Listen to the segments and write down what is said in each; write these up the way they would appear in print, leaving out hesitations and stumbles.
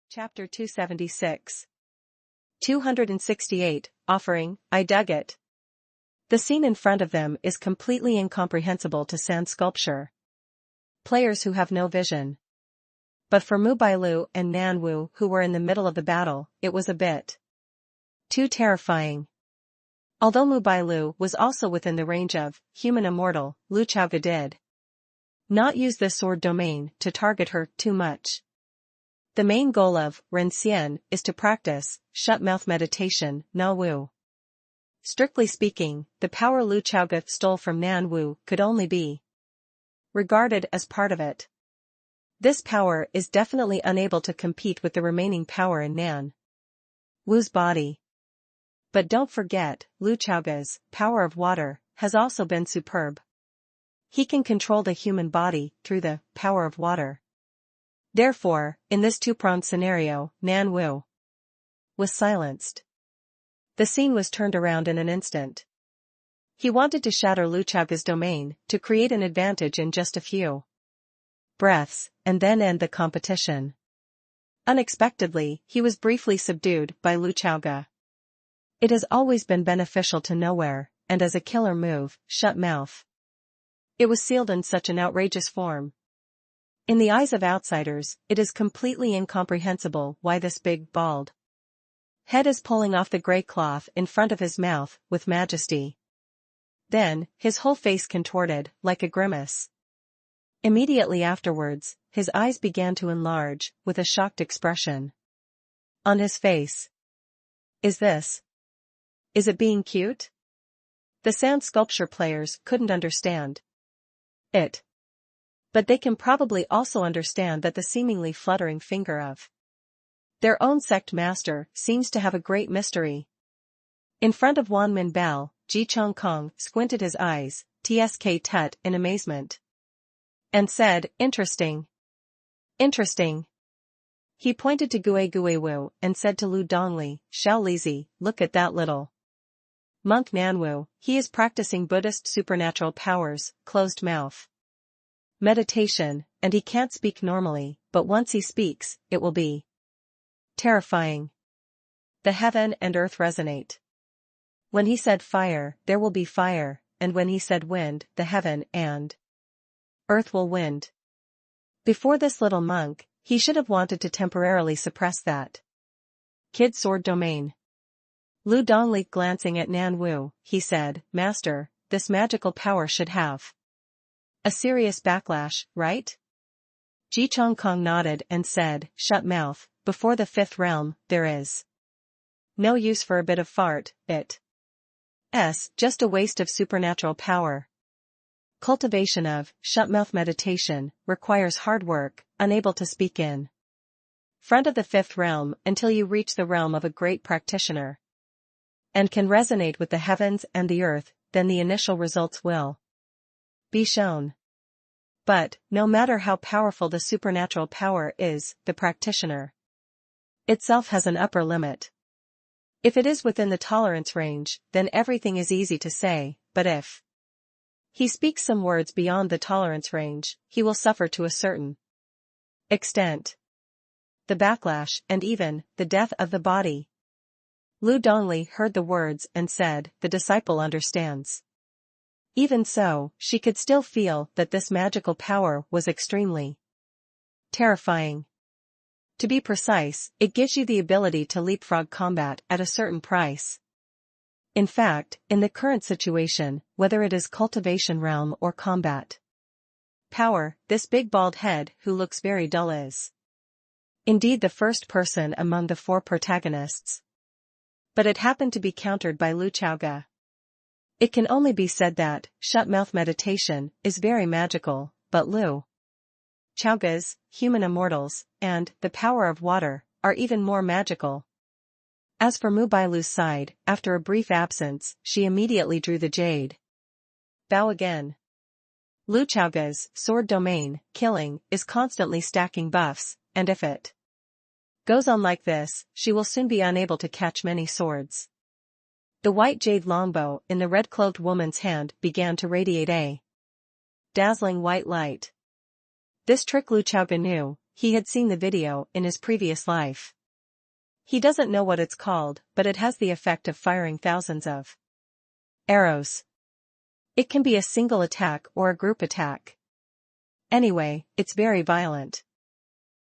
Chapter 276. 268, Offering, I dug it. The scene in front of them is completely incomprehensible to sand sculpture players who have no vision. But for Mu Bailu and Nan Wu, who were in the middle of the battle, it was a bit too terrifying. Although Mu Bailu was also within the range of human immortal, Lu Chaoge did not use this sword domain to target her too much. The main goal of Ren Xian is to practice shut-mouth meditation, Na Wu. Strictly speaking, the power Lu Chaoge stole from Nan Wu could only be regarded as part of it. This power is definitely unable to compete with the remaining power in Nan Wu's body. But don't forget, Lu Chaoge's power of water has also been superb. He can control the human body through the power of water. Therefore, in this two-pronged scenario, Nan Wu was silenced. The scene was turned around in an instant. He wanted to shatter Lu Chaoge's domain to create an advantage in just a few breaths, and then end the competition. Unexpectedly, he was briefly subdued by Lu Chaoge. It has always been beneficial to nowhere, and as a killer move, shut mouth. It was sealed in such an outrageous form. In the eyes of outsiders, it is completely incomprehensible why this big, bald head is pulling off the grey cloth in front of his mouth with majesty. Then, his whole face contorted, like a grimace. Immediately afterwards, his eyes began to enlarge, with a shocked expression on his face. Is it being cute? The sand sculpture players couldn't understand it. But they can probably also understand that the seemingly fluttering finger of their own sect master seems to have a great mystery. In front of Wan Min Bao, Ji Chong Kong squinted his eyes, tsk tut in amazement, and said, Interesting. Interesting. He pointed to Gue Wu and said to Lu Dongli, Xiao Lizi, look at that little monk Nanwu, he is practicing Buddhist supernatural powers, closed mouth meditation, and he can't speak normally, but once he speaks, it will be terrifying. The heaven and earth resonate. When he said fire, there will be fire, and when he said wind, the heaven and earth will wind. Before this little monk, he should have wanted to temporarily suppress that kid sword domain. Lu Dongli glancing at Nan Wu, he said, Master, this magical power should have a serious backlash, right? Ji Chong Kong nodded and said, Shut mouth, before the fifth realm, there is no use for a bit of fart, it's just a waste of supernatural power. Cultivation of shut-mouth meditation requires hard work, unable to speak in front of the fifth realm until you reach the realm of a great practitioner and can resonate with the heavens and the earth, then the initial results will be shown. But, no matter how powerful the supernatural power is, the practitioner itself has an upper limit. If it is within the tolerance range, then everything is easy to say, but if he speaks some words beyond the tolerance range, he will suffer to a certain extent the backlash and even the death of the body. Lu Dongli heard the words and said, The disciple understands. Even so, she could still feel that this magical power was extremely terrifying. To be precise, it gives you the ability to leapfrog combat at a certain price. In fact, in the current situation, whether it is cultivation realm or combat power, this big bald head who looks very dull is indeed the first person among the four protagonists. But it happened to be countered by Lu Chaoge. It can only be said that shut-mouth meditation is very magical, but Lu Chaoge's human immortals and the power of water are even more magical. As for Mu Bailu's side, after a brief absence, she immediately drew the jade bow again. Lu Chaoge's sword domain, killing, is constantly stacking buffs, and if it goes on like this, she will soon be unable to catch many swords. The white jade longbow in the red-cloaked woman's hand began to radiate a dazzling white light. This trick Lu Chaoge knew, he had seen the video in his previous life. He doesn't know what it's called, but it has the effect of firing thousands of arrows. It can be a single attack or a group attack. Anyway, it's very violent.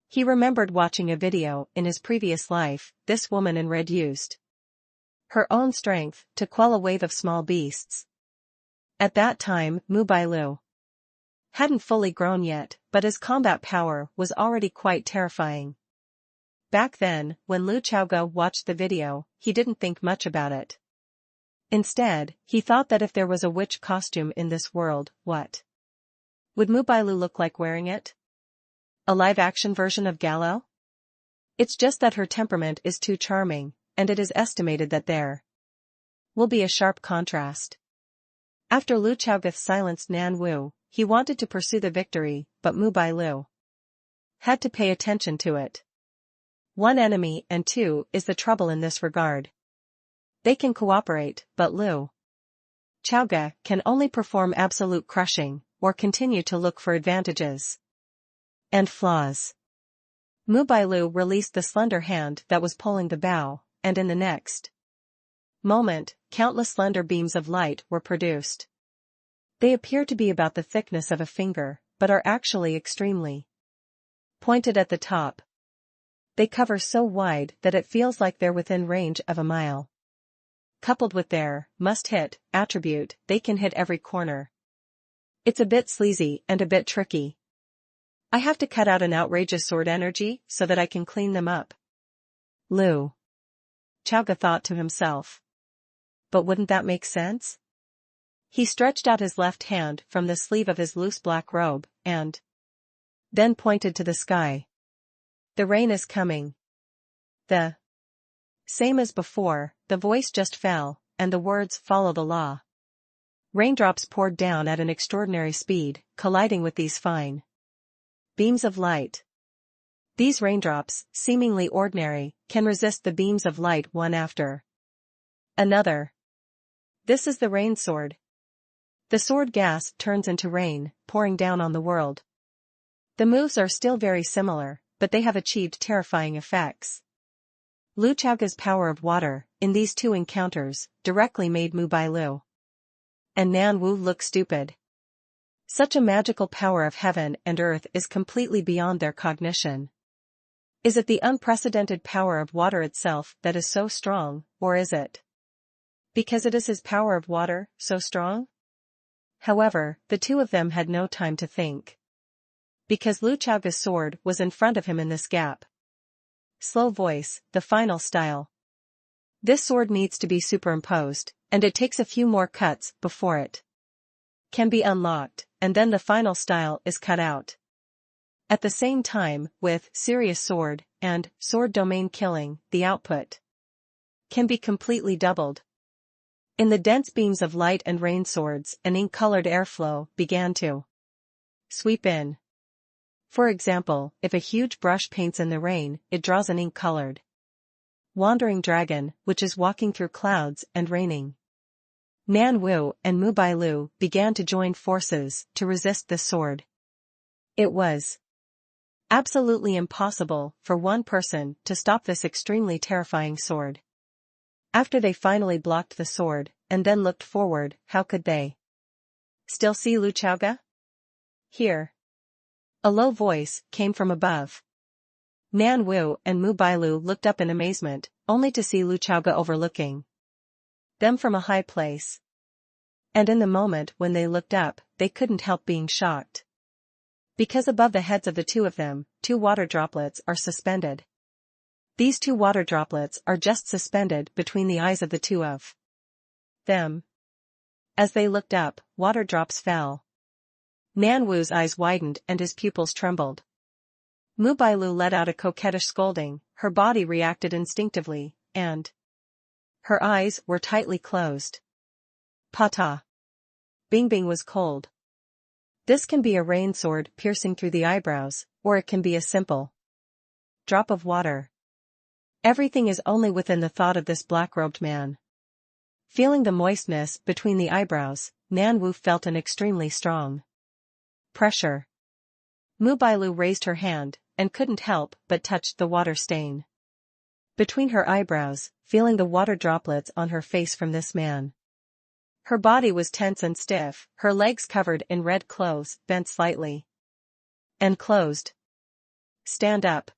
He remembered watching a video in his previous life. This woman in red used her own strength to quell a wave of small beasts. At that time, Mu Bailu hadn't fully grown yet, but his combat power was already quite terrifying. Back then, when Lu Chaoge watched the video, he didn't think much about it. Instead, he thought that if there was a witch costume in this world, what would Mu Bailu look like wearing it? A live-action version of Gallo? It's just that her temperament is too charming, and it is estimated that there will be a sharp contrast. After Lu Chaoge silenced Nan Wu, he wanted to pursue the victory, but Mu Bailu had to pay attention to it. One enemy and two is the trouble in this regard. They can cooperate, but Lu Chaoge can only perform absolute crushing, or continue to look for advantages and flaws. Mu Bailu released the slender hand that was pulling the bow, and in the next moment, countless slender beams of light were produced. They appear to be about the thickness of a finger, but are actually extremely pointed at the top. They cover so wide that it feels like they're within range of a mile. Coupled with their must-hit attribute, they can hit every corner. It's a bit sleazy and a bit tricky. I have to cut out an outrageous sword energy so that I can clean them up. Lu Chaoge thought to himself. But wouldn't that make sense? He stretched out his left hand from the sleeve of his loose black robe, and then pointed to the sky. The rain is coming. The same as before, the voice just fell, and the words follow the law. Raindrops poured down at an extraordinary speed, colliding with these fine beams of light. These raindrops, seemingly ordinary, can resist the beams of light one after another. This is the rain sword. The sword gas turns into rain, pouring down on the world. The moves are still very similar, but they have achieved terrifying effects. Lu Chaoge's power of water, in these two encounters, directly made Mu Bailu and Nan Wu look stupid. Such a magical power of heaven and earth is completely beyond their cognition. Is it the unprecedented power of water itself that is so strong, or is it because it is his power of water, so strong? However, the two of them had no time to think. Because Lu Chaoge's sword was in front of him in this gap. Slow voice, the final style. This sword needs to be superimposed, and it takes a few more cuts before it can be unlocked, and then the final style is cut out. At the same time, with serious sword and sword domain killing, the output can be completely doubled. In the dense beams of light and rain swords, an ink-colored airflow began to sweep in. For example, if a huge brush paints in the rain, it draws an ink-colored wandering dragon, which is walking through clouds and raining. Nan Wu and Mu Bailu began to join forces to resist this sword. It was absolutely impossible for one person to stop this extremely terrifying sword. After they finally blocked the sword, and then looked forward, how could they still see Lu Chaoge? Here. A low voice came from above. Nan Wu and Mu Bailu looked up in amazement, only to see Lu Chaoge overlooking them from a high place. And in the moment when they looked up, they couldn't help being shocked. Because above the heads of the two of them, two water droplets are suspended. These two water droplets are just suspended between the eyes of the two of them. As they looked up, water drops fell. Nan Wu's eyes widened and his pupils trembled. Mu Bailu let out a coquettish scolding, her body reacted instinctively, and her eyes were tightly closed. Pata. Bingbing was cold. This can be a rain sword piercing through the eyebrows, or it can be a simple drop of water. Everything is only within the thought of this black-robed man. Feeling the moistness between the eyebrows, Nan Wu felt an extremely strong pressure. Mu Bailu raised her hand, and couldn't help but touch the water stain between her eyebrows, feeling the water droplets on her face from this man. Her body was tense and stiff, her legs covered in red clothes, bent slightly and closed. Stand up.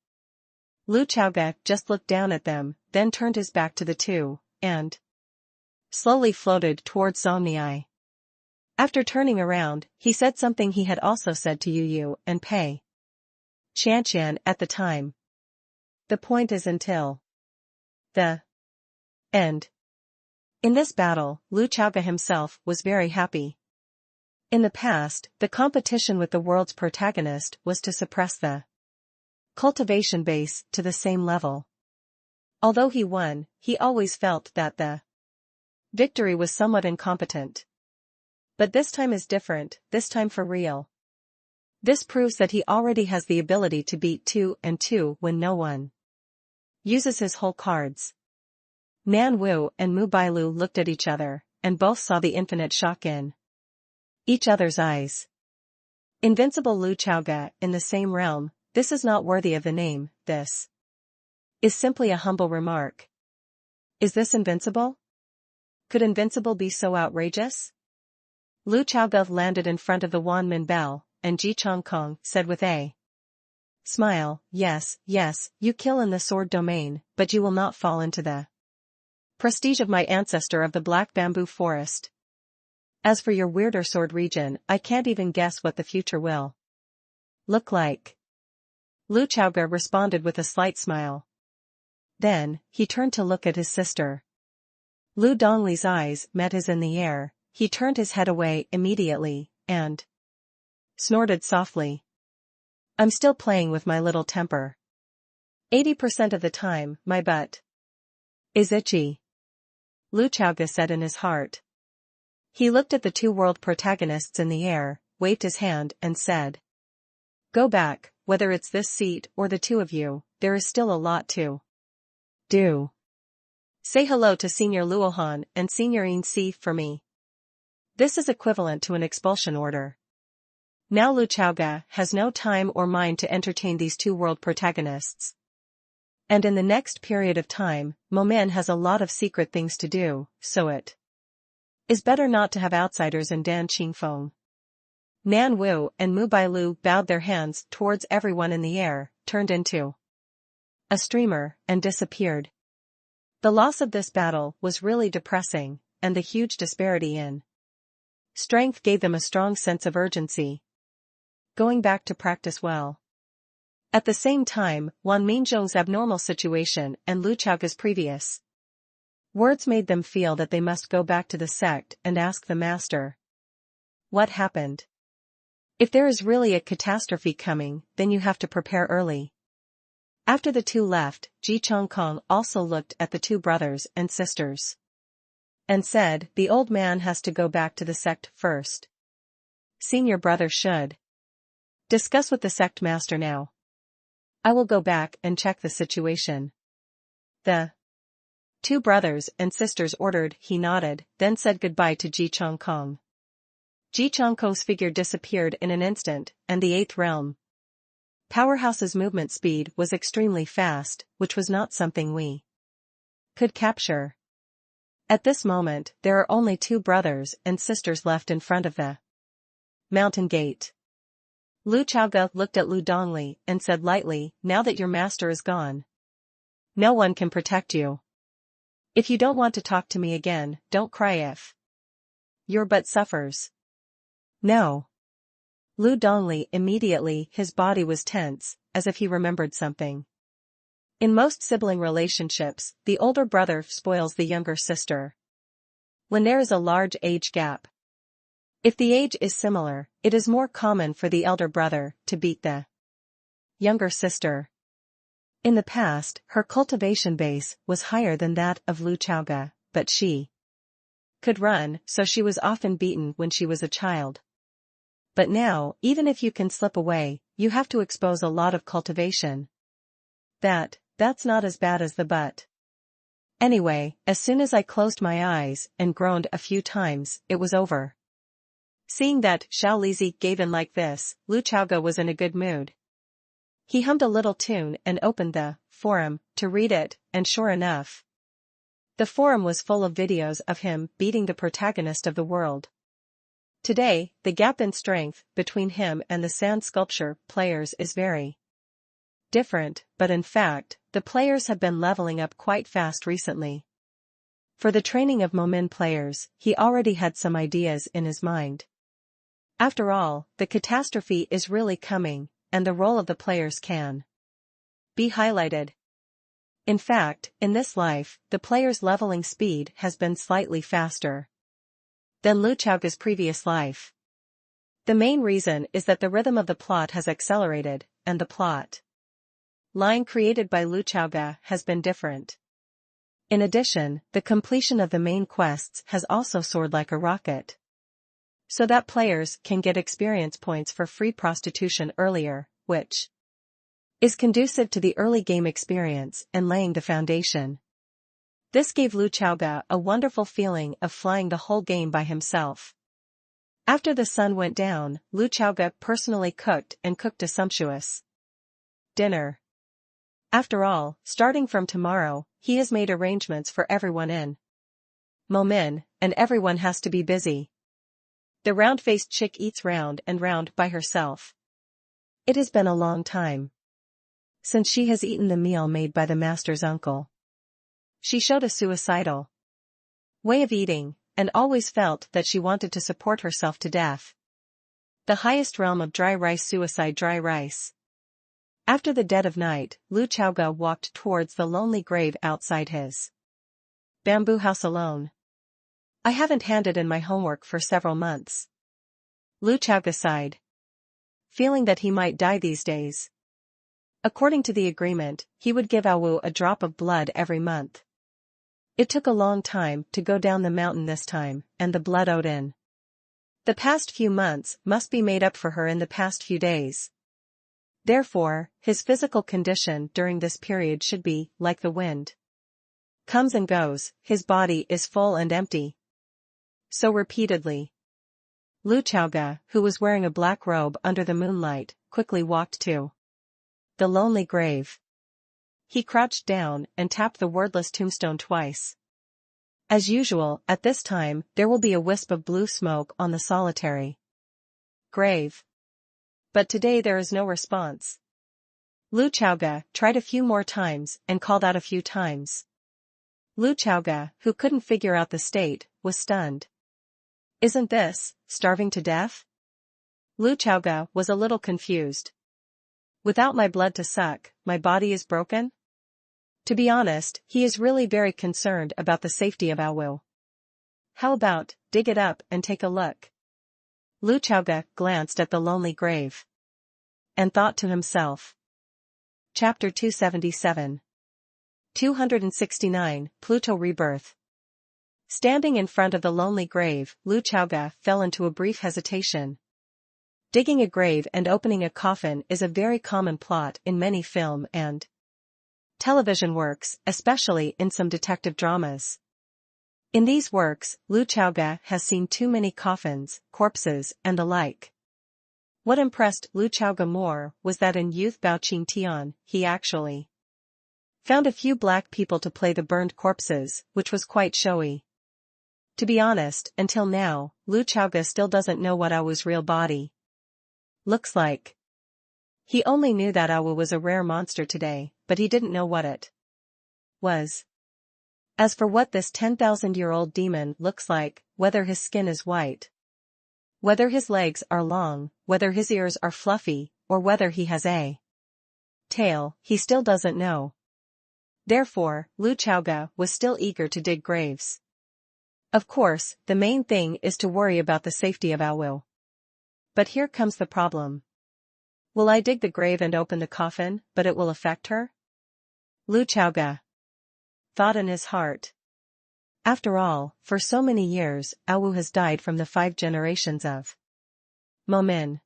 Lu Chaoge just looked down at them, then turned his back to the two, and slowly floated towards Zhongniai. After turning around, he said something he had also said to Yu Yu and Pei Qianqian at the time. The point is until the end. In this battle, Lu Chaoge himself was very happy. In the past, the competition with the world's protagonist was to suppress the cultivation base to the same level. Although he won, he always felt that the victory was somewhat incompetent. But this time is different, this time for real. This proves that he already has the ability to beat 2 and 2 when no one uses his whole cards. Nan Wu and Mu Bailu looked at each other, and both saw the infinite shock in each other's eyes. Invincible Lu Chaoge in the same realm, this is not worthy of the name, this is simply a humble remark. Is this invincible? Could invincible be so outrageous? Lu Chaoge landed in front of the Wanmin Bell, and Ji Chongkong said with a smile, yes, you kill in the sword domain, but you will not fall into the prestige of my ancestor of the Black Bamboo Forest. As for your weirder sword region, I can't even guess what the future will look like. Lu Chaoge responded with a slight smile. Then, he turned to look at his sister. Lu Dongli's eyes met his in the air, he turned his head away immediately, and snorted softly. I'm still playing with my little temper. 80% of the time, my butt is itchy. Lu Chaoge said in his heart. He looked at the two world protagonists in the air, waved his hand and said, go back, whether it's this seat or the two of you, there is still a lot to do. Say hello to Senior Luohan and Signorine C for me. This is equivalent to an expulsion order. Now Lu Chaoge has no time or mind to entertain these two world protagonists. And in the next period of time, Momin has a lot of secret things to do, so it is better not to have outsiders in Dan Qingfeng. Nan Wu and Mu Bailu bowed their hands towards everyone in the air, turned into a streamer, and disappeared. The loss of this battle was really depressing, and the huge disparity in strength gave them a strong sense of urgency. Going back to practice well. At the same time, Wan Minzhong's abnormal situation and Lu Chaoge's previous words made them feel that they must go back to the sect and ask the master what happened. If there is really a catastrophe coming, then you have to prepare early. After the two left, Ji Chongkong also looked at the two brothers and sisters and said, the old man has to go back to the sect first. Senior brother should discuss with the sect master now. I will go back and check the situation. The two brothers and sisters ordered. He nodded, then said goodbye to Ji Chongkong. Ji Chongkong's figure disappeared in an instant, and the eighth realm powerhouse's movement speed was extremely fast, which was not something we could capture. At this moment, there are only two brothers and sisters left in front of the mountain gate. Lu Chaoge looked at Lu Dongli and said lightly, now that your master is gone, no one can protect you. If you don't want to talk to me again, don't cry if your butt suffers. No. Lu Dongli immediately, his body was tense, as if he remembered something. In most sibling relationships, the older brother spoils the younger sister when there is a large age gap. If the age is similar, it is more common for the elder brother to beat the younger sister. In the past, her cultivation base was higher than that of Lu Chaoge, but she could run, so she was often beaten when she was a child. But now, even if you can slip away, you have to expose a lot of cultivation. That's not as bad as the butt. Anyway, as soon as I closed my eyes and groaned a few times, it was over. Seeing that Xiao Lizi gave in like this, Lu Chaoge was in a good mood. He hummed a little tune and opened the forum to read it, and sure enough, the forum was full of videos of him beating the protagonist of the world. Today, the gap in strength between him and the sand sculpture players is very different, but in fact, the players have been leveling up quite fast recently. For the training of Momin players, he already had some ideas in his mind. After all, the catastrophe is really coming, and the role of the players can be highlighted. In fact, in this life, the player's leveling speed has been slightly faster than Lu Chaoga's previous life. The main reason is that the rhythm of the plot has accelerated, and the plot line created by Lu Chaoga has been different. In addition, the completion of the main quests has also soared like a rocket, so that players can get experience points for free prostitution earlier, which is conducive to the early game experience and laying the foundation. This gave Lu Chaoga a wonderful feeling of flying the whole game by himself. After the sun went down, Lu Chaoga personally cooked a sumptuous dinner. After all, starting from tomorrow, he has made arrangements for everyone in Momin, and everyone has to be busy. The round-faced chick eats round and round by herself. It has been a long time since she has eaten the meal made by the master's uncle. She showed a suicidal way of eating, and always felt that she wanted to support herself to death. The highest realm of dry rice suicide dry rice. After the dead of night, Lu Chaoga walked towards the lonely grave outside his bamboo house alone. I haven't handed in my homework for several months. Lu Chaoga sighed, feeling that he might die these days. According to the agreement, he would give Awu a drop of blood every month. It took a long time to go down the mountain this time, and the blood owed in the past few months must be made up for her in the past few days. Therefore, his physical condition during this period should be like the wind. Comes and goes, his body is full and empty. So repeatedly. Lu Chaoga, who was wearing a black robe under the moonlight, quickly walked to the lonely grave. He crouched down and tapped the wordless tombstone twice. As usual, at this time, there will be a wisp of blue smoke on the solitary grave. But today there is no response. Lu Chaoga tried a few more times and called out a few times. Lu Chaoga, who couldn't figure out the state, was stunned. Isn't this starving to death? Lu Chaoga was a little confused. Without my blood to suck, my body is broken? To be honest, he is really very concerned about the safety of Awu. How about, dig it up and take a look? Lu Chaoga glanced at the lonely grave and thought to himself. Chapter 277. 269, Pluto Rebirth. Standing in front of the lonely grave, Lu Chaoga fell into a brief hesitation. Digging a grave and opening a coffin is a very common plot in many film and television works, especially in some detective dramas. In these works, Lu Chaoga has seen too many coffins, corpses, and the like. What impressed Lu Chaoga more was that in Youth Bao Qing Tian, he actually found a few black people to play the burned corpses, which was quite showy. To be honest, until now, Lu Chaoga still doesn't know what Awu's real body looks like. He only knew that Awu was a rare monster today, but he didn't know what it was. As for what this 10,000-year-old demon looks like, whether his skin is white, whether his legs are long, whether his ears are fluffy, or whether he has a tail, he still doesn't know. Therefore, Lu Chaoga was still eager to dig graves. Of course, the main thing is to worry about the safety of Awu. But here comes the problem. Will I dig the grave and open the coffin, but it will affect her? Lu Chaoga thought in his heart. After all, for so many years, Awu has died from the 5 generations of Momin.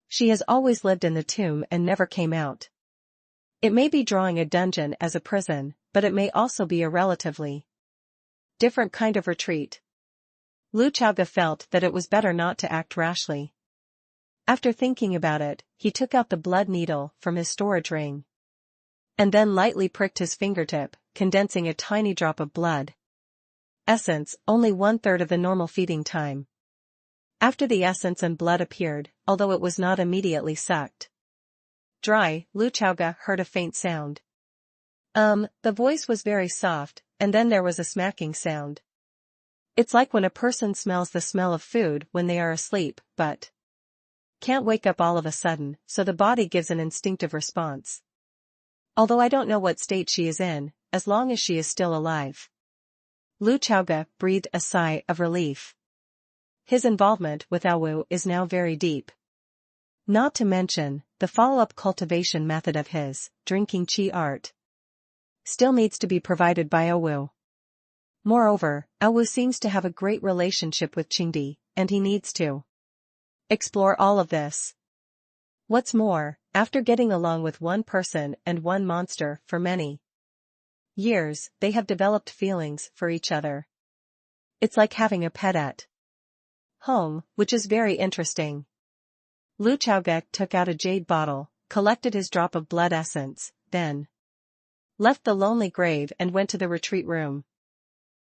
She has always lived in the tomb and never came out. It may be drawing a dungeon as a prison, but it may also be a relatively different kind of retreat. Lu Chaoga felt that it was better not to act rashly. After thinking about it, he took out the blood needle from his storage ring. And then lightly pricked his fingertip, condensing a tiny drop of blood. Essence, only 1/3 of the normal feeding time. After the essence and blood appeared, although it was not immediately sucked dry, Lu Chaoga heard a faint sound. The voice was very soft, and then there was a smacking sound. It's like when a person smells the smell of food when they are asleep, but can't wake up all of a sudden, so the body gives an instinctive response. Although I don't know what state she is in, as long as she is still alive. Lu Chaoga breathed a sigh of relief. His involvement with Awu is now very deep. Not to mention, the follow-up cultivation method of his, drinking chi art, still needs to be provided by Awu. Moreover, Awu seems to have a great relationship with Qingdi, and he needs to explore all of this. What's more, after getting along with one person and one monster for many years, they have developed feelings for each other. It's like having a pet at home, which is very interesting. Lu Chaoga took out a jade bottle, collected his drop of blood essence, then left the lonely grave and went to the retreat room.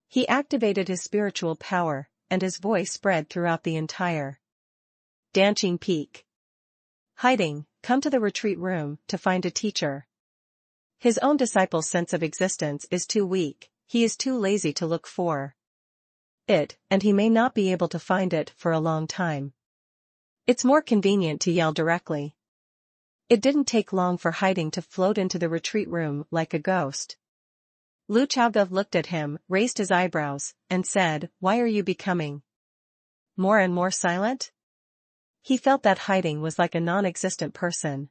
He activated his spiritual power, and his voice spread throughout the entire Danqing Peak. Hiding, come to the retreat room to find a teacher. His own disciple's sense of existence is too weak, he is too lazy to look for it, and he may not be able to find it for a long time. It's more convenient to yell directly. It didn't take long for Hiding to float into the retreat room like a ghost. Lu Chaoga looked at him, raised his eyebrows, and said, "Why are you becoming more and more silent?" He felt that Hiding was like a non-existent person.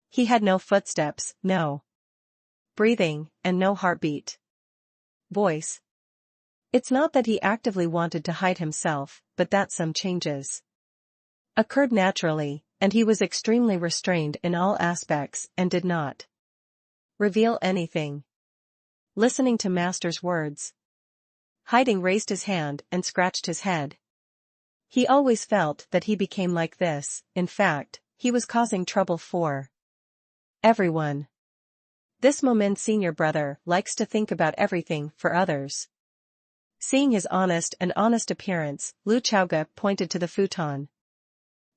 He had no footsteps, no breathing, and no heartbeat. Voice. It's not that he actively wanted to hide himself, but that some changes occurred naturally, and he was extremely restrained in all aspects and did not reveal anything. Listening to Master's words, Hiding raised his hand and scratched his head. He always felt that he became like this. In fact, he was causing trouble for everyone. This Momin senior brother likes to think about everything for others. Seeing his honest appearance, Lu Chaoga pointed to the futon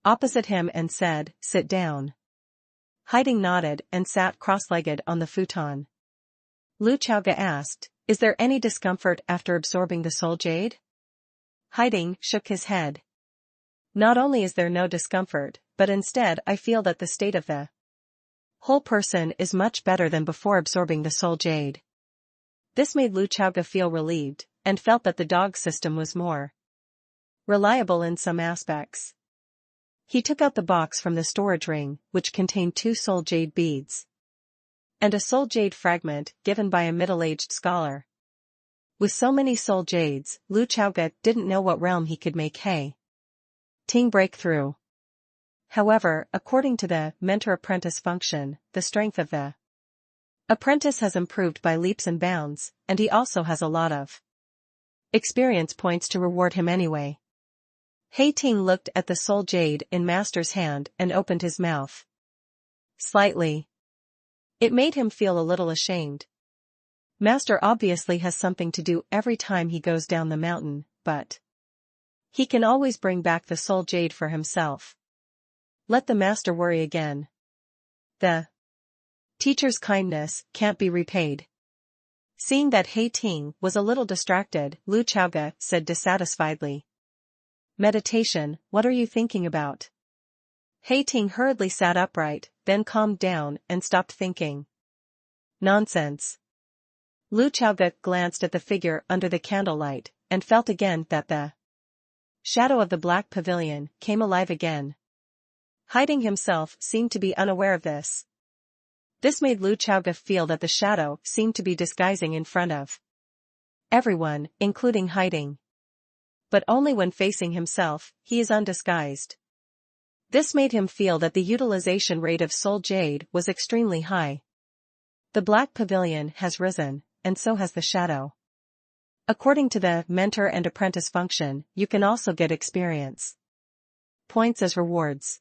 opposite him and said, "Sit down." Hiding nodded and sat cross-legged on the futon. Lu Chaoga asked, "Is there any discomfort after absorbing the soul jade?" Hiding shook his head. "Not only is there no discomfort, but instead I feel that the state of the whole person is much better than before absorbing the soul jade." This made Lu Chaoga feel relieved, and felt that the dog system was more reliable in some aspects. He took out the box from the storage ring, which contained 2 soul jade beads and a soul jade fragment given by a middle-aged scholar. With so many soul jades, Lu Chaoga didn't know what realm he could make Ting break through. However, according to the mentor-apprentice function, the strength of the apprentice has improved by leaps and bounds, and he also has a lot of experience points to reward him anyway. Ting looked at the soul jade in Master's hand and opened his mouth slightly. It made him feel a little ashamed. Master obviously has something to do every time he goes down the mountain, but he can always bring back the soul jade for himself. Let the Master worry again. The teacher's kindness can't be repaid. Seeing that Ting was a little distracted, Lu Chaoga said dissatisfiedly, "Meditation, what are you thinking about?" Ting hurriedly sat upright, then calmed down and stopped thinking. "Nonsense." Lu Chaoga glanced at the figure under the candlelight, and felt again that the shadow of the black pavilion came alive again. Hiding himself seemed to be unaware of this. This made Lu Chaoga feel that the shadow seemed to be disguising in front of everyone, including Hiding. But only when facing himself, he is undisguised. This made him feel that the utilization rate of soul jade was extremely high. The black pavilion has risen, and so has the shadow. According to the mentor and apprentice function, you can also get experience Points as rewards.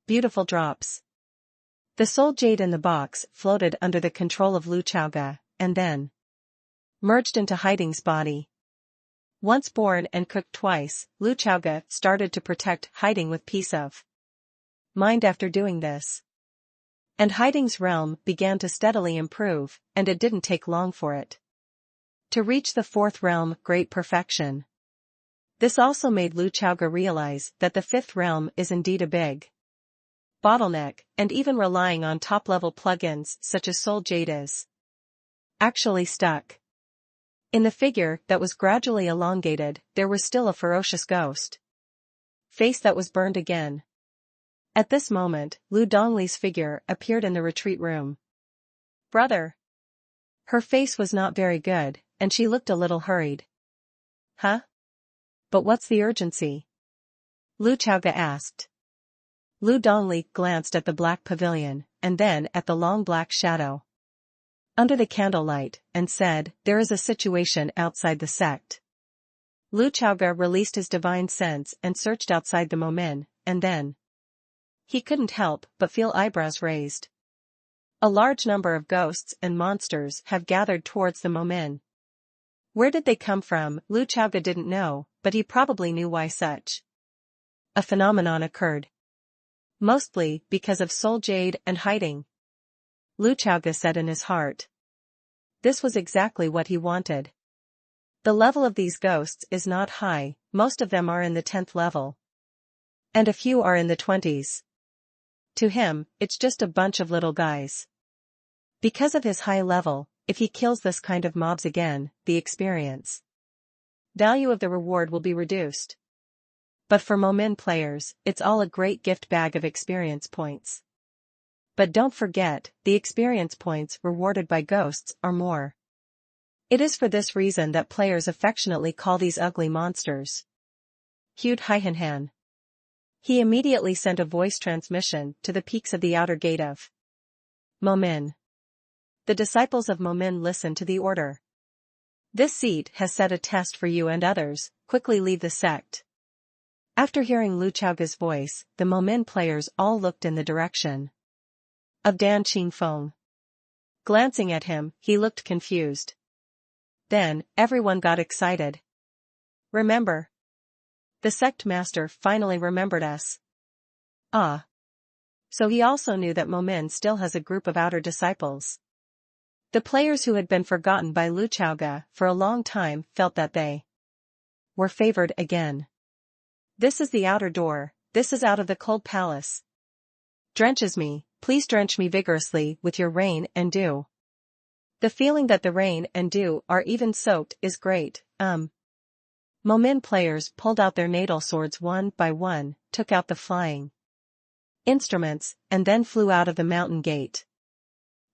Beautiful drops. The soul jade in the box floated under the control of Lu Chaoga, and then merged into Hiding's body. Once born and cooked twice, Lu Chaoga started to protect Hiding with peace of mind after doing this. And Hiding's realm began to steadily improve, and it didn't take long for it to reach the fourth realm, great perfection. This also made Lu Chaoga realize that the fifth realm is indeed a big bottleneck, and even relying on top-level plugins such as Soul Jade is actually stuck. In the figure that was gradually elongated, there was still a ferocious ghost face that was burned again. At this moment, Lu Dongli's figure appeared in the retreat room. Brother. Her face was not very good, and she looked a little hurried. Huh? But what's the urgency? Lu Chaoga asked. Lu Dongli glanced at the black pavilion, and then at the long black shadow under the candlelight, and said, there is a situation outside the sect. Lu Chaoga released his divine sense and searched outside the Momin, and then he couldn't help but feel eyebrows raised. A large number of ghosts and monsters have gathered towards the Momin. Where did they come from? Lu Chaoga didn't know, but he probably knew why such a phenomenon occurred. Mostly because of Soul Jade and Hiding. Lu Chaoga said in his heart. This was exactly what he wanted. The level of these ghosts is not high, most of them are in the 10th level. And a few are in the 20s. To him, it's just a bunch of little guys. Because of his high level, if he kills this kind of mobs again, the experience value of the reward will be reduced. But for Momin players, it's all a great gift bag of experience points. But don't forget, the experience points rewarded by ghosts are more. It is for this reason that players affectionately call these ugly monsters Hued Haihanhan. He immediately sent a voice transmission to the peaks of the outer gate of Momin. The disciples of Momin listen to the order. This seat has set a test for you and others, quickly leave the sect. After hearing Lu Chaoga's voice, the Momin players all looked in the direction of Dan Qingfeng. Glancing at him, he looked confused. Then, everyone got excited. Remember. The sect master finally remembered us. Ah. So he also knew that Momin still has a group of outer disciples. The players who had been forgotten by Lu Chaoga for a long time felt that they were favored again. This is the outer door, this is out of the cold palace. Drenches me, please drench me vigorously with your rain and dew. The feeling that the rain and dew are even soaked is great, Momin players pulled out their natal swords one by one, took out the flying instruments, and then flew out of the mountain gate.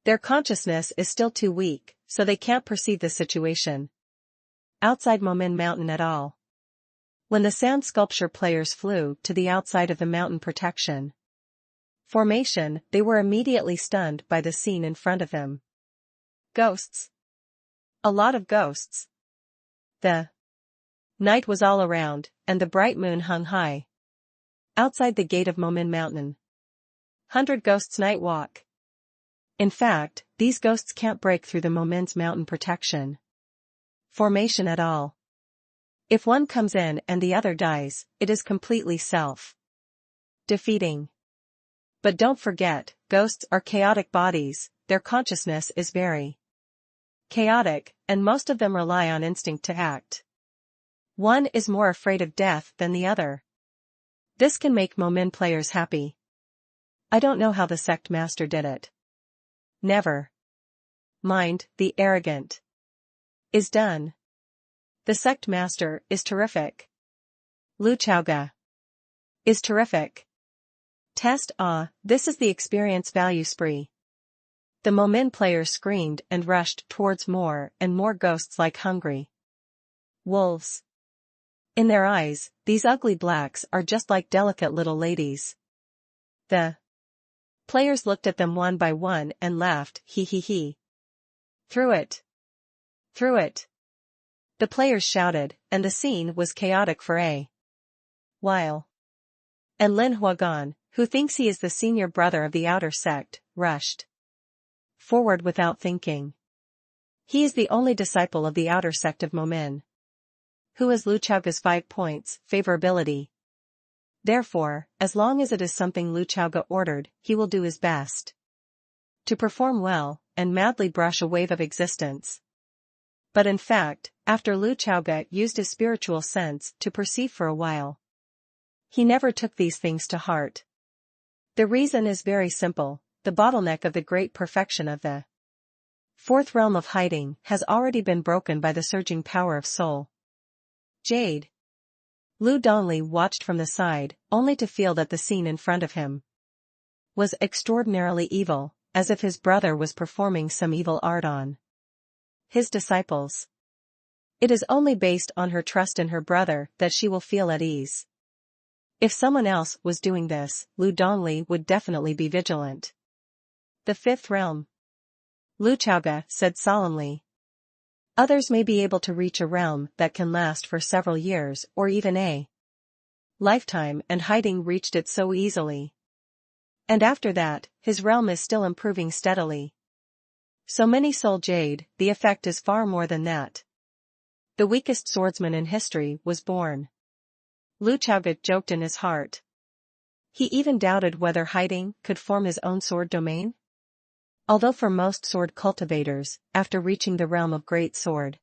Their consciousness is still too weak, so they can't perceive the situation outside Momin Mountain at all. When the sand sculpture players flew to the outside of the mountain protection formation, they were immediately stunned by the scene in front of them. Ghosts. A lot of ghosts. The night was all around, and the bright moon hung high outside the gate of Momin Mountain. 100 ghosts night walk. In fact, these ghosts can't break through the Momin's mountain protection formation at all. If one comes in and the other dies, it is completely self-defeating. But don't forget, ghosts are chaotic bodies, their consciousness is very chaotic, and most of them rely on instinct to act. One is more afraid of death than the other. This can make Momin players happy. I don't know how the sect master did it. Never mind, the arrogant is done. The sect master is terrific. Lu Chaoga is terrific. Test this is the experience value spree. The Momin players screamed and rushed towards more and more ghosts like hungry wolves. In their eyes, these ugly blacks are just like delicate little ladies. The players looked at them one by one and laughed, hee hee hee. Through it. Through it. The players shouted, and the scene was chaotic for a while. And Lin Huagan, who thinks he is the senior brother of the outer sect, rushed forward without thinking. He is the only disciple of the outer sect of Momin, who has Lu Chaoga's 5 points, favorability. Therefore, as long as it is something Lu Chaoga ordered, he will do his best to perform well, and madly brush a wave of existence. But in fact, after Lu Chaoga used his spiritual sense to perceive for a while, he never took these things to heart. The reason is very simple: the bottleneck of the great perfection of the fourth realm of hiding has already been broken by the surging power of soul. Jade. Lu Donglei watched from the side, only to feel that the scene in front of him was extraordinarily evil, as if his brother was performing some evil art on his disciples. It is only based on her trust in her brother that she will feel at ease. If someone else was doing this, Lu Donglei would definitely be vigilant. The fifth realm, Lu Chaoga said solemnly. Others may be able to reach a realm that can last for several years or even a lifetime, and hiding reached it so easily. And after that, his realm is still improving steadily. So many Soul Jade, the effect is far more than that. The weakest swordsman in history was born. Lu Chaoga joked in his heart. He even doubted whether hiding could form his own sword domain. Although for most sword cultivators, after reaching the realm of great sword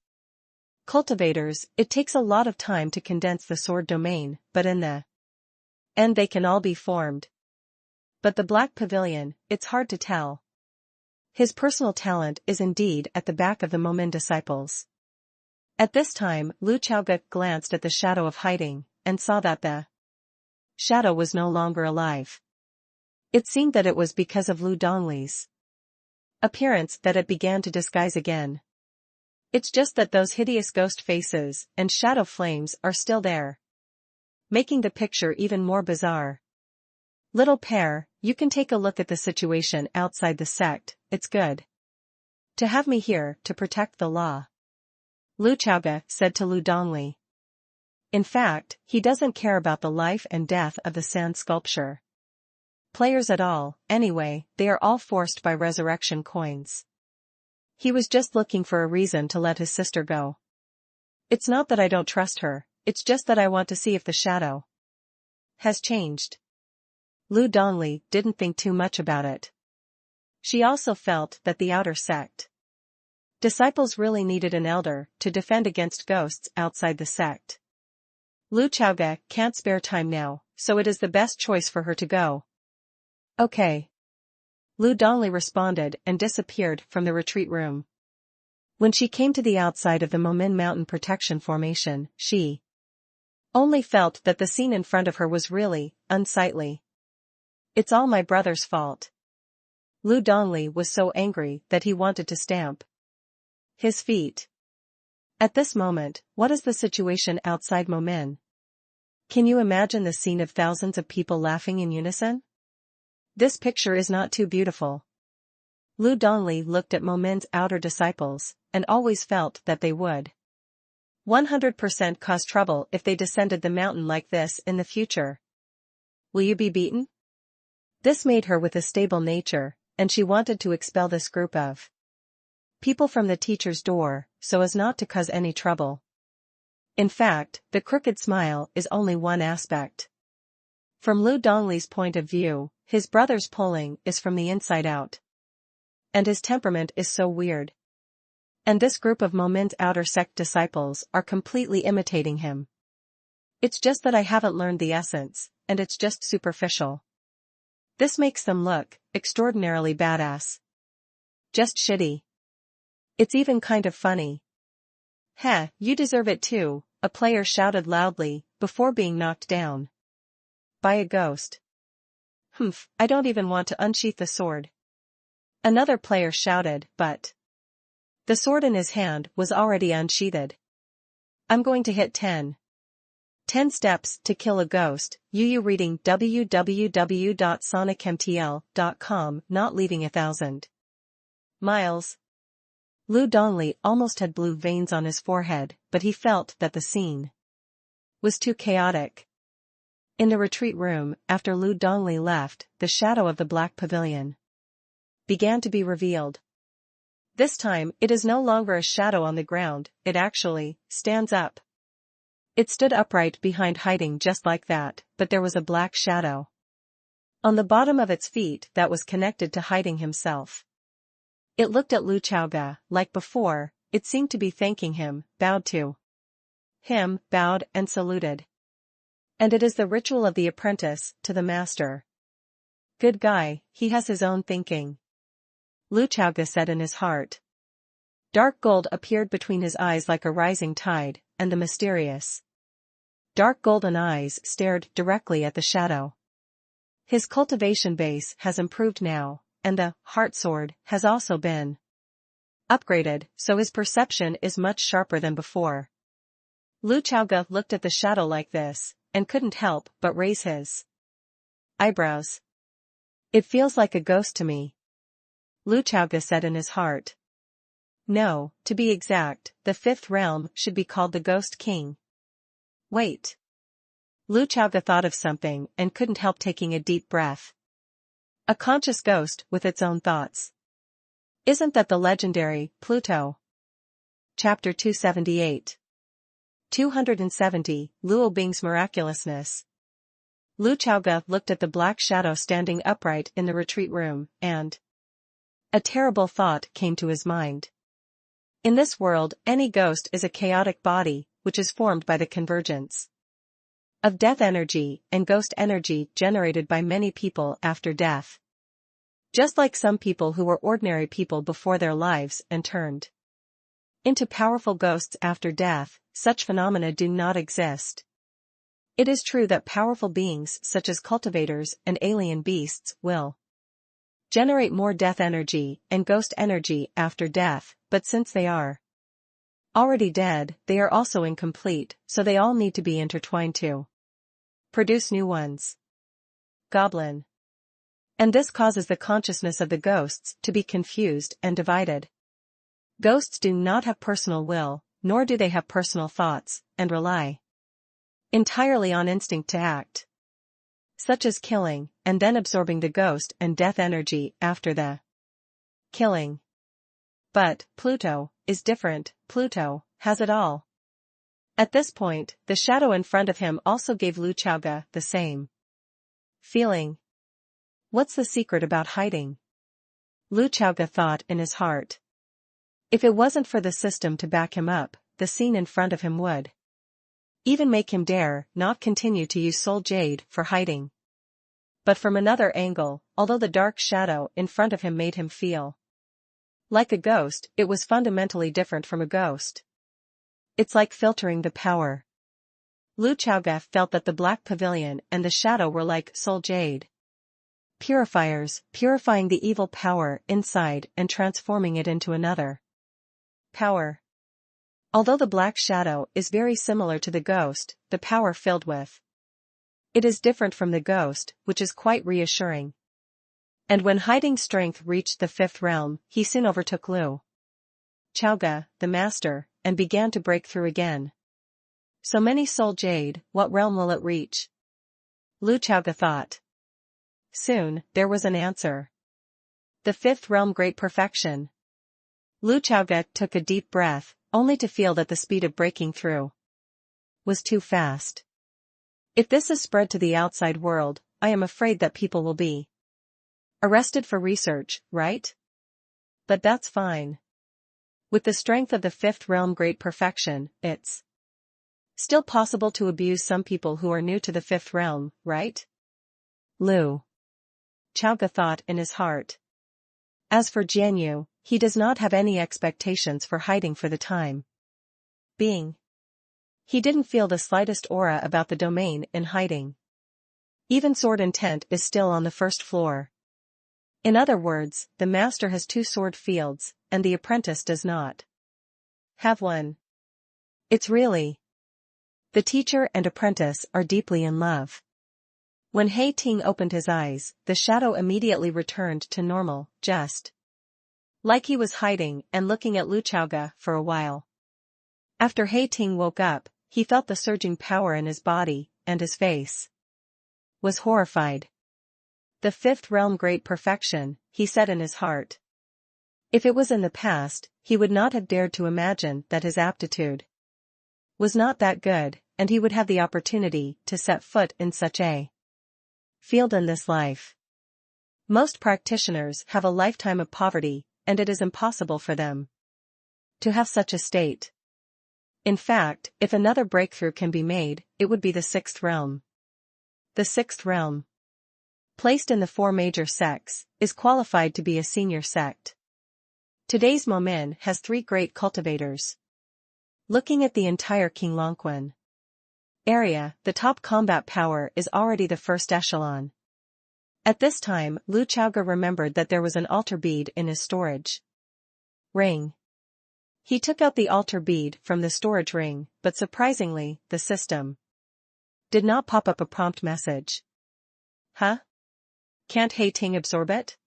cultivators, it takes a lot of time to condense the sword domain, but in the end they can all be formed. But the Black Pavilion, it's hard to tell. His personal talent is indeed at the back of the Momin disciples. At this time, Lu Chaoga glanced at the shadow of hiding, and saw that the shadow was no longer alive. It seemed that it was because of Lu Donglei's appearance that it began to disguise again. It's just that those hideous ghost faces and shadow flames are still there, making the picture even more bizarre. Little pair, you can take a look at the situation outside the sect. It's good to have me here to protect the law, Lu Chaoga said to Lu Donglei. In fact, he doesn't care about the life and death of the sand sculpture players at all. Anyway, they are all forced by resurrection coins. He was just looking for a reason to let his sister go. It's not that I don't trust her, it's just that I want to see if the shadow has changed. Lu Donglei didn't think too much about it. She also felt that the outer sect disciples really needed an elder to defend against ghosts outside the sect. Lu Chaoga can't spare time now, so it is the best choice for her to go. Okay. Lu Donglei responded and disappeared from the retreat room. When she came to the outside of the Momin Mountain Protection Formation, she only felt that the scene in front of her was really unsightly. It's all my brother's fault. Lu Donglei was so angry that he wanted to stamp his feet. At this moment, what is the situation outside Momin? Can you imagine the scene of thousands of people laughing in unison? This picture is not too beautiful. Lu Donglei looked at Momin's outer disciples, and always felt that they would 100% cause trouble if they descended the mountain like this in the future. Will you be beaten? This made her with a stable nature, and she wanted to expel this group of people from the teacher's door, so as not to cause any trouble. In fact, the crooked smile is only one aspect. From Lu Donglei's point of view, his brother's pulling is from the inside out. And his temperament is so weird. And this group of Momin's outer sect disciples are completely imitating him. It's just that I haven't learned the essence, and it's just superficial. This makes them look extraordinarily badass. Just shitty. It's even kind of funny. Heh, you deserve it too, a player shouted loudly, before being knocked down by a ghost. Humph, I don't even want to unsheath the sword. Another player shouted, but the sword in his hand was already unsheathed. I'm going to hit 10 steps to kill a ghost. You reading www.sonicmtl.com, not leaving 1,000 miles. Lu Donglei almost had blue veins on his forehead, but he felt that the scene was too chaotic. In the retreat room, after Lu Dongli left, the shadow of the Black Pavilion began to be revealed. This time, it is no longer a shadow on the ground, it actually stands up. It stood upright behind hiding just like that, but there was a black shadow on the bottom of its feet that was connected to hiding himself. It looked at Lu Chaoga, like before, it seemed to be thanking him, bowed to him, bowed and saluted. And it is the ritual of the apprentice to the master. Good guy, he has his own thinking, Lu Chaoga said in his heart. Dark gold appeared between his eyes like a rising tide, and the mysterious dark golden eyes stared directly at the shadow. His cultivation base has improved now, and the heart sword has also been upgraded, so his perception is much sharper than before. Lu Chaoga looked at the shadow like this, and couldn't help but raise his eyebrows. It feels like a ghost to me, Lu Chaoga said in his heart. No, to be exact, the fifth realm should be called the Ghost King. Wait. Lu Chaoga thought of something and couldn't help taking a deep breath. A conscious ghost with its own thoughts. Isn't that the legendary Pluto? Chapter 278. 270, Luo Bing's Miraculousness. Lu Chaoga looked at the black shadow standing upright in the retreat room, and a terrible thought came to his mind. In this world, any ghost is a chaotic body, which is formed by the convergence of death energy and ghost energy generated by many people after death. Just like some people who were ordinary people before their lives and turned into powerful ghosts after death, such phenomena do not exist. It is true that powerful beings such as cultivators and alien beasts will generate more death energy and ghost energy after death, but since they are already dead, they are also incomplete, so they all need to be intertwined to produce new ones. Goblin. And this causes the consciousness of the ghosts to be confused and divided. Ghosts do not have personal will, nor do they have personal thoughts, and rely entirely on instinct to act, such as killing, and then absorbing the ghost and death energy after the killing. But Pluto is different. Pluto has it all. At this point, the shadow in front of him also gave Lu Chaoga the same feeling. What's the secret about hiding? Lu Chaoga thought in his heart. If it wasn't for the system to back him up, the scene in front of him would even make him dare not continue to use soul jade for hiding. But from another angle, although the dark shadow in front of him made him feel like a ghost, it was fundamentally different from a ghost. It's like filtering the power. Lu Chaoga felt that the Black Pavilion and the shadow were like soul jade purifiers, purifying the evil power inside and transforming it into another power. Although the black shadow is very similar to the ghost, the power filled with it is different from the ghost, which is quite reassuring. And when hiding strength reached the fifth realm, he soon overtook Lu Chaoga, the master, and began to break through again. So many soul jade, what realm will it reach? Lu Chaoga thought. Soon, there was an answer. The fifth realm, great perfection. Lu Chaoga took a deep breath, only to feel that the speed of breaking through was too fast. If this is spread to the outside world, I am afraid that people will be arrested for research, right? But that's fine. With the strength of the fifth realm, great perfection, it's still possible to abuse some people who are new to the fifth realm, right? Lu Chaoga thought in his heart. As for Jianyu, he does not have any expectations for hiding for the time being. He didn't feel the slightest aura about the domain in hiding. Even sword intent is still on the first floor. In other words, the master has two sword fields, and the apprentice does not have one. It's really the teacher and apprentice are deeply in love. When He Ting opened his eyes, the shadow immediately returned to normal, just like he was hiding and looking at Lu Chaoga for a while. After He Ting woke up, he felt the surging power in his body, and his face was horrified. The fifth realm great perfection, he said in his heart. If it was in the past, he would not have dared to imagine that his aptitude was not that good, and he would have the opportunity to set foot in such a field in this life. Most practitioners have a lifetime of poverty, and it is impossible for them to have such a state. In fact, if another breakthrough can be made, it would be the sixth realm. The sixth realm, placed in the four major sects, is qualified to be a senior sect. Today's Momin has three great cultivators. Looking at the entire King Longquan area, the top combat power is already the first echelon. At this time, Lu Chaoge remembered that there was an altar bead in his storage ring. He took out the altar bead from the storage ring, but surprisingly, the system did not pop up a prompt message. Huh? Can't He Ting absorb it?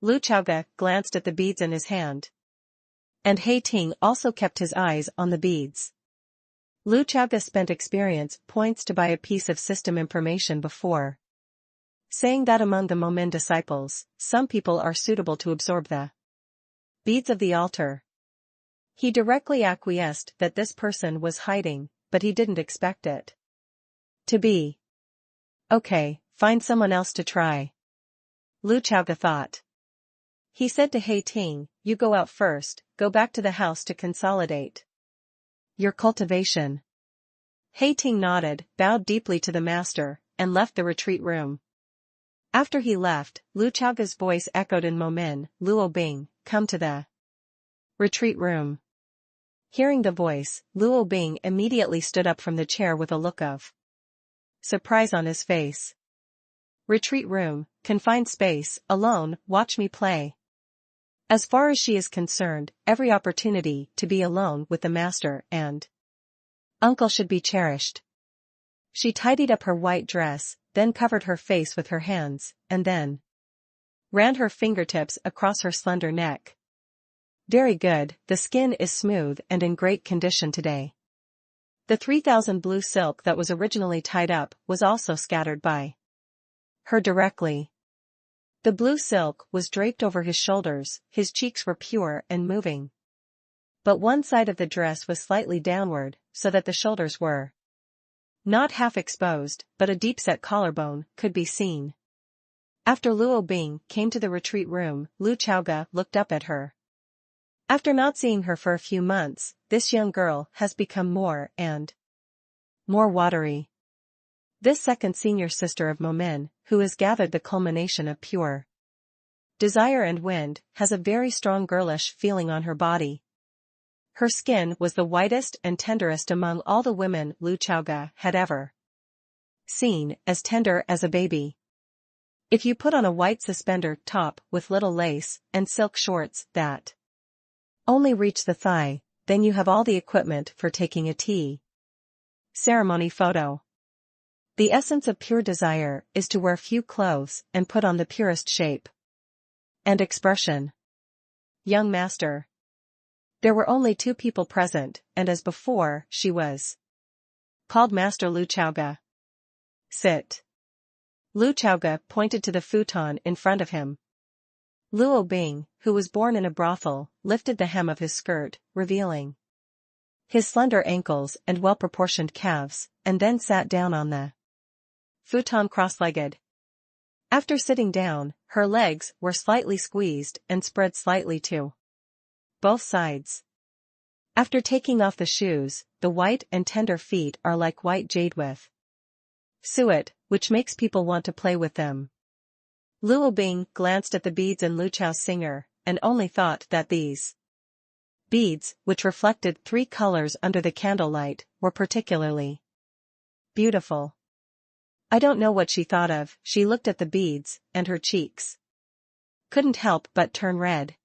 Lu Chaoge glanced at the beads in his hand. And He Ting also kept his eyes on the beads. Lu Chaoge spent experience points to buy a piece of system information before saying that among the Momin disciples, some people are suitable to absorb the beads of the altar. He directly acquiesced that this person was hiding, but he didn't expect it to be. Okay, find someone else to try. Lu Chaoge thought. He said to He Ting, you go out first, go back to the house to consolidate your cultivation. He Ting nodded, bowed deeply to the master, and left the retreat room. After he left, Lu Chaoge's voice echoed in Momin, Luo Bing, come to the retreat room. Hearing the voice, Luo Bing immediately stood up from the chair with a look of surprise on his face. Retreat room, confined space, alone, watch me play. As far as she is concerned, every opportunity to be alone with the master and uncle should be cherished. She tidied up her white dress, then covered her face with her hands, and then ran her fingertips across her slender neck. Very good, the skin is smooth and in great condition today. The 3,000 blue silk that was originally tied up was also scattered by her directly. The blue silk was draped over his shoulders, his cheeks were pure and moving. But one side of the dress was slightly downward, so that the shoulders were not half exposed, but a deep-set collarbone could be seen. After Luo Bing came to the retreat room, Lu Chaoge looked up at her. After not seeing her for a few months, this young girl has become more and more watery. This second senior sister of Momin, who has gathered the culmination of pure desire and wind, has a very strong girlish feeling on her body. Her skin was the whitest and tenderest among all the women Lu Chaoge had ever seen, as tender as a baby. If you put on a white suspender top with little lace and silk shorts that only reach the thigh, then you have all the equipment for taking a tea ceremony photo. The essence of pure desire is to wear few clothes and put on the purest shape and expression. Young master. There were only two people present, and as before, she was called Master Lu Chaoge. Sit. Lu Chaoge pointed to the futon in front of him. Luo Bing, who was born in a brothel, lifted the hem of his skirt, revealing his slender ankles and well-proportioned calves, and then sat down on the futon cross-legged. After sitting down, her legs were slightly squeezed and spread slightly to both sides. After taking off the shoes, the white and tender feet are like white jade with suet, which makes people want to play with them. Luo Bing glanced at the beads in Lu Chao's singer, and only thought that these beads, which reflected three colors under the candlelight, were particularly beautiful. I don't know what she thought of, she looked at the beads, and her cheeks couldn't help but turn red.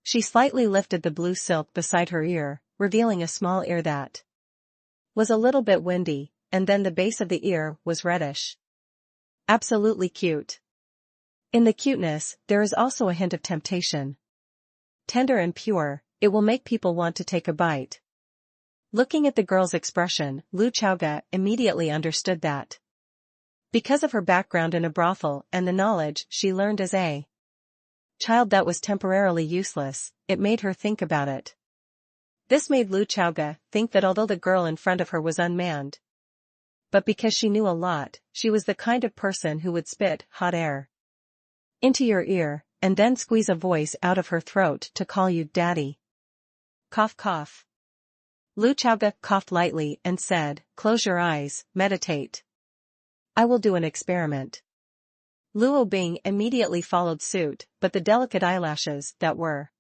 She slightly lifted the blue silk beside her ear, revealing a small ear that was a little bit windy, and then the base of the ear was reddish. Absolutely cute. In the cuteness, there is also a hint of temptation. Tender and pure, it will make people want to take a bite. Looking at the girl's expression, Lu Chaoge immediately understood that Because of her background in a brothel and the knowledge she learned as a child that was temporarily useless, it made her think about it. This made Lu Chaoga think that although the girl in front of her was unmanned, but because she knew a lot, she was the kind of person who would spit hot air into your ear, and then squeeze a voice out of her throat to call you daddy. Cough cough. Lu Chaoga coughed lightly and said, "Close your eyes, meditate. I will do an experiment." Luo Bing immediately followed suit, but the delicate eyelashes that were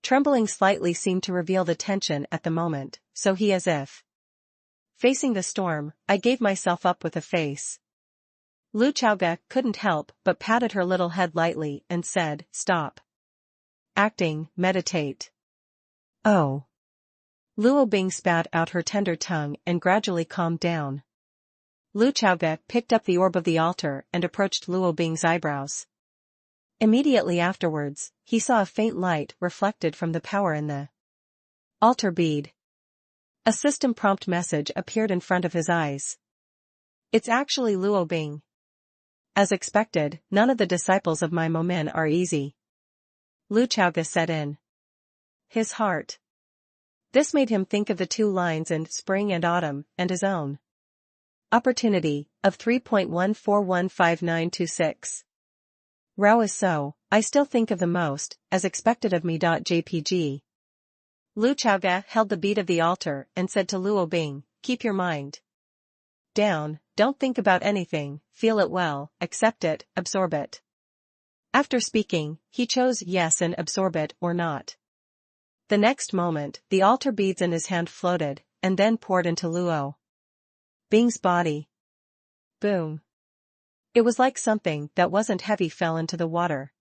trembling slightly seemed to reveal the tension at the moment, so he as if facing the storm, "I gave myself up with a face." Lu Chaoga couldn't help but patted her little head lightly and said, "Stop acting, meditate." "Oh." Luo Bing spat out her tender tongue and gradually calmed down. Lu Chaoga picked up the orb of the altar and approached Luo Bing's eyebrows. Immediately afterwards, he saw a faint light reflected from the power in the altar bead. A system prompt message appeared in front of his eyes. "It's actually Luo Bing. As expected, none of the disciples of my Momin are easy." Lu Chaoga said in his heart. This made him think of the two lines in Spring and Autumn and his own opportunity of 3.141596. Rao is so, I still think of the most, as expected of me. JPG. Lu Chaoga held the bead of the altar and said to Luo Bing, "Keep your mind down, don't think about anything, feel it well, accept it, absorb it." After speaking, he chose yes and absorb it or not. The next moment, the altar beads in his hand floated, and then poured into Luo Bing's body. Boom. It was like something that wasn't heavy fell into the water.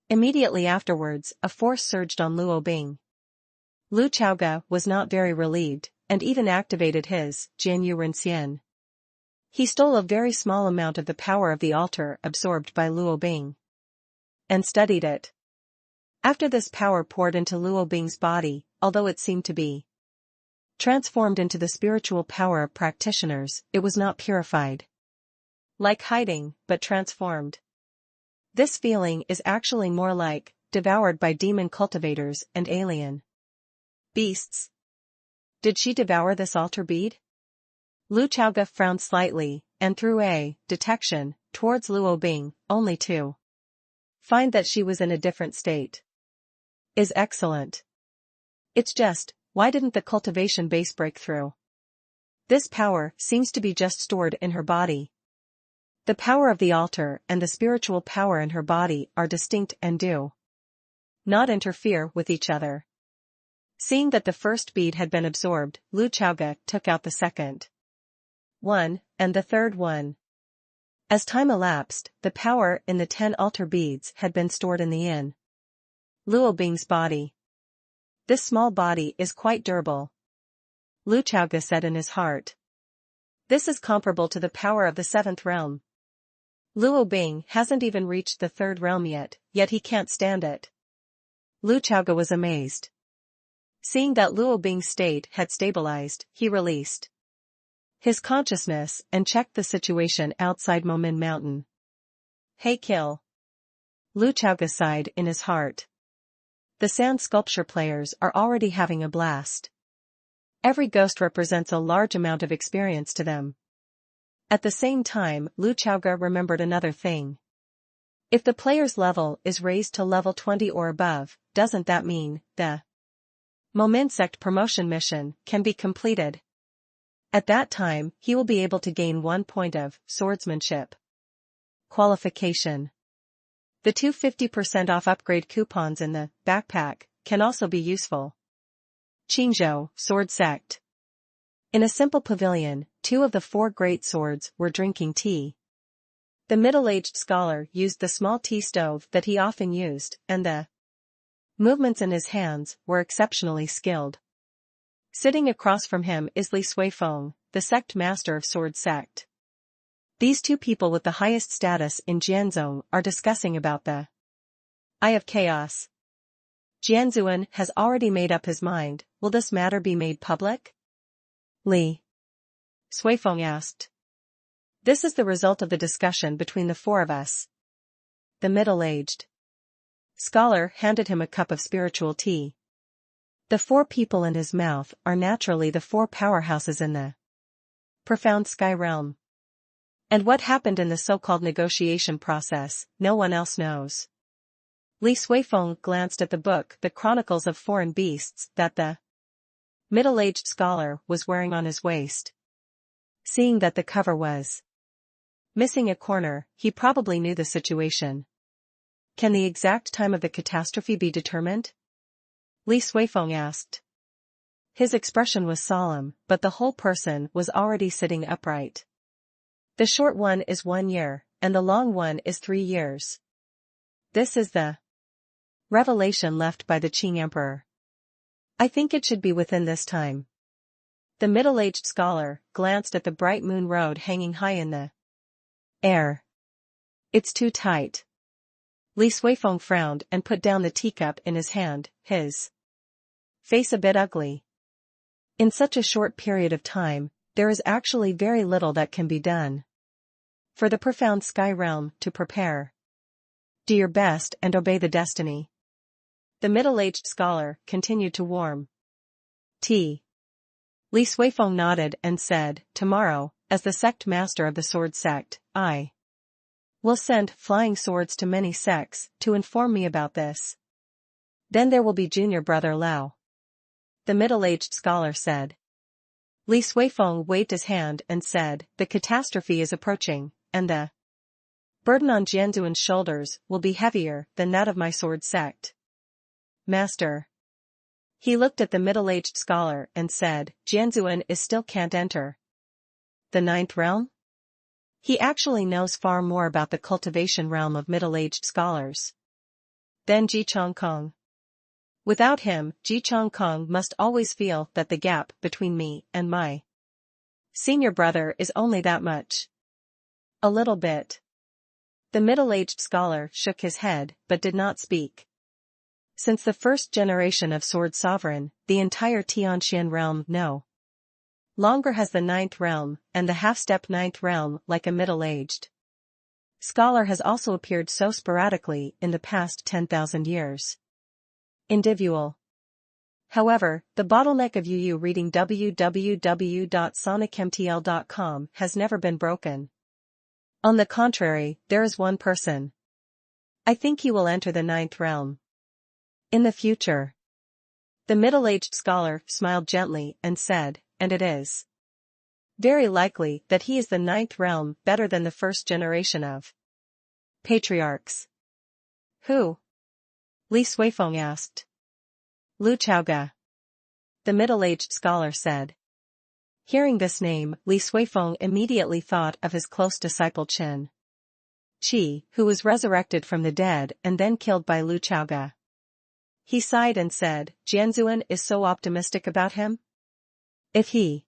Immediately afterwards, a force surged on Luo Bing. Lu Chaoga was not very relieved, and even activated his Jianyu Rinxian. He stole a very small amount of the power of the altar absorbed by Luo Bing and studied it. After this power poured into Luo Bing's body, although it seemed to be transformed into the spiritual power of practitioners, it was not purified. Like hiding, but transformed. This feeling is actually more like devoured by demon cultivators and alien beasts. Did she devour this altar bead? Lu Chaoga frowned slightly, and threw a detection towards Luo Bing, only to find that she was in a different state. Is excellent. It's just, why didn't the cultivation base break through? This power seems to be just stored in her body. The power of the altar and the spiritual power in her body are distinct and do not interfere with each other. Seeing that the first bead had been absorbed, Lu Chaoga took out the second one, and the third one. As time elapsed, the power in the 10 altar beads had been stored in the Luo Bing's body. This small body is quite durable, Lu Chaoga said in his heart. This is comparable to the power of the 7th realm. Luo Bing hasn't even reached the 3rd realm yet he can't stand it. Lu Chaoga was amazed. Seeing that Luo Bing's state had stabilized, he released his consciousness and checked the situation outside Momin Mountain. Hey kill. Lu Chaoga sighed in his heart. The sand sculpture players are already having a blast. Every ghost represents a large amount of experience to them. At the same time, Lu Chaoga remembered another thing. If the player's level is raised to level 20 or above, doesn't that mean the Momin Sect promotion mission can be completed? At that time, he will be able to gain 1 point of swordsmanship qualification. The 250% off upgrade coupons in the backpack can also be useful. Qingzhou, Sword Sect. In a simple pavilion, 2 of the 4 great swords were drinking tea. The middle-aged scholar used the small tea stove that he often used, and the movements in his hands were exceptionally skilled. Sitting across from him is Li Suifeng, the sect master of Sword Sect. These 2 people with the highest status in Jianzhong are discussing about the Eye of Chaos. Jianzuan has already made up his mind, will this matter be made public? Li Suifeng asked. This is the result of the discussion between the four of us. The middle-aged scholar handed him a cup of spiritual tea. The four people in his mouth are naturally the four powerhouses in the profound sky realm. And what happened in the so-called negotiation process, no one else knows. Li Suifeng glanced at the book, The Chronicles of Foreign Beasts, that the middle-aged scholar was wearing on his waist. Seeing that the cover was missing a corner, he probably knew the situation. Can the exact time of the catastrophe be determined? Li Suifeng asked. His expression was solemn, but the whole person was already sitting upright. The short one is 1 year, and the long one is 3 years. This is the revelation left by the Qing emperor. I think it should be within this time. The middle-aged scholar glanced at the bright moon road hanging high in the air. It's too tight. Li Suifeng frowned and put down the teacup in his hand, his face a bit ugly. In such a short period of time, there is actually very little that can be done. For the profound sky realm to prepare. Do your best and obey the destiny. The middle-aged scholar continued to warm tea. Li Suifeng nodded and said, tomorrow, as the sect master of the sword sect, I will send flying swords to many sects to inform me about this. Then there will be junior brother Lao. The middle-aged scholar said. Li Suifeng waved his hand and said, the catastrophe is approaching, and the burden on Jianzuan's shoulders will be heavier than that of my sword sect. Master. He looked at the middle-aged scholar and said, Jianzuan is still can't enter the 9th realm? He actually knows far more about the cultivation realm of middle-aged scholars than Ji Chongkong. Without him, Ji Chongkong must always feel that the gap between me and my senior brother is only that much. A little bit. The middle-aged scholar shook his head, but did not speak. Since the first generation of Sword Sovereign, the entire Tianxian realm no longer has the 9th realm, and the half-step 9th realm like a middle-aged scholar has also appeared so sporadically in the past 10,000 years. Individual. However, the bottleneck of UU reading www.sonicmtl.com has never been broken. On the contrary, there is one person. I think he will enter the 9th realm. In the future. The middle-aged scholar smiled gently and said, and it is very likely that he is the 9th realm better than the first generation of patriarchs. Who? Li Suifeng asked. Lu Chaoga. The middle-aged scholar said. Hearing this name, Li Suifeng immediately thought of his close disciple Qin Qi, who was resurrected from the dead and then killed by Lu Chaoga. He sighed and said, Jianzuan is so optimistic about him? If he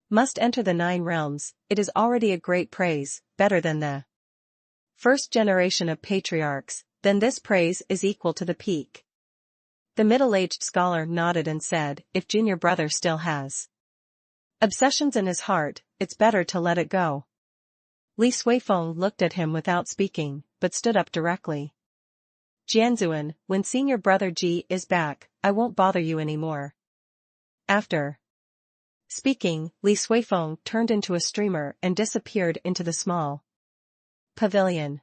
must enter the 9 realms, it is already a great praise, better than the first generation of patriarchs, then this praise is equal to the peak. The middle-aged scholar nodded and said, if junior brother still has obsessions in his heart, it's better to let it go. Li Suifeng looked at him without speaking, but stood up directly. Jianzuan, when senior brother Ji is back, I won't bother you anymore. After speaking, Li Suifeng turned into a streamer and disappeared into the small pavilion.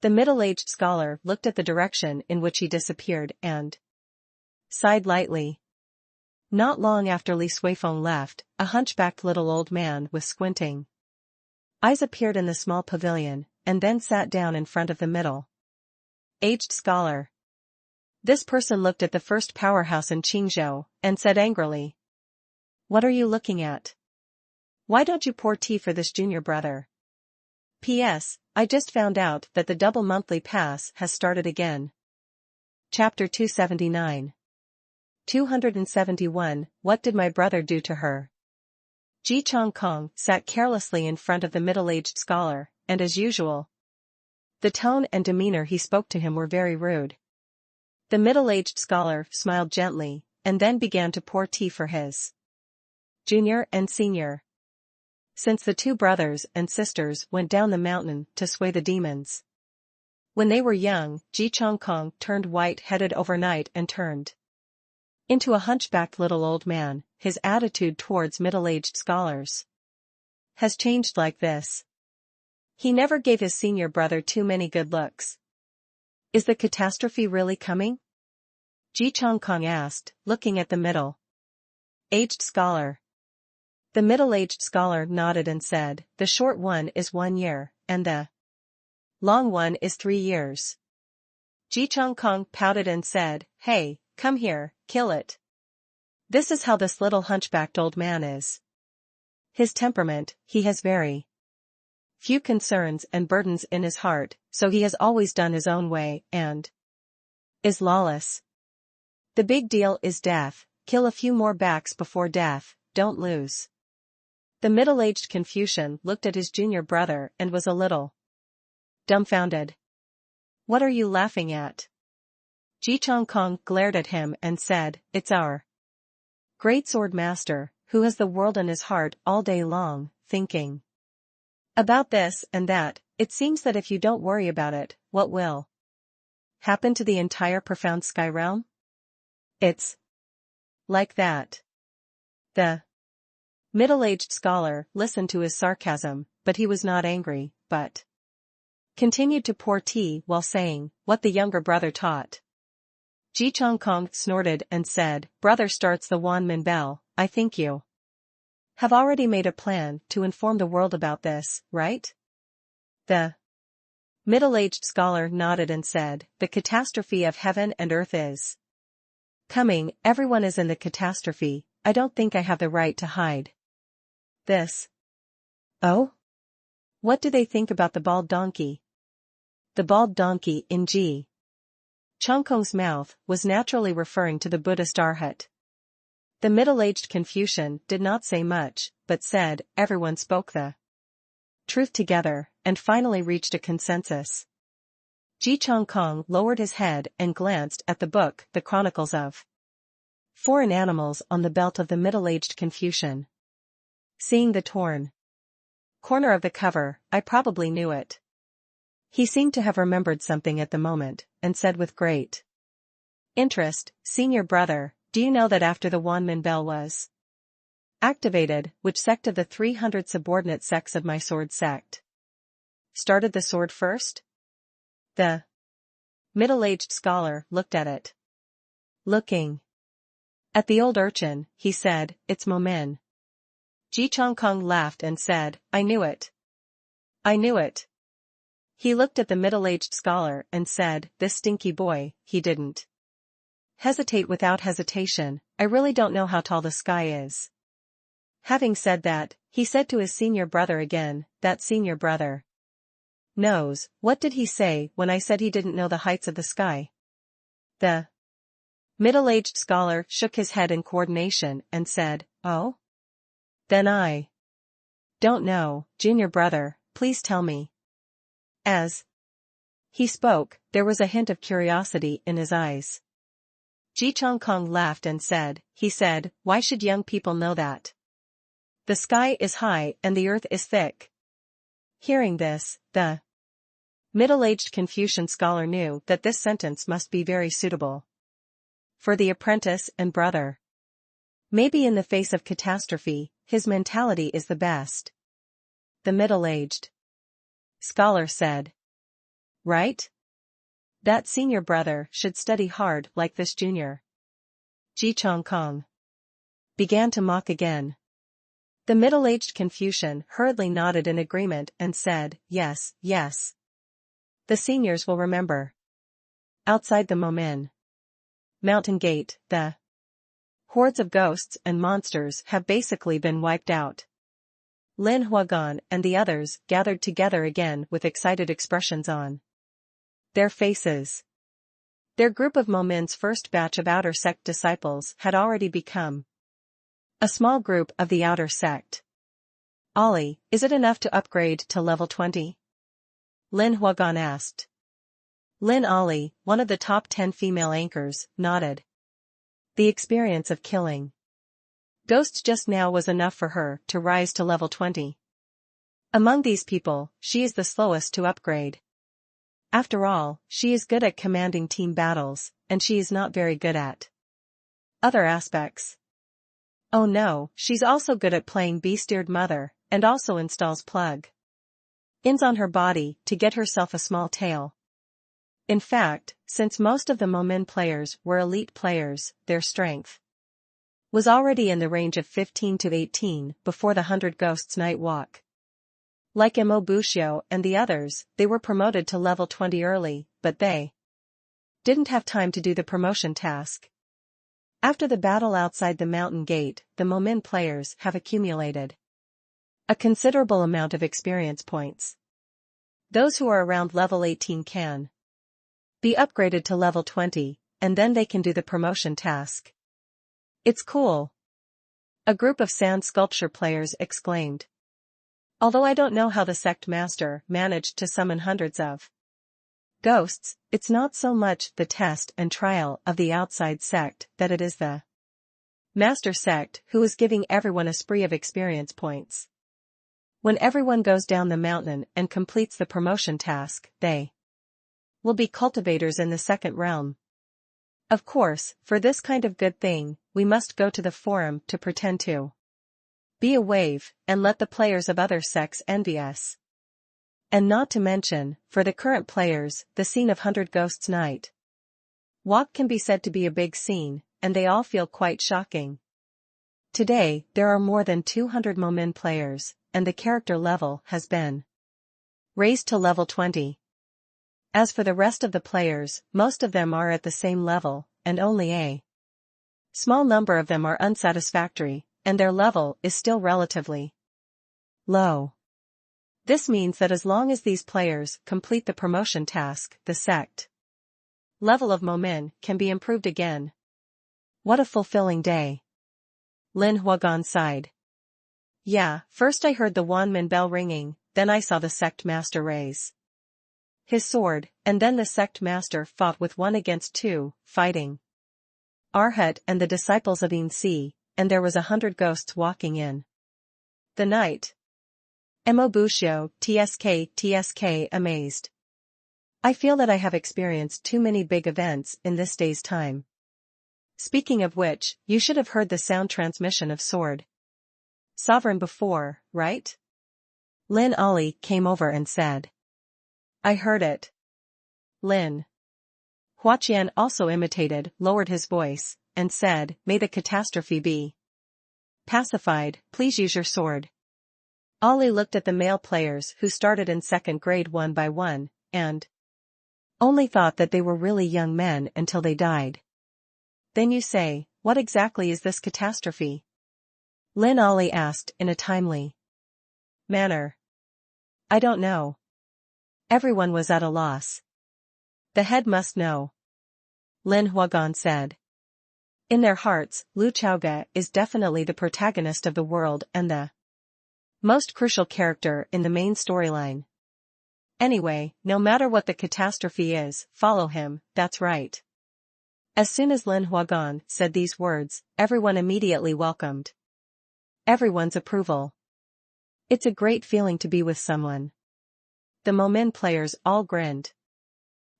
The middle-aged scholar looked at the direction in which he disappeared and sighed lightly. Not long after Li Suifeng left, a hunchbacked little old man with squinting eyes appeared in the small pavilion, and then sat down in front of the middle-aged scholar. This person looked at the first powerhouse in Qingzhou, and said angrily, what are you looking at? Why don't you pour tea for this junior brother? P.S. I just found out that the double monthly pass has started again. Chapter 279. 271, What did my brother do to her? Ji Chongkong sat carelessly in front of the middle-aged scholar, and as usual, the tone and demeanor he spoke to him were very rude. The middle-aged scholar smiled gently, and then began to pour tea for his junior and senior since the two brothers and sisters went down the mountain to sway the demons. When they were young, Ji Chongkong turned white-headed overnight and turned into a hunchbacked little old man. His attitude towards middle-aged scholars has changed like this. He never gave his senior brother too many good looks. Is the catastrophe really coming? Ji Chongkong asked, looking at the middle-aged scholar. The middle-aged scholar nodded and said, the short one is 1 year, and the long one is 3 years. Ji Chongkong pouted and said, hey, come here, kill it. This is how this little hunchbacked old man is. His temperament, he has very few concerns and burdens in his heart, so he has always done his own way and is lawless. The big deal is death, kill a few more backs before death, don't lose. The middle-aged Confucian looked at his junior brother and was a little dumbfounded. What are you laughing at? Ji Chongkong glared at him and said, it's our great sword master, who has the world in his heart all day long, thinking about this and that. It seems that if you don't worry about it, what will happen to the entire profound sky realm? It's like that. The middle-aged scholar listened to his sarcasm, but he was not angry, but continued to pour tea while saying what the younger brother taught. Ji Chongkong snorted and said, brother starts the Wanmin bell. I think you have already made a plan to inform the world about this, right? The middle-aged scholar nodded and said, the catastrophe of heaven and earth is coming. Everyone is in the catastrophe. I don't think I have the right to hide this. Oh? What do they think about the bald donkey? The bald donkey in Ji Chongkong's mouth was naturally referring to the Buddhist Arhat. The middle-aged Confucian did not say much, but said, everyone spoke the truth together, and finally reached a consensus. Ji Chongkong lowered his head and glanced at the book, The Chronicles of Foreign Animals, on the belt of the middle-aged Confucian. Seeing the torn corner of the cover, I probably knew it. He seemed to have remembered something at the moment, and said with great interest, senior brother, do you know that after the Wanmin bell was activated, which sect of the 300 subordinate sects of my sword sect started the sword first? The middle-aged scholar looked at it. Looking at the old urchin, he said, it's Momin. Ji Chongkong laughed and said, I knew it. I knew it. He looked at the middle-aged scholar and said, this stinky boy. He didn't hesitate without hesitation. I really don't know how tall the sky is. Having said that, he said to his senior brother again, that senior brother knows. What did he say when I said he didn't know the heights of the sky? The middle-aged scholar shook his head in coordination and said, oh? Then I don't know, junior brother, please tell me. As he spoke, there was a hint of curiosity in his eyes. Ji Chongkong laughed and said, he said, why should young people know that? The sky is high and the earth is thick. Hearing this, the middle-aged Confucian scholar knew that this sentence must be very suitable for the apprentice and brother. Maybe in the face of catastrophe, his mentality is the best. The middle-aged scholar said, right? That senior brother should study hard like this junior. Ji Chongkong began to mock again. The middle-aged Confucian hurriedly nodded in agreement and said, yes, yes. The seniors will remember. Outside the Momin mountain gate, the hordes of ghosts and monsters have basically been wiped out. Lin Huagan and the others gathered together again with excited expressions on their faces. Their group of Momin's first batch of outer sect disciples had already become a small group of the outer sect. Ollie, is it enough to upgrade to level 20? Lin Huagan asked. Lin Ollie, one of the top 10 female anchors, nodded. The experience of killing ghosts just now was enough for her to rise to level 20. Among these people, she is the slowest to upgrade. After all, she is good at commanding team battles, and she is not very good at other aspects. Oh no, she's also good at playing B-steered mother, and also installs plug-ins on her body to get herself a small tail. In fact, since most of the Momin players were elite players, their strength was already in the range of 15 to 18 before the 100 Ghosts Night Walk. Like Immortal and the others, they were promoted to level 20 early, but they didn't have time to do the promotion task. After the battle outside the mountain gate, the Momin players have accumulated a considerable amount of experience points. Those who are around level 18 can be upgraded to level 20, and then they can do the promotion task. It's cool. A group of sand sculpture players exclaimed. Although I don't know how the Sect master managed to summon hundreds of ghosts, it's not so much the test and trial of the outside Sect that it is the master Sect who is giving everyone a spree of experience points. When everyone goes down the mountain and completes the promotion task, they will be cultivators in the second realm. Of course, for this kind of good thing, we must go to the forum to pretend to be a wave, and let the players of other sects envy us. And not to mention, for the current players, the scene of 100 Ghosts Night Walk can be said to be a big scene, and they all feel quite shocking. Today, there are more than 200 Momin players, and the character level has been raised to level 20. As for the rest of the players, most of them are at the same level, and only a small number of them are unsatisfactory, and their level is still relatively low. This means that as long as these players complete the promotion task, the Sect level of Momin can be improved again. What a fulfilling day. Lin Huagan sighed. Yeah, first I heard the Wanmin bell ringing, then I saw the Sect master raise his sword, and then the Sect master fought with 1 against 2, fighting Arhat and the disciples of Insi, and there was 100 ghosts walking in the night. Emobushio, TSK, amazed. I feel that I have experienced too many big events in this day's time. Speaking of which, you should have heard the sound transmission of Sword Sovereign before, right? Lin Ali came over and said. I heard it. Lin Huaqian also imitated, lowered his voice, and said, May the catastrophe be pacified, please use your sword. Ali looked at the male players who started in second grade one by one, and only thought that they were really young men until they died. Then you say, what exactly is this catastrophe? Lin Ali asked in a timely manner. I don't know. Everyone was at a loss. The head must know. Lin Huagan said. In their hearts, Lu Chaoge is definitely the protagonist of the world and the most crucial character in the main storyline. Anyway, no matter what the catastrophe is, follow him, that's right. As soon as Lin Huagan said these words, everyone immediately welcomed everyone's approval. It's a great feeling to be with someone. The Momin players all grinned.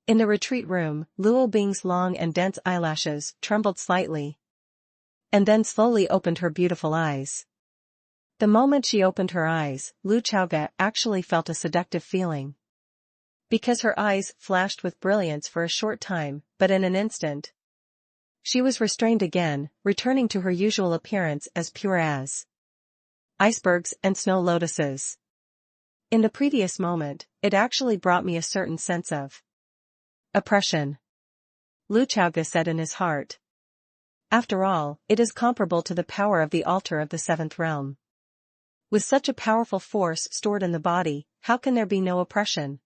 In the retreat room, Luo Bing's long and dense eyelashes trembled slightly, and then slowly opened her beautiful eyes. The moment she opened her eyes, Lu Chaoge actually felt a seductive feeling. Because her eyes flashed with brilliance for a short time, but in an instant, she was restrained again, returning to her usual appearance as pure as icebergs and snow lotuses. In the previous moment, it actually brought me a certain sense of oppression. Lu Chaoge said in his heart. After all, it is comparable to the power of the altar of the seventh realm. With such a powerful force stored in the body, how can there be no oppression?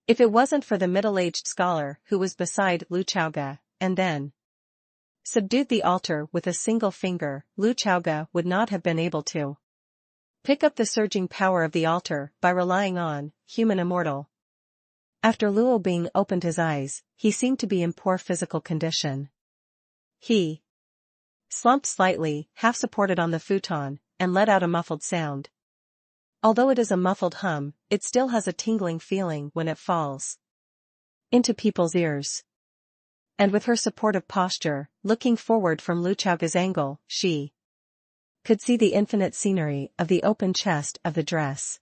If it wasn't for the middle-aged scholar who was beside Lu Chaoge, and then subdued the altar with a single finger, Lu Chaoge would not have been able to pick up the surging power of the altar by relying on human immortal. After Luo Bing opened his eyes, he seemed to be in poor physical condition. He slumped slightly, half supported on the futon, and let out a muffled sound. Although it is a muffled hum, it still has a tingling feeling when it falls into people's ears. And with her supportive posture, looking forward from Lu Chaoga's angle, she could see the infinite scenery of the open chest of the dress.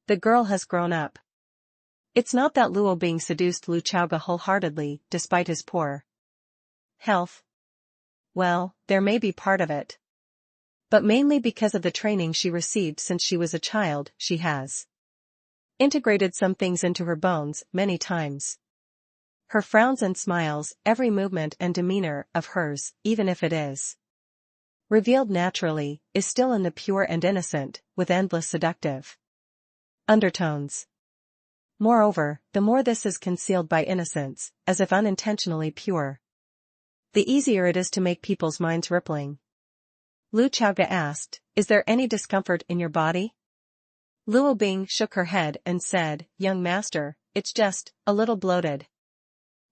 The girl has grown up. It's not that Luo Bing seduced Lu Chaoga wholeheartedly, despite his poor health. Well, there may be part of it. But mainly because of the training she received since she was a child, she has integrated some things into her bones many times. Her frowns and smiles, every movement and demeanor of hers, even if it is revealed naturally, is still in the pure and innocent, with endless seductive undertones. Moreover, the more this is concealed by innocence, as if unintentionally pure, the easier it is to make people's minds rippling. Lu Chaoga asked, "Is there any discomfort in your body?" Luo Bing shook her head and said, "Young master, it's just a little bloated."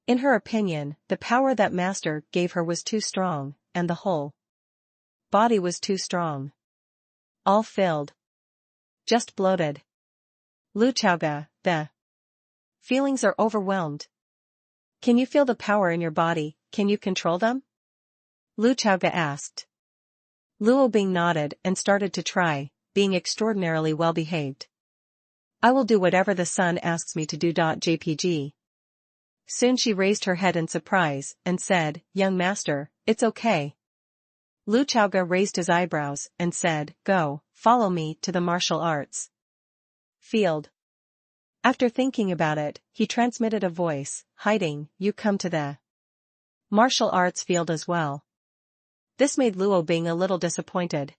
In her opinion, the power that master gave her was too strong, and the whole body was too strong. All filled. Just bloated. Lu Chaoga, the feelings are overwhelmed. Can you feel the power in your body, can you control them? Lu Chaoga asked. Luo Bing nodded and started to try, being extraordinarily well behaved. I will do whatever the sun asks me to do. JPG. Soon she raised her head in surprise and said, "Young master, it's okay." Lu Chaoga raised his eyebrows and said, "Go, follow me to the martial arts field." After thinking about it, he transmitted a voice, hiding, "You come to the martial arts field as well." This made Luo Bing a little disappointed.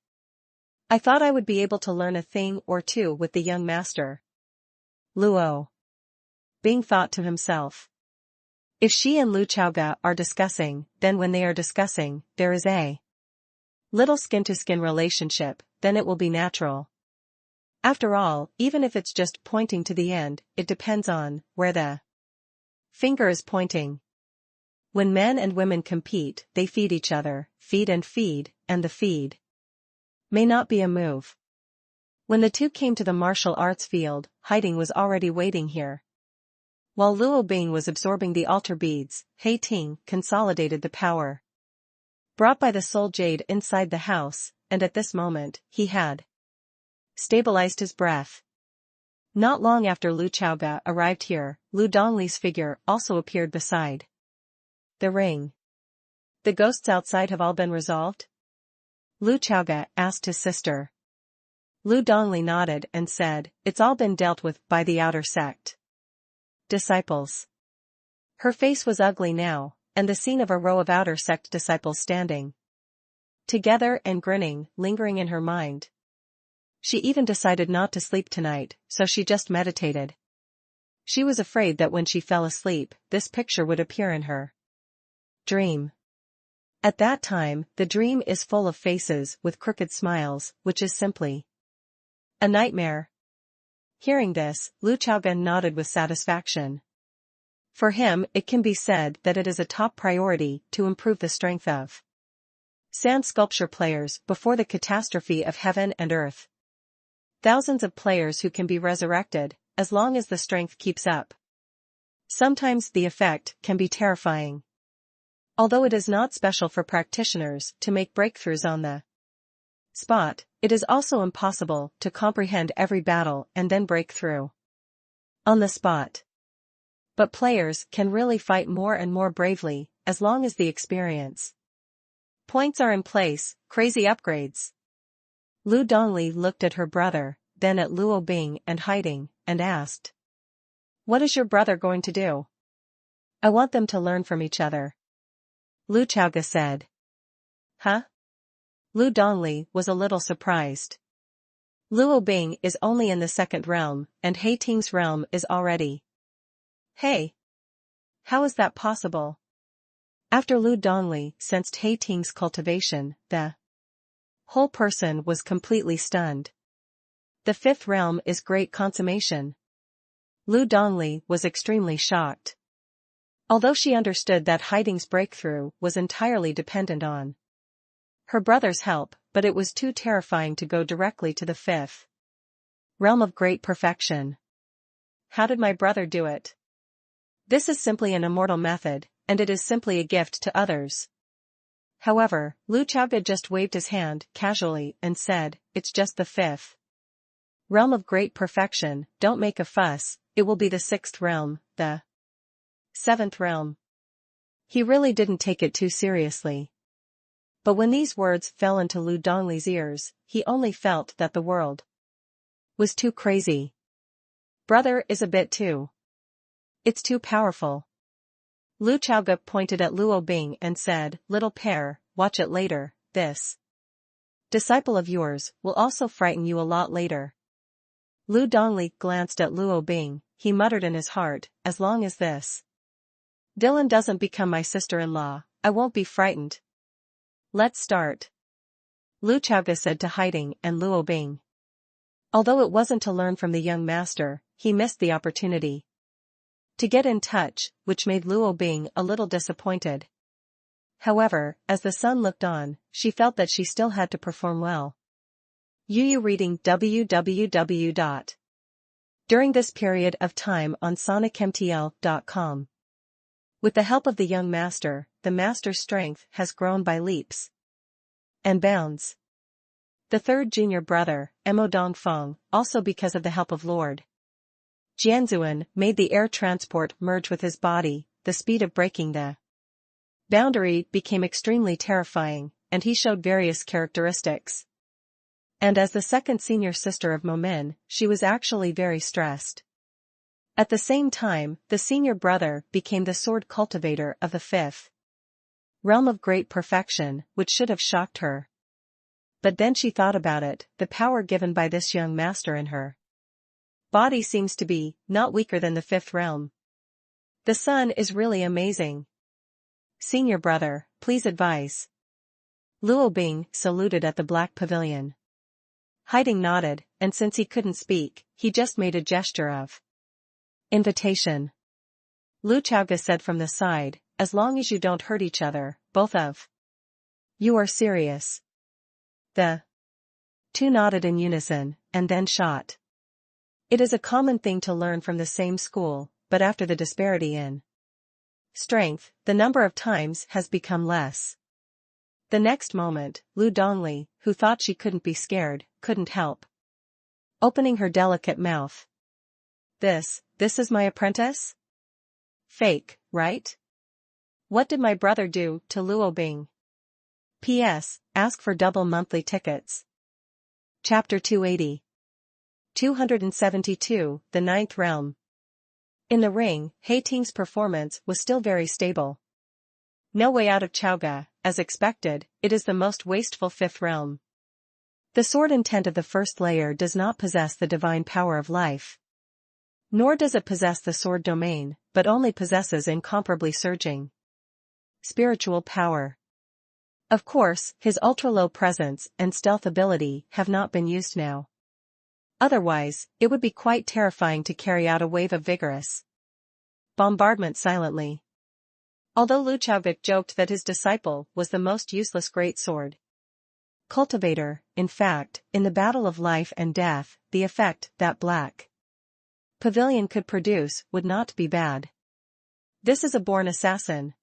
I thought I would be able to learn a thing or two with the young master. Luo Bing thought to himself. If she and Lu Chaoga are discussing, then when they are discussing, there is a little skin-to-skin relationship, then it will be natural. After all, even if it's just pointing to the end, it depends on where the finger is pointing. When men and women compete, they feed each other, and the feed may not be a move. When the two came to the martial arts field, hiding was already waiting here. While Luo Bing was absorbing the altar beads, He Ting consolidated the power brought by the soul jade inside the house, and at this moment, he had stabilized his breath. Not long after Lu Chaoga arrived here, Lu Dongli's figure also appeared beside the ring. The ghosts outside have all been resolved? Lu Chaoga asked his sister. Lu Dongli nodded and said, "It's all been dealt with by the outer sect disciples." Her face was ugly now, and the scene of a row of outer sect disciples standing together and grinning, lingering in her mind. She even decided not to sleep tonight, so she just meditated. She was afraid that when she fell asleep, this picture would appear in her dream. At that time, the dream is full of faces with crooked smiles, which is simply a nightmare. Hearing this, Lu Chaoga nodded with satisfaction. For him, it can be said that it is a top priority to improve the strength of sand sculpture players before the catastrophe of heaven and earth. Thousands of players who can be resurrected, as long as the strength keeps up. Sometimes the effect can be terrifying. Although it is not special for practitioners to make breakthroughs on the spot, it is also impossible to comprehend every battle and then break through on the spot. But players can really fight more and more bravely, as long as the experience points are in place. Crazy upgrades. Lu Dongli looked at her brother, then at Luo Bing and Hiding, and asked, "What is your brother going to do?" "I want them to learn from each other," Lu Chaoga said. Huh? Lu Dongli was a little surprised. Luo Bing is only in the second realm, and He Ting's realm is already. Hey! How is that possible? After Lu Dongli sensed He Ting's cultivation, the whole person was completely stunned. The fifth realm is great consummation. Lu Dongli was extremely shocked. Although she understood that Hiding's breakthrough was entirely dependent on her brother's help, but it was too terrifying to go directly to the fifth Realm of great perfection. How did my brother do it? This is simply an immortal method, and it is simply a gift to others. However, Lu Xiaoge just waved his hand casually and said, "It's just the fifth realm of great perfection, don't make a fuss, it will be the sixth realm, the seventh realm." He really didn't take it too seriously. But when these words fell into Lu Dongli's ears, he only felt that the world was too crazy. Brother is a bit too. It's too powerful. Lu Xiaoge pointed at Luo Bing and said, "Little pair, watch it later, this disciple of yours will also frighten you a lot later." Lu Dongli glanced at Luo Bing, he muttered in his heart, "As long as this Dylan doesn't become my sister-in-law, I won't be frightened. Let's start." Lu Xiaoge said to Haiding and Luo Bing. Although it wasn't to learn from the young master, he missed the opportunity to get in touch, which made Luo Bing a little disappointed. However, as the son looked on, she felt that she still had to perform well. Yu reading www. During this period of time on sonicmtl.com. With the help of the young master, the master's strength has grown by leaps and bounds. The third junior brother, Mo Dongfeng, also because of the help of Lord Jianzuan, made the air transport merge with his body, the speed of breaking the boundary became extremely terrifying, and he showed various characteristics. And as the second senior sister of Momin, she was actually very stressed. At the same time, the senior brother became the sword cultivator of the fifth realm of great perfection, which should have shocked her. But then she thought about it, the power given by this young master in her body seems to be not weaker than the fifth realm. The son is really amazing. Senior brother, please advise. Luo Bing saluted at the black pavilion. Haiding nodded, and since he couldn't speak, he just made a gesture of invitation. Lu Xiaoge said from the side, "As long as you don't hurt each other, both of you are serious." The two nodded in unison, and then shot. It is a common thing to learn from the same school, but after the disparity in strength, the number of times has become less. The next moment, Lu Dongli, who thought she couldn't be scared, couldn't help opening her delicate mouth. This is my apprentice? Fake, right? What did my brother do to Luo Bing? P.S. Ask for double monthly tickets. Chapter 280. 272, The Ninth Realm. In the ring, He Ting's performance was still very stable. No way out of Xiaoge, as expected, it is the most wasteful fifth realm. The sword intent of the first layer does not possess the divine power of life. Nor does it possess the sword domain, but only possesses incomparably surging spiritual power. Of course, his ultra-low presence and stealth ability have not been used now. Otherwise, it would be quite terrifying to carry out a wave of vigorous bombardment silently. Although Lu Xiaoge joked that his disciple was the most useless great sword cultivator, in fact, in the battle of life and death, the effect that black pavilion could produce would not be bad. This is a born assassin.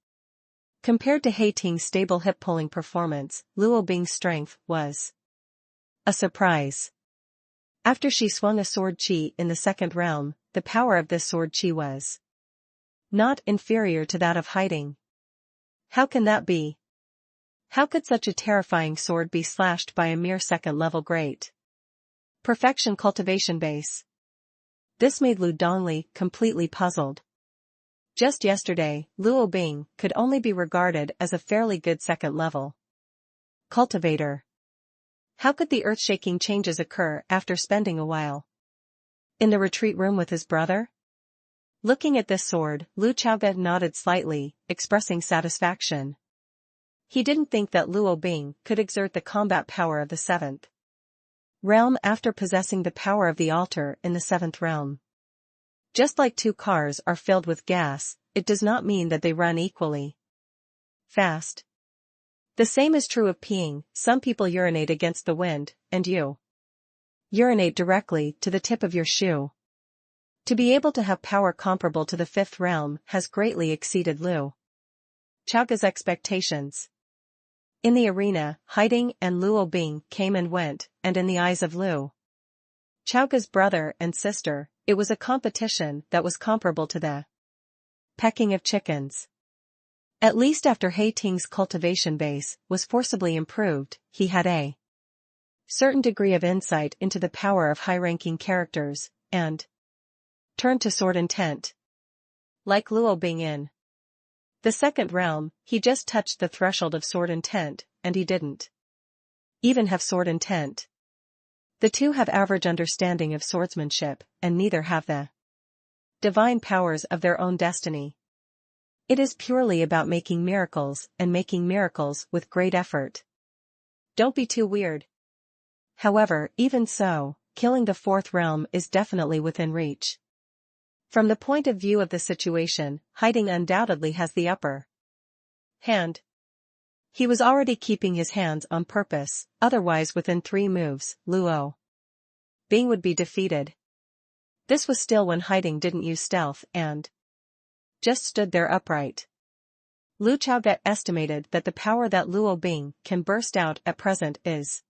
Compared to He Ting's stable hip-pulling performance, Luo Bing's strength was a surprise. After she swung a sword chi in the second realm, the power of this sword chi was not inferior to that of Haiding. How can that be? How could such a terrifying sword be slashed by a mere second-level great perfection cultivation base? This made Lu Dongli completely puzzled. Just yesterday, Luo Bing could only be regarded as a fairly good second-level cultivator. How could the earth-shaking changes occur after spending a while in the retreat room with his brother? Looking at this sword, Lu Xiaoge nodded slightly, expressing satisfaction. He didn't think that Luo Bing could exert the combat power of the seventh realm after possessing the power of the altar in the seventh realm. Just like two cars are filled with gas, it does not mean that they run equally fast. The same is true of peeing, some people urinate against the wind, and you Urinate directly to the tip of your shoe. To be able to have power comparable to the fifth realm has greatly exceeded Lu Chaoga's expectations. In the arena, Hiding and Luo Bing came and went, and in the eyes of Lu Chaoga's brother and sister, it was a competition that was comparable to the pecking of chickens. At least after He Ting's cultivation base was forcibly improved, he had a certain degree of insight into the power of high-ranking characters, and turned to sword intent. Like Luo Bing in the second realm, he just touched the threshold of sword intent, and he didn't even have sword intent. The two have average understanding of swordsmanship, and neither have the divine powers of their own destiny. It is purely about making miracles, and making miracles with great effort. Don't be too weird. However, even so, killing the fourth realm is definitely within reach. From the point of view of the situation, Hiding undoubtedly has the upper hand. He was already keeping his hands on purpose, otherwise within 3 moves, Luo Bing would be defeated. This was still when Hiding didn't use stealth and just stood there upright. Lu Chaoga estimated that the power that Luo Bing can burst out at present is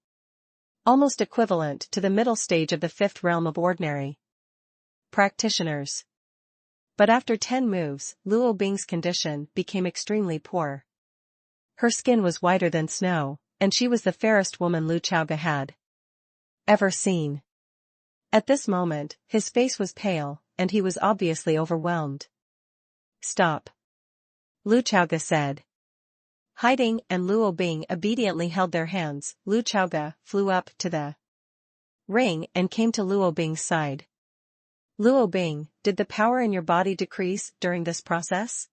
almost equivalent to the middle stage of the fifth realm of ordinary practitioners. But after 10 moves, Luo Bing's condition became extremely poor. Her skin was whiter than snow, and she was the fairest woman Lu Chaoga had ever seen. At this moment, his face was pale, and he was obviously overwhelmed. Stop. Lu Chaoga said. Hiding and Luo Bing obediently held their hands. Lu Chaoga flew up to the ring and came to Luo Bing's side. Luo Bing, did the power in your body decrease during this process?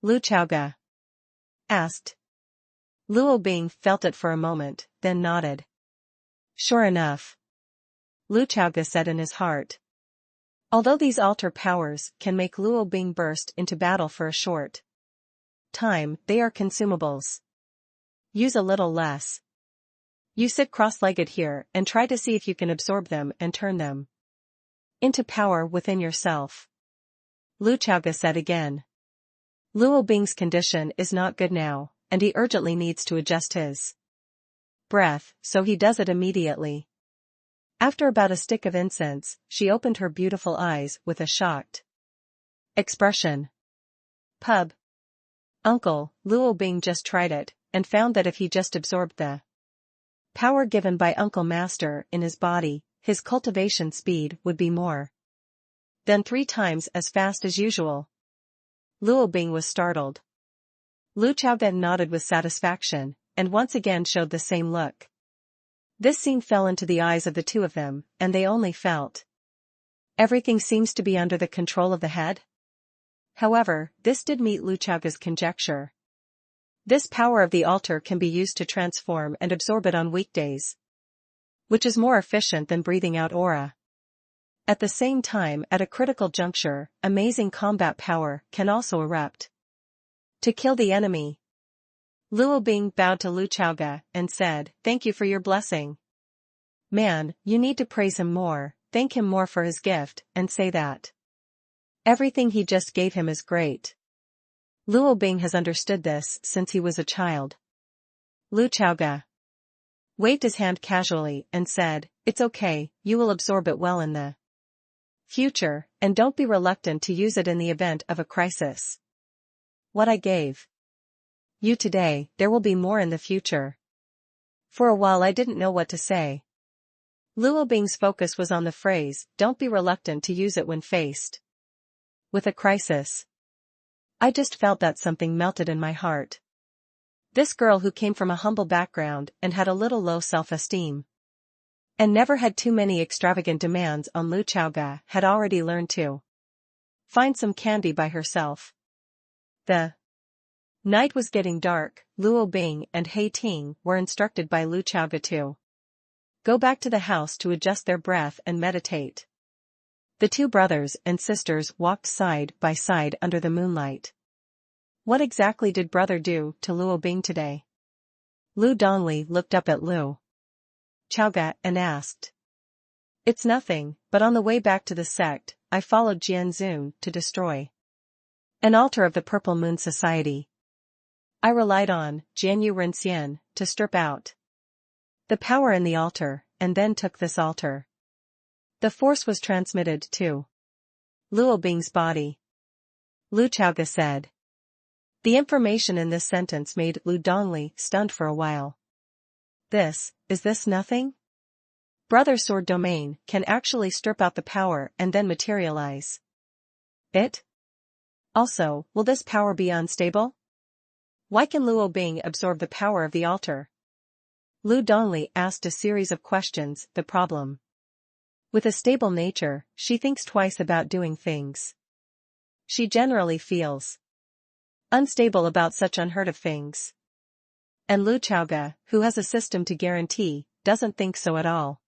Lu Chaoga asked. Luo Bing felt it for a moment, then nodded. Sure enough. Lu Chaoga said in his heart. Although these altar powers can make Luo Bing burst into battle for a short time, they are consumables. Use a little less. You sit cross-legged here and try to see if you can absorb them and turn them into power within yourself. Lu Chaoga said again. Luo Bing's condition is not good now, and he urgently needs to adjust his breath, so he does it immediately. After about a stick of incense, she opened her beautiful eyes with a shocked expression. Pub. Uncle, Luo Bing just tried it, and found that if he just absorbed the power given by Uncle Master in his body, his cultivation speed would be more than 3 times as fast as usual. Luo Bing was startled. Lu Chaoga nodded with satisfaction, and once again showed the same look. This scene fell into the eyes of the two of them, and they only felt. Everything seems to be under the control of the head. However, this did meet Lu Chaoga's conjecture. This power of the altar can be used to transform and absorb it on weekdays, which is more efficient than breathing out aura. At the same time, at a critical juncture, amazing combat power can also erupt to kill the enemy. Luo Bing bowed to Lu Chaoga and said, "Thank you for your blessing. Man, you need to praise him more, thank him more for his gift, and say that everything he just gave him is great." Luo Bing has understood this since he was a child. Lu Chaoga waved his hand casually and said, "It's okay, you will absorb it well in the future, and don't be reluctant to use it in the event of a crisis. What I gave you today, there will be more in the future." For a while I didn't know what to say. Luo Bing's focus was on the phrase, "Don't be reluctant to use it when faced with a crisis." I just felt that something melted in my heart. This girl who came from a humble background and had a little low self-esteem, and never had too many extravagant demands on Lu Chaoga, had already learned to find some candy by herself. The night was getting dark. Luo Bing and He Ting were instructed by Lu Chaoga to go back to the house to adjust their breath and meditate. The two brothers and sisters walked side by side under the moonlight. What exactly did brother do to Luo Bing today? Lu Dongli looked up at Lu Chaoga and asked. It's nothing, but on the way back to the sect, I followed Jianzun to destroy an altar of the Purple Moon Society. I relied on Jianyu Renxian to strip out the power in the altar, and then took this altar. The force was transmitted to Luo Bing's body. Lu Chaoge said. The information in this sentence made Lu Dongli stunned for a while. Is this nothing? Brother Sword Domain can actually strip out the power and then materialize it? Also, will this power be unstable? Why can Luo Bing absorb the power of the altar? Lu Dongli asked a series of questions. The problem. With a stable nature, she thinks twice about doing things. She generally feels unstable about such unheard of things. And Lu Chaoge, who has a system to guarantee, doesn't think so at all.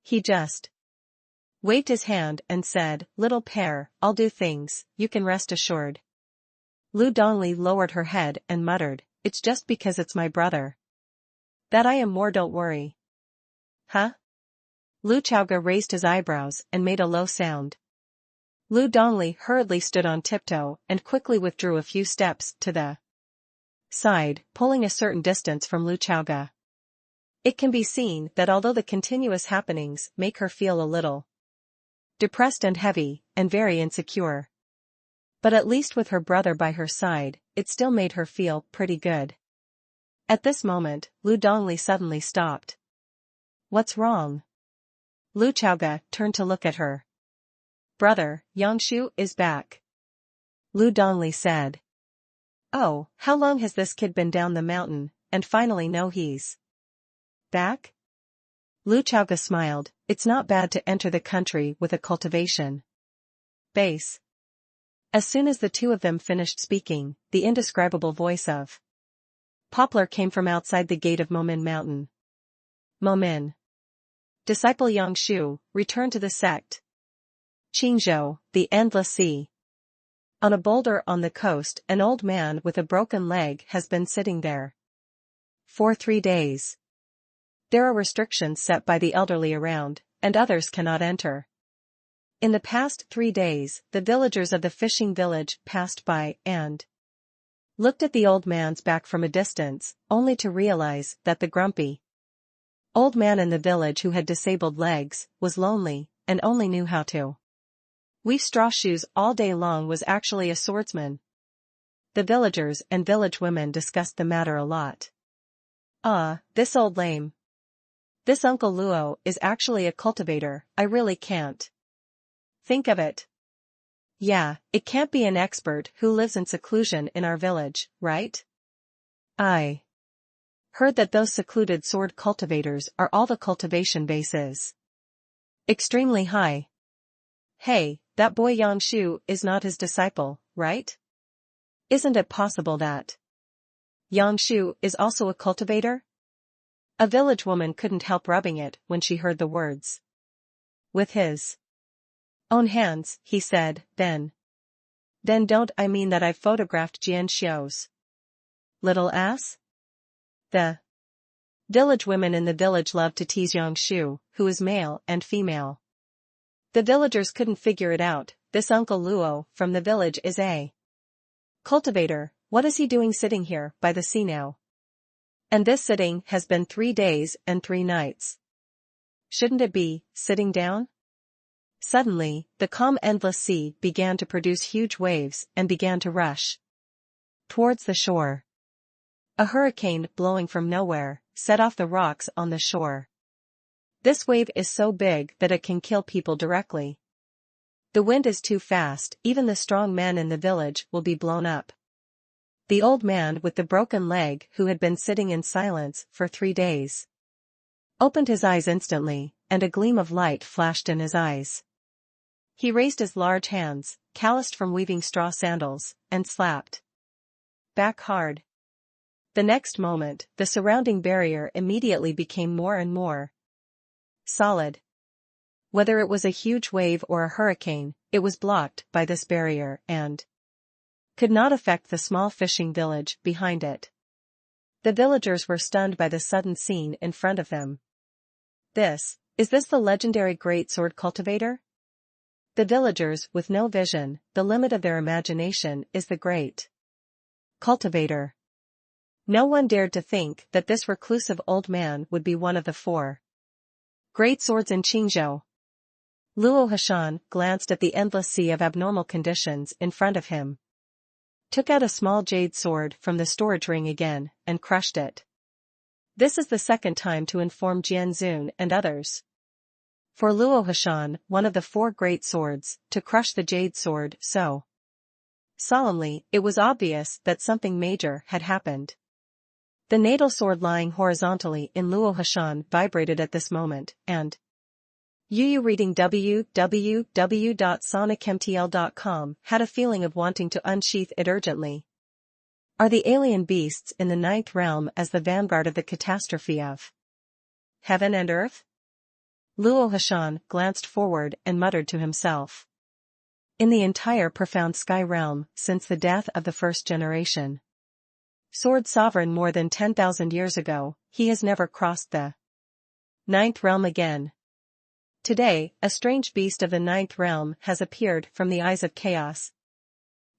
He just waved his hand and said, "Little pair, I'll do things, you can rest assured." Lu Dongli lowered her head and muttered, "It's just because it's my brother that I am more, don't worry." Huh? Lu Chaoge raised his eyebrows and made a low sound. Lu Dongli hurriedly stood on tiptoe and quickly withdrew a few steps to the side, pulling a certain distance from Lu Chaoge. It can be seen that although the continuous happenings make her feel a little depressed and heavy, and very insecure, but at least with her brother by her side, it still made her feel pretty good. At this moment, Lu Dongli suddenly stopped. What's wrong? Lu Chaoge turned to look at her. Brother, Yangshu is back. Lu Dongli said. Oh, how long has this kid been down the mountain, and finally know he's back? Lu Chaoge smiled. It's not bad to enter the country with a cultivation base. As soon as the two of them finished speaking, the indescribable voice of Poplar came from outside the gate of Momin Mountain. Momin. Disciple Yangshu, return to the sect. Qingzhou, the endless sea. On a boulder on the coast, an old man with a broken leg has been sitting there for 3 days. There are restrictions set by the elderly around, and others cannot enter. In the past 3 days, the villagers of the fishing village passed by and looked at the old man's back from a distance, only to realize that the grumpy old man in the village who had disabled legs was lonely, and only knew how to weave straw shoes all day long was actually a swordsman. The villagers and village women discussed the matter a lot. This old lame. This Uncle Luo is actually a cultivator, I really can't think of it. Yeah, it can't be an expert who lives in seclusion in our village, right? I heard that those secluded sword cultivators are all the cultivation bases extremely high. Hey, that boy Yangshu is not his disciple, right? Isn't it possible that Yangshu is also a cultivator? A village woman couldn't help rubbing it when she heard the words. With his own hands, he said, then don't I mean that I've photographed Jian Xiao's little ass? The village women in the village love to tease Yangshu, who is male and female. The villagers couldn't figure it out. This Uncle Luo from the village is a cultivator. What is he doing sitting here by the sea now? And this sitting has been 3 days and 3 nights. Shouldn't it be sitting down? Suddenly, the calm endless sea began to produce huge waves and began to rush towards the shore. A hurricane blowing from nowhere set off the rocks on the shore. This wave is so big that it can kill people directly. The wind is too fast, even the strong men in the village will be blown up. The old man with the broken leg who had been sitting in silence for 3 days opened his eyes instantly, and a gleam of light flashed in his eyes. He raised his large hands, calloused from weaving straw sandals, and slapped back hard. The next moment, the surrounding barrier immediately became more and more solid. Whether it was a huge wave or a hurricane, it was blocked by this barrier and could not affect the small fishing village behind it. The villagers were stunned by the sudden scene in front of them. This Is this the legendary great sword cultivator? The villagers with no vision, the limit of their imagination is the great cultivator. No one dared to think that this reclusive old man would be one of the four great swords in Qingzhou. Luo Hashan glanced at the endless sea of abnormal conditions in front of him, took out a small jade sword from the storage ring again, and crushed it. This is the second time to inform Jian Zun and others. For Luo Hashan, one of the four great swords, to crush the jade sword so solemnly, it was obvious that something major had happened. The natal sword lying horizontally in Luo Hashan vibrated at this moment, and Yu reading www.sonicmtl.com had a feeling of wanting to unsheath it urgently. Are the alien beasts in the ninth realm as the vanguard of the catastrophe of heaven and earth? Luo Hashan glanced forward and muttered to himself. In the entire profound sky realm, since the death of the first generation sword sovereign more than 10,000 years ago, he has never crossed the ninth realm again. Today, a strange beast of the ninth realm has appeared from the eyes of chaos,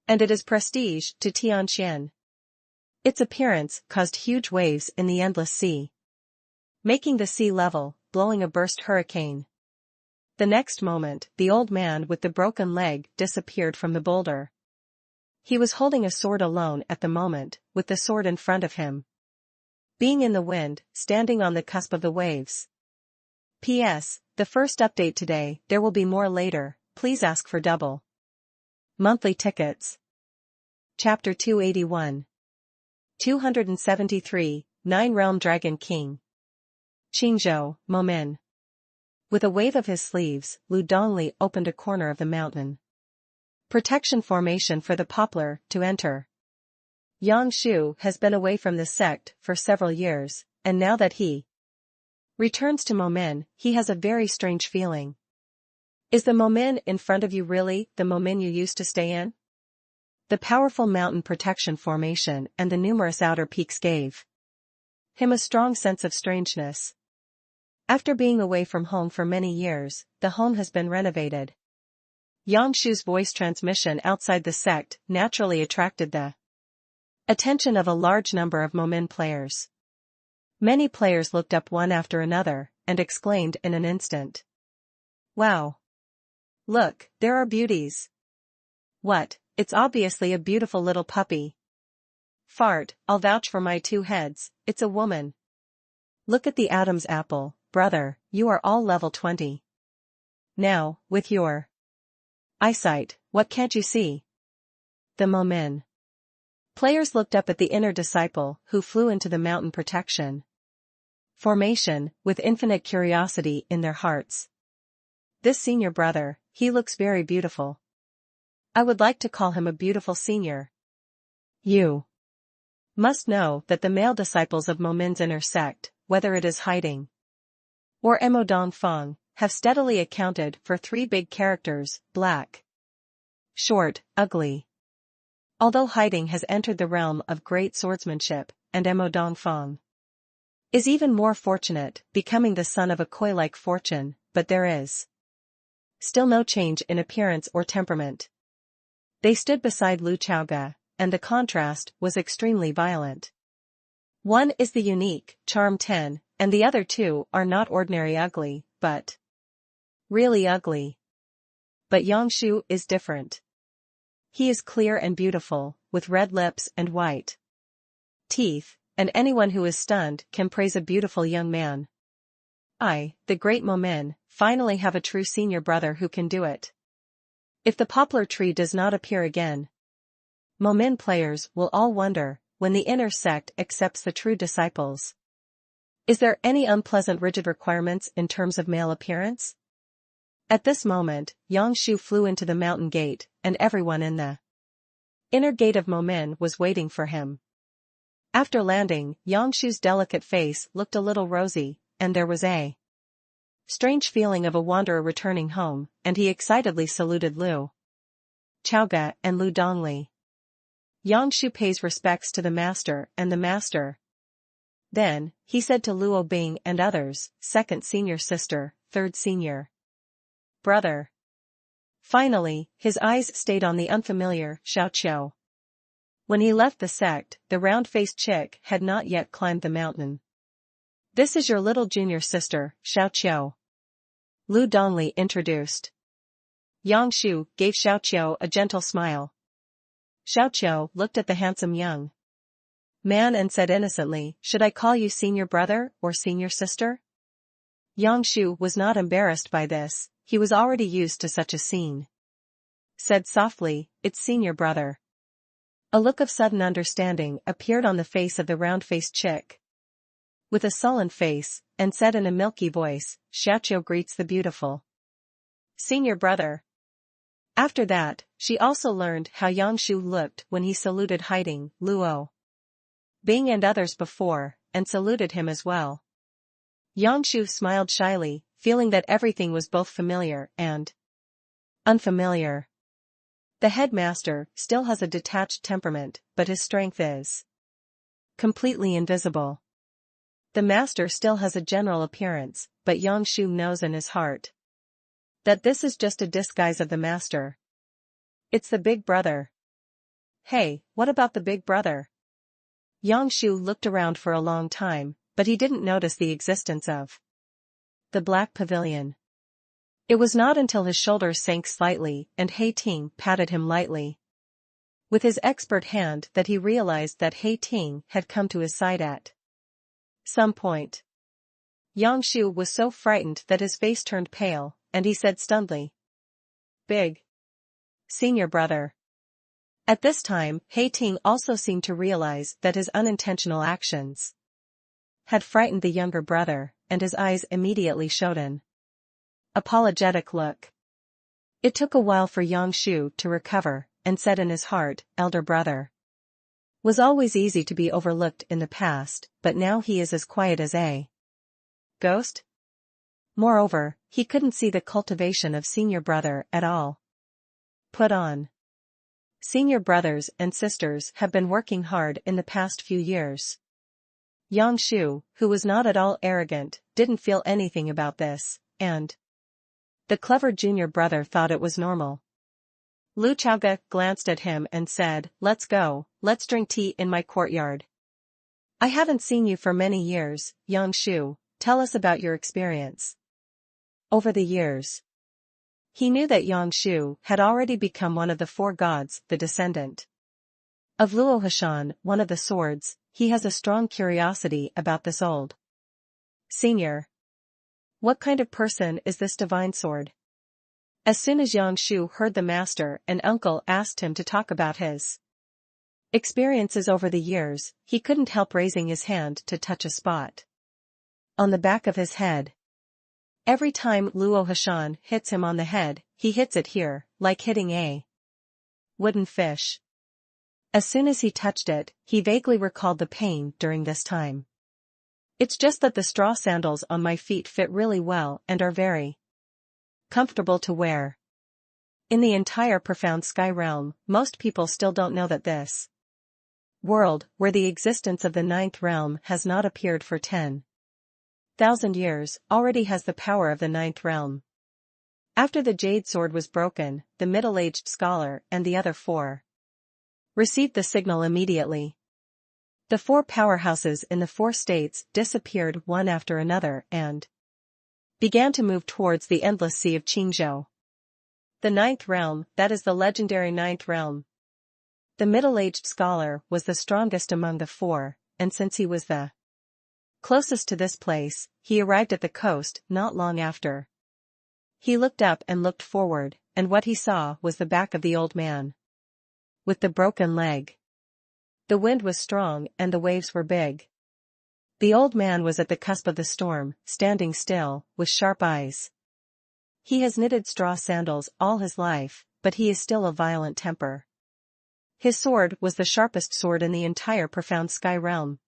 and it is prestige to Tianxian. Its appearance caused huge waves in the endless sea, making the sea level, blowing a burst hurricane. The next moment, the old man with the broken leg disappeared from the boulder. He was holding a sword alone at the moment, with the sword in front of him, being in the wind, standing on the cusp of the waves. P.S. The first update today, there will be more later, please ask for double monthly tickets. Chapter 281. 273, Nine-Realm Dragon King. Qingzhou, Momin. With a wave of his sleeves, Lu Dongli opened a corner of the mountain protection formation for the poplar to enter. Yang Shu has been away from the sect for several years, and now that he returns to Momin, he has a very strange feeling. Is the Momin in front of you really the Momin you used to stay in? The powerful mountain protection formation and the numerous outer peaks gave him a strong sense of strangeness. After being away from home for many years, the home has been renovated. Yang Shu's voice transmission outside the sect naturally attracted the attention of a large number of Momin players. Many players looked up one after another, and exclaimed in an instant, "Wow! Look, there are beauties." "What, it's obviously a beautiful little puppy." "Fart, I'll vouch for my two heads, it's a woman." "Look at the Adam's apple, brother, you are all level 20. Now, with your eyesight, what can't you see?" The Momin players looked up at the inner disciple who flew into the mountain protection formation with infinite curiosity in their hearts. This senior brother, he looks very beautiful. I would like to call him a beautiful senior. You must know that the male disciples of Momin's inner sect, whether it is hiding or Emodong Feng, have steadily accounted for three big characters: black, short, ugly. Although hiding has entered the realm of great swordsmanship, and Emodong Feng is even more fortunate, becoming the son of a koi-like fortune, but there is still no change in appearance or temperament. They stood beside Lu Chaoga, and the contrast was extremely violent. One is the unique, charm 10, and the other two are not ordinary ugly, but really ugly. But Yang Shu is different. He is clear and beautiful, with red lips and white teeth, and anyone who is stunned can praise a beautiful young man. I, the great Momin, finally have a true senior brother who can do it. If the poplar tree does not appear again, Momin players will all wonder, when the inner sect accepts the true disciples. Is there any unpleasant rigid requirements in terms of male appearance? At this moment, Yang Shu flew into the mountain gate, and everyone in the inner gate of Momin was waiting for him. After landing, Yang Shu's delicate face looked a little rosy, and there was a strange feeling of a wanderer returning home, and he excitedly saluted Lu Chaoga and Lu Dongli. Yang Shu pays respects to the master, and the master Then, he said to Luo Bing and others, second senior sister, third senior brother. Finally, his eyes stayed on the unfamiliar Xiao Qiu. When he left the sect, the round-faced chick had not yet climbed the mountain. This is your little junior sister, Xiao Qiu. Lu Donglei introduced. Yang Shu gave Xiao Qiu a gentle smile. Xiao Qiu looked at the handsome young man and said innocently, should I call you senior brother or senior sister? Yang Shu was not embarrassed by this, he was already used to such a scene. Said softly, it's senior brother. A look of sudden understanding appeared on the face of the round-faced chick. With a sullen face, and said in a milky voice, Xiaoqiu greets the beautiful senior brother. After that, she also learned how Yang Shu looked when he saluted hiding Luo Bing and others before, and saluted him as well. Yang Shu smiled shyly, feeling that everything was both familiar and unfamiliar. The headmaster still has a detached temperament, but his strength is completely invisible. The master still has a general appearance, but Yang Shu knows in his heart that this is just a disguise of the master. It's the big brother. Hey, what about the big brother? Yang Shu looked around for a long time, but he didn't notice the existence of the black pavilion. It was not until his shoulders sank slightly and He Ting patted him lightly with his expert hand that he realized that He Ting had come to his side at some point. Yang Shu was so frightened that his face turned pale, and he said stunnedly, big senior brother. At this time, He Ting also seemed to realize that his unintentional actions had frightened the younger brother, and his eyes immediately showed an apologetic look. It took a while for Yang Shu to recover, and said in his heart, elder brother was always easy to be overlooked in the past, but now he is as quiet as a ghost. Moreover, he couldn't see the cultivation of senior brother at all. Put on. Senior brothers and sisters have been working hard in the past few years. Yang Shu, who was not at all arrogant, didn't feel anything about this, and the clever junior brother thought it was normal. Lu Chaoge glanced at him and said, let's go, let's drink tea in my courtyard. I haven't seen you for many years, Yang Shu, tell us about your experience. Over the years. He knew that Yang Shu had already become one of the four gods, the descendant of Luo Hashan, one of the swords. He has a strong curiosity about this old senior. What kind of person is this divine sword? As soon as Yang Shu heard the master and uncle asked him to talk about his experiences over the years, he couldn't help raising his hand to touch a spot on the back of his head. Every time Luo Hashan hits him on the head, he hits it here, like hitting a wooden fish. As soon as he touched it, he vaguely recalled the pain during this time. It's just that the straw sandals on my feet fit really well and are very comfortable to wear. In the entire profound sky realm, most people still don't know that this world, where the existence of the ninth realm has not appeared for 10,000 years, already has the power of the ninth realm. After the jade sword was broken, the middle-aged scholar and the other four received the signal immediately. The four powerhouses in the four states disappeared one after another and began to move towards the endless sea of Qingzhou. The ninth realm, that is the legendary ninth realm. The middle-aged scholar was the strongest among the four, and since he was the closest to this place, he arrived at the coast not long after. He looked up and looked forward, and what he saw was the back of the old man with the broken leg. The wind was strong and the waves were big. The old man was at the cusp of the storm, standing still, with sharp eyes. He has knitted straw sandals all his life, but he is still of violent temper. His sword was the sharpest sword in the entire profound sky realm.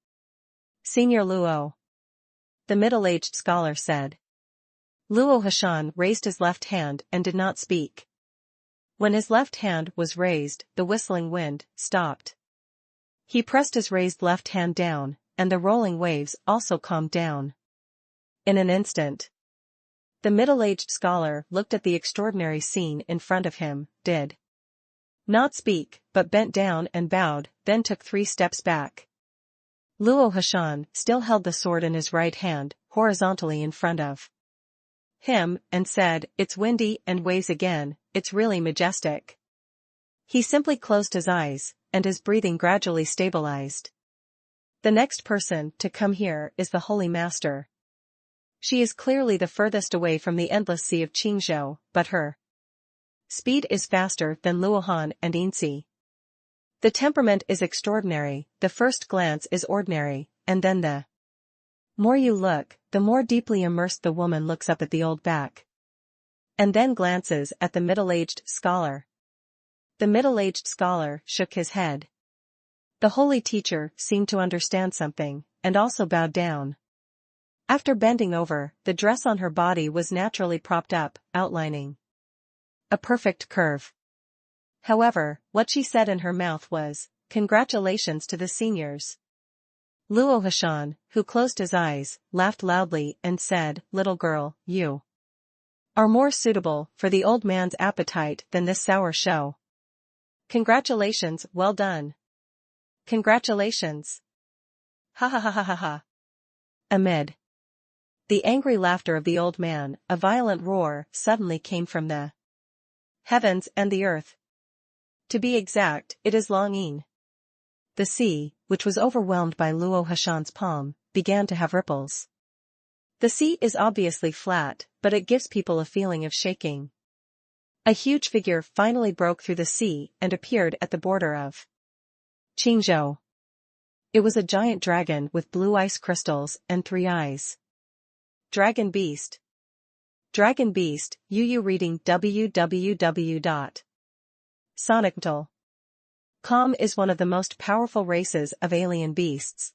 Senior Luo, the middle-aged scholar said. Luo Hashan raised his left hand and did not speak. When his left hand was raised, the whistling wind stopped. He pressed his raised left hand down, and the rolling waves also calmed down. In an instant, the middle-aged scholar looked at the extraordinary scene in front of him, did not speak, but bent down and bowed, then took 3 steps back. Luo Hashan still held the sword in his right hand, horizontally in front of him, and said, "It's windy and waves again, it's really majestic." He simply closed his eyes, and his breathing gradually stabilized. The next person to come here is the Holy Master. She is clearly the furthest away from the endless sea of Qingzhou, but her speed is faster than Luohan and Insi. The temperament is extraordinary, the first glance is ordinary, and then the more you look, the more deeply immersed the woman looks up at the old back. And then glances at the middle-aged scholar. The middle-aged scholar shook his head. The holy teacher seemed to understand something, and also bowed down. After bending over, the dress on her body was naturally propped up, outlining a perfect curve. However, what she said in her mouth was, "Congratulations to the seniors." Luo Hashan, who closed his eyes, laughed loudly and said, "Little girl, you are more suitable for the old man's appetite than this sour show. Congratulations, well done. Congratulations. Ha ha ha ha ha ha." Amid the angry laughter of the old man, a violent roar suddenly came from the heavens and the earth. To be exact, it is longing. The sea, which was overwhelmed by Luo Hashan's palm, began to have ripples. The sea is obviously flat, but it gives people a feeling of shaking. A huge figure finally broke through the sea and appeared at the border of Qingzhou. It was a giant dragon with blue ice crystals and 3 eyes. Dragon Beast. Dragon Beast, UU reading www.sonictal.com is one of the most powerful races of alien beasts.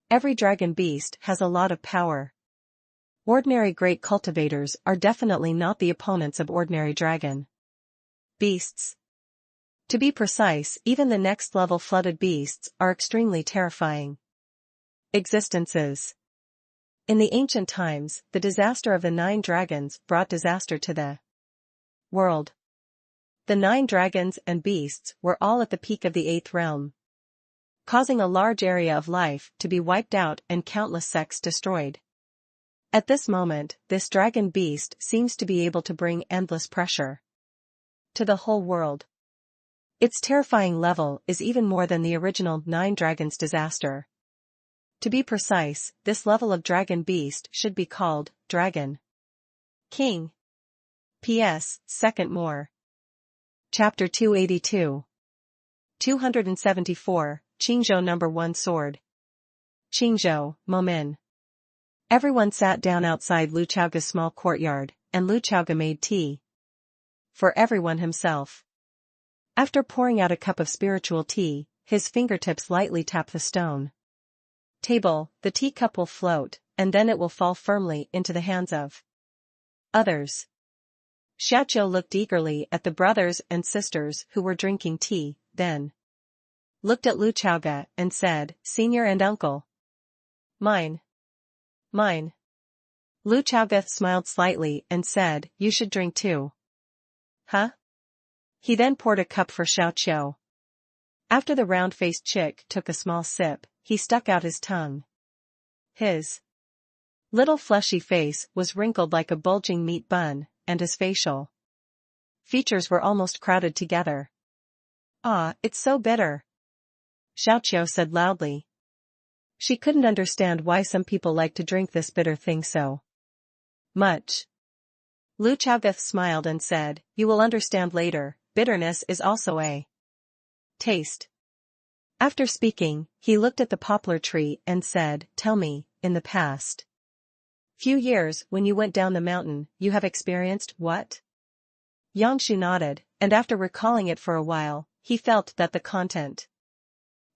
Every dragon beast has a lot of power. Ordinary great cultivators are definitely not the opponents of ordinary dragon beasts. To be precise, even the next level flooded beasts are extremely terrifying existences. In the ancient times, the disaster of the 9 dragons brought disaster to the world. The 9 dragons and beasts were all at the peak of the 8th realm, causing a large area of life to be wiped out and countless sects destroyed. At this moment, this dragon beast seems to be able to bring endless pressure to the whole world. Its terrifying level is even more than the original 9 dragons disaster. To be precise, this level of dragon beast should be called Dragon King. P.S. Second more. Chapter 282. 274, Qingzhou No. 1 Sword. Qingzhou, Momin. Everyone sat down outside Lu Chaoga's small courtyard, and Lu Chaoga made tea for everyone himself. After pouring out a cup of spiritual tea, his fingertips lightly tap the stone table. The teacup will float, and then it will fall firmly into the hands of others. Xiaoqiu looked eagerly at the brothers and sisters who were drinking tea, then looked at Lu Chaoga and said, "Senior and uncle." Mine. Mine. Lu Chaoga smiled slightly and said, "You should drink too." Huh? He then poured a cup for Xiaoqiu. After the round-faced chick took a small sip, he stuck out his tongue. His little fleshy face was wrinkled like a bulging meat bun, and his facial features were almost crowded together. "Ah, it's so bitter," Xiaoqiu said loudly. She couldn't understand why some people like to drink this bitter thing so much. Lu Chaoga smiled and said, "You will understand later, bitterness is also a taste." After speaking, he looked at the poplar tree and said, "Tell me, in the past few years when you went down the mountain, you have experienced what?" Yangshu nodded, and after recalling it for a while, he felt that the content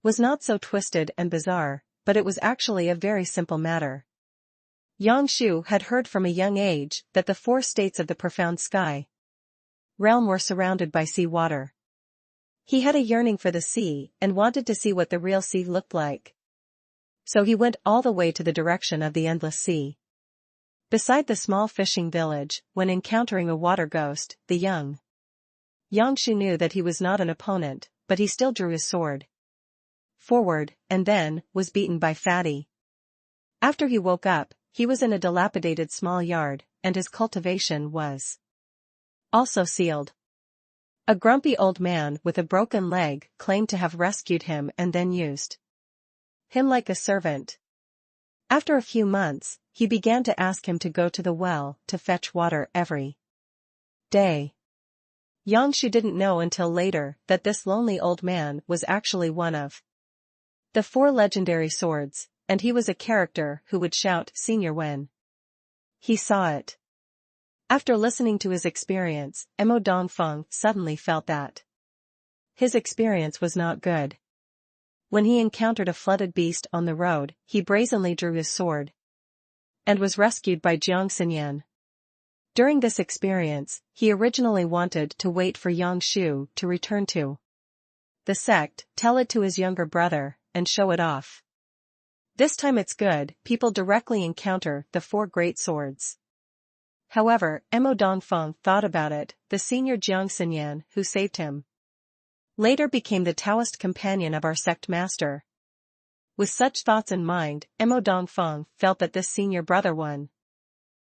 was not so twisted and bizarre, but it was actually a very simple matter. Yangshu had heard from a young age that the 4 states of the profound sky realm were surrounded by sea water. He had a yearning for the sea and wanted to see what the real sea looked like. So he went all the way to the direction of the endless sea. Beside the small fishing village, when encountering a water ghost, the young Yangshu knew that he was not an opponent, but he still drew his sword forward, and then, was beaten by Fatty. After he woke up, he was in a dilapidated small yard, and his cultivation was also sealed. A grumpy old man with a broken leg claimed to have rescued him and then used him like a servant. After a few months, he began to ask him to go to the well to fetch water every day. Yangshu didn't know until later that this lonely old man was actually one of the 4 legendary swords, and he was a character who would shout "Senior" when he saw it. After listening to his experience, Emo Dongfeng suddenly felt that his experience was not good. When he encountered a flooded beast on the road, he brazenly drew his sword and was rescued by Jiang Xinyan. During this experience, he originally wanted to wait for Yangshu to return to the sect, tell it to his younger brother, and show it off. This time it's good, people directly encounter the 4 great swords. However, Emo Dongfeng thought about it, the senior Jiang Xinyan, who saved him, later became the Taoist companion of our sect master. With such thoughts in mind, Emo Dongfeng felt that this senior brother won.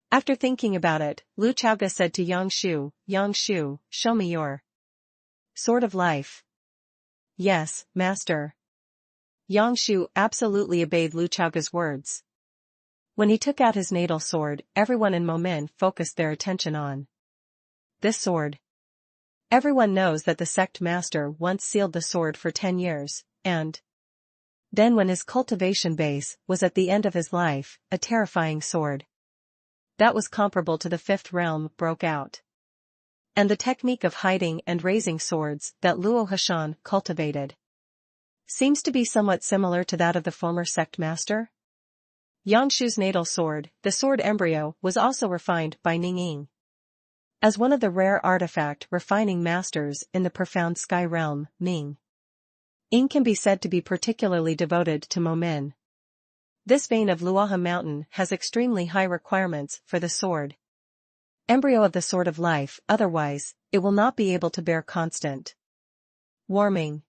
After thinking about it, Lu Chaoga said to Yangshu, "Yangshu, show me your sword of life." "Yes, master." Yangshu absolutely obeyed Lu Chaoga's words. When he took out his natal sword, everyone in Momin focused their attention on this sword. Everyone knows that the sect master once sealed the sword for 10 years, and then when his cultivation base was at the end of his life, a terrifying sword that was comparable to the 5th realm broke out. And the technique of hiding and raising swords that Luo Hashan cultivated seems to be somewhat similar to that of the former sect master. Yangshu's natal sword, the sword embryo, was also refined by Ning Ying as one of the rare artifact refining masters in the profound sky realm. Ning Ying can be said to be particularly devoted to Momin. This vein of Luoha Mountain has extremely high requirements for the sword embryo of the sword of life, otherwise, it will not be able to bear constant warming.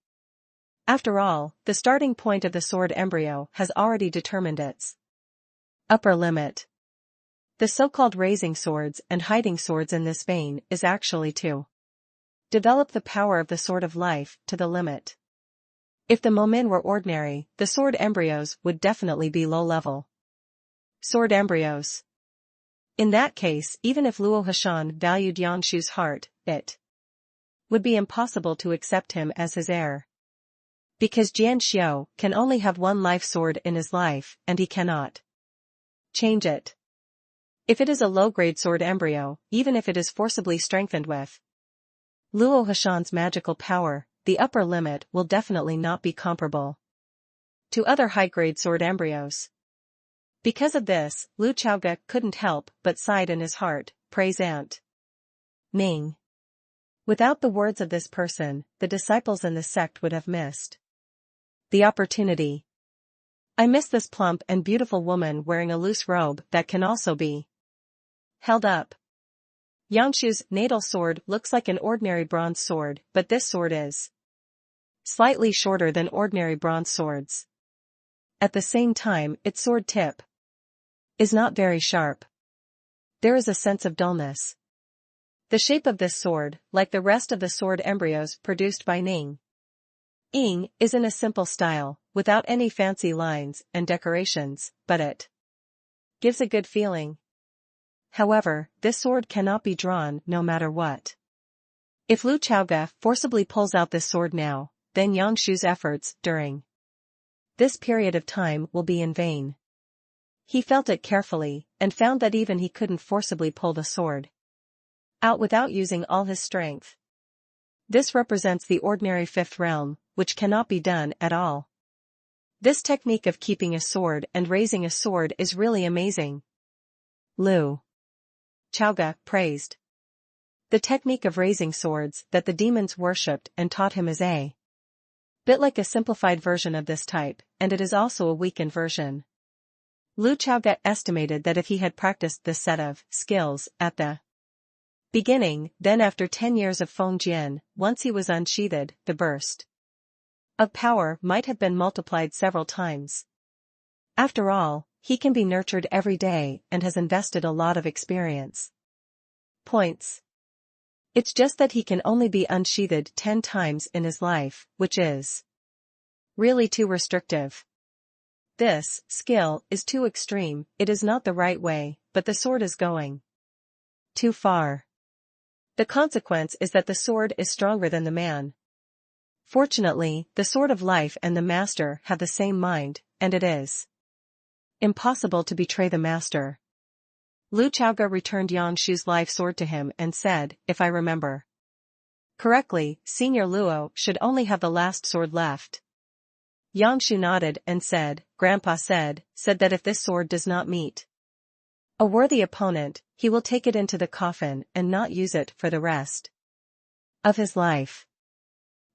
After all, the starting point of the sword embryo has already determined its upper limit. The so-called raising swords and hiding swords in this vein is actually to develop the power of the sword of life to the limit. If the Momin were ordinary, the sword embryos would definitely be low-level sword embryos. In that case, even if Luo Hashan valued Yangshu's heart, it would be impossible to accept him as his heir. Because Jian Xiao can only have 1 life sword in his life, and he cannot change it. If it is a low-grade sword embryo, even if it is forcibly strengthened with Luo Hashan's magical power, the upper limit will definitely not be comparable to other high-grade sword embryos. Because of this, Lu Chaoga couldn't help but sighed in his heart, praise Aunt Ning. Without the words of this person, the disciples in the sect would have missed the opportunity. I miss this plump and beautiful woman wearing a loose robe that can also be held up. Yangshu's natal sword looks like an ordinary bronze sword, but this sword is slightly shorter than ordinary bronze swords. At the same time, its sword tip is not very sharp. There is a sense of dullness. The shape of this sword, like the rest of the sword embryos produced by Ning Ying, is in a simple style, without any fancy lines and decorations, but it gives a good feeling. However, this sword cannot be drawn no matter what. If Lu Chaoga forcibly pulls out this sword now, then Yangshu's efforts during this period of time will be in vain. He felt it carefully, and found that even he couldn't forcibly pull the sword out without using all his strength. This represents the ordinary 5th realm, which cannot be done at all. This technique of keeping a sword and raising a sword is really amazing. Lu Chaoga praised the technique of raising swords that the demons worshipped and taught him as a Bit like a simplified version of this type, and it is also a weakened version. Lu Chaoge estimated that if he had practiced this set of skills at the beginning, then after 10 years of Feng Jian, once he was unsheathed, the burst of power might have been multiplied several times. After all, he can be nurtured every day and has invested a lot of experience points. It's just that he can only be unsheathed 10 times in his life, which is really too restrictive. This skill is too extreme. It is not the right way, but the sword is going too far. The consequence is that the sword is stronger than the man. Fortunately, the sword of life and the master have the same mind, and it is impossible to betray the master. Lu Chaoge returned Yang Shu's life sword to him and said, if I remember correctly, Senior Luo should only have the last sword left. Yang Shu nodded and said, Grandpa said that if this sword does not meet a worthy opponent, he will take it into the coffin and not use it for the rest of his life.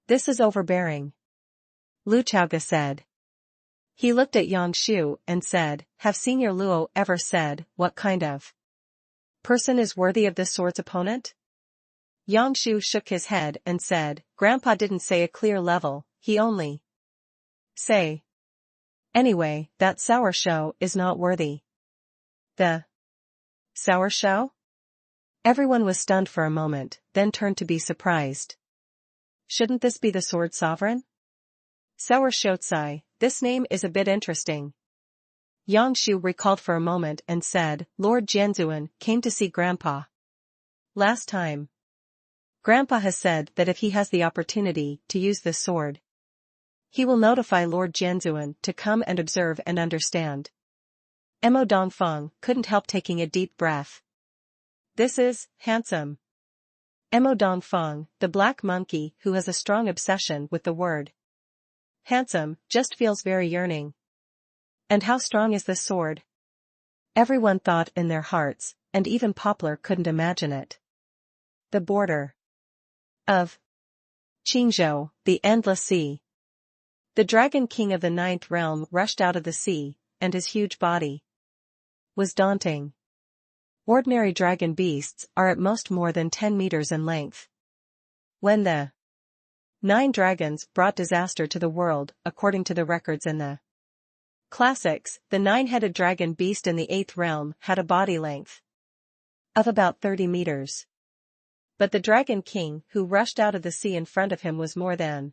This is overbearing, Lu Chaoge said. He looked at Yang Shu and said, have Senior Luo ever said what kind of person is worthy of this sword's opponent? Yang Shu shook his head and said, Grandpa didn't say a clear level, he only say. Anyway, that sour show is not worthy. The sour show? Everyone was stunned for a moment, then turned to be surprised. Shouldn't this be the sword sovereign? Sour Shotsai, this name is a bit interesting. Yang Shu recalled for a moment and said, Lord Jianzuan came to see Grandpa last time. Grandpa has said that if he has the opportunity to use this sword, he will notify Lord Jianzuan to come and observe and understand. Mo Dongfeng couldn't help taking a deep breath. This is handsome. Mo Dongfeng, the black monkey who has a strong obsession with the word handsome, just feels very yearning. And how strong is this sword? Everyone thought in their hearts, and even Poplar couldn't imagine it. The border of Qingzhou, the endless sea. The dragon king of the ninth realm rushed out of the sea, and his huge body was daunting. Ordinary dragon beasts are at most more than 10 meters in length. When the 9 dragons brought disaster to the world, according to the records in the classics, the 9-headed dragon beast in the 8th realm had a body length of about 30 meters. But the dragon king who rushed out of the sea in front of him was more than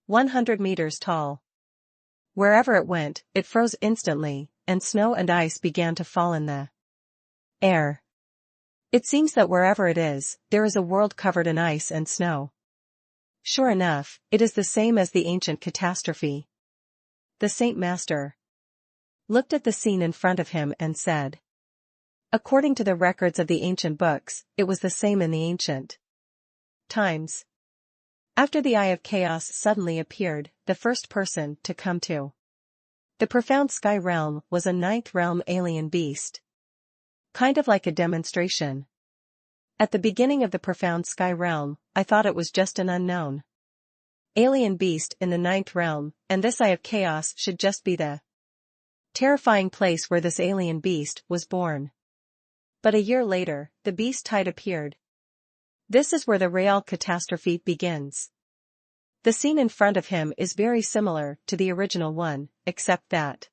100 meters tall. Wherever it went, it froze instantly, and snow and ice began to fall in the air. It seems that wherever it is, there is a world covered in ice and snow. Sure enough, it is the same as the ancient catastrophe. The Saint Master looked at the scene in front of him and said, according to the records of the ancient books, it was the same in the ancient times. After the Eye of Chaos suddenly appeared, the first person to come to the profound sky realm was a 9th realm alien beast. Kind of like a demonstration. At the beginning of the profound sky realm, I thought it was just an unknown alien beast in the 9th realm, and this Eye of Chaos should just be the terrifying place where this alien beast was born. But a year later, the beast tide appeared. This is where the real catastrophe begins. The scene in front of him is very similar to the original one, except that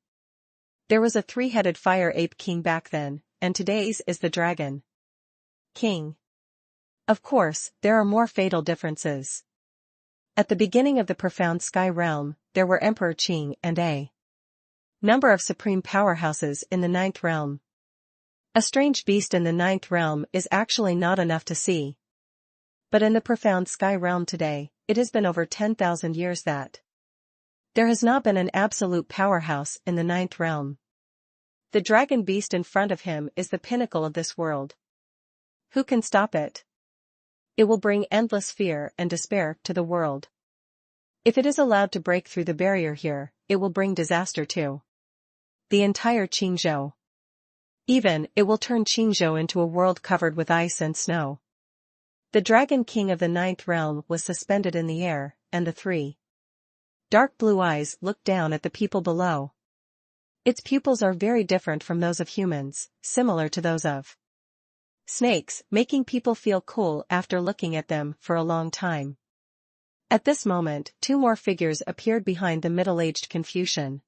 there was a 3-headed fire ape king back then, and today's is the dragon king. Of course, there are more fatal differences. At the beginning of the profound sky realm, there were Emperor Qing and a number of supreme powerhouses in the 9th realm. A strange beast in the 9th realm is actually not enough to see. But in the profound sky realm today, it has been over 10,000 years that there has not been an absolute powerhouse in the 9th realm. The dragon beast in front of him is the pinnacle of this world. Who can stop it? It will bring endless fear and despair to the world. If it is allowed to break through the barrier here, it will bring disaster to the entire Qingzhou. Even, it will turn Qingzhou into a world covered with ice and snow. The dragon king of the 9th realm was suspended in the air, and the 3 Dark blue eyes look down at the people below. Its pupils are very different from those of humans, similar to those of snakes, making people feel cool after looking at them for a long time. At this moment, two more figures appeared behind the middle-aged Confucian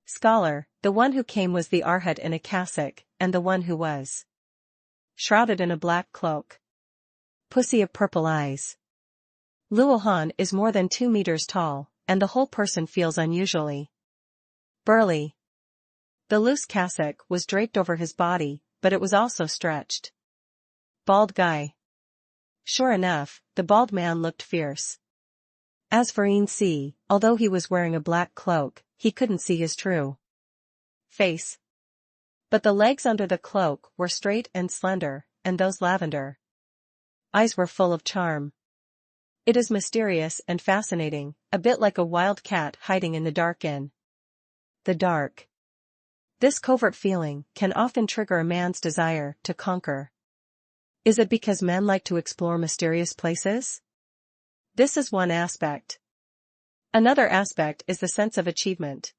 scholar. The one who came was the Arhat in a cassock, and the one who was shrouded in a black cloak. Pussy of purple eyes. Luo Han is more than 2 meters tall, and the whole person feels unusually burly. The loose cassock was draped over his body, but it was also stretched. Bald guy. Sure enough, the bald man looked fierce. As for Yin Si, although he was wearing a black cloak, he couldn't see his true face. But the legs under the cloak were straight and slender, and those lavender eyes were full of charm. It is mysterious and fascinating, a bit like a wild cat hiding in the dark in the dark. This covert feeling can often trigger a man's desire to conquer. Is it because men like to explore mysterious places? This is one aspect. Another aspect is the sense of achievement.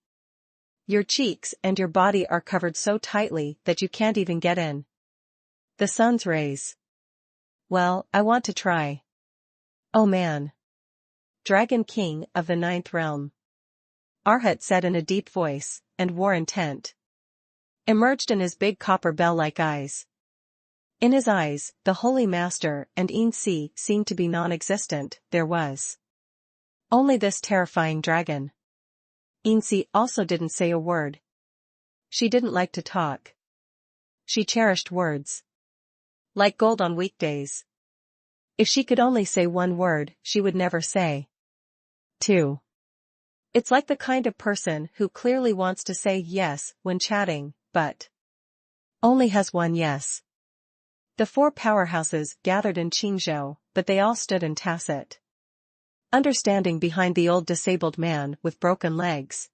Your cheeks and your body are covered so tightly that you can't even get in the sun's rays. Well, I want to try. Oh man. Dragon King of the 9th realm. Arhat said in a deep voice, and war intent emerged in his big copper bell-like eyes. In his eyes, the Holy Master and Yin Si seemed to be non-existent. There was only this terrifying dragon. Yin Si also didn't say a word. She didn't like to talk. She cherished words. Like gold on weekdays. If she could only say one word, she would never say two. It's like the kind of person who clearly wants to say yes when chatting, but only has one yes. The 4 powerhouses gathered in Qingzhou, but they all stood in tacit understanding behind the old disabled man with broken legs.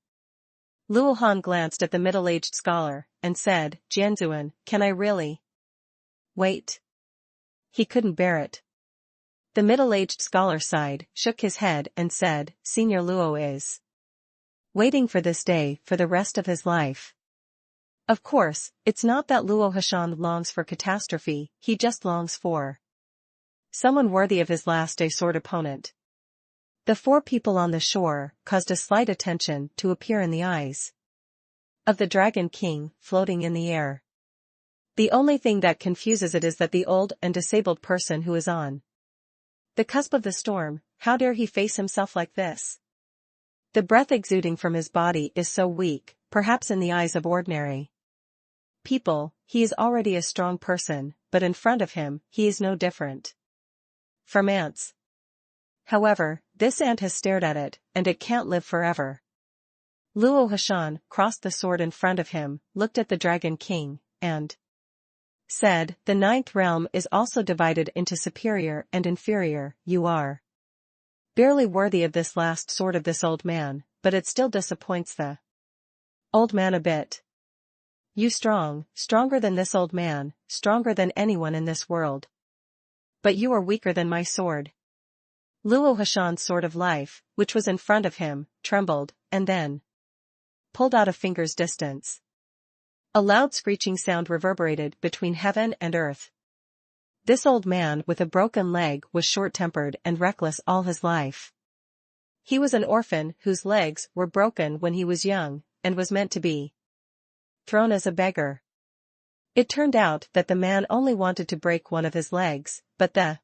Luo Han glanced at the middle-aged scholar, and said, Jianzuan, can I really wait? He couldn't bear it. The middle-aged scholar sighed, shook his head and said, Senior Luo is waiting for this day for the rest of his life. Of course, it's not that Luo Hashan longs for catastrophe, he just longs for someone worthy of his last-day sword opponent. The 4 people on the shore caused a slight attention to appear in the eyes of the Dragon King floating in the air. The only thing that confuses it is that the old and disabled person who is on the cusp of the storm, how dare he face himself like this? The breath exuding from his body is so weak, perhaps in the eyes of ordinary people, he is already a strong person, but in front of him, he is no different from ants. However, this ant has stared at it, and it can't live forever. Luo Hashan crossed the sword in front of him, looked at the Dragon King, and said, The 9th realm is also divided into superior and inferior. You are barely worthy of this last sword of this old man, but it still disappoints the old man a bit. You stronger than this old man, stronger than anyone in this world. But you are weaker than my sword. Luo Hashan's sword of life, which was in front of him, trembled, and then pulled out a finger's distance. A loud screeching sound reverberated between heaven and earth. This old man with a broken leg was short-tempered and reckless all his life. He was an orphan whose legs were broken when he was young, and was meant to be thrown as a beggar. It turned out that the man only wanted to break one of his legs, but the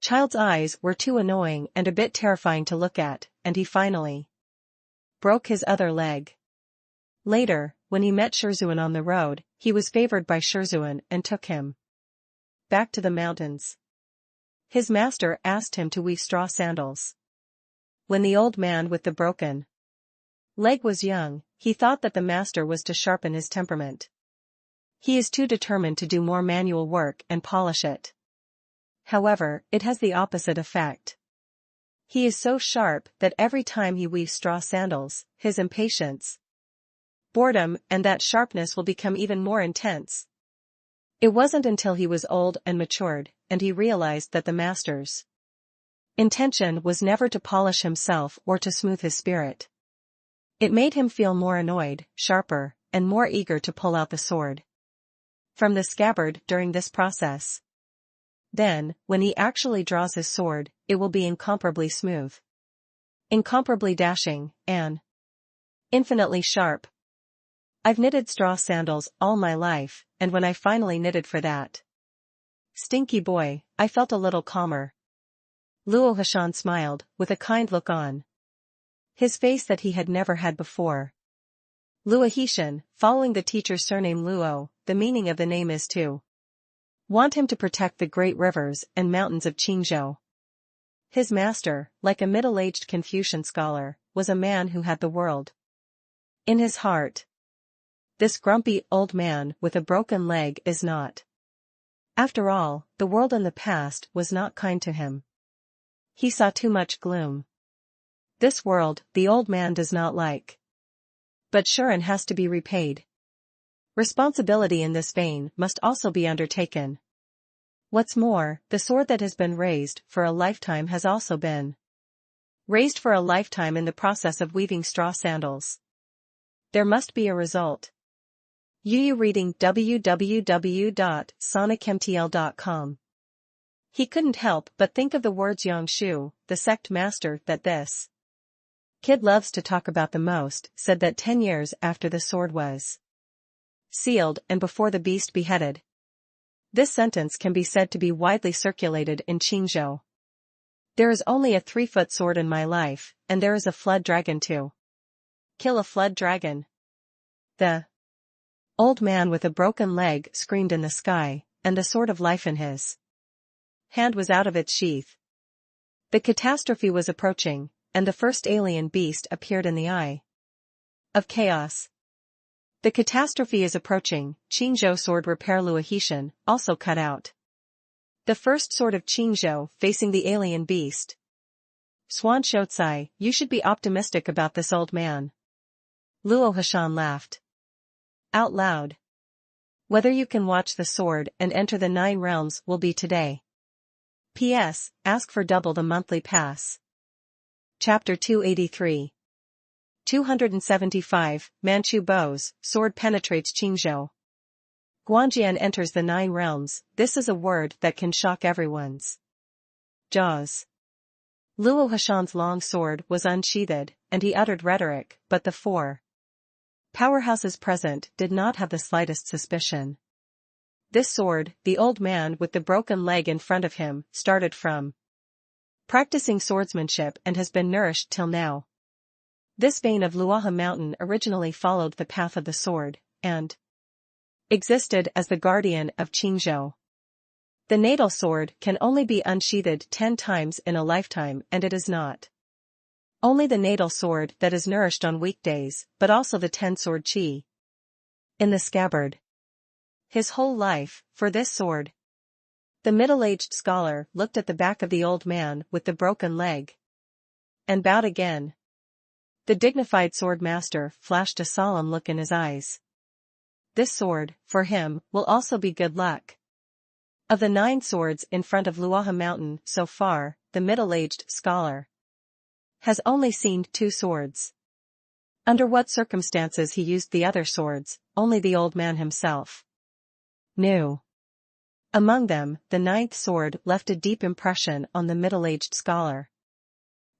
child's eyes were too annoying and a bit terrifying to look at, and he finally broke his other leg. Later, when he met Shurzuan on the road, he was favored by Shurzuan and took him back to the mountains. His master asked him to weave straw sandals. When the old man with the broken leg was young, he thought that the master was to sharpen his temperament. He is too determined to do more manual work and polish it. However, it has the opposite effect. He is so sharp that every time he weaves straw sandals, his impatience, boredom, and that sharpness will become even more intense. It wasn't until he was old and matured, and he realized that the master's Intention was never to polish himself or to smooth his spirit. It made him feel more annoyed, sharper, and more eager to pull out the sword from the scabbard during this process. Then, when he actually draws his sword, it will be incomparably smooth, incomparably dashing, and infinitely sharp. I've knitted straw sandals all my life, and when I finally knitted for that stinky boy, I felt a little calmer. Luo Hashan smiled, with a kind look on his face that he had never had before. Luo Hishan, following the teacher's surname Luo, the meaning of the name is to want him to protect the great rivers and mountains of Qingzhou. His master, like a middle-aged Confucian scholar, was a man who had the world in his heart. This grumpy old man with a broken leg is not. After all, the world in the past was not kind to him. He saw too much gloom. This world, the old man does not like. But Shuren has to be repaid. Responsibility in this vein must also be undertaken. What's more, the sword that has been raised for a lifetime has also been raised for a lifetime in the process of weaving straw sandals. There must be a result. Yu reading www.sonicmtl.com. He couldn't help but think of the words Yang Shu, the sect master, that this kid loves to talk about the most, said that 10 years after the sword was sealed and before the beast beheaded. This sentence can be said to be widely circulated in Qingzhou. There is only a 3-foot sword in my life, and there is a flood dragon too. Kill a flood dragon. The old man with a broken leg screamed in the sky, and the sword of life in his hand was out of its sheath. The catastrophe was approaching, and the first alien beast appeared in the eye of chaos. The catastrophe is approaching. Qingzhou sword repair Luo Hishan, also cut out. The first sword of Qingzhou facing the alien beast. Swan Shotsai, you should be optimistic about this old man. Luo Hashan laughed out loud. Whether you can watch the sword and enter the 9 realms will be today. P.S. Ask for double the monthly pass. Chapter 283. 275, Manchu bows, sword penetrates Qingzhou. Guanjian enters the 9 realms. This is a word that can shock everyone's jaws. Luo Hashan's long sword was unsheathed, and he uttered rhetoric, but the 4 powerhouses present did not have the slightest suspicion. This sword, the old man with the broken leg in front of him, started from practicing swordsmanship and has been nourished till now. This vein of Luoha Mountain originally followed the path of the sword, and existed as the guardian of Qingzhou. The natal sword can only be unsheathed 10 times in a lifetime, and it is not only the natal sword that is nourished on weekdays, but also the 10-sword qi in the scabbard. His whole life, for this sword. The middle-aged scholar looked at the back of the old man with the broken leg and bowed again. The dignified sword master flashed a solemn look in his eyes. This sword, for him, will also be good luck. Of the 9 swords in front of Luoha Mountain so far, the middle-aged scholar has only seen 2 swords. Under what circumstances he used the other swords, only the old man himself knew. Among them, the 9th sword left a deep impression on the middle-aged scholar.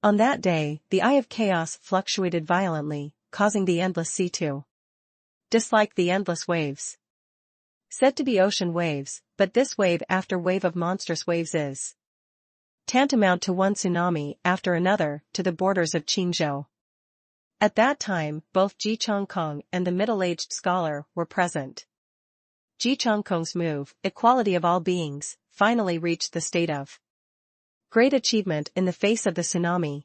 On that day, the eye of chaos fluctuated violently, causing the endless sea to dislike the endless waves. Said to be ocean waves, but this wave after wave of monstrous waves is tantamount to one tsunami after another to the borders of Qingzhou. At that time, both Ji Chongkong and the middle-aged scholar were present. Ji Chongkong's move, equality of all beings, finally reached the state of great achievement in the face of the tsunami.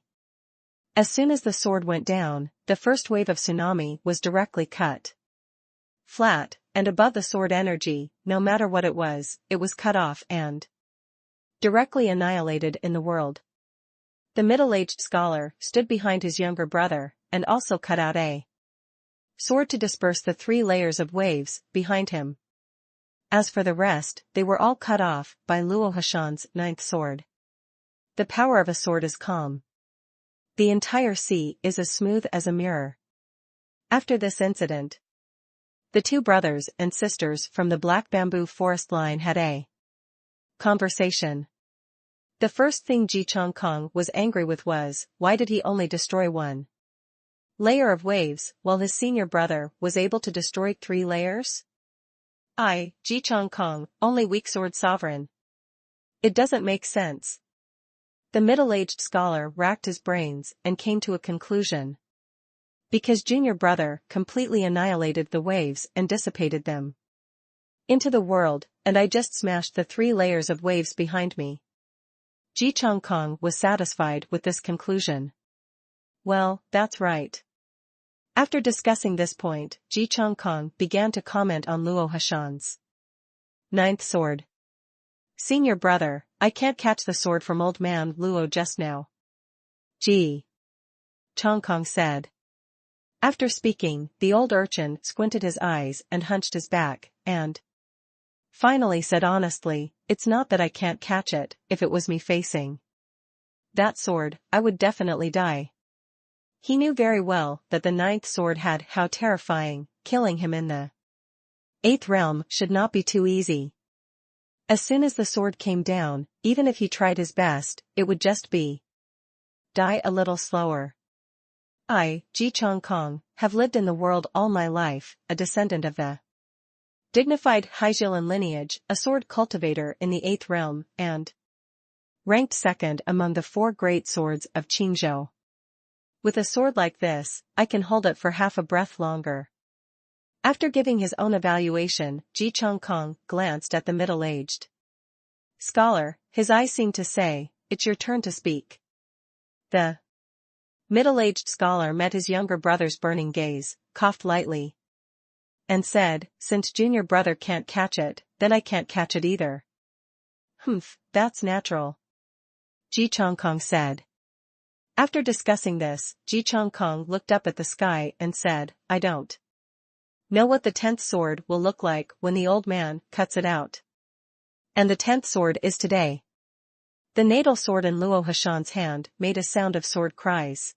As soon as the sword went down, the first wave of tsunami was directly cut flat, and above the sword energy, no matter what it was cut off and directly annihilated in the world. The middle-aged scholar stood behind his younger brother, and also cut out a sword to disperse the 3 layers of waves behind him. As for the rest, they were all cut off by Luo Hashan's 9th sword. The power of a sword is calm. The entire sea is as smooth as a mirror. After this incident, the two brothers and sisters from the Black Bamboo Forest line had a conversation. The first thing Ji Changkong was angry with was, why did he only destroy one layer of waves, while his senior brother was able to destroy 3 layers? Ji Changkong, only weak sword sovereign. It doesn't make sense. The middle-aged scholar racked his brains and came to a conclusion. Because junior brother completely annihilated the waves and dissipated them into the world, and I just smashed the 3 layers of waves behind me. Ji Changkong was satisfied with this conclusion. Well, that's right. After discussing this point, Ji Changkong began to comment on Luo Hashan's 9th sword. Senior brother, I can't catch the sword from old man Luo just now. Ji Changkong said. After speaking, the old urchin squinted his eyes and hunched his back, and finally said honestly, it's not that I can't catch it, if it was me facing that sword, I would definitely die. He knew very well that the 9th sword had how terrifying, killing him in the 8th realm should not be too easy. As soon as the sword came down, even if he tried his best, it would just be die a little slower. I, Ji Changkong, have lived in the world all my life, a descendant of the dignified Haijilan lineage, a sword cultivator in the 8th realm, and ranked 2nd among the 4 great swords of Qingzhou. With a sword like this, I can hold it for half a breath longer. After giving his own evaluation, Ji Changkong glanced at the middle-aged scholar. His eyes seemed to say, it's your turn to speak. The middle-aged scholar met his younger brother's burning gaze, coughed lightly, and said, since junior brother can't catch it, then I can't catch it either. Humph, that's natural. Ji Changkong said. After discussing this, Ji Changkong looked up at the sky and said, I don't know what the 10th sword will look like when the old man cuts it out. And the 10th sword is today. The natal sword in Luo Hashan's hand made a sound of sword cries.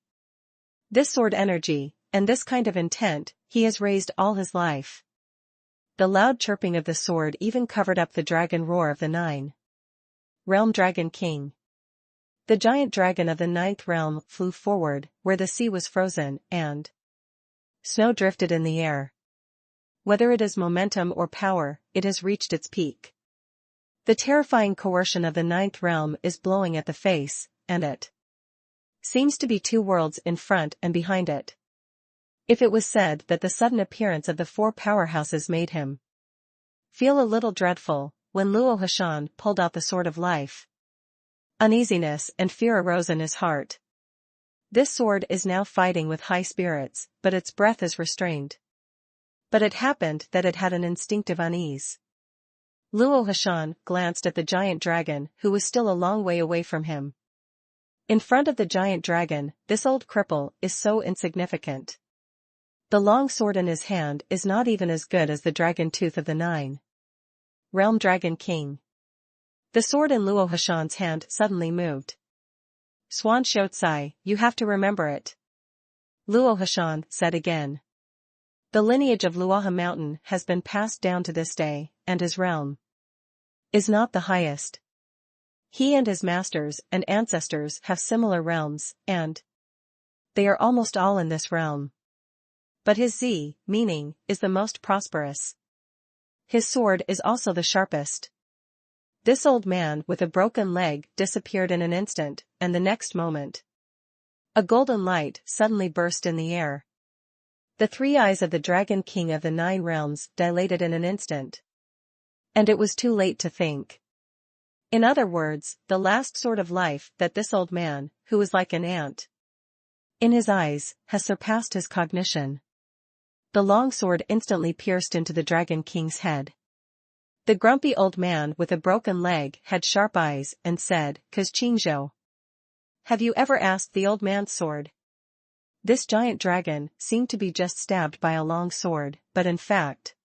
This sword energy, and this kind of intent, he has raised all his life. The loud chirping of the sword even covered up the dragon roar of the 9th realm dragon king. The giant dragon of the 9th realm flew forward, where the sea was frozen, and snow drifted in the air. Whether it is momentum or power, it has reached its peak. The terrifying coercion of the 9th realm is blowing at the face, and it seems to be 2 worlds in front and behind it. If it was said that the sudden appearance of the 4 powerhouses made him feel a little dreadful, when Luo Hashan pulled out the sword of life, uneasiness and fear arose in his heart. This sword is now fighting with high spirits, but its breath is restrained. But it happened that it had an instinctive unease. Luo Hashan glanced at the giant dragon, who was still a long way away from him. In front of the giant dragon, this old cripple is so insignificant. The long sword in his hand is not even as good as the dragon tooth of the 9th realm dragon king. The sword in Luo Hashan's hand suddenly moved. Swan Shotsai, you have to remember it. Luo Hashan said again. The lineage of Luoha Mountain has been passed down to this day, and his realm is not the highest. He and his masters and ancestors have similar realms, and they are almost all in this realm. But his Z, meaning, is the most prosperous. His sword is also the sharpest. This old man with a broken leg disappeared in an instant, and the next moment, a golden light suddenly burst in the air. The 3 eyes of the Dragon King of the 9 realms dilated in an instant. And it was too late to think. In other words, the last sword of life that this old man, who was like an ant in his eyes, has surpassed his cognition. The long sword instantly pierced into the Dragon King's head. The grumpy old man with a broken leg had sharp eyes and said, "'Cause Qingzhou. Have you ever asked the old man's sword?" This giant dragon seemed to be just stabbed by a long sword, but in fact,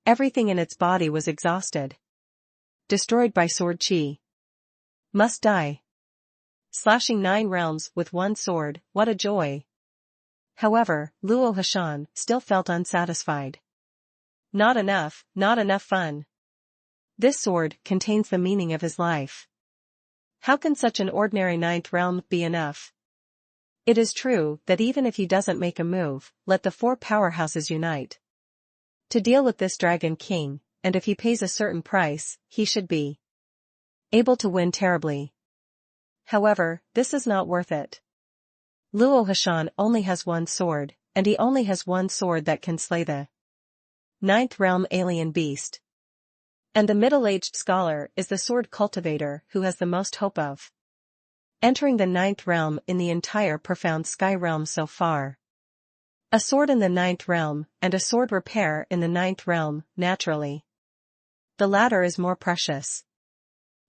everything in its body was exhausted. Destroyed by sword chi. Must die. slashing 9 realms with one sword, what a joy. However, Luo Hashan still felt unsatisfied. Not enough fun. This sword contains the meaning of his life. How can such an ordinary 9th realm be enough? It is true that even if he doesn't make a move, let the 4 powerhouses unite to deal with this Dragon King, and if he pays a certain price, he should be able to win terribly. However, this is not worth it. Luo Hashan only has one sword, and he only has one sword that can slay the 9th realm alien beast. And the middle-aged scholar is the sword cultivator who has the most hope of entering the 9th realm in the entire profound sky realm so far. A sword in the 9th realm, and a sword repair in the 9th realm, naturally. The latter is more precious.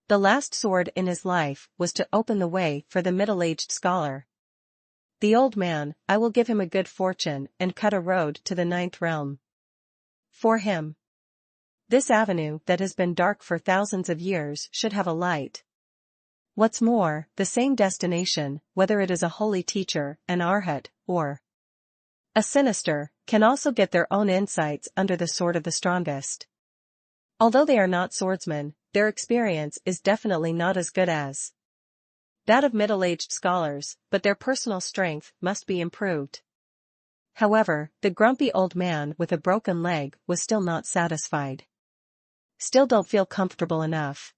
The last sword in his life was to open the way for the middle-aged scholar. The old man, I will give him a good fortune and cut a road to the 9th realm. For him. This avenue that has been dark for thousands of years should have a light. What's more, the same destination, whether it is a holy teacher, an arhat, or a sinister, can also get their own insights under the sword of the strongest. Although they are not swordsmen, their experience is definitely not as good as that of middle-aged scholars, but their personal strength must be improved. However, the grumpy old man with a broken leg was still not satisfied. Still don't feel comfortable enough.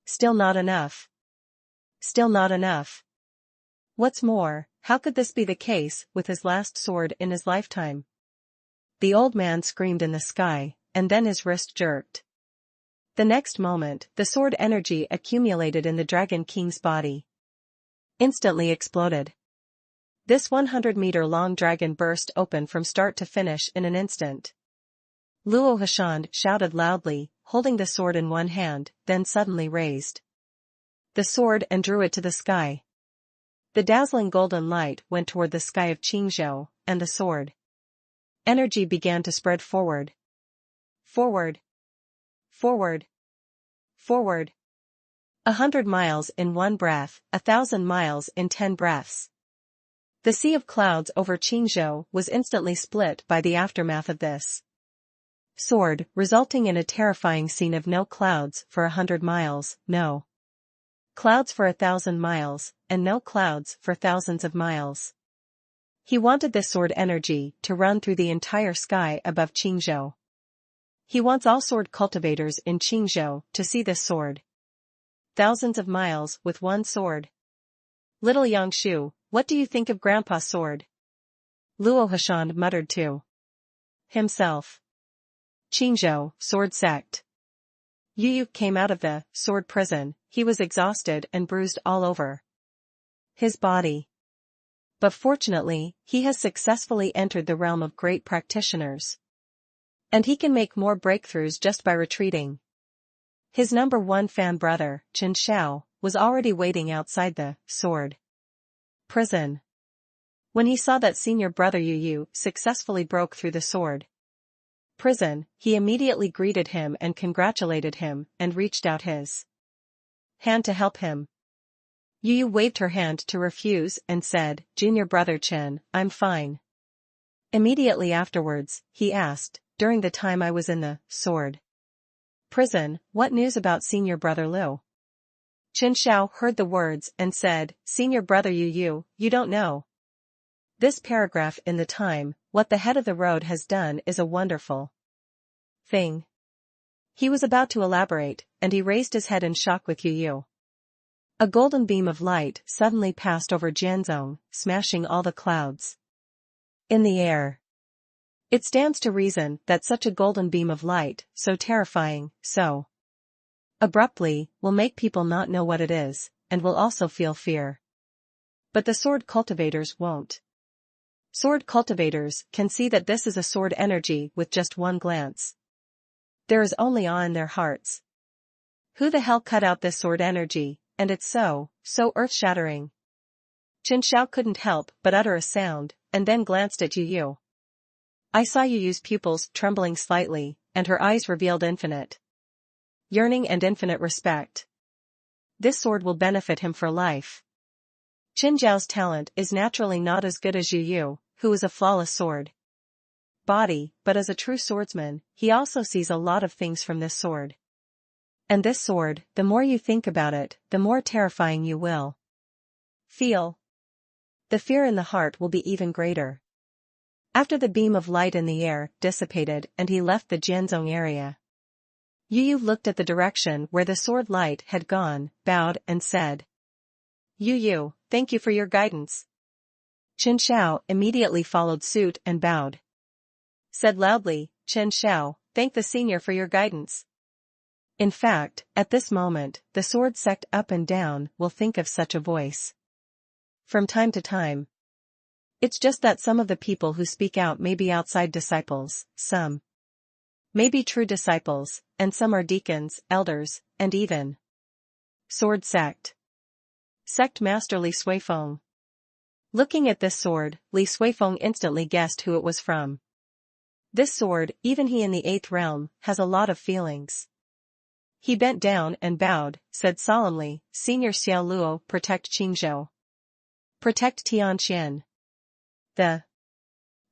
Still not enough. Still not enough. What's more, how could this be the case with his last sword in his lifetime? The old man screamed in the sky, and then his wrist jerked. The next moment, the sword energy accumulated in the Dragon King's body instantly exploded. This 100-meter-long dragon burst open from start to finish in an instant. Luo Hashan shouted loudly, holding the sword in one hand, then suddenly raised the sword and drew it to the sky. The dazzling golden light went toward the sky of Qingzhou, and the sword energy began to spread forward. Forward. Forward. Forward. 100 miles in one breath, 1,000 miles in 10 breaths. The sea of clouds over Qingzhou was instantly split by the aftermath of this sword, resulting in a terrifying scene of no clouds for 100 miles, no clouds for 1,000 miles, and no clouds for thousands of miles. He wanted this sword energy to run through the entire sky above Qingzhou. He wants all sword cultivators in Qingzhou to see this sword. Thousands of miles with one sword. Little Yangshu, what do you think of Grandpa's sword? Luo Hashan muttered to himself. Qingzhou, sword sect. Yu came out of the sword prison. He was exhausted and bruised all over his body. But fortunately, he has successfully entered the realm of great practitioners. And he can make more breakthroughs just by retreating. His number 1 fan brother, Chen Xiao, was already waiting outside the sword prison. When he saw that senior brother Yu successfully broke through the sword prison, he immediately greeted him and congratulated him, and reached out his hand to help him. Yu waved her hand to refuse and said, "Junior brother Chen, I'm fine." Immediately afterwards, he asked, "During the time I was in the sword prison, what news about senior brother Liu?" Chen Xiao heard the words and said, "Senior brother Yu, you don't know this paragraph in the time. What the head of the road has done is a wonderful thing." He was about to elaborate, and he raised his head in shock with Yu. A golden beam of light suddenly passed over Jianzhong, smashing all the clouds in the air. It stands to reason that such a golden beam of light, so terrifying, so abruptly, will make people not know what it is, and will also feel fear. But the sword cultivators won't. Sword cultivators can see that this is a sword energy with just one glance. There is only awe in their hearts. Who the hell cut out this sword energy, and it's so earth-shattering? Chen Xiao couldn't help but utter a sound, and then glanced at Yu. I saw Yu's pupils trembling slightly, and her eyes revealed infinite yearning and infinite respect. This sword will benefit him for life. Qin Zhao's talent is naturally not as good as Yu Yu, who is a flawless sword body, but as a true swordsman, he also sees a lot of things from this sword. And this sword, the more you think about it, the more terrifying you will feel. The fear in the heart will be even greater. After the beam of light in the air dissipated and he left the Jianzong area, Yu Yu looked at the direction where the sword light had gone, bowed and said, "Yu Yu, thank you for your guidance." Qin Shao immediately followed suit and bowed. Said loudly, "Qin Shao, thank the senior for your guidance." In fact, at this moment, the sword sect up and down will think of such a voice. From time to time. It's just that some of the people who speak out may be outside disciples, some may be true disciples, and some are deacons, elders, and even sword sect. Sect Master Li Suifeng. Looking at this sword, Li Suifeng instantly guessed who it was from. This sword, even he in the 8th realm, has a lot of feelings. He bent down and bowed, said solemnly, "Senior Xiao Luo, protect Qingzhou. Protect Tianqian." The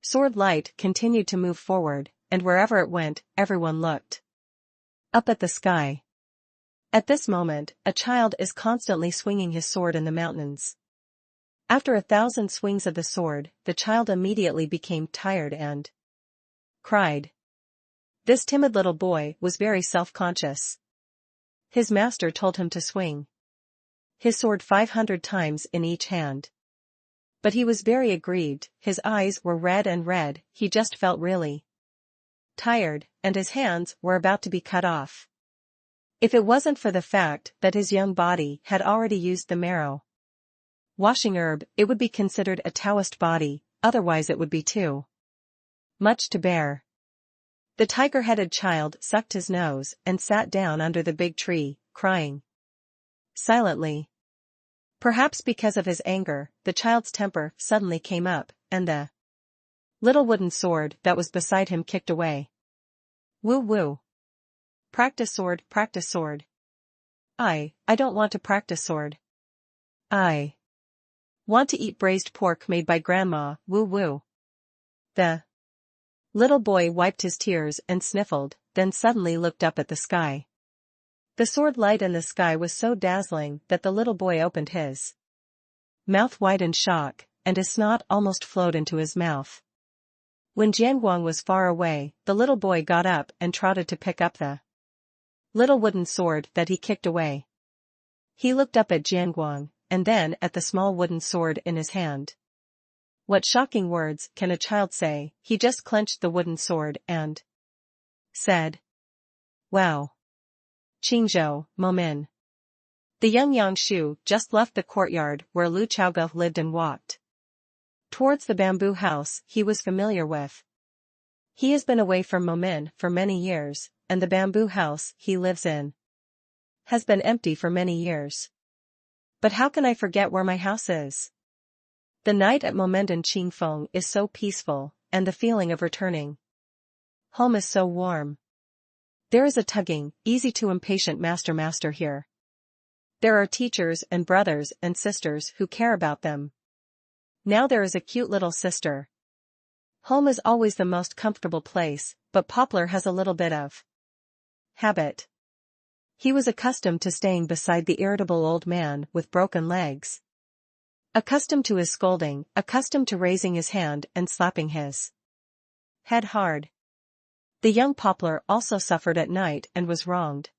sword light continued to move forward, and wherever it went, everyone looked up at the sky. At this moment, a child is constantly swinging his sword in the mountains. After 1,000 swings of the sword, the child immediately became tired and cried. This timid little boy was very self-conscious. His master told him to swing his sword 500 times in each hand. But he was very aggrieved, his eyes were red and red, he just felt really tired, and his hands were about to be cut off. If it wasn't for the fact that his young body had already used the marrow washing herb, it would be considered a Taoist body, otherwise it would be too much to bear. The tiger-headed child sucked his nose and sat down under the big tree, crying silently. Perhaps because of his anger, the child's temper suddenly came up, and the little wooden sword that was beside him kicked away. Woo woo. Practice sword, practice sword. I don't want to practice sword. I want to eat braised pork made by grandma, woo woo. The little boy wiped his tears and sniffled, then suddenly looked up at the sky. The sword light in the sky was so dazzling that the little boy opened his mouth wide in shock, and his snot almost flowed into his mouth. When Jianguang was far away, the little boy got up and trotted to pick up the little wooden sword that he kicked away. He looked up at Jianguang, and then at the small wooden sword in his hand. What shocking words can a child say? He just clenched the wooden sword and said, "Wow. Qingzhou, Momin." The young Yangshu just left the courtyard where Lu Chaoge lived and walked towards the bamboo house he was familiar with. He has been away from Momin for many years, and the bamboo house he lives in has been empty for many years. But how can I forget where my house is? The night at Momendan Qingfeng is so peaceful, and the feeling of returning home is so warm. There is a tugging, easy to impatient master here. There are teachers and brothers and sisters who care about them. Now there is a cute little sister. Home is always the most comfortable place, but Poplar has a little bit of habit. He was accustomed to staying beside the irritable old man with broken legs. Accustomed to his scolding, accustomed to raising his hand and slapping his head hard. The young Poplar also suffered at night and was wronged.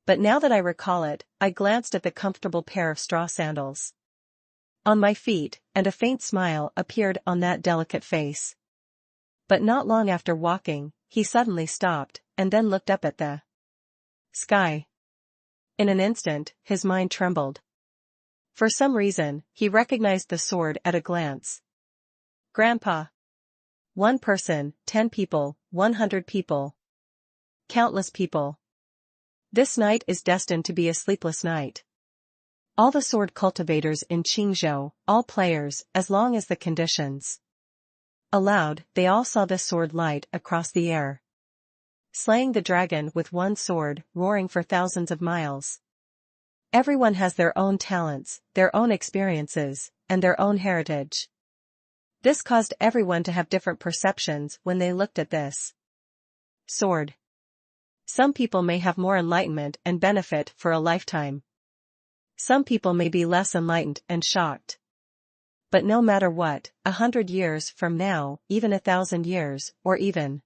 But now that I recall it, I glanced at the comfortable pair of straw sandals on my feet, and a faint smile appeared on that delicate face. But not long after walking, he suddenly stopped, and then looked up at the sky. In an instant, his mind trembled. For some reason, he recognized the sword at a glance. Grandpa. 1 person, 10 people, 100 people. Countless people. This night is destined to be a sleepless night. All the sword cultivators in Qingzhou, all players, as long as the conditions allowed, they all saw this sword light across the air, slaying the dragon with one sword, roaring for thousands of miles. Everyone has their own talents, their own experiences, and their own heritage. This caused everyone to have different perceptions when they looked at this sword. Some people may have more enlightenment and benefit for a lifetime. Some people may be less enlightened and shocked. But no matter what, 100 years from now, even 1,000 years, or even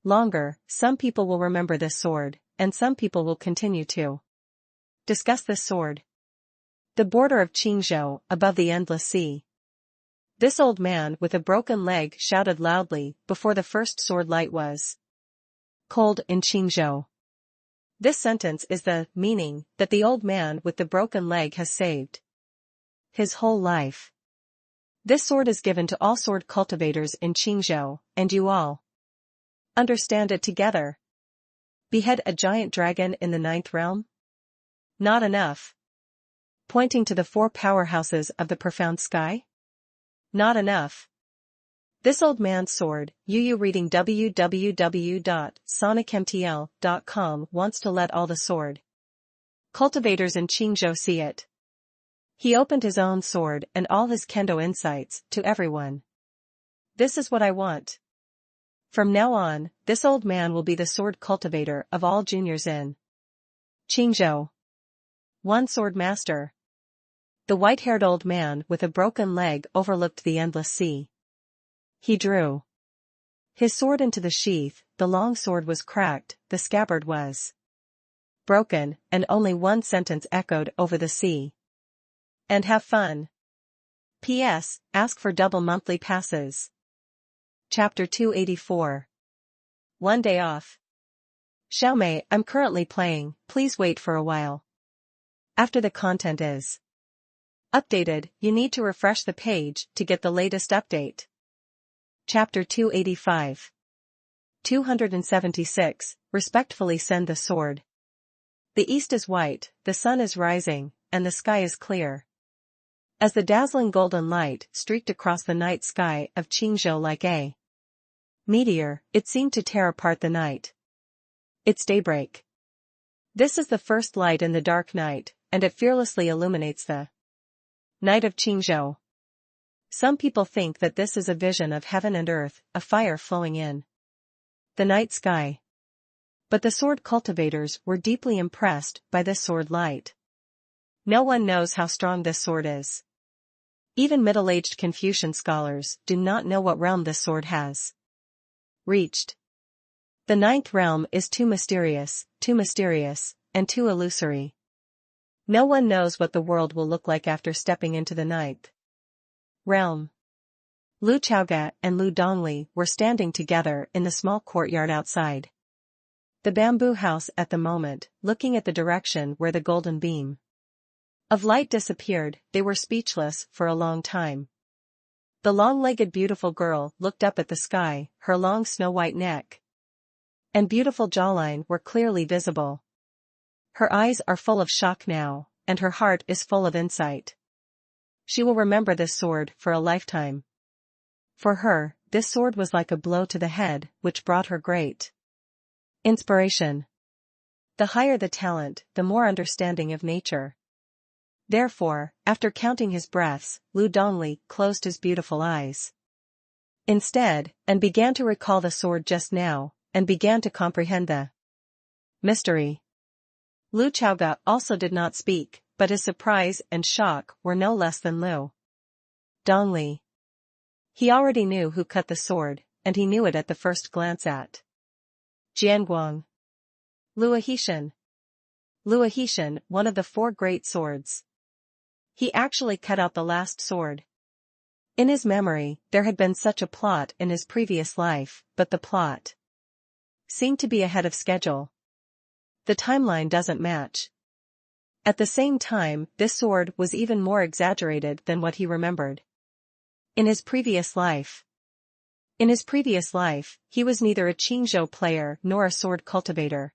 longer, some people will remember this sword, and some people will continue to discuss this sword. The border of Qingzhou, above the endless sea. This old man with a broken leg shouted loudly before the first sword light was cold in Qingzhou. This sentence is the meaning that the old man with the broken leg has saved his whole life. This sword is given to all sword cultivators in Qingzhou, and you all understand it together. Behead a giant dragon in the 9th realm? Not enough. Pointing to the 4 powerhouses of the profound sky? Not enough. This old man's sword, Yu reading www.sonicmtl.com wants to let all the sword cultivators in Qingzhou see it. He opened his own sword and all his kendo insights to everyone. This is what I want. From now on, this old man will be the sword cultivator of all juniors in Qingzhou. One sword master. The white-haired old man with a broken leg overlooked the endless sea. He drew his sword into the sheath, the long sword was cracked, the scabbard was broken, and only one sentence echoed over the sea. And have fun. P.S. Ask for double monthly passes. Chapter 284. One day off. Xiaomei, I'm currently playing, please wait for a while. After the content is updated, you need to refresh the page to get the latest update. Chapter 285. 276, respectfully send the sword. The east is white, the sun is rising, and the sky is clear. As the dazzling golden light streaked across the night sky of Qingzhou like a meteor, it seemed to tear apart the night. It's daybreak. This is the first light in the dark night, and it fearlessly illuminates the night of Qingzhou. Some people think that this is a vision of heaven and earth, a fire flowing in the night sky. But the sword cultivators were deeply impressed by this sword light. No one knows how strong this sword is. Even middle-aged Confucian scholars do not know what realm this sword has reached. The 9th realm is too mysterious, and too illusory. No one knows what the world will look like after stepping into the 9th realm. Lu Chaoga and Lu Dongli were standing together in the small courtyard outside the bamboo house at the moment, looking at the direction where the golden beam of light disappeared. They were speechless for a long time. The long-legged beautiful girl looked up at the sky, her long snow-white neck and beautiful jawline were clearly visible. Her eyes are full of shock now, and her heart is full of insight. She will remember this sword for a lifetime. For her, this sword was like a blow to the head, which brought her great inspiration. The higher the talent, the more understanding of nature. Therefore, after counting his breaths, Lu Dongli closed his beautiful eyes instead, and began to recall the sword just now, and began to comprehend the mystery. Lu Chaoga also did not speak, but his surprise and shock were no less than Lu Dongli. He already knew who cut the sword, and he knew it at the first glance at Jianguang. Luohishan. Luohishan, one of the 4 great swords. He actually cut out the last sword. In his memory, there had been such a plot in his previous life, but the plot seemed to be ahead of schedule. The timeline doesn't match. At the same time, this sword was even more exaggerated than what he remembered. In his previous life, he was neither a Qingzhou player nor a sword cultivator.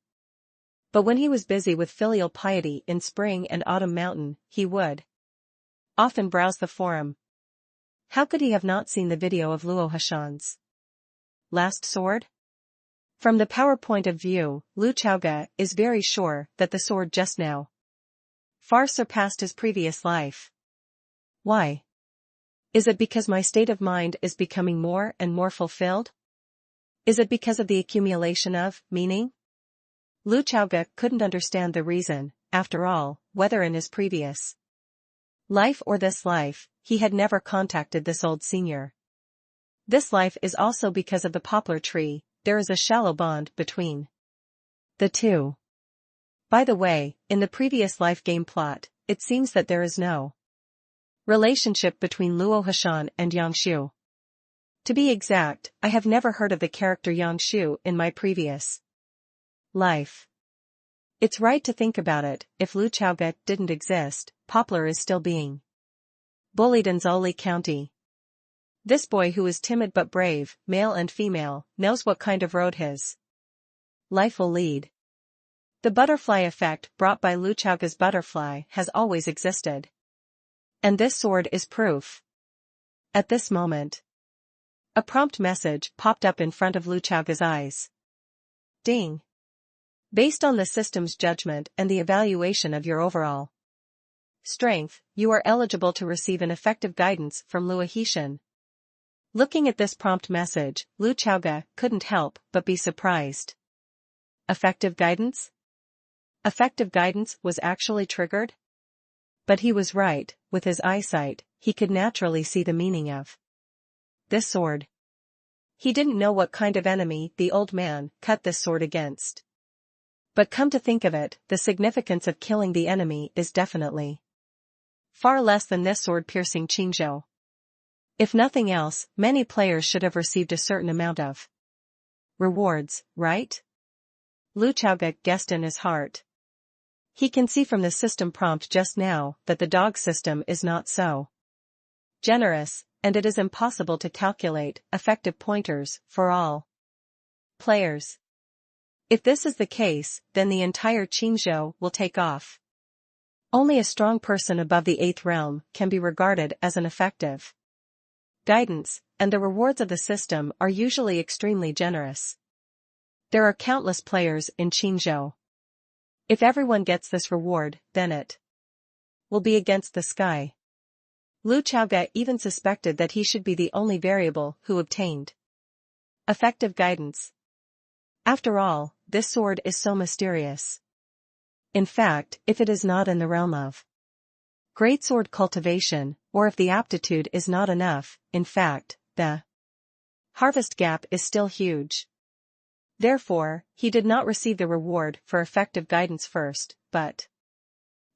But when he was busy with filial piety in Spring and Autumn Mountain, he would often browse the forum. How could he have not seen the video of Luohishan's last sword? From the power point of view, Lu Chaoga is very sure that the sword just now far surpassed his previous life. Why? Is it because my state of mind is becoming more and more fulfilled? Is it because of the accumulation of meaning? Lu Chaoge couldn't understand the reason. After all, whether in his previous life or this life, he had never contacted this old senior. This life is also because of the poplar tree. There is a shallow bond between the two. By the way, in the previous life game plot, it seems that there is no relationship between Luo Hashan and Yang Shu. To be exact, I have never heard of the character Yang Shu in my previous life. It's right to think about it. If Lu Chaoge didn't exist, Poplar is still being bullied in Zholi County. This boy who is timid but brave, male and female, knows what kind of road his life will lead. The butterfly effect brought by Lu Chaoge's butterfly has always existed. And this sword is proof. At this moment, a prompt message popped up in front of Lu Chaoge's eyes. Ding. Based on the system's judgment and the evaluation of your overall strength, you are eligible to receive an effective guidance from Luo Hashan. Looking at this prompt message, Lu Chaoge couldn't help but be surprised. Effective guidance? Effective guidance was actually triggered? But he was right. With his eyesight, he could naturally see the meaning of this sword. He didn't know what kind of enemy the old man cut this sword against. But come to think of it, the significance of killing the enemy is definitely far less than this sword-piercing Qingzhou. If nothing else, many players should have received a certain amount of rewards, right? Lu Chaoge guessed in his heart. He can see from the system prompt just now that the dog system is not so generous, and it is impossible to calculate effective pointers for all players. If this is the case, then the entire Qingzhou will take off. Only a strong person above the 8th realm can be regarded as an effective guidance, and the rewards of the system are usually extremely generous. There are countless players in Qingzhou. If everyone gets this reward, then it will be against the sky. Lu Chaoge even suspected that he should be the only variable who obtained effective guidance. After all, this sword is so mysterious. In fact, if it is not in the realm of great sword cultivation, or if the aptitude is not enough, in fact, the harvest gap is still huge. Therefore, he did not receive the reward for effective guidance first, but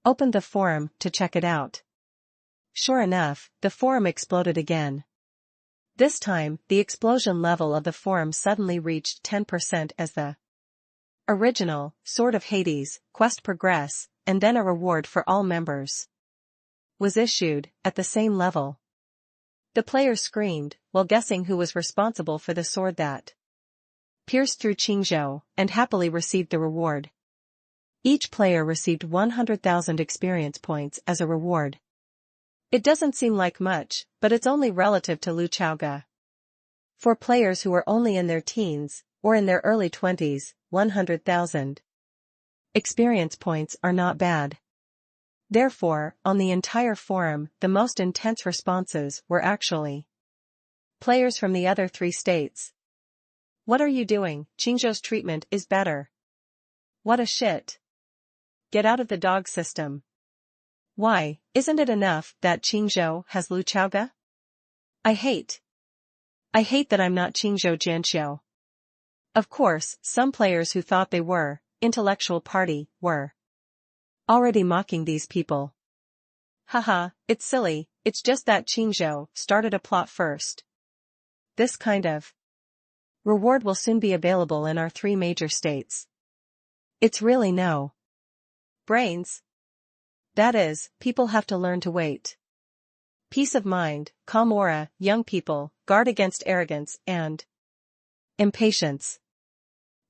opened the forum to check it out. Sure enough, the forum exploded again. This time, the explosion level of the forum suddenly reached 10% as the original Sword of Hades quest progress, and then a reward for all members was issued at the same level. The players screamed, while guessing who was responsible for the sword that pierced through Qingzhou, and happily received the reward. Each player received 100,000 experience points as a reward. It doesn't seem like much, but it's only relative to Lu Chaoge. For players who are only in their teens, or in their early 20s, 100,000 experience points are not bad. Therefore, on the entire forum, the most intense responses were actually players from the other 3 states. What are you doing? Qingzhou's treatment is better. What a shit. Get out of the dog system. Why, isn't it enough that Qingzhou has Lu Chaoge? I hate that I'm not Qingzhou Jianxiu. Of course, some players who thought they were intellectual party were already mocking these people. Haha, it's silly, it's just that Qingzhou started a plot first. This kind of reward will soon be available in our 3 major states. It's really no brains. That is, people have to learn to wait. Peace of mind, calm aura, young people, guard against arrogance and impatience.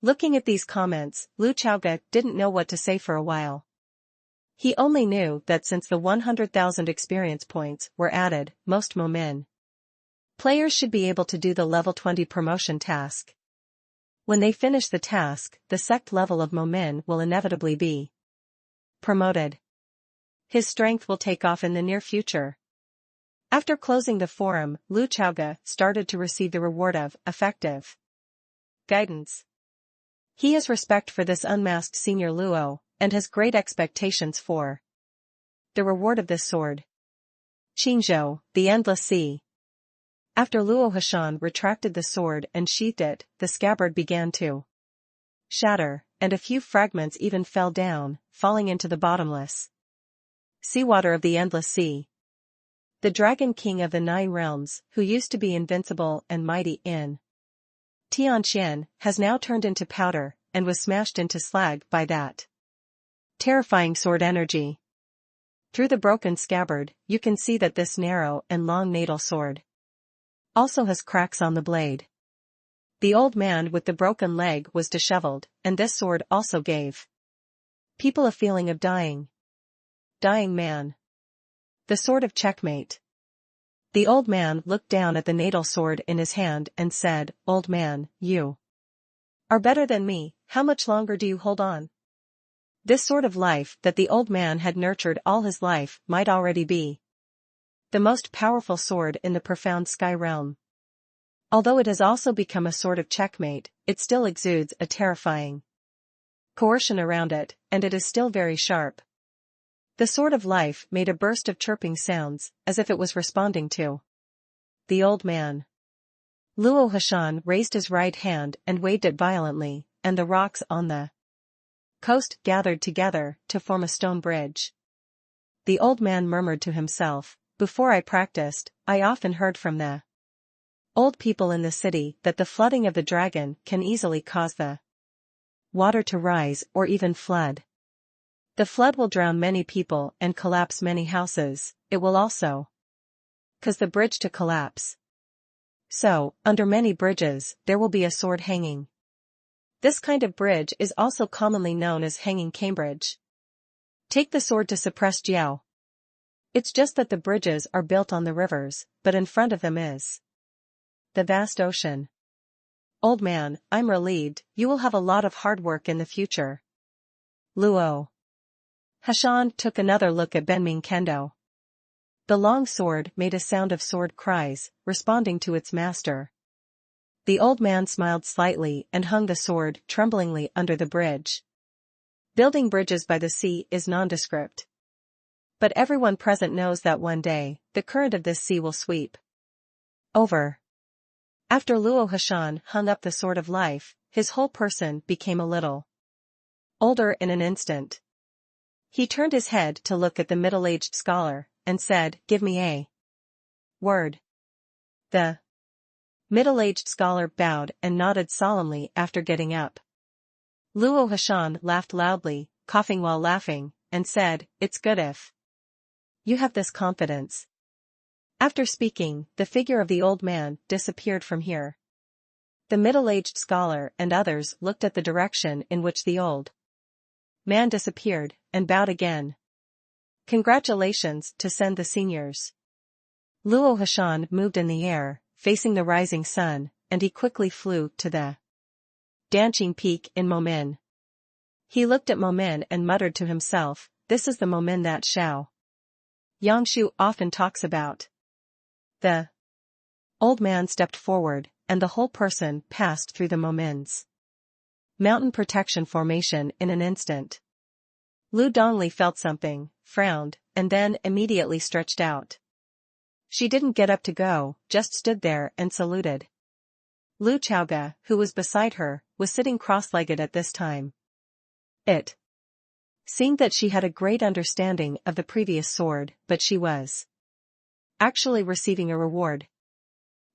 Looking at these comments, Lu Chaoge didn't know what to say for a while. He only knew that since the 100,000 experience points were added, most Momin players should be able to do the level 20 promotion task. When they finish the task, the sect level of Momin will inevitably be promoted. His strength will take off in the near future. After closing the forum, Lu Chaoga started to receive the reward of effective guidance. He has respect for this unmasked senior Luo, and has great expectations for the reward of this sword. Qingzhou, the Endless Sea. After Luo Hashan retracted the sword and sheathed it, the scabbard began to shatter, and a few fragments even fell down, falling into the bottomless seawater of the Endless Sea. The Dragon King of the Nine Realms, who used to be invincible and mighty in Tianqian, has now turned into powder, and was smashed into slag by that terrifying sword energy. Through the broken scabbard, you can see that this narrow and long natal sword also has cracks on the blade. The old man with the broken leg was disheveled, and this sword also gave people a feeling of dying. Dying man. The sword of checkmate. The old man looked down at the natal sword in his hand and said, "Old man, you are better than me, how much longer do you hold on?" This sort of life that the old man had nurtured all his life might already be the most powerful sword in the profound sky realm. Although it has also become a sort of checkmate, it still exudes a terrifying coercion around it, and it is still very sharp. The sword of life made a burst of chirping sounds, as if it was responding to the old man. Luo Hashan raised his right hand and waved it violently, and the rocks on the coast gathered together to form a stone bridge. The old man murmured to himself, "Before I practiced, I often heard from the old people in the city that the flooding of the dragon can easily cause the water to rise or even flood. The flood will drown many people and collapse many houses, it will also cause the bridge to collapse. So, under many bridges, there will be a sword hanging. This kind of bridge is also commonly known as hanging Cambridge. Take the sword to suppress Jiao. It's just that the bridges are built on the rivers, but in front of them is the vast ocean. Old man, I'm relieved, you will have a lot of hard work in the future." Luo Hashan took another look at Benming Kendo. The long sword made a sound of sword cries, responding to its master. The old man smiled slightly and hung the sword tremblingly under the bridge. Building bridges by the sea is nondescript. But everyone present knows that one day, the current of this sea will sweep over. After Luo Hashan hung up the sword of life, his whole person became a little older in an instant. He turned his head to look at the middle-aged scholar, and said, "Give me a word." The middle-aged scholar bowed and nodded solemnly after getting up. Luo Hashan laughed loudly, coughing while laughing, and said, "It's good if you have this confidence." After speaking, the figure of the old man disappeared from here. The middle-aged scholar and others looked at the direction in which the old man disappeared, and bowed again. "Congratulations to send the seniors." Luo Hashan moved in the air, facing the rising sun, and he quickly flew to the Danqing Peak in Momin. He looked at Momin and muttered to himself, "This is the Momin that Xiao Yangshu often talks about." The old man stepped forward, and the whole person passed through the Momin's mountain protection formation in an instant. Lu Dongli felt something, frowned, and then immediately stretched out. She didn't get up to go, just stood there and saluted. Lu Chaoga, who was beside her, was sitting cross-legged at this time. It seemed that she had a great understanding of the previous sword, but she was actually receiving a reward.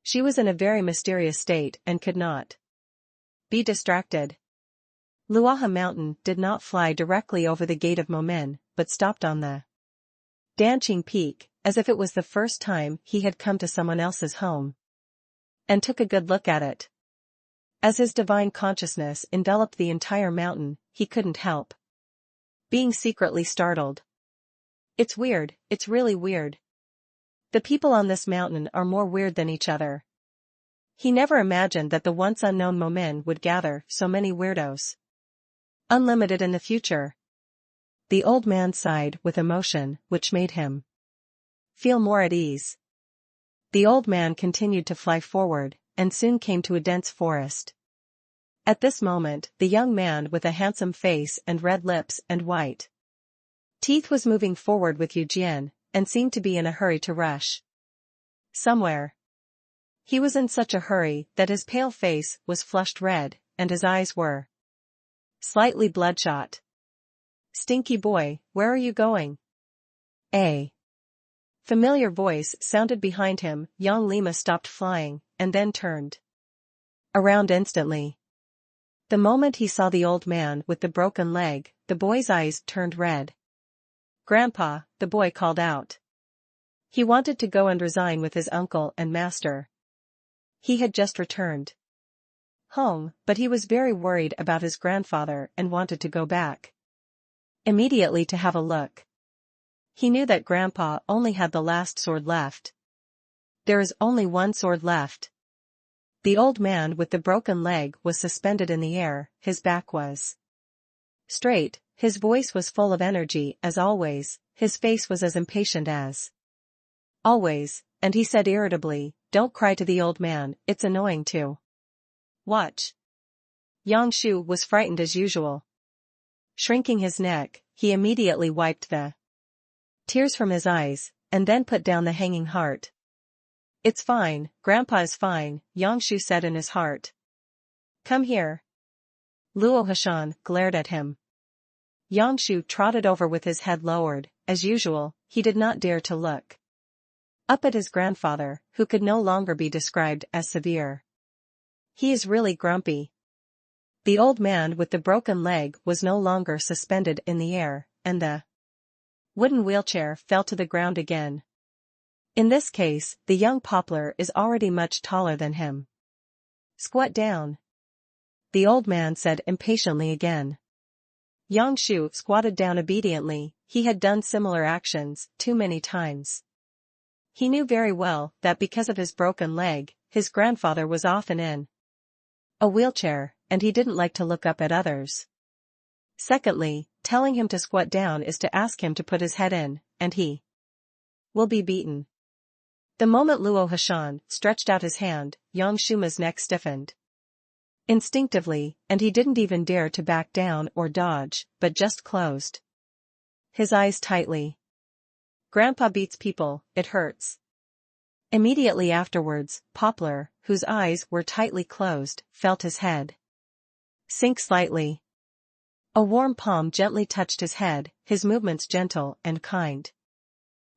She was in a very mysterious state and could not be distracted. Luaha Mountain did not fly directly over the gate of Momin, but stopped on the Danqing Peak, as if it was the first time he had come to someone else's home, and took a good look at it. As his divine consciousness enveloped the entire mountain, he couldn't help being secretly startled. It's weird, it's really weird. The people on this mountain are more weird than each other. He never imagined that the once unknown Momin would gather so many weirdos. Unlimited in the future. The old man sighed with emotion, which made him feel more at ease. The old man continued to fly forward, and soon came to a dense forest. At this moment, the young man with a handsome face and red lips and white teeth was moving forward with Eugene, and seemed to be in a hurry to rush somewhere. He was in such a hurry that his pale face was flushed red, and his eyes were slightly bloodshot. "Stinky boy, where are you going?" A familiar voice sounded behind him. Young Lima stopped flying, and then turned around instantly. The moment he saw the old man with the broken leg, the boy's eyes turned red. "Grandpa," the boy called out. He wanted to go and resign with his uncle and master. He had just returned home, but he was very worried about his grandfather and wanted to go back immediately to have a look. He knew that Grandpa only had the last sword left. "There is only one sword left." The old man with the broken leg was suspended in the air, his back was straight, his voice was full of energy as always, his face was as impatient as always, and he said irritably, "Don't cry to the old man, it's annoying to watch." Yang Shu was frightened as usual. Shrinking his neck, he immediately wiped the tears from his eyes, and then put down the hanging heart. "It's fine, Grandpa is fine," Yang Shu said in his heart. "Come here." Luo Hashan glared at him. Yang Shu trotted over with his head lowered. As usual, he did not dare to look up at his grandfather, who could no longer be described as severe. "He is really grumpy." The old man with the broken leg was no longer suspended in the air, and the wooden wheelchair fell to the ground again. In this case, the young poplar is already much taller than him. "Squat down," the old man said impatiently again. Yang Shu squatted down obediently. He had done similar actions too many times. He knew very well that because of his broken leg, his grandfather was often in a wheelchair, and he didn't like to look up at others. Secondly, telling him to squat down is to ask him to put his head in, and he will be beaten. The moment Luo Hashan stretched out his hand, Yang Shuma's neck stiffened instinctively, and he didn't even dare to back down or dodge, but just closed his eyes tightly. "Grandpa beats people, it hurts." Immediately afterwards, Poplar, whose eyes were tightly closed, felt his head sink slightly. A warm palm gently touched his head, his movements gentle and kind.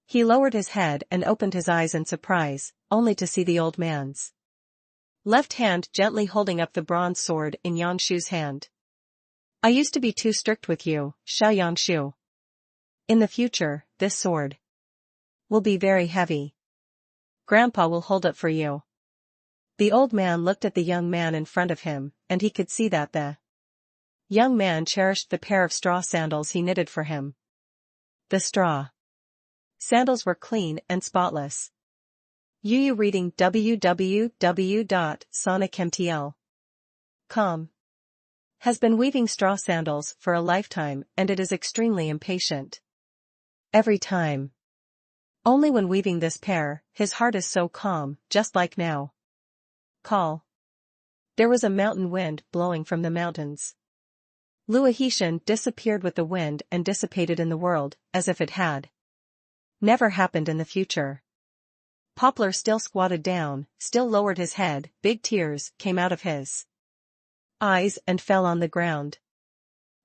He lowered his head and opened his eyes in surprise, only to see the old man's left hand gently holding up the bronze sword in Yang Shu's hand. "I used to be too strict with you, Xiao Yang Shu. In the future, this sword will be very heavy. Grandpa will hold it for you." The old man looked at the young man in front of him, and he could see that the young man cherished the pair of straw sandals he knitted for him. The straw sandals were clean and spotless. Yu reading www.sonicmtl.com has been weaving straw sandals for a lifetime, and it is extremely impatient. Every time. Only when weaving this pair, his heart is so calm, just like now. Call. There was a mountain wind blowing from the mountains. Luahishan disappeared with the wind and dissipated in the world, as if it had never happened in the future. Poplar still squatted down, still lowered his head. Big tears came out of his eyes and fell on the ground.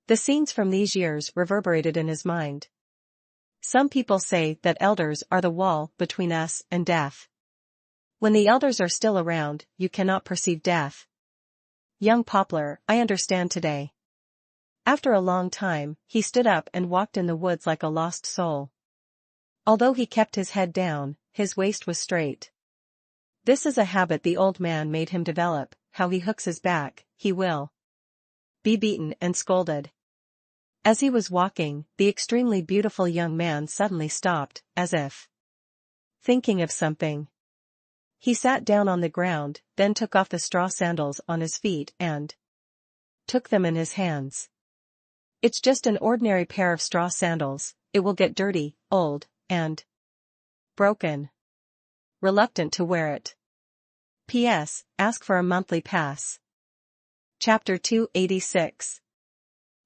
The scenes from these years reverberated in his mind. Some people say that elders are the wall between us and death. When the elders are still around, you cannot perceive death. Young Poplar, I understand today. After a long time, he stood up and walked in the woods like a lost soul. Although he kept his head down, his waist was straight. This is a habit the old man made him develop. How he hooks his back, he will be beaten and scolded. As he was walking, the extremely beautiful young man suddenly stopped, as if thinking of something. He sat down on the ground, then took off the straw sandals on his feet and took them in his hands. It's just an ordinary pair of straw sandals, it will get dirty, old, and broken. Reluctant to wear it. P.S. Ask for a monthly pass. Chapter 286.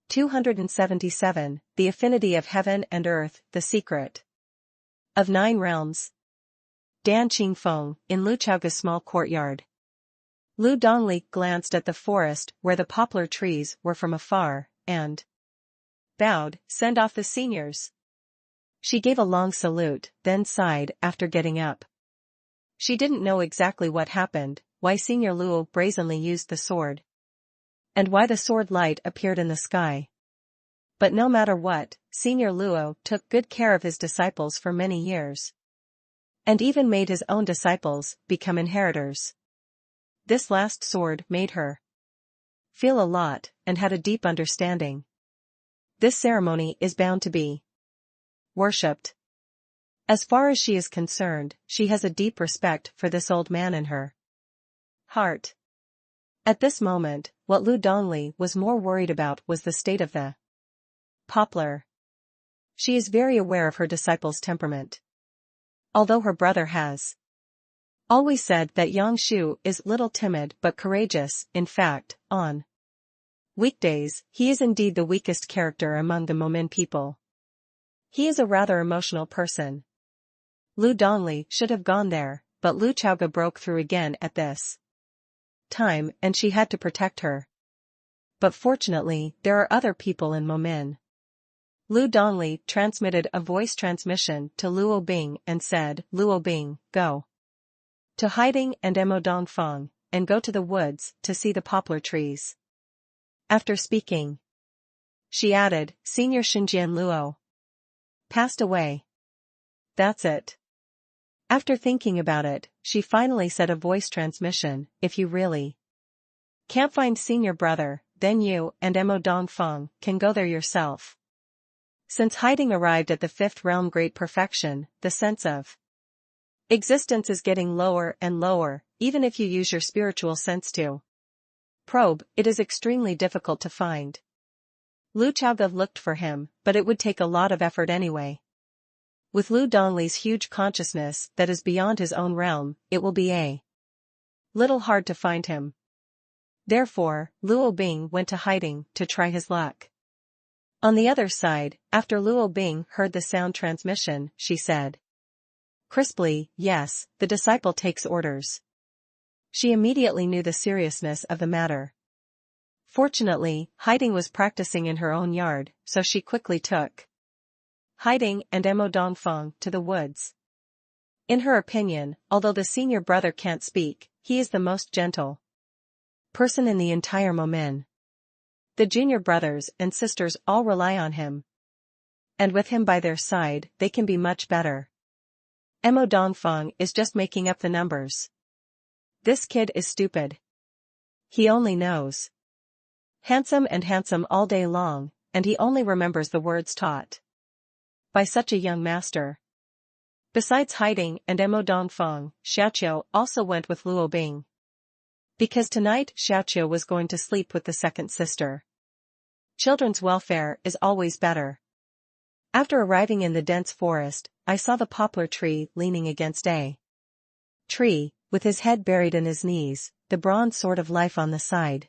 277, The Affinity of Heaven and Earth, The Secret of 9 Realms. Dan Qingfeng, in Lu Chaoga's small courtyard. Lu Dongli glanced at the forest where the poplar trees were from afar, and bowed, "Send off the seniors." She gave a long salute, then sighed after getting up. She didn't know exactly what happened, why Senior Luo brazenly used the sword, and why the sword light appeared in the sky. But no matter what, Senior Luo took good care of his disciples for many years, and even made his own disciples become inheritors. This last sword made her feel a lot, and had a deep understanding. This ceremony is bound to be worshipped. As far as she is concerned, she has a deep respect for this old man in her heart. At this moment, what Lu Dongli was more worried about was the state of the poplar. She is very aware of her disciple's temperament. Although her brother has always said that Yang Shu is little timid but courageous, in fact, on weekdays, he is indeed the weakest character among the Momin people. He is a rather emotional person. Lu Dongli should have gone there, but Lu Chaoga broke through again at this time and she had to protect her. But fortunately, there are other people in Momin. Lu Dongli transmitted a voice transmission to Luo Bing and said, "Luo Bing, go to hiding and Emo Dongfang, and go to the woods to see the poplar trees." After speaking, she added, "Senior Xinjian Luo passed away. That's it." After thinking about it, she finally said a voice transmission, "If you really can't find senior brother, then you and Emo Dongfang can go there yourself." Since hiding arrived at the 5th realm great perfection, the sense of existence is getting lower and lower, even if you use your spiritual sense to probe, it is extremely difficult to find. Lu Chaoga looked for him, but it would take a lot of effort anyway. With Lu Dongli's huge consciousness that is beyond his own realm, it will be a little hard to find him. Therefore, Luo Bing went to hiding to try his luck. On the other side, after Luo Bing heard the sound transmission, she said crisply, "Yes, the disciple takes orders." She immediately knew the seriousness of the matter. Fortunately, hiding was practicing in her own yard, so she quickly took hiding and Emo Dongfang to the woods. In her opinion, although the senior brother can't speak, he is the most gentle person in the entire Momin. The junior brothers and sisters all rely on him, and with him by their side, they can be much better. Emo Dongfang is just making up the numbers. This kid is stupid. He only knows handsome and handsome all day long, and he only remembers the words taught by such a young master. Besides hiding and Emo Dongfang, Xiaoqiu also went with Luo Bing, because tonight Xiaoqiu was going to sleep with the second sister. Children's welfare is always better. After arriving in the dense forest, I saw the poplar tree leaning against a tree, with his head buried in his knees, the bronze sword of life on the side,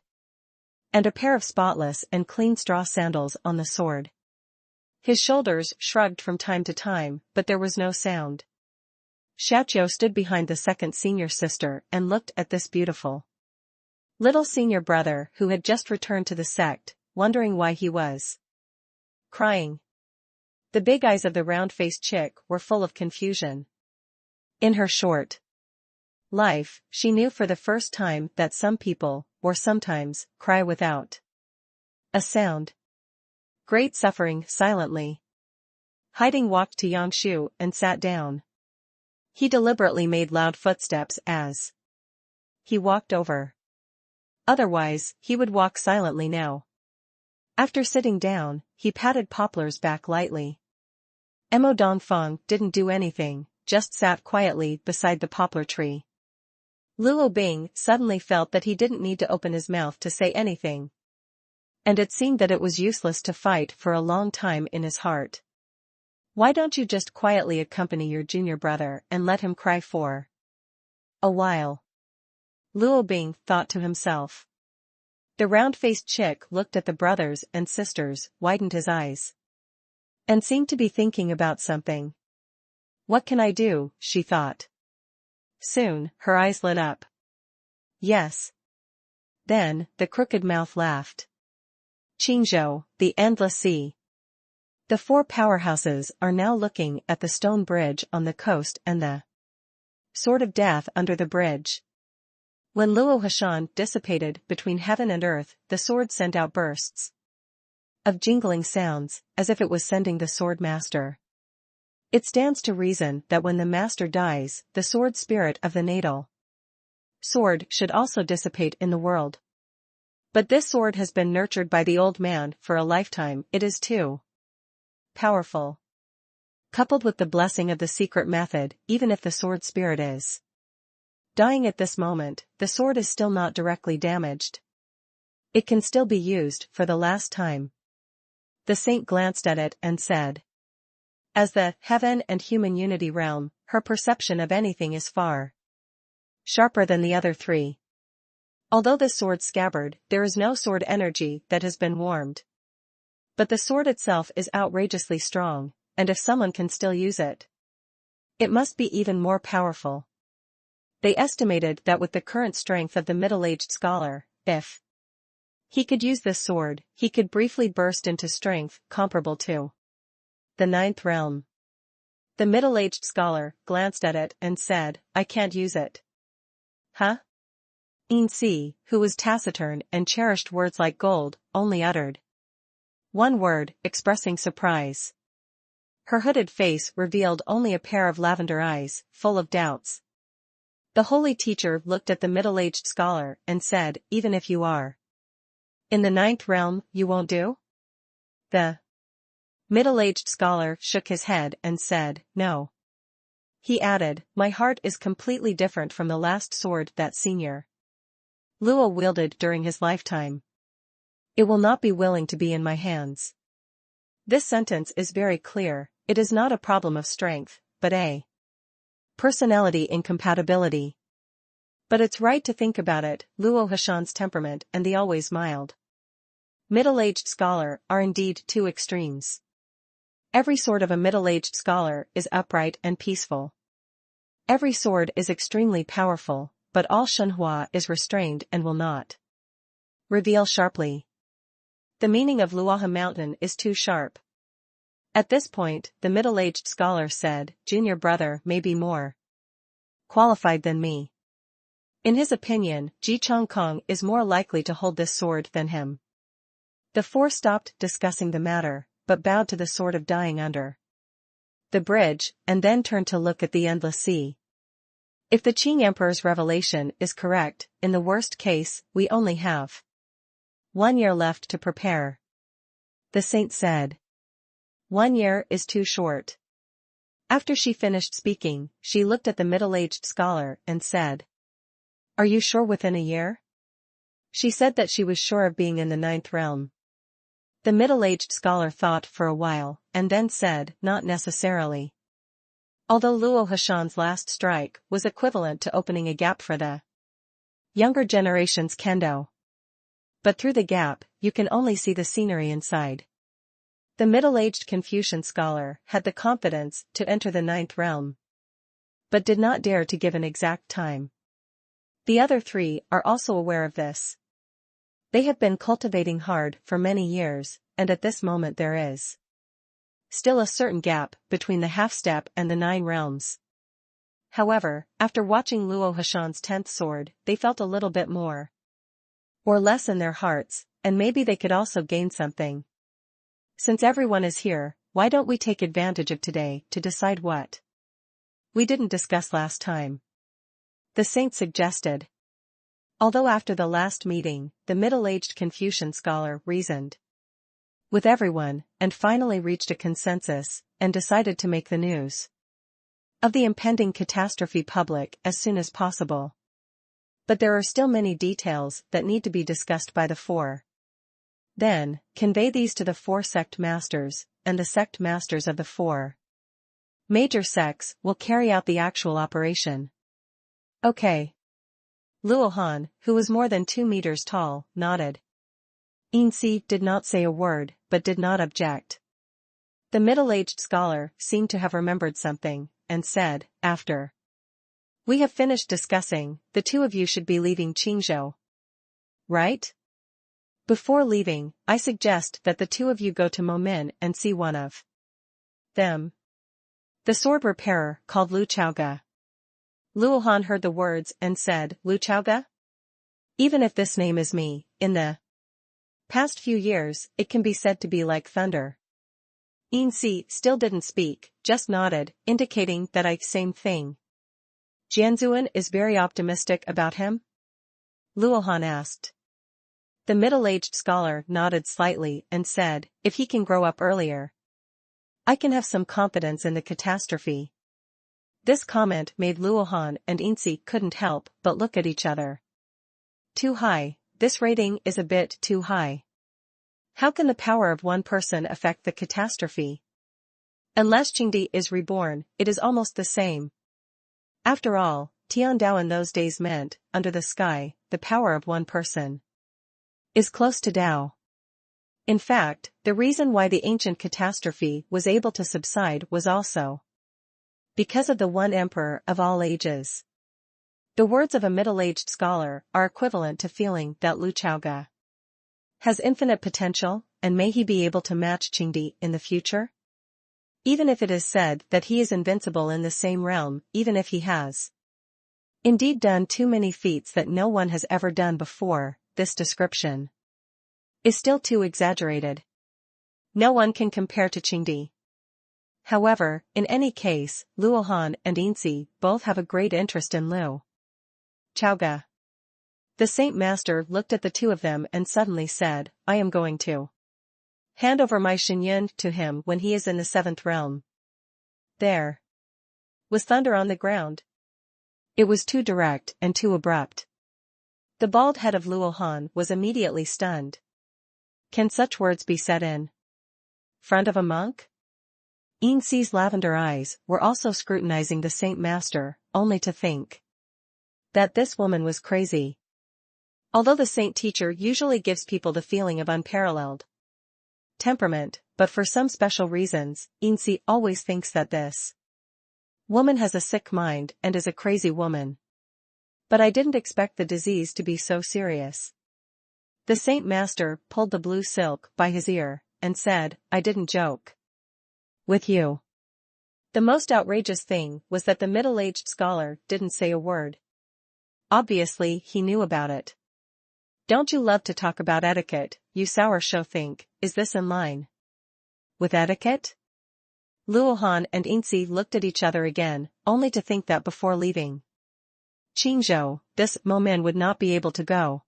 and a pair of spotless and clean straw sandals on the sword. His shoulders shrugged from time to time, but there was no sound. Xiaoqiu stood behind the second senior sister and looked at this beautiful little senior brother who had just returned to the sect, wondering why he was crying. The big eyes of the round-faced chick were full of confusion. In her short life, she knew for the first time that some people, or sometimes, cry without a sound. Great suffering, silently. Hiding walked to Yangshu and sat down. He deliberately made loud footsteps as he walked over. Otherwise, he would walk silently now. After sitting down, he patted Poplar's back lightly. Emo Dongfang didn't do anything, just sat quietly beside the poplar tree. Luo Bing suddenly felt that he didn't need to open his mouth to say anything. And it seemed that it was useless to fight for a long time in his heart. Why don't you just quietly accompany your junior brother and let him cry for a while? Luo Bing thought to himself. The round-faced chick looked at the brothers and sisters, widened his eyes, and seemed to be thinking about something. What can I do, she thought. Soon, her eyes lit up. Yes. Then, the crooked mouth laughed. Qingzhou, the endless sea. The four powerhouses are now looking at the stone bridge on the coast and the sword of death under the bridge. When Luo Hashan dissipated between heaven and earth, the sword sent out bursts of jingling sounds, as if it was sending the sword master. It stands to reason that when the master dies, the sword spirit of the natal sword should also dissipate in the world. But this sword has been nurtured by the old man for a lifetime, it is too powerful. Coupled with the blessing of the secret method, even if the sword spirit is dying at this moment, the sword is still not directly damaged. It can still be used for the last time. The saint glanced at it and said, as the heaven and human unity realm, her perception of anything is far sharper than the other three. Although this sword scabbard, there is no sword energy that has been warmed. But the sword itself is outrageously strong, and if someone can still use it, it must be even more powerful. They estimated that with the current strength of the middle-aged scholar, if he could use this sword, he could briefly burst into strength comparable to the ninth realm. The middle-aged scholar glanced at it and said, I can't use it. Huh? Yin-Si, who was taciturn and cherished words like gold, only uttered one word, expressing surprise. Her hooded face revealed only a pair of lavender eyes, full of doubts. The holy teacher looked at the middle-aged scholar and said, even if you are in the ninth realm, you won't do? The middle-aged scholar shook his head and said, no. He added, my heart is completely different from the last sword that senior Luo wielded during his lifetime. It will not be willing to be in my hands. This sentence is very clear, it is not a problem of strength, but a personality incompatibility. But it's right to think about it, Luo Hashan's temperament and the always mild middle-aged scholar are indeed two extremes. Every sword of a middle-aged scholar is upright and peaceful. Every sword is extremely powerful, but all Shenhua is restrained and will not reveal sharply. The meaning of Luoha Mountain is too sharp. At this point, the middle-aged scholar said, junior brother may be more qualified than me. In his opinion, Ji Chongkong is more likely to hold this sword than him. The four stopped discussing the matter, but bowed to the sword of dying under the bridge, and then turned to look at the endless sea. If the Qing Emperor's revelation is correct, in the worst case, we only have 1 year left to prepare. The saint said. 1 year is too short. After she finished speaking, she looked at the middle-aged scholar and said, are you sure within a year? She said that she was sure of being in the ninth realm. The middle-aged scholar thought for a while, and then said, not necessarily. Although Luo Hashan's last strike was equivalent to opening a gap for the younger generation's kendo. But through the gap, you can only see the scenery inside. The middle-aged Confucian scholar had the confidence to enter the ninth realm, but did not dare to give an exact time. The other three are also aware of this. They have been cultivating hard for many years, and at this moment there is still a certain gap between the half-step and the 9 realms. However, after watching Luo Hashan's 10th sword, they felt a little bit more or less in their hearts, and maybe they could also gain something. Since everyone is here, why don't we take advantage of today to decide what we didn't discuss last time? The saint suggested. Although after the last meeting, the middle-aged Confucian scholar reasoned with everyone, and finally reached a consensus, and decided to make the news of the impending catastrophe public as soon as possible. But there are still many details that need to be discussed by the four. Then, convey these to the 4 sect masters, and the sect masters of the 4 major sects will carry out the actual operation. Okay. Luo Han, who was more than 2 meters tall, nodded. Insi did not say a word, but did not object. The middle-aged scholar seemed to have remembered something, and said, after. We have finished discussing, the 2 of you should be leaving Qingzhou. Right? Before leaving, I suggest that the 2 of you go to Momin and see one of them. The sword repairer called Lu Chaoga. Luo Han heard the words and said, Lu Chaoga? Even if this name is me, in the past few years, it can be said to be like thunder. Insi still didn't speak, just nodded, indicating that same thing. Jianzuan is very optimistic about him? Luo Han asked. The middle-aged scholar nodded slightly and said, if he can grow up earlier, I can have some confidence in the catastrophe. This comment made Luo Han and Insi couldn't help but look at each other. Too high, this rating is a bit too high. How can the power of one person affect the catastrophe? Unless Qingdi is reborn, it is almost the same. After all, Tiandao in those days meant, under the sky, the power of one person is close to Dao. In fact, the reason why the ancient catastrophe was able to subside was also because of the one emperor of all ages. The words of a middle-aged scholar are equivalent to feeling that Lu Chaoga has infinite potential, and may he be able to match Qingdi in the future? Even if it is said that he is invincible in the same realm, even if he has indeed done too many feats that no one has ever done before, this description is still too exaggerated. No one can compare to Qingdi. However, in any case, Luo Han and Insi both have a great interest in Lu Chaoga. The Saint Master looked at the 2 of them and suddenly said, I am going to hand over my Xinyan to him when he is in the 7th realm. There was thunder on the ground. It was too direct and too abrupt. The bald head of Luo Han was immediately stunned. Can such words be said in front of a monk? Insi's lavender eyes were also scrutinizing the Saint Master, only to think that this woman was crazy. Although the Saint Teacher usually gives people the feeling of unparalleled temperament, but for some special reasons, Insi always thinks that this woman has a sick mind and is a crazy woman. But I didn't expect the disease to be so serious. The Saint Master pulled the blue silk by his ear, and said, I didn't joke with you. The most outrageous thing was that the middle-aged scholar didn't say a word. Obviously he knew about it. Don't you love to talk about etiquette, you sour show think, is this in line with etiquette? Luo Han and Insi looked at each other again, only to think that before leaving Qingzhou, this Momin would not be able to go.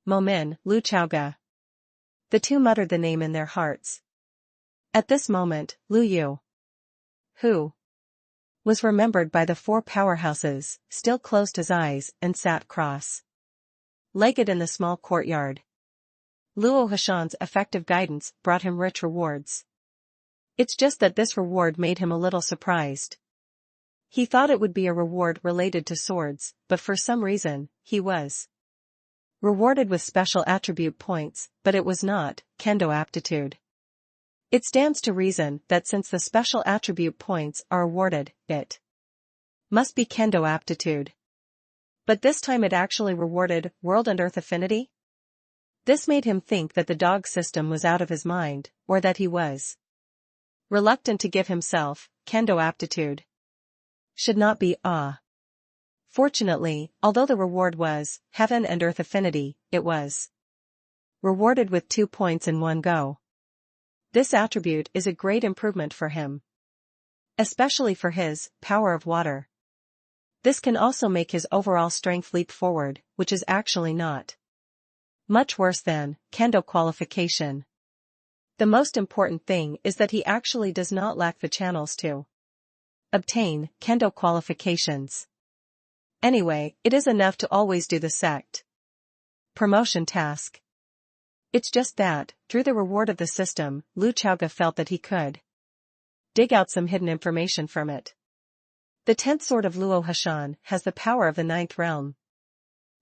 Momin, Lu Chaoga. The 2 muttered the name in their hearts. At this moment, Lu Yu, who was remembered by the 4 powerhouses, still closed his eyes and sat cross-legged in the small courtyard. Luo Hashan's effective guidance brought him rich rewards. It's just that this reward made him a little surprised. He thought it would be a reward related to swords, but for some reason, he was rewarded with special attribute points, but it was not kendo aptitude. It stands to reason that since the special attribute points are awarded, it must be kendo aptitude. But this time it actually rewarded world and earth affinity? This made him think that the dog system was out of his mind, or that he was reluctant to give himself kendo aptitude. Should not be Fortunately, although the reward was heaven and earth affinity, it was rewarded with 2 points in one go. This attribute is a great improvement for him, especially for his power of water. This can also make his overall strength leap forward, which is actually not much worse than kendo qualification. The most important thing is that he actually does not lack the channels to obtain kendo qualifications. Anyway, it is enough to always do the sect promotion task. It's just that, through the reward of the system, Lu Chaoga felt that he could dig out some hidden information from it. The 10th sword of Luo Hashan has the power of the 9th realm.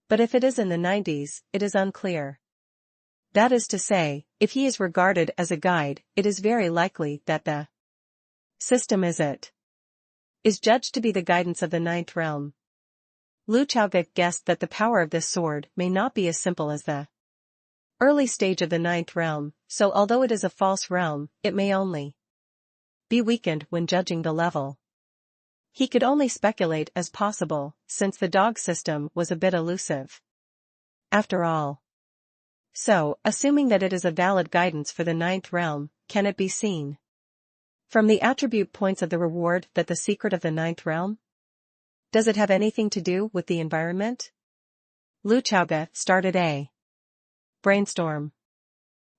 But if it is in the 90s, it is unclear. That is to say, if he is regarded as a guide, it is very likely that the system is judged to be the guidance of the 9th realm. Lu Chaoga guessed that the power of this sword may not be as simple as the early stage of the 9th realm, so although it is a false realm, it may only be weakened when judging the level. He could only speculate as possible, since the dog system was a bit elusive. After all. So, assuming that it is a valid guidance for the 9th realm, can it be seen from the attribute points of the reward that the secret of the 9th realm? Does it have anything to do with the environment? Lu Chaoga started a brainstorm.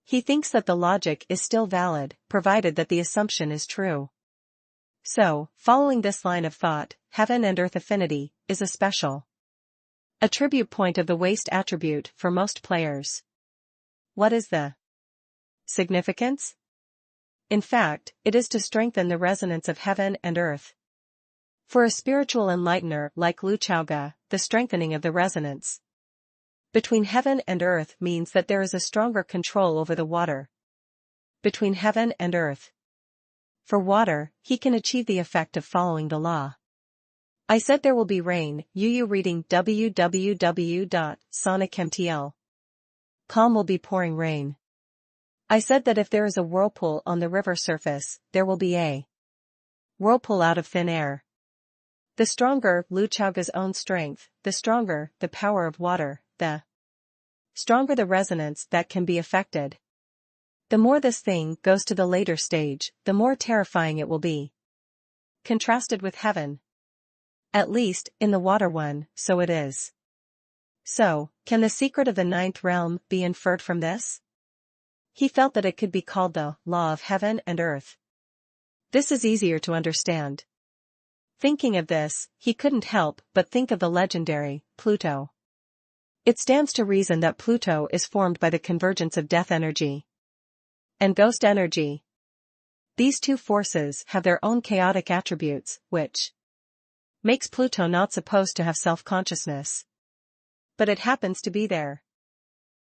He thinks that the logic is still valid, provided that the assumption is true. So, following this line of thought, heaven and earth affinity is a special attribute point of the waste attribute for most players. What is the significance? In fact, it is to strengthen the resonance of heaven and earth. For a spiritual enlightener like Lu Chaoga, the strengthening of the resonance between heaven and earth means that there is a stronger control over the water between heaven and earth. For water, he can achieve the effect of following the law. I said there will be rain, Yu reading www.sonicmtl.com will be pouring rain. I said that if there is a whirlpool on the river surface, there will be a whirlpool out of thin air. The stronger Lu Chaoga's own strength, the stronger the power of water, the stronger the resonance that can be affected. The more this thing goes to the later stage, the more terrifying it will be. Contrasted with heaven. At least, in the water one, so it is. So, can the secret of the 9th realm be inferred from this? He felt that it could be called the law of heaven and earth. This is easier to understand. Thinking of this, he couldn't help but think of the legendary Pluto. It stands to reason that Pluto is formed by the convergence of death energy and ghost energy. These two forces have their own chaotic attributes, which makes Pluto not supposed to have self-consciousness. But it happens to be there.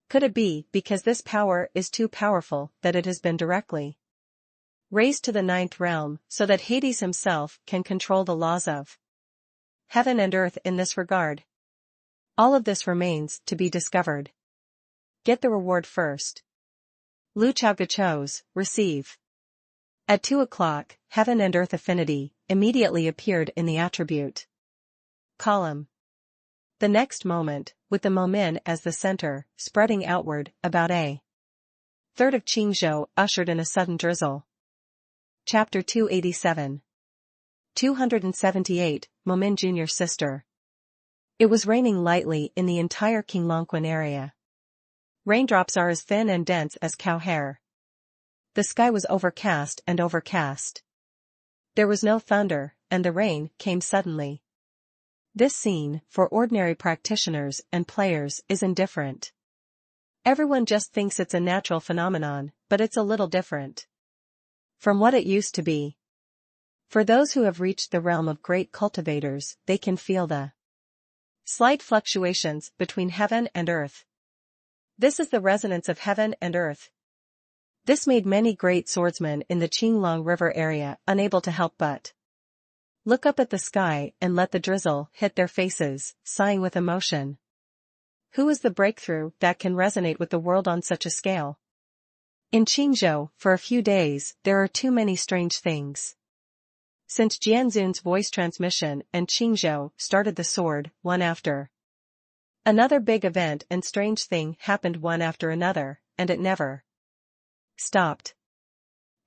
Could it be because this power is too powerful that it has been directly raised to the 9th realm so that Hades himself can control the laws of heaven and earth in this regard? All of this remains to be discovered. Get the reward first. Lu Chaoga chose, receive. At 2 o'clock, heaven and earth affinity immediately appeared in the attribute column. The next moment, with the Momin as the center, spreading outward, about a third of Qingzhou ushered in a sudden drizzle. Chapter 287. 278, Momin Jr.'s sister. It was raining lightly in the entire Qinglongquan area. Raindrops are as thin and dense as cow hair. The sky was overcast and overcast. There was no thunder, and the rain came suddenly. This scene, for ordinary practitioners and players, is indifferent. Everyone just thinks it's a natural phenomenon, but it's a little different from what it used to be. For those who have reached the realm of great cultivators, they can feel the slight fluctuations between heaven and earth. This is the resonance of heaven and earth. This made many great swordsmen in the Qinglong River area unable to help but look up at the sky and let the drizzle hit their faces, sighing with emotion. Who is the breakthrough that can resonate with the world on such a scale? In Qingzhou, for a few days, there are too many strange things. Since Jianzun's voice transmission and Qingzhou started the sword, one after another big event and strange thing happened one after another, and it never stopped.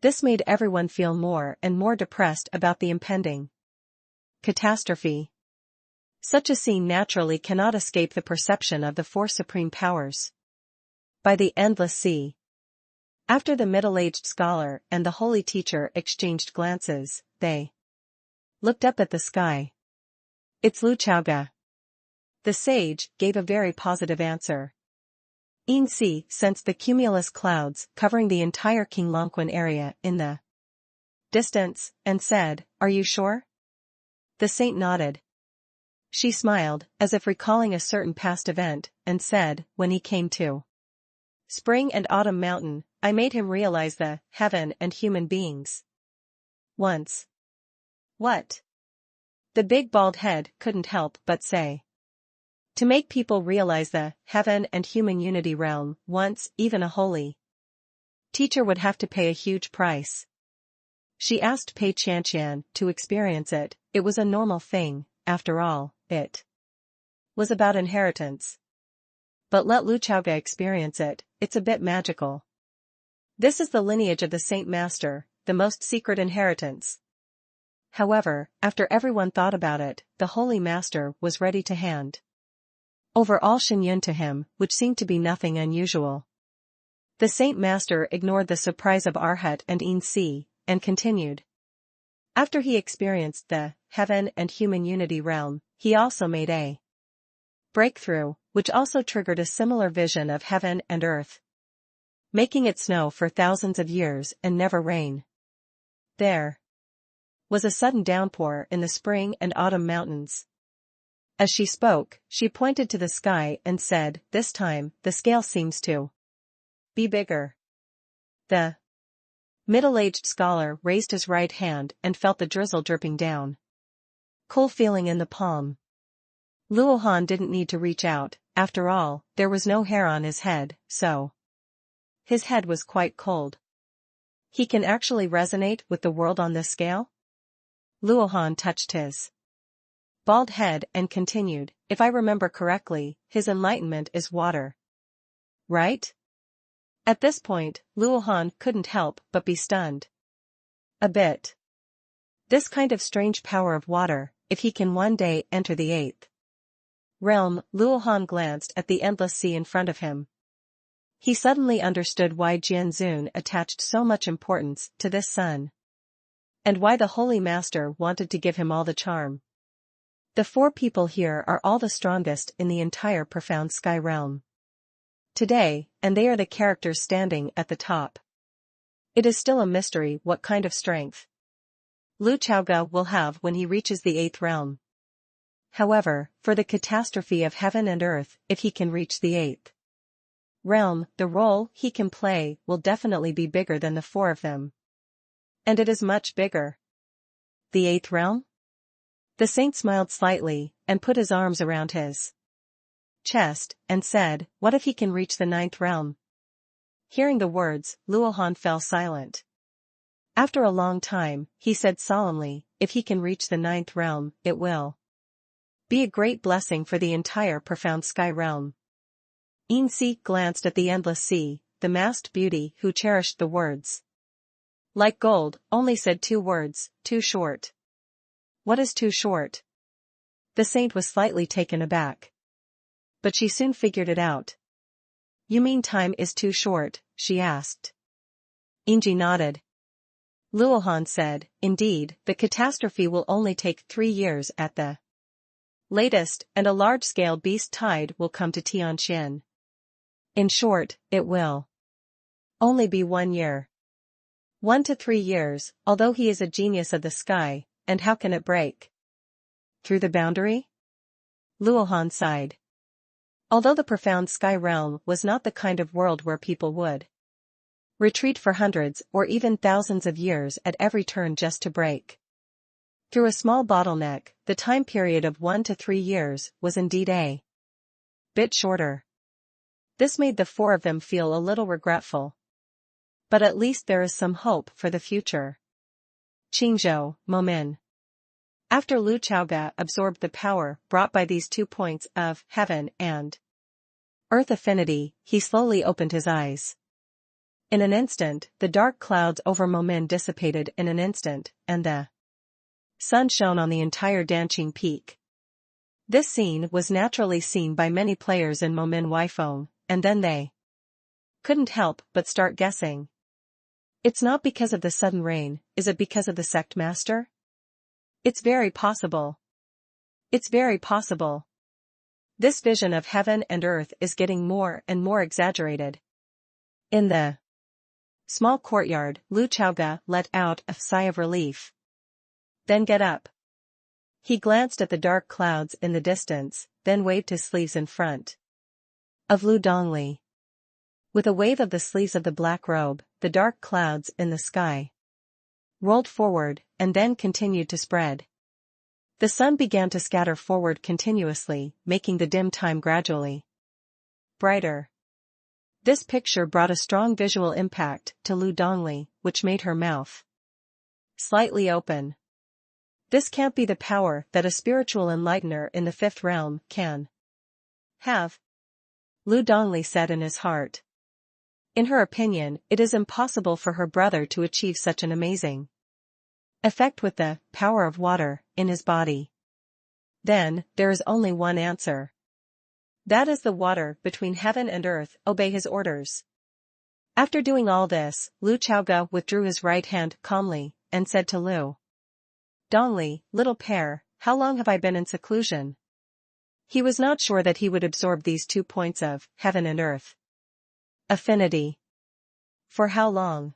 This made everyone feel more and more depressed about the impending catastrophe. Such a scene naturally cannot escape the perception of the four supreme powers. By the endless sea. After the middle-aged scholar and the holy teacher exchanged glances, they looked up at the sky. It's Lu Chaoga. The sage gave a very positive answer. Insi sensed the cumulus clouds covering the entire King Lonquin area in the distance, and said, "Are you sure?" The saint nodded. She smiled, as if recalling a certain past event, and said, "When he came to Spring and Autumn Mountain, I made him realize the heaven and human beings. Once." "What?" The big bald head couldn't help but say. "To make people realize the heaven and human unity realm, once, even a holy teacher would have to pay a huge price." She asked Pei Chantian to experience it. It was a normal thing, after all, it was about inheritance. But let Lu Chaoga experience it, it's a bit magical. This is the lineage of the Saint Master, the most secret inheritance. However, after everyone thought about it, the Holy Master was ready to hand over all Xinyun to him, which seemed to be nothing unusual. The Saint Master ignored the surprise of Arhat and Insi, and continued. After he experienced the heaven and human unity realm, he also made a breakthrough, which also triggered a similar vision of heaven and earth, making it snow for thousands of years and never rain. There was a sudden downpour in the spring and autumn mountains. As she spoke, she pointed to the sky and said, "This time, the scale seems to be bigger." The middle-aged scholar raised his right hand and felt the drizzle dripping down. Cool feeling in the palm. Luohan didn't need to reach out, after all, there was no hair on his head, so his head was quite cold. He can actually resonate with the world on this scale? Luohan touched his bald head and continued, "If I remember correctly, his enlightenment is water. Right?" At this point, Luohan couldn't help but be stunned. A bit. This kind of strange power of water, if he can one day enter the 8th realm. Luohan glanced at the endless sea in front of him. He suddenly understood why Jianzun attached so much importance to this sun, and why the Holy Master wanted to give him all the charm. The 4 people here are all the strongest in the entire profound sky realm today, and they are the characters standing at the top. It is still a mystery what kind of strength Lu Chaoga will have when he reaches the 8th realm. However, for the catastrophe of heaven and earth, if he can reach the 8th realm, the role he can play will definitely be bigger than the 4 of them. And it is much bigger. The 8th realm? The saint smiled slightly, and put his arms around his chest, and said, "What if he can reach the 9th realm?" Hearing the words, Luohan fell silent. After a long time, he said solemnly, "If he can reach the 9th realm, it will be a great blessing for the entire profound sky realm." Insi glanced at the endless sea, the masked beauty who cherished the words like gold, only said 2 words, "Too short." "What is too short?" The saint was slightly taken aback. But she soon figured it out. "You mean time is too short?" she asked. Inji nodded. Luohan said, "Indeed, the catastrophe will only take 3 years at the latest, and a large-scale beast tide will come to Tianqian. In short, it will only be 1 year. 1 to 3 years, although he is a genius of the sky, and how can it break through the boundary?" Luohan sighed. Although the profound sky realm was not the kind of world where people would retreat for hundreds or even thousands of years at every turn just to break through a small bottleneck, the time period of 1 to 3 years was indeed a bit shorter. This made the 4 of them feel a little regretful. But at least there is some hope for the future. Qingzhou, Momin. After Lu Chaoga absorbed the power brought by these 2 points of heaven and earth affinity, he slowly opened his eyes. In an instant, the dark clouds over Momin dissipated in an instant, and the sun shone on the entire Danqing peak. This scene was naturally seen by many players in Momin Weifeng, and then they couldn't help but start guessing. It's not because of the sudden rain, is it because of the Sect Master? It's very possible. It's very possible. This vision of heaven and earth is getting more and more exaggerated. In the small courtyard, Lu Chaoga let out a sigh of relief. Then get up. He glanced at the dark clouds in the distance, then waved his sleeves in front of Lu Dongli. With a wave of the sleeves of the black robe, the dark clouds in the sky rolled forward, and then continued to spread. The sun began to scatter forward continuously, making the dim time gradually brighter. This picture brought a strong visual impact to Lu Dongli, which made her mouth slightly open. This can't be the power that a spiritual enlightener in the fifth realm can have, Lu Dongli said in his heart. In her opinion, it is impossible for her brother to achieve such an amazing effect with the power of water in his body. Then, there is only one answer. That is the water between heaven and earth, obey his orders. After doing all this, Lu Chaoga withdrew his right hand calmly, and said to Lu Dongli, little pair, how long have I been in seclusion? He was not sure that he would absorb these 2 points of heaven and earth affinity. For how long?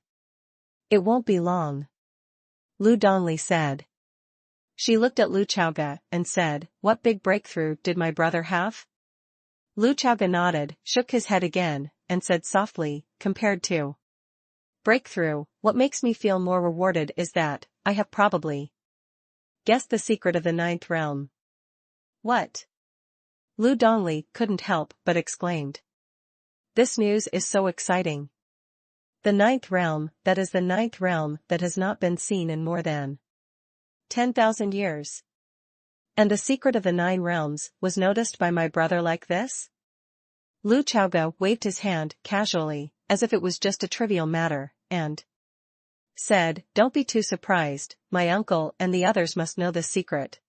It won't be long, Lu Dongli said. She looked at Lu Chaoga and said, what big breakthrough did my brother have? Lu Chaoga nodded, shook his head again, and said softly, compared to breakthrough, what makes me feel more rewarded is that I have probably guessed the secret of the ninth realm. What? Lu Dongli couldn't help but exclaimed. This news is so exciting. The ninth realm, that is the ninth realm that has not been seen in more than 10,000 years. And the secret of the 9 realms was noticed by my brother like this? Lu Chaoga waved his hand casually, as if it was just a trivial matter, and said, don't be too surprised, my uncle and the others must know the secret.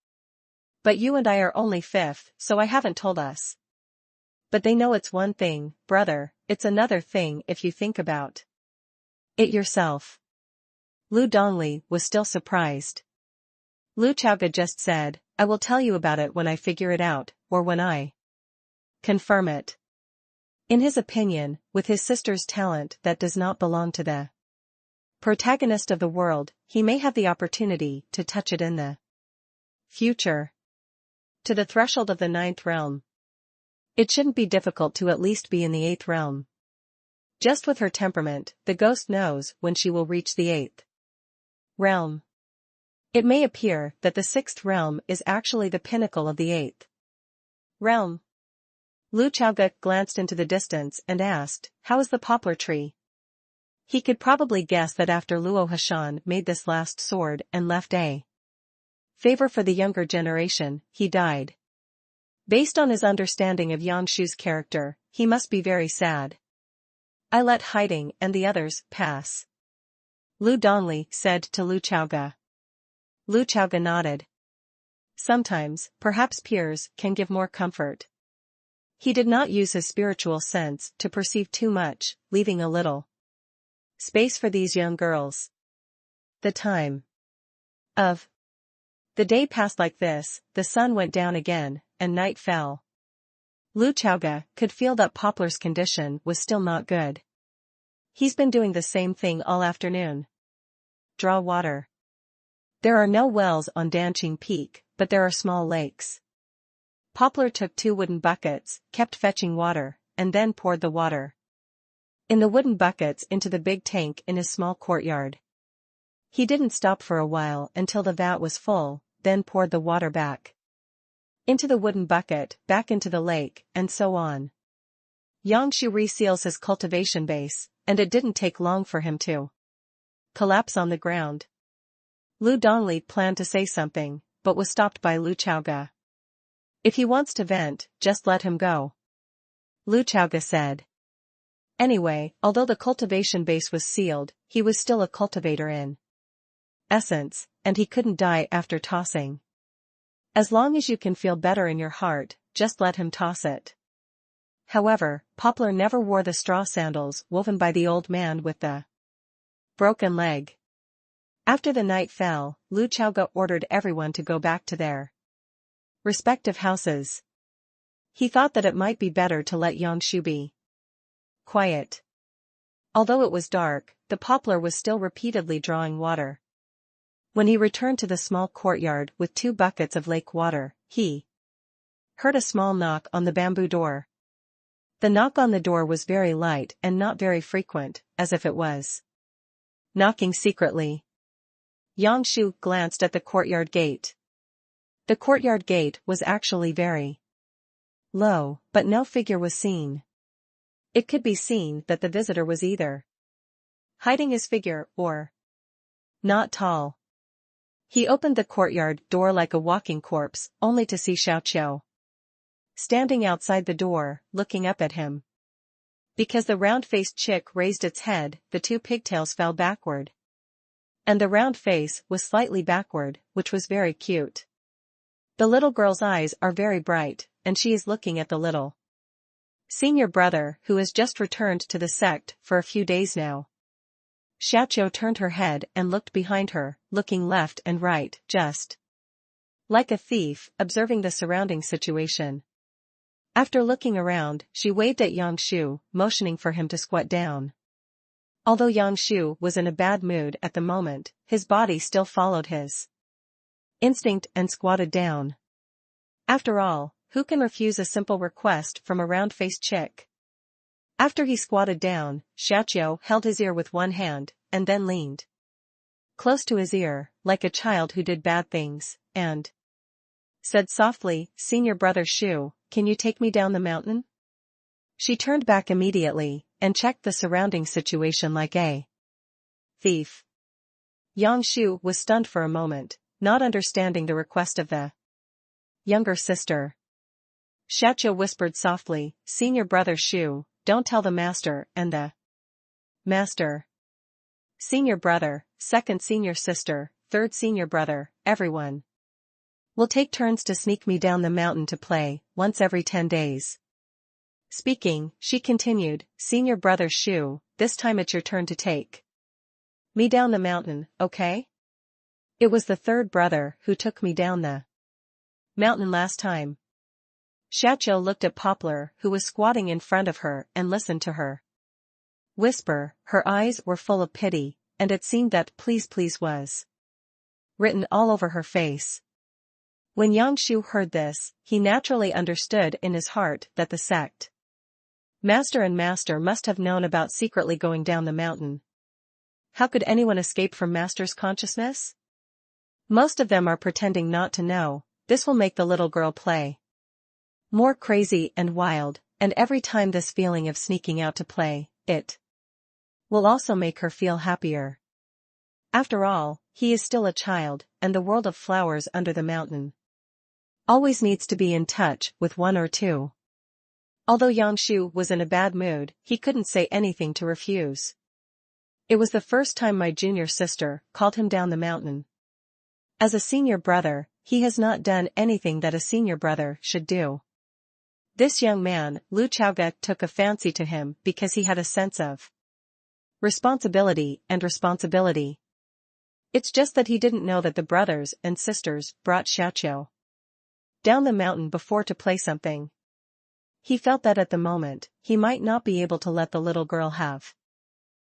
But you and I are only fifth, so I haven't told us. But they know it's one thing, brother, it's another thing if you think about it yourself. Lu Dongli was still surprised. Lu Chaoga just said, I will tell you about it when I figure it out, or when I confirm it. In his opinion, with his sister's talent that does not belong to the protagonist of the world, he may have the opportunity to touch it in the future. To the threshold of the 9th realm. It shouldn't be difficult to at least be in the 8th realm. Just with her temperament, the ghost knows when she will reach the 8th realm. It may appear that the 6th realm is actually the pinnacle of the 8th realm. Lu Chaoga glanced into the distance and asked, how is the poplar tree? He could probably guess that after Luo Hashan made this last sword and left a favor for the younger generation, he died. Based on his understanding of Yang Shu's character, he must be very sad. I let Hiding and the others pass, Lu Dongli said to Lu Chaoga. Lu Chaoga nodded. Sometimes, perhaps peers can give more comfort. He did not use his spiritual sense to perceive too much, leaving a little space for these young girls. The time of the day passed like this, the sun went down again, and night fell. Lu Chaoga could feel that Poplar's condition was still not good. He's been doing the same thing all afternoon. Draw water. There are no wells on Danqing Peak, but there are small lakes. Poplar took 2 wooden buckets, kept fetching water, and then poured the water in the wooden buckets into the big tank in his small courtyard. He didn't stop for a while until the vat was full, then poured the water back into the wooden bucket, back into the lake, and so on. Yang Shu reseals his cultivation base, and it didn't take long for him to collapse on the ground. Lu Dongli planned to say something, but was stopped by Lu Chaoga. If he wants to vent, just let him go, Lu Chaoga said. Anyway, although the cultivation base was sealed, he was still a cultivator in essence, and he couldn't die after tossing. As long as you can feel better in your heart, just let him toss it. However, Poplar never wore the straw sandals woven by the old man with the broken leg. After the night fell, Lu Chaoga ordered everyone to go back to their respective houses. He thought that it might be better to let Yangshu be quiet. Although it was dark, the poplar was still repeatedly drawing water. When he returned to the small courtyard with 2 buckets of lake water, he heard a small knock on the bamboo door. The knock on the door was very light and not very frequent, as if it was knocking secretly. Yangshu glanced at the courtyard gate. The courtyard gate was actually very low, but no figure was seen. It could be seen that the visitor was either hiding his figure or not tall. He opened the courtyard door like a walking corpse, only to see Xiaoqiu standing outside the door, looking up at him. Because the round-faced chick raised its head, the 2 pigtails fell backward. And the round face was slightly backward, which was very cute. The little girl's eyes are very bright, and she is looking at the little senior brother who has just returned to the sect for a few days now. Xiaoqiu turned her head and looked behind her, looking left and right, just like a thief, observing the surrounding situation. After looking around, she waved at Yangshu, motioning for him to squat down. Although Yangshu was in a bad mood at the moment, his body still followed his instinct and squatted down. After all, who can refuse a simple request from a round-faced chick? After he squatted down, Xiaoqiu held his ear with one hand, and then leaned close to his ear, like a child who did bad things, and said softly, "Senior brother Shu, can you take me down the mountain?" She turned back immediately, and checked the surrounding situation like a thief. Yangshu was stunned for a moment, not understanding the request of the younger sister. Xiaoqiu whispered softly, "Senior brother Shu, don't tell the master," and the master, senior brother, second senior sister, third senior brother, everyone will take turns to sneak me down the mountain to play, once every 10 days. Speaking, she continued, "Senior brother Shu, this time it's your turn to take me down the mountain, okay? It was the 3rd brother who took me down the mountain last time." Xiaoqiu looked at Poplar, who was squatting in front of her, and listened to her whisper. Her eyes were full of pity, and it seemed that "please please" was written all over her face. When Yangshu heard this, he naturally understood in his heart that the sect master and master must have known about secretly going down the mountain. How could anyone escape from master's consciousness? Most of them are pretending not to know. This will make the little girl play more crazy and wild, and every time this feeling of sneaking out to play, it will also make her feel happier. After all, he is still a child, and the world of flowers under the mountain always needs to be in touch with 1 or 2. Although Yangshu was in a bad mood, he couldn't say anything to refuse. It was the first time my junior sister called him down the mountain. As a senior brother, he has not done anything that a senior brother should do. This young man, Lu Chaoga, took a fancy to him because he had a sense of responsibility. It's just that he didn't know that the brothers and sisters brought Xiaoqiu down the mountain before to play something. He felt that at the moment, he might not be able to let the little girl have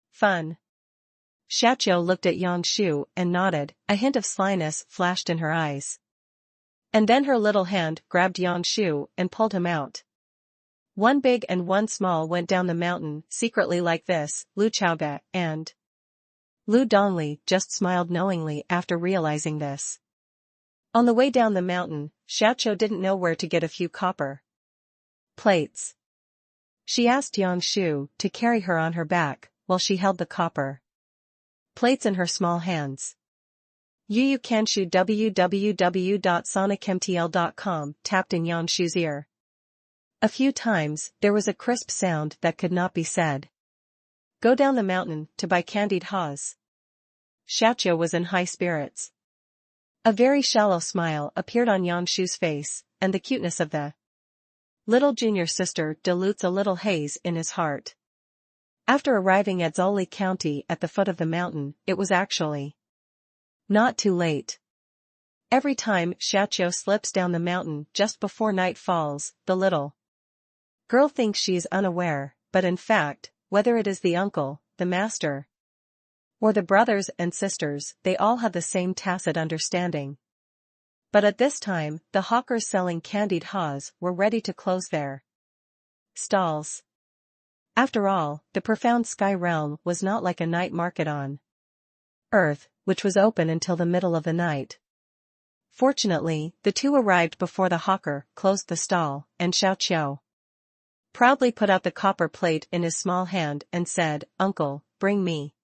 fun. Xiaoqiu looked at Yangshu and nodded, a hint of slyness flashed in her eyes. And then her little hand grabbed Yangshu and pulled him out. One big and one small went down the mountain secretly like this. Lu Chaoga and Lu Dongli just smiled knowingly after realizing this. On the way down the mountain, Xiaoqiu didn't know where to get a few copper plates. She asked Yangshu to carry her on her back, while she held the copper plates in her small hands. Yu Kanshu www.sonicmtl.com tapped in Yangshu's ear. A few times, there was a crisp sound that could not be said. Go down the mountain to buy candied haws. Xiaoqiu was in high spirits. A very shallow smile appeared on Yangshu's face, and the cuteness of the little junior sister dilutes a little haze in his heart. After arriving at Zoli County at the foot of the mountain, it was actually not too late. Every time Xiaoqiu slips down the mountain just before night falls, the little girl thinks she is unaware, but in fact, whether it is the uncle, the master, or the brothers and sisters, they all have the same tacit understanding. But at this time, the hawkers selling candied haws were ready to close their stalls. After all, the profound sky realm was not like a night market on Earth, which was open until the middle of the night. Fortunately, the two arrived before the hawker closed the stall, and Xiaoqiu proudly put out the copper plate in his small hand and said, "Uncle, bring me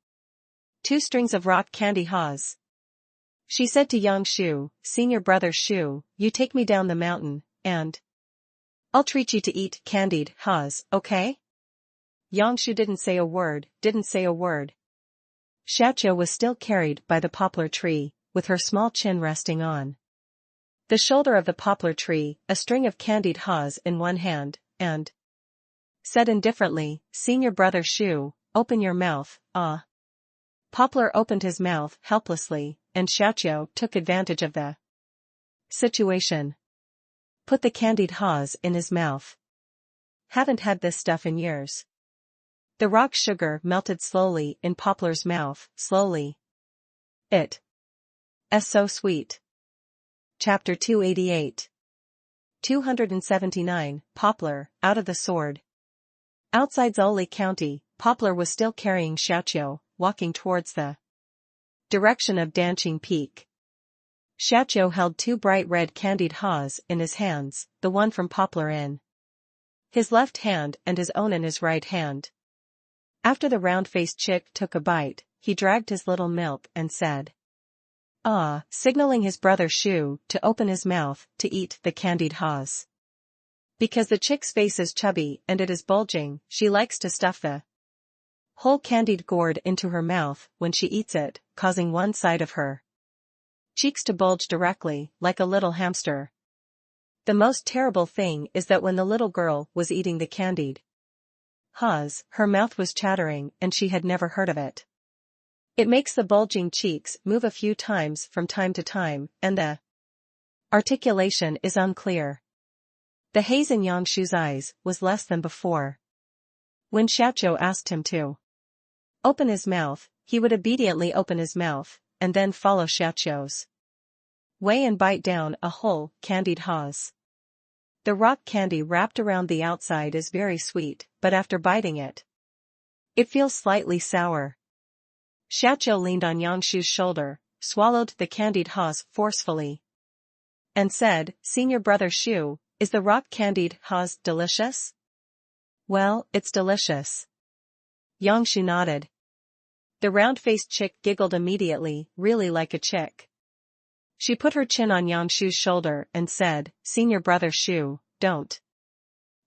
2 strings of rock candy haws." She said to young Shu, "Senior brother Shu, you take me down the mountain, and I'll treat you to eat candied haws, okay?" Yang Shu didn't say a word. Xiaoqiu was still carried by the poplar tree, with her small chin resting on the shoulder of the poplar tree, a string of candied haws in one hand, and said indifferently, "Senior brother Shu, open your mouth, ah." Poplar opened his mouth helplessly, and Xiaoqiu took advantage of the situation. Put the candied haws in his mouth. Haven't had this stuff in years. The rock sugar melted slowly in Poplar's mouth, slowly. It's so sweet. Chapter 288. 279, Poplar, out of the sword. Outside Zoli County, Poplar was still carrying Xiaoqiu, walking towards the direction of Danqing Peak. Xiaoqiu held 2 bright red candied haws in his hands, the one from Poplar in his left hand and his own in his right hand. After the round-faced chick took a bite, he dragged his little milk and said, "Ah," signaling his brother Shu to open his mouth to eat the candied haws. Because the chick's face is chubby and it is bulging, she likes to stuff the whole candied gourd into her mouth when she eats it, causing one side of her cheeks to bulge directly, like a little hamster. The most terrible thing is that when the little girl was eating the candied haws, her mouth was chattering and she had never heard of it. It makes the bulging cheeks move a few times from time to time, and the articulation is unclear. The haze in Yang Shu's eyes was less than before. When Xiaoqiu asked him to open his mouth, he would obediently open his mouth, and then follow Xiaoqiu's way and bite down a whole candied haws. The rock candy wrapped around the outside is very sweet, but after biting it, it feels slightly sour. Xiaoqiu leaned on Yang Shu's shoulder, swallowed the candied haws forcefully, and said, "Senior brother Shu, is the rock candied haws delicious?" "Well, it's delicious." Yang Shu nodded. The round-faced chick giggled immediately, really like a chick. She put her chin on Yang Shu's shoulder and said, "Senior brother Shu, don't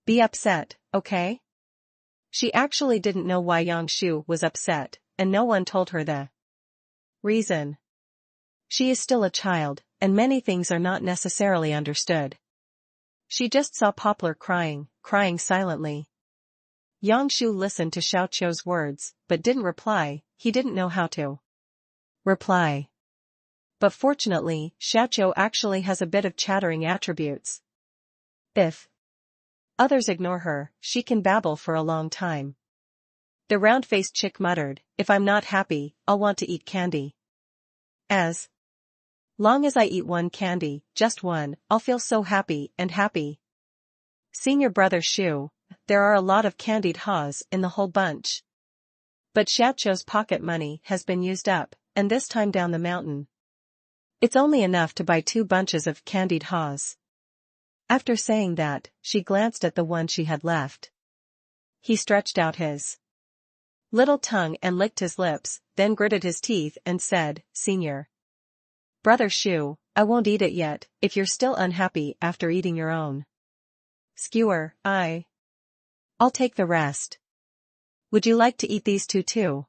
be upset, okay?" She actually didn't know why Yang Shu was upset, and no one told her the reason. She is still a child, and many things are not necessarily understood. She just saw Poplar crying silently. Yang Shu listened to Xiaoqiu's words, but didn't reply. He didn't know how to reply. But fortunately, Xiaoqiu actually has a bit of chattering attributes. If others ignore her, she can babble for a long time. The round-faced chick muttered, "If I'm not happy, I'll want to eat candy. As long as I eat one candy, just one, I'll feel so happy and happy." "Senior brother Shu, there are a lot of candied haws in the whole bunch. But Xiaoqiu's pocket money has been used up, and this time down the mountain, it's only enough to buy 2 bunches of candied haws." After saying that, she glanced at the one she had left. He stretched out his little tongue and licked his lips, then gritted his teeth and said, "Senior brother Shu, I won't eat it yet, if you're still unhappy after eating your own skewer. I'll take the rest. Would you like to eat these 2 too?"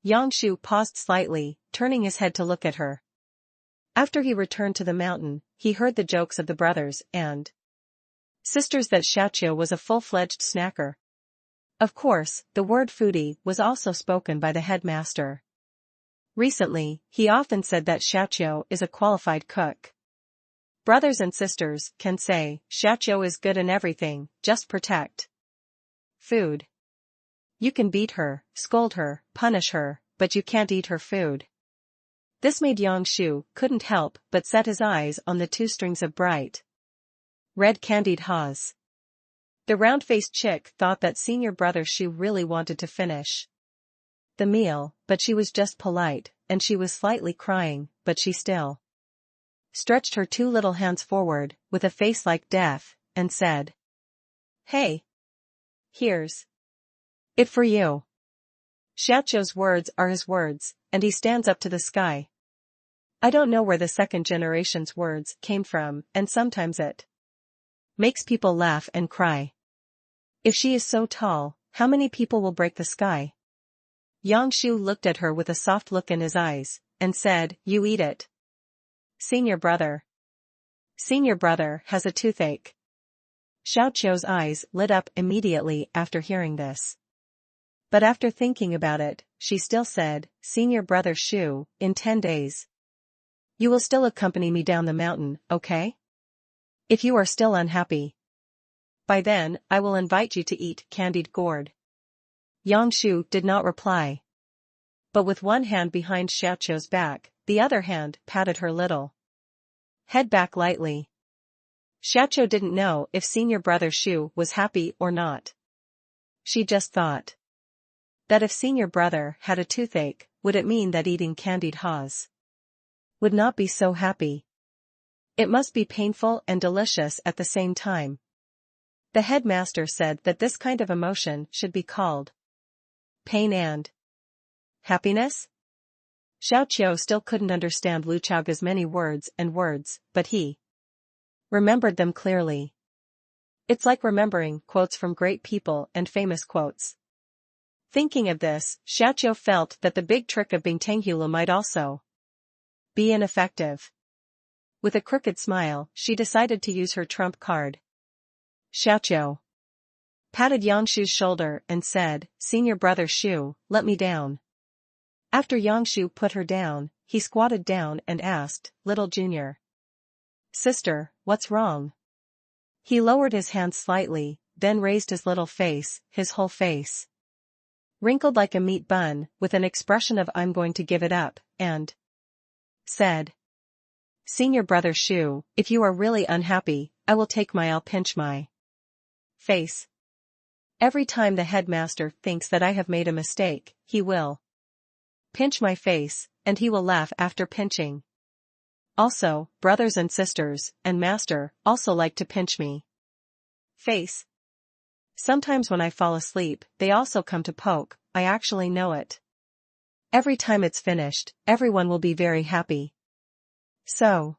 Yang Shu paused slightly, turning his head to look at her. After he returned to the mountain, he heard the jokes of the brothers and sisters that Xiaoqiu was a full-fledged snacker. Of course, the word foodie was also spoken by the headmaster. Recently, he often said that Xiaoqiu is a qualified cook. Brothers and sisters can say, Xiaoqiu is good in everything, just protect food. You can beat her, scold her, punish her, but you can't eat her food. This made Yangshu couldn't help but set his eyes on the 2 strings of bright red candied haws. The round-faced chick thought that senior brother Shu really wanted to finish the meal, but she was just polite, and she was slightly crying, but she still stretched her 2 little hands forward, with a face like death, and said, "Hey! Here's it for you." Xiaoqiu's words are his words, and he stands up to the sky. I don't know where the second generation's words came from, and sometimes it makes people laugh and cry. If she is so tall, how many people will break the sky? Yangshu looked at her with a soft look in his eyes, and said, "You eat it." Senior brother. Senior brother has a toothache. Xiaoqiu's eyes lit up immediately after hearing this. But after thinking about it, she still said, "Senior brother Shu, in 10 days. You will still accompany me down the mountain, okay? If you are still unhappy. By then, I will invite you to eat candied gourd." Yangshu did not reply. But with one hand behind Xiaoqiu's back, the other hand patted her little head back lightly. Xiaoqiu didn't know if senior brother Shu was happy or not. She just thought that if senior brother had a toothache, would it mean that eating candied haws would not be so happy? It must be painful and delicious at the same time. The headmaster said that this kind of emotion should be called pain and happiness? Xiaoqiu still couldn't understand Lu Chaoga's many words, but he remembered them clearly. It's like remembering quotes from great people and famous quotes. Thinking of this, Xiaoqiu felt that the big trick of Bingtanghulu might also be ineffective. With a crooked smile, she decided to use her trump card. Xiaoqiu patted Yangshu's shoulder and said, "Senior brother Shu, let me down." After Yangshu put her down, he squatted down and asked, "Little junior sister, what's wrong?" He lowered his hands slightly, then raised his little face, his whole face wrinkled like a meat bun, with an expression of "I'm going to give it up," and said, "Senior brother Shu, if you are really unhappy, I'll pinch my face. Every time the headmaster thinks that I have made a mistake, he will pinch my face, and he will laugh after pinching. Also, brothers and sisters, and master, also like to pinch me face. Sometimes when I fall asleep, they also come to poke, I actually know it. Every time it's finished, everyone will be very happy. So."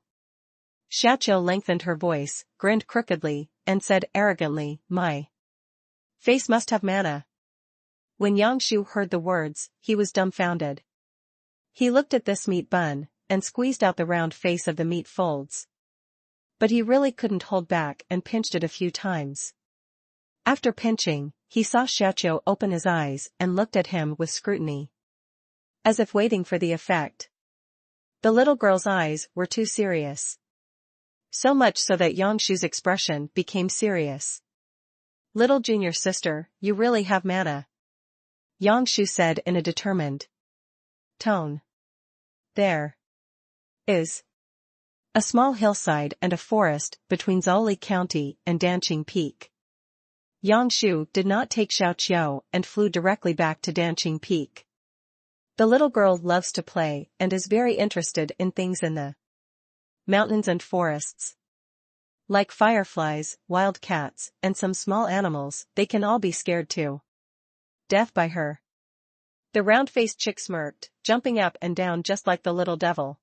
Xiaoqiu lengthened her voice, grinned crookedly, and said arrogantly, "My face must have mana." When Yangshu heard the words, he was dumbfounded. He looked at this meat bun, and squeezed out the round face of the meat folds. But he really couldn't hold back and pinched it a few times. After pinching, he saw Xiaoqiu open his eyes and looked at him with scrutiny, as if waiting for the effect. The little girl's eyes were too serious. So much so that Yangshu's expression became serious. "Little junior sister, you really have mana," Yangshu said in a determined tone. "There is a small hillside and a forest between Zholi County and Danqing Peak." Yangshu did not take Xiaoqiu and flew directly back to Danqing Peak. The little girl loves to play and is very interested in things in the mountains and forests. Like fireflies, wild cats, and some small animals, they can all be scared to death by her. The round-faced chick smirked, jumping up and down just like the little devil.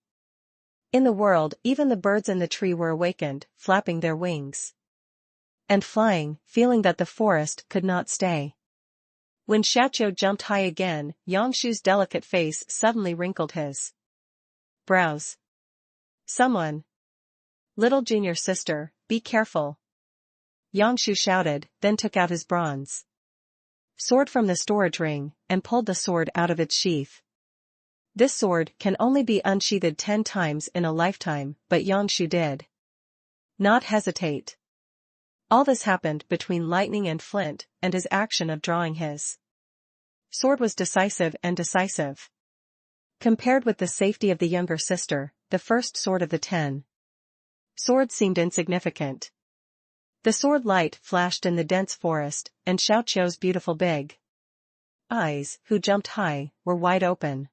In the world, even the birds in the tree were awakened, flapping their wings and flying, feeling that the forest could not stay. When Xiaoqiu jumped high again, Yangshu's delicate face suddenly wrinkled his brows. "Someone! Little junior sister, be careful!" Yangshu shouted, then took out his bronze sword from the storage ring, and pulled the sword out of its sheath. This sword can only be unsheathed 10 times in a lifetime, but Yangshu did not hesitate. All this happened between lightning and flint, and his action of drawing his sword was decisive. Compared with the safety of the younger sister, the first sword of the 10 swords seemed insignificant. The sword light flashed in the dense forest, and Xiaoqiu's beautiful big eyes, who jumped high, were wide open.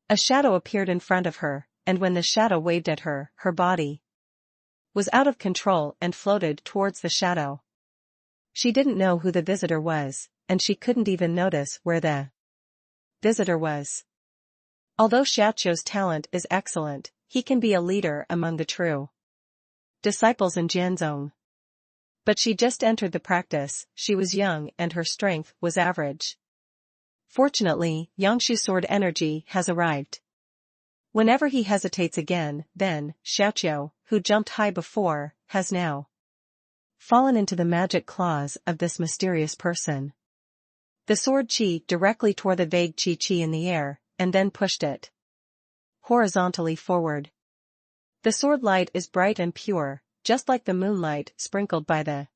A shadow appeared in front of her, and when the shadow waved at her, her body was out of control and floated towards the shadow. She didn't know who the visitor was, and she couldn't even notice where the visitor was. Although Xiaoqiu's talent is excellent, he can be a leader among the true disciples in Jianzhong. But she just entered the practice, she was young and her strength was average. Fortunately, Yangshu's sword energy has arrived. Whenever he hesitates again, then, Xiaoqiu, who jumped high before, has now fallen into the magic claws of this mysterious person. The sword qi directly tore the vague qi in the air, and then pushed it horizontally forward. The sword light is bright and pure, just like the moonlight sprinkled by the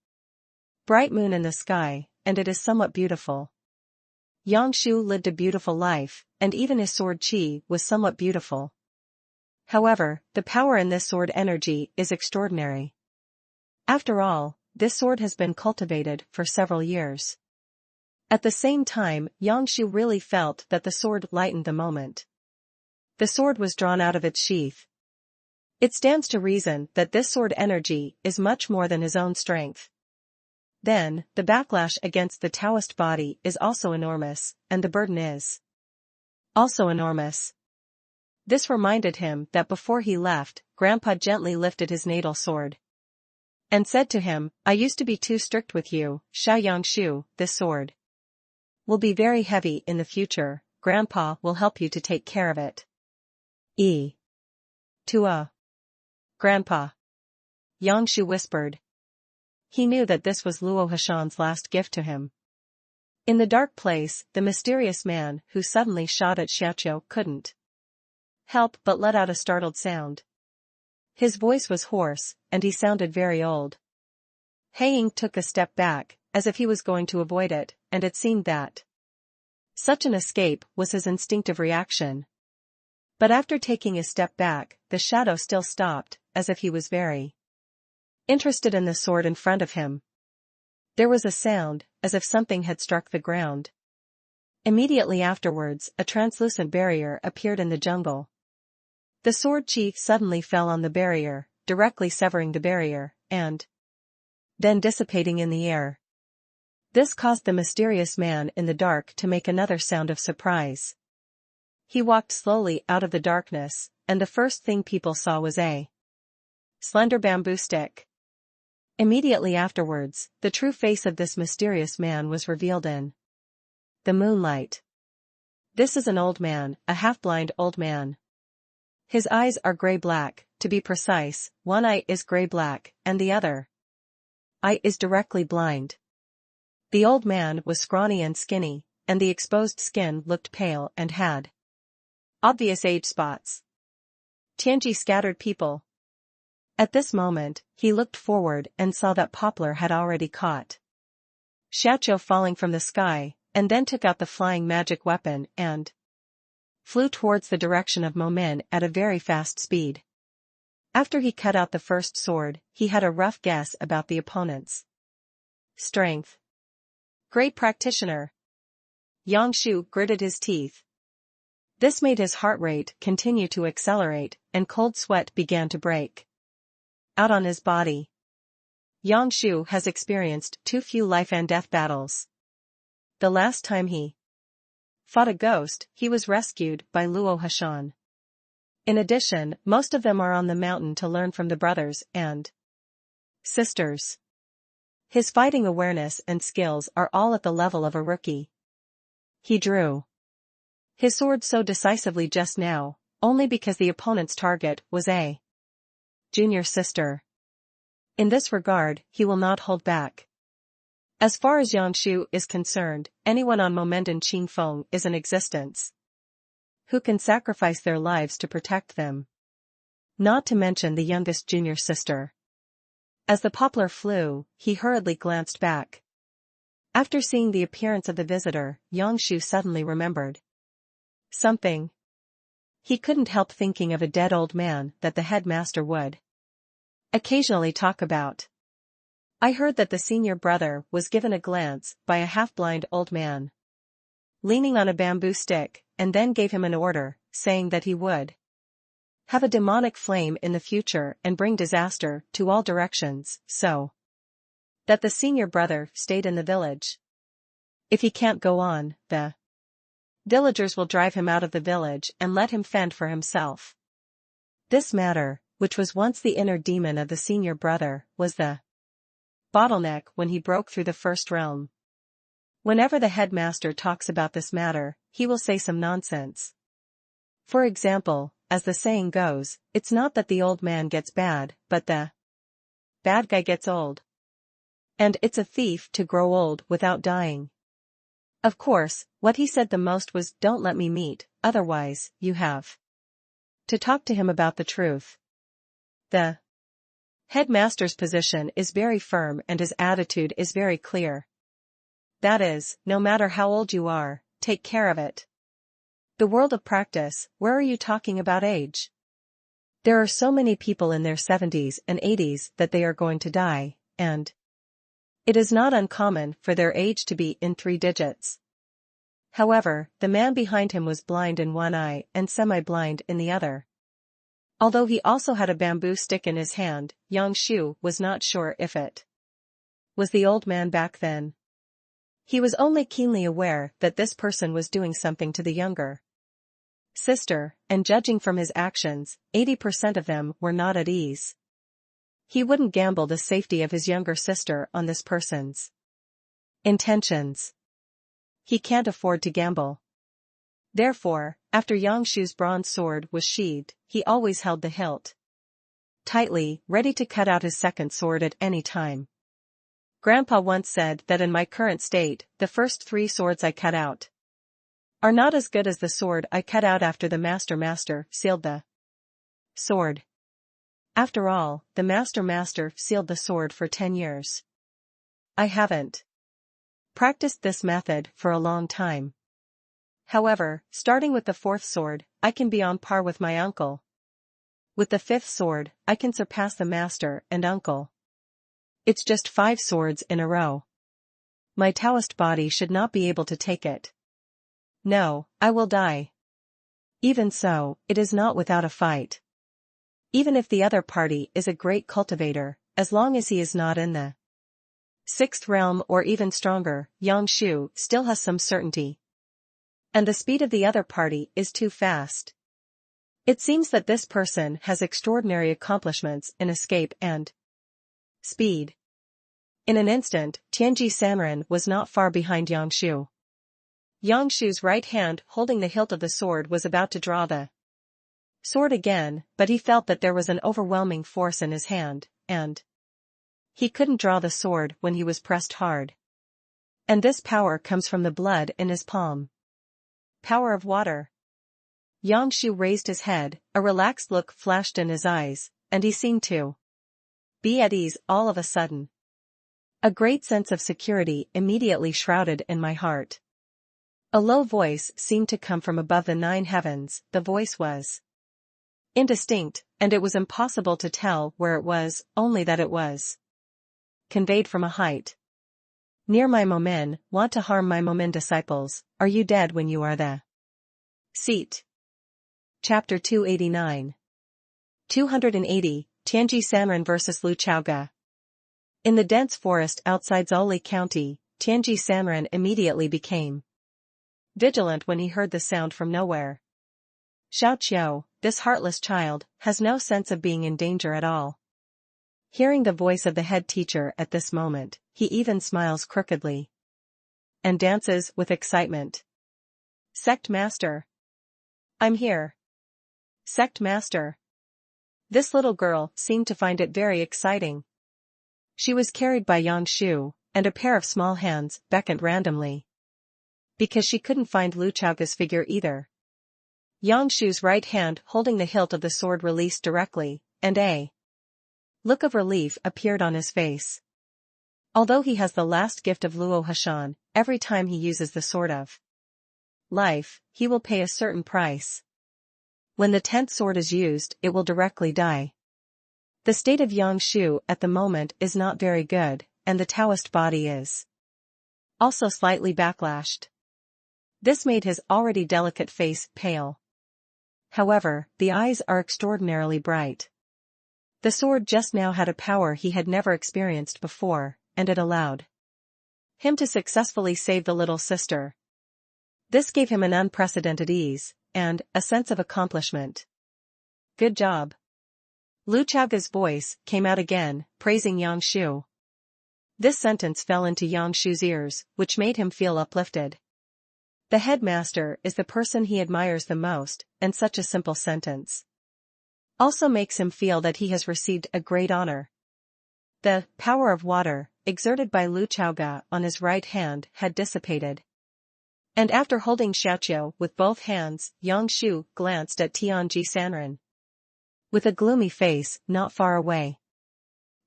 bright moon in the sky, and it is somewhat beautiful. Yangshu lived a beautiful life, and even his sword qi was somewhat beautiful. However, the power in this sword energy is extraordinary. After all, this sword has been cultivated for several years. At the same time, Yangshu really felt that the sword lightened the moment the sword was drawn out of its sheath. It stands to reason that this sword energy is much more than his own strength. Then, the backlash against the Taoist body is also enormous, and the burden is also enormous. This reminded him that before he left, Grandpa gently lifted his natal sword and said to him, "I used to be too strict with you, Xiao Yangshu, this sword will be very heavy in the future, Grandpa will help you to take care of it." Grandpa. Yangshu whispered. He knew that this was Luo Hashan's last gift to him. In the dark place, the mysterious man who suddenly shot at Xiaoqiu couldn't help but let out a startled sound. His voice was hoarse, and he sounded very old. Haiying took a step back, as if he was going to avoid it, and it seemed that such an escape was his instinctive reaction. But after taking a step back, the shadow still stopped, as if he was very interested in the sword in front of him. There was a sound, as if something had struck the ground. Immediately afterwards, a translucent barrier appeared in the jungle. The sword qi suddenly fell on the barrier, directly severing the barrier, and then dissipating in the air. This caused the mysterious man in the dark to make another sound of surprise. He walked slowly out of the darkness, and the first thing people saw was a slender bamboo stick. Immediately afterwards, the true face of this mysterious man was revealed in the moonlight. This is an old man, a half-blind old man. His eyes are gray-black, to be precise, one eye is gray-black, and the other eye is directly blind. The old man was scrawny and skinny, and the exposed skin looked pale and had obvious age spots. Tianji scattered people. At this moment, he looked forward and saw that Poplar had already caught Xiaoqiu falling from the sky, and then took out the flying magic weapon and flew towards the direction of Momin at a very fast speed. After he cut out the first sword, he had a rough guess about the opponent's strength. Great practitioner. Yangshu gritted his teeth. This made his heart rate continue to accelerate, and cold sweat began to break out on his body. Yangshu has experienced too few life and death battles. The last time he fought a ghost, he was rescued by Luo Hashan. In addition, most of them are on the mountain to learn from the brothers and sisters. His fighting awareness and skills are all at the level of a rookie. He drew his sword so decisively just now, only because the opponent's target was a junior sister. In this regard, he will not hold back. As far as Yangshu is concerned, anyone on Momendan Qingfeng is in existence. who can sacrifice their lives to protect them. Not to mention the youngest junior sister. As the poplar flew, he hurriedly glanced back. After seeing the appearance of the visitor, Yangshu suddenly remembered something. He couldn't help thinking of a dead old man that the headmaster would occasionally talk about. I heard that the senior brother was given a glance by a half-blind old man leaning on a bamboo stick, and then gave him an order, saying that he would have a demonic flame in the future and bring disaster to all directions, so that the senior brother stayed in the village. If he can't go on, the villagers will drive him out of the village and let him fend for himself. This matter, which was once the inner demon of the senior brother, was the bottleneck when he broke through the first realm. Whenever the headmaster talks about this matter, he will say some nonsense. For example, as the saying goes, it's not that the old man gets bad, but the bad guy gets old. And it's a thief to grow old without dying. Of course, what he said the most was, "Don't let me meet, otherwise, you have to talk to him about the truth." The headmaster's position is very firm and his attitude is very clear. That is, no matter how old you are, take care of it. The world of practice, where are you talking about age? There are so many people in their 70s and 80s that they are going to die, and it is not uncommon for their age to be in 3 digits. However, the man behind him was blind in one eye and semi-blind in the other. Although he also had a bamboo stick in his hand, Yangshu was not sure if it was the old man back then. He was only keenly aware that this person was doing something to the younger sister, and judging from his actions, 80% of them were not at ease. He wouldn't gamble the safety of his younger sister on this person's intentions. He can't afford to gamble. Therefore, after Yangshu's bronze sword was sheathed, he always held the hilt tightly, ready to cut out his second sword at any time. Grandpa once said that in my current state, the first 3 swords I cut out are not as good as the sword I cut out after the master sealed the sword. After all, the master sealed the sword for 10 years. I haven't practiced this method for a long time. However, starting with the 4th sword, I can be on par with my uncle. With the 5th sword, I can surpass the master and uncle. It's just 5 swords in a row. My Taoist body should not be able to take it. No, I will die. Even so, it is not without a fight. Even if the other party is a great cultivator, as long as he is not in the 6th realm or even stronger, Yangshu still has some certainty. And the speed of the other party is too fast. It seems that this person has extraordinary accomplishments in escape and speed. In an instant, Tianji Sanren was not far behind Yangshu. Yangshu's right hand holding the hilt of the sword was about to draw the sword again, but he felt that there was an overwhelming force in his hand, and he couldn't draw the sword when he was pressed hard. And this power comes from the blood in his palm. Power of water. Yangshu raised his head, a relaxed look flashed in his eyes, and he seemed to be at ease all of a sudden. A great sense of security immediately shrouded in my heart. A low voice seemed to come from above the 9 heavens. The voice was indistinct, and it was impossible to tell where it was, only that it was conveyed from a height. Near my Momin, want to harm my Momin disciples, are you dead when you are the seat? Chapter 289. 280, Tianji Sanren vs. Lu Chaoga. In the dense forest outside Zholi County, Tianji Sanren immediately became vigilant when he heard the sound from nowhere. Xiao Qiao, this heartless child, has no sense of being in danger at all. Hearing the voice of the head teacher at this moment, he even smiles crookedly and dances with excitement. Sect Master. I'm here. Sect Master. This little girl seemed to find it very exciting. She was carried by Yangshu, and a pair of small hands beckoned randomly. Because she couldn't find Lu Chaoga's figure either. Yang Shu's right hand holding the hilt of the sword released directly, and a look of relief appeared on his face. Although he has the last gift of Luo Hashan, every time he uses the sword of life, he will pay a certain price. When the 10th sword is used, it will directly die. The state of Yang Shu at the moment is not very good, and the Taoist body is also slightly backlashed. This made his already delicate face pale. However, the eyes are extraordinarily bright. The sword just now had a power he had never experienced before, and it allowed him to successfully save the little sister. This gave him an unprecedented ease, and a sense of accomplishment. Good job. Lu Chaoga's voice came out again, praising Yang Shu. This sentence fell into Yang Shu's ears, which made him feel uplifted. The headmaster is the person he admires the most, and such a simple sentence also makes him feel that he has received a great honor. The power of water, exerted by Lu Chaoga on his right hand, had dissipated. And after holding Xiaoqiu with both hands, Yang Shu glanced at Tianji Sanren. With a gloomy face, not far away,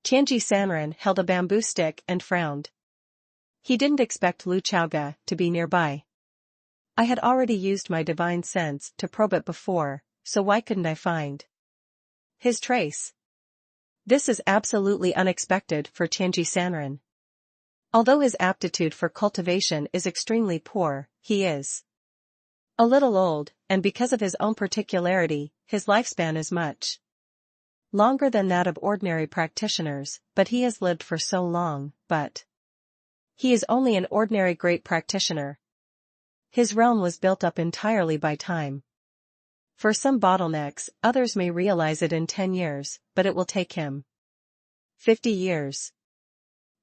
Tianji Sanren held a bamboo stick and frowned. He didn't expect Lu Chaoga to be nearby. I had already used my divine sense to probe it before, so why couldn't I find his trace? This is absolutely unexpected for Tianji Sanren. Although his aptitude for cultivation is extremely poor, he is a little old, and because of his own particularity, his lifespan is much longer than that of ordinary practitioners, but he has lived for so long, but he is only an ordinary great practitioner. His realm was built up entirely by time. For some bottlenecks, others may realize it in 10 years, but it will take him 50 years.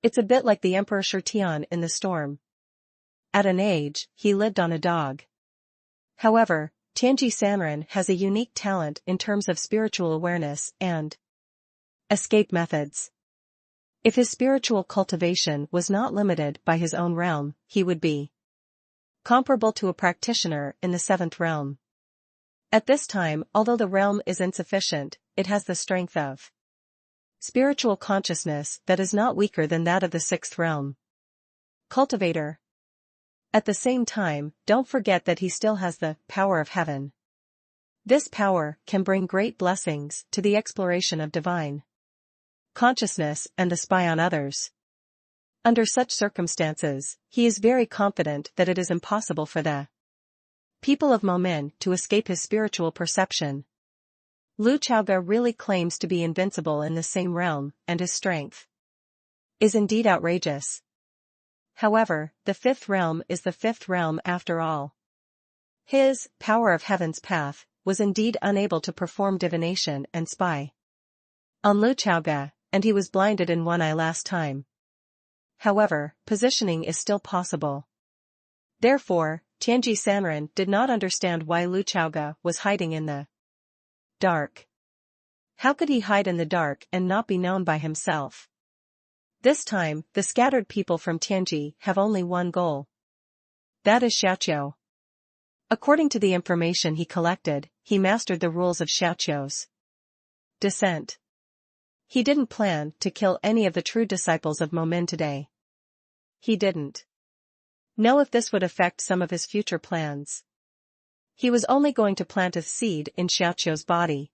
It's a bit like the Emperor Shirtian in the storm. At an age, he lived on a dog. However, Tianji Sanren has a unique talent in terms of spiritual awareness and escape methods. If his spiritual cultivation was not limited by his own realm, he would be comparable to a practitioner in the 7th realm. At this time, although the realm is insufficient, it has the strength of spiritual consciousness that is not weaker than that of the 6th realm. Cultivator. At the same time, don't forget that he still has the power of heaven. This power can bring great blessings to the exploration of divine consciousness and the spy on others. Under such circumstances, he is very confident that it is impossible for the people of Momin to escape his spiritual perception. Lu Chaoga really claims to be invincible in the same realm, and his strength is indeed outrageous. However, the 5th realm is the 5th realm after all. His power of heaven's path was indeed unable to perform divination and spy on Lu Chaoga, and he was blinded in one eye last time. However, positioning is still possible. Therefore, Tianji Sanren did not understand why Lu Chaoga was hiding in the dark. How could he hide in the dark and not be known by himself? This time, the scattered people from Tianji have only one goal. That is Xiaoqiu. According to the information he collected, he mastered the rules of Xiaoqiu's descent. He didn't plan to kill any of the true disciples of Momin today. He didn't know if this would affect some of his future plans. He was only going to plant a seed in Xiaoqiu's body.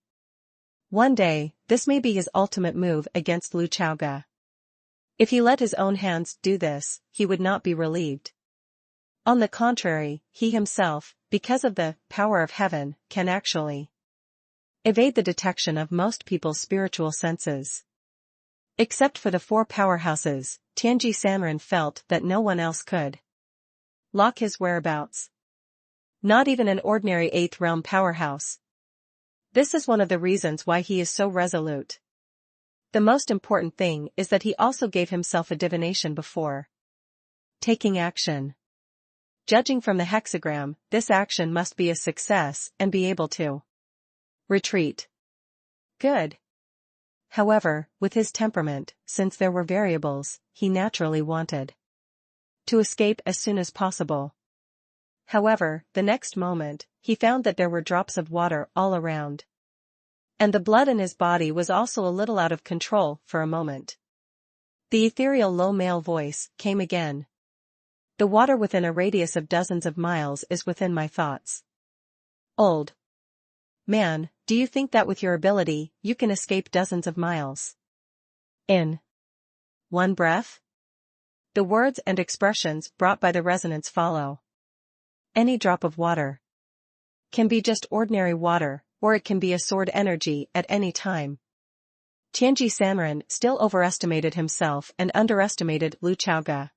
One day, this may be his ultimate move against Lu Chaoga. If he let his own hands do this, he would not be relieved. On the contrary, he himself, because of the power of heaven, can actually evade the detection of most people's spiritual senses. Except for the 4 powerhouses, Tianji Sanren felt that no one else could lock his whereabouts. Not even an ordinary 8th realm powerhouse. This is one of the reasons why he is so resolute. The most important thing is that he also gave himself a divination before taking action. Judging from the hexagram, this action must be a success and be able to retreat. Good. However, with his temperament, since there were variables, he naturally wanted to escape as soon as possible. However, the next moment, he found that there were drops of water all around. And the blood in his body was also a little out of control for a moment. The ethereal low male voice came again. The water within a radius of dozens of miles is within my thoughts. Old man, do you think that with your ability, you can escape dozens of miles in one breath? The words and expressions brought by the resonance follow. Any drop of water can be just ordinary water, or it can be a sword energy at any time. Tianji Sanren still overestimated himself and underestimated Lu Chaoga.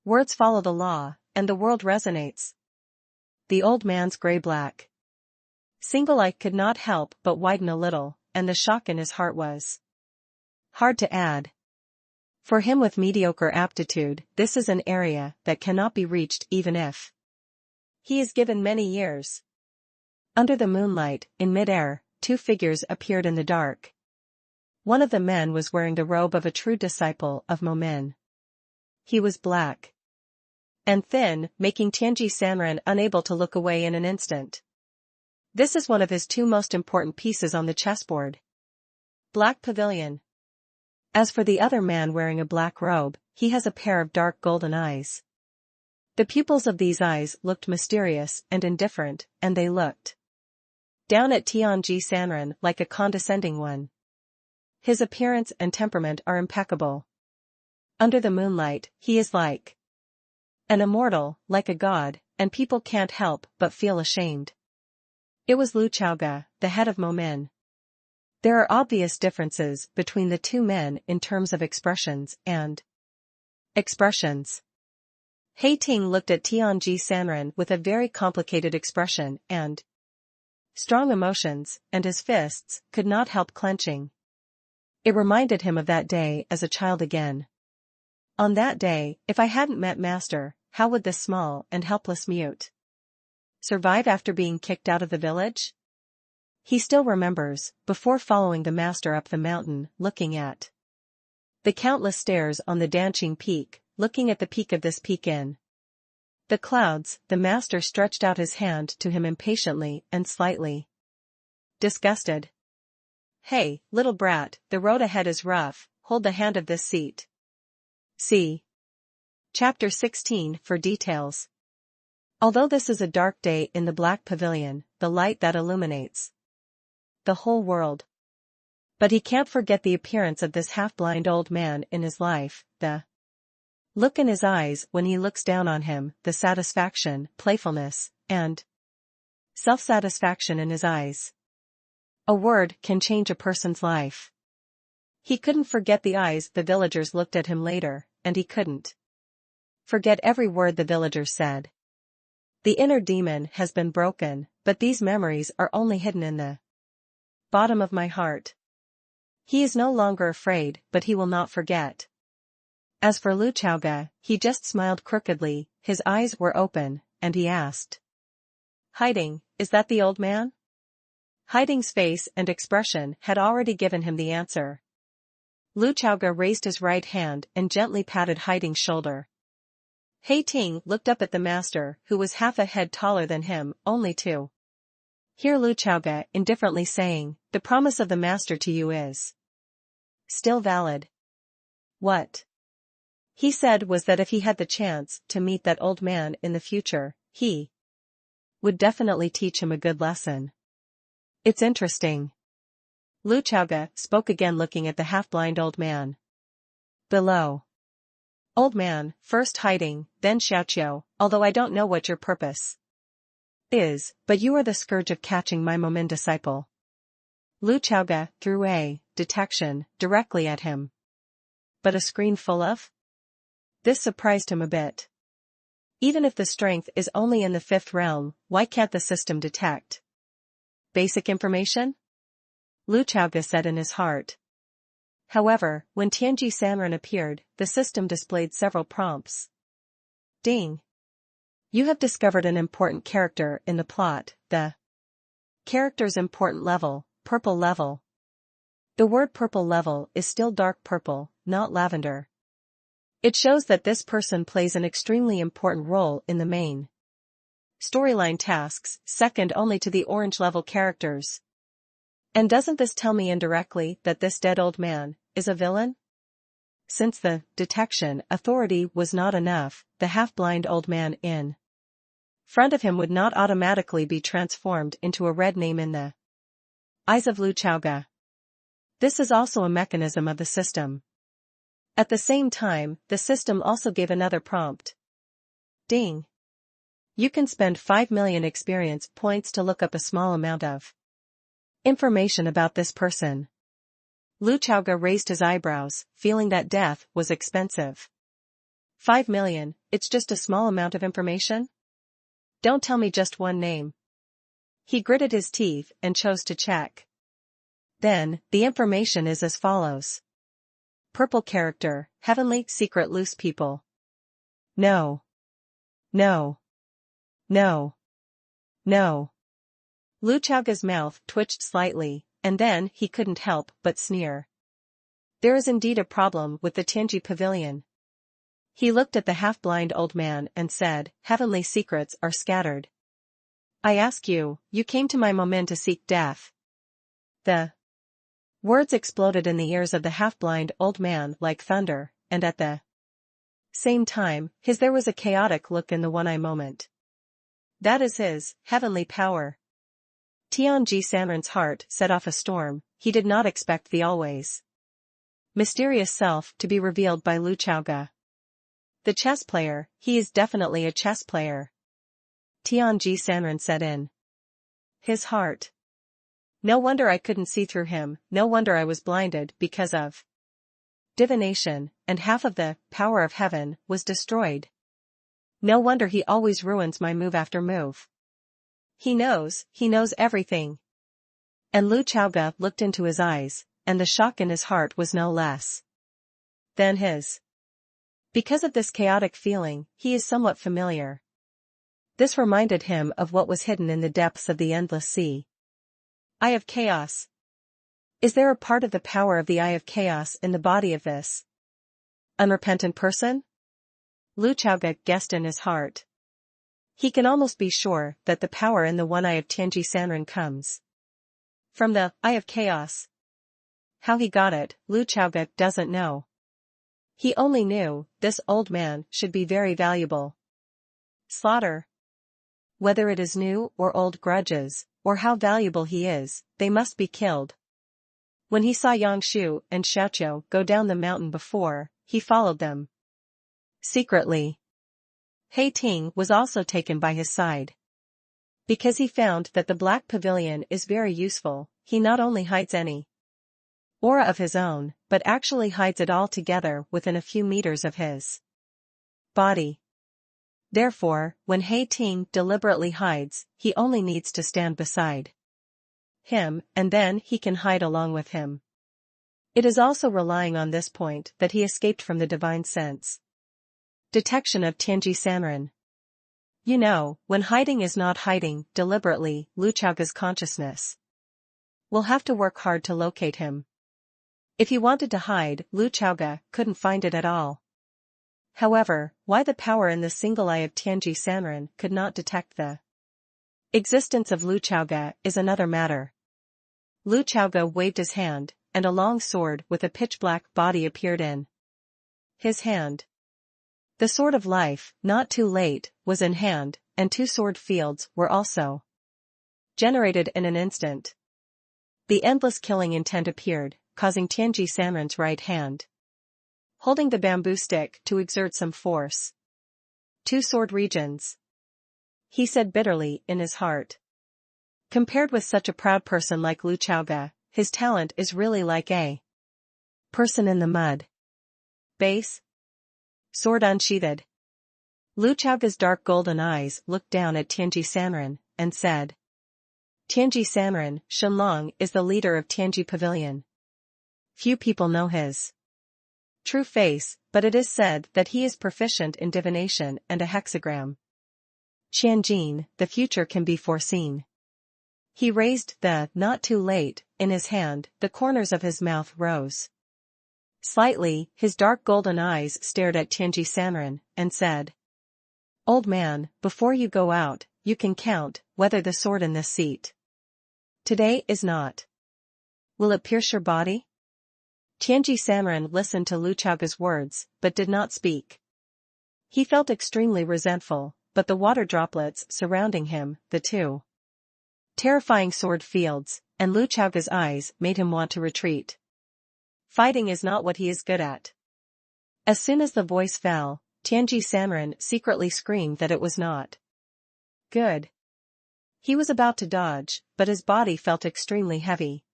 Words follow the law, and the world resonates. The old man's gray-black single eye could not help but widen a little, and the shock in his heart was hard to add. For him with mediocre aptitude, this is an area that cannot be reached even if he is given many years. Under the moonlight, in mid-air, two figures appeared in the dark. One of the men was wearing the robe of a true disciple of Momin. He was black and thin, making Tianji Sanren unable to look away in an instant. This is one of his two most important pieces on the chessboard. Black Pavilion. As for the other man wearing a black robe, he has a pair of dark golden eyes. The pupils of these eyes looked mysterious and indifferent, and they looked down at Tianji Sanren like a condescending one. His appearance and temperament are impeccable. Under the moonlight, he is like an immortal, like a god, and people can't help but feel ashamed. It was Lu Chaoga, the head of Momin. There are obvious differences between the two men in terms of expressions and expressions. He Ting looked at Tianji Sanren with a very complicated expression and strong emotions, and his fists could not help clenching. It reminded him of that day as a child again. On that day, if I hadn't met Master, how would this small and helpless mute survive after being kicked out of the village? He still remembers, before following the Master up the mountain, looking at the countless stairs on the Danqing Peak, looking at the peak of this peak in the clouds, the Master stretched out his hand to him impatiently and slightly disgusted. Hey, little brat, the road ahead is rough, hold the hand of this seat. See Chapter 16 for details. Although this is a dark day in the Black Pavilion, the light that illuminates the whole world. But he can't forget the appearance of this half-blind old man in his life, the look in his eyes when he looks down on him, the satisfaction, playfulness, and self-satisfaction in his eyes. A word can change a person's life. He couldn't forget the eyes the villagers looked at him later, and he couldn't forget every word the villagers said. The inner demon has been broken, but these memories are only hidden in the bottom of my heart. He is no longer afraid, but he will not forget. As for Lu Chaoga, he just smiled crookedly, his eyes were open, and he asked, Hiding, is that the old man? Hiding's face and expression had already given him the answer. Lu Chaoga raised his right hand and gently patted Hiding's shoulder. He Ting looked up at the Master, who was half a head taller than him, only to hear Lu Chaoga indifferently saying, the promise of the Master to you is still valid. What he said was that if he had the chance to meet that old man in the future, he would definitely teach him a good lesson. It's interesting. Lu Chaoga spoke again, looking at the half-blind old man below. Old man, first Hiding, then Xiaoqiu, although I don't know what your purpose is, but you are the scourge of catching my Momin disciple. Lu Chaoga threw a detection directly at him. But a screen full of? This surprised him a bit. Even if the strength is only in the 5th realm, why can't the system detect basic information? Lu Chaoga said in his heart. However, when Tianji Sanren appeared, the system displayed several prompts. Ding! You have discovered an important character in the plot, the character's important level, purple level. The word purple level is still dark purple, not lavender. It shows that this person plays an extremely important role in the main storyline tasks, second only to the orange-level characters. And doesn't this tell me indirectly that this dead old man is a villain? Since the detection authority was not enough, the half-blind old man in front of him would not automatically be transformed into a red name in the eyes of Lu Chaoga. This is also a mechanism of the system. At the same time, the system also gave another prompt. Ding. You can spend 5 million experience points to look up a small amount of information about this person. Lu Chaoga raised his eyebrows, feeling that death was expensive. 5 million, it's just a small amount of information? Don't tell me just one name. He gritted his teeth and chose to check. Then, the information is as follows. Purple character, heavenly secret loose people. No. No. No. No. Lu Chaoga's mouth twitched slightly, and then he couldn't help but sneer. There is indeed a problem with the Tianji Pavilion. He looked at the half-blind old man and said, heavenly secrets are scattered. I ask you, you came to my moment to seek death. The words exploded in the ears of the half-blind old man like thunder, and at the same time, there was a chaotic look in the one-eye moment. That is his heavenly power. Tianji Sanren's heart set off a storm. He did not expect the always mysterious self to be revealed by Lu Chaoga. The chess player, he is definitely a chess player. Tianji Sanren said in his heart. No wonder I couldn't see through him, no wonder I was blinded because of divination, and half of the power of heaven was destroyed. No wonder he always ruins my move after move. He knows everything. And Lu Chaoga looked into his eyes, and the shock in his heart was no less than his. Because of this chaotic feeling, he is somewhat familiar. This reminded him of what was hidden in the depths of the endless sea. Eye of Chaos. Is there a part of the power of the Eye of Chaos in the body of this unrepentant person? Lu Chaoga guessed in his heart. He can almost be sure that the power in the one eye of Tianji Sanren comes from the Eye of Chaos. How he got it, Lu Chaoga doesn't know. He only knew, this old man should be very valuable. Slaughter. Whether it is new or old grudges, or how valuable he is, they must be killed. When he saw Yang Shu and Xiaoqiu go down the mountain before, he followed them secretly. He Ting was also taken by his side. Because he found that the Black Pavilion is very useful, he not only hides any aura of his own, but actually hides it all together within a few meters of his body. Therefore, when He Ting deliberately hides, he only needs to stand beside him, and then he can hide along with him. It is also relying on this point that he escaped from the divine sense detection of Tianji Sanren. You know, when hiding is not hiding deliberately, Lu Chaoga's consciousness will have to work hard to locate him. If he wanted to hide, Lu Chaoga couldn't find it at all. However, why the power in the single eye of Tianji Sanren could not detect the existence of Lu Chaoga is another matter. Lu Chaoga waved his hand, and a long sword with a pitch-black body appeared in his hand. The sword of life, not too late, was in hand, and 2 sword fields were also generated in an instant. The endless killing intent appeared, causing Tianji Sanren's right hand holding the bamboo stick to exert some force. 2 sword regions. He said bitterly in his heart. Compared with such a proud person like Lu Chaoga, his talent is really like a person in the mud. Base. Sword unsheathed. Lu Chaoga's dark golden eyes looked down at Tianji Sanren, and said. Tianji Sanren, Shenlong is the leader of Tianji Pavilion. Few people know his true face, but it is said that he is proficient in divination and a hexagram. Qianjin, the future can be foreseen. He raised the not too late in his hand, the corners of his mouth rose slightly, his dark golden eyes stared at Tianji Sanren, and said. Old man, before you go out, you can count, whether the sword in this seat today is not. Will it pierce your body? Tianji Sanren listened to Lu Chaoge's words, but did not speak. He felt extremely resentful, but the water droplets surrounding him, the two terrifying sword fields, and Lu Chaoge's eyes made him want to retreat. Fighting is not what he is good at. As soon as the voice fell, Tianji Sanren secretly screamed that it was not good. He was about to dodge, but his body felt extremely heavy.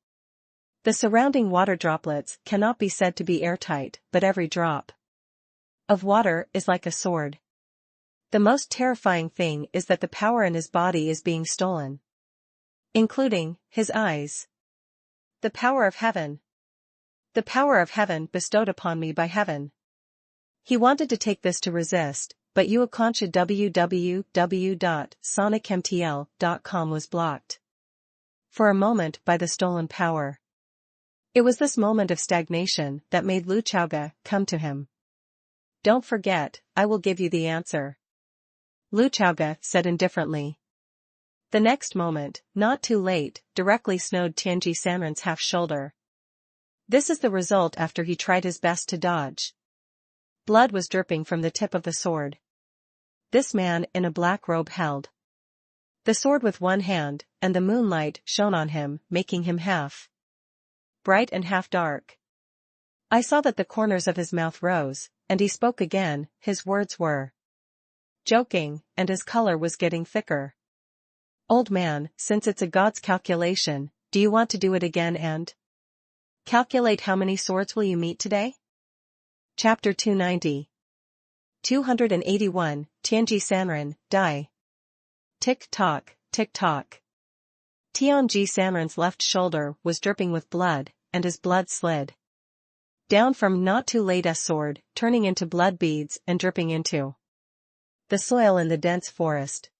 The surrounding water droplets cannot be said to be airtight, but every drop of water is like a sword. The most terrifying thing is that the power in his body is being stolen, including his eyes. The power of heaven. The power of heaven bestowed upon me by heaven. He wanted to take this to resist, but Uaconcha www.sonicmtl.com was blocked for a moment by the stolen power. It was this moment of stagnation that made Lu Chaoge come to him. Don't forget, I will give you the answer, Lu Chaoge said indifferently. The next moment, not too late, directly snowed Tianji Sanren's half shoulder. This is the result after he tried his best to dodge. Blood was dripping from the tip of the sword. This man in a black robe held the sword with one hand, and the moonlight shone on him, making him half bright and half dark. I saw that the corners of his mouth rose, and he spoke again. His words were joking, and his color was getting thicker. Old man, since it's a god's calculation, do you want to do it again and calculate how many swords will you meet today? Chapter 290. 281, Tianji Sanren, die. Tick-tock, tick-tock. Tianji Sanren's left shoulder was dripping with blood, and his blood slid down from not too late's sword, turning into blood beads and dripping into the soil in the dense forest.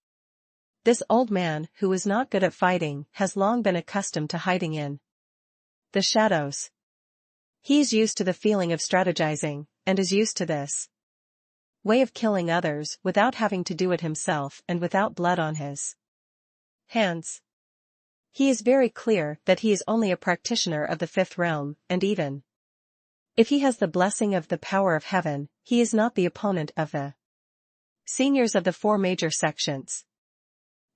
This old man, who is not good at fighting, has long been accustomed to hiding in the shadows. He is used to the feeling of strategizing, and is used to this way of killing others without having to do it himself and without blood on his hands. He is very clear that he is only a practitioner of the fifth realm, and even if he has the blessing of the power of heaven, he is not the opponent of the seniors of the four major sections.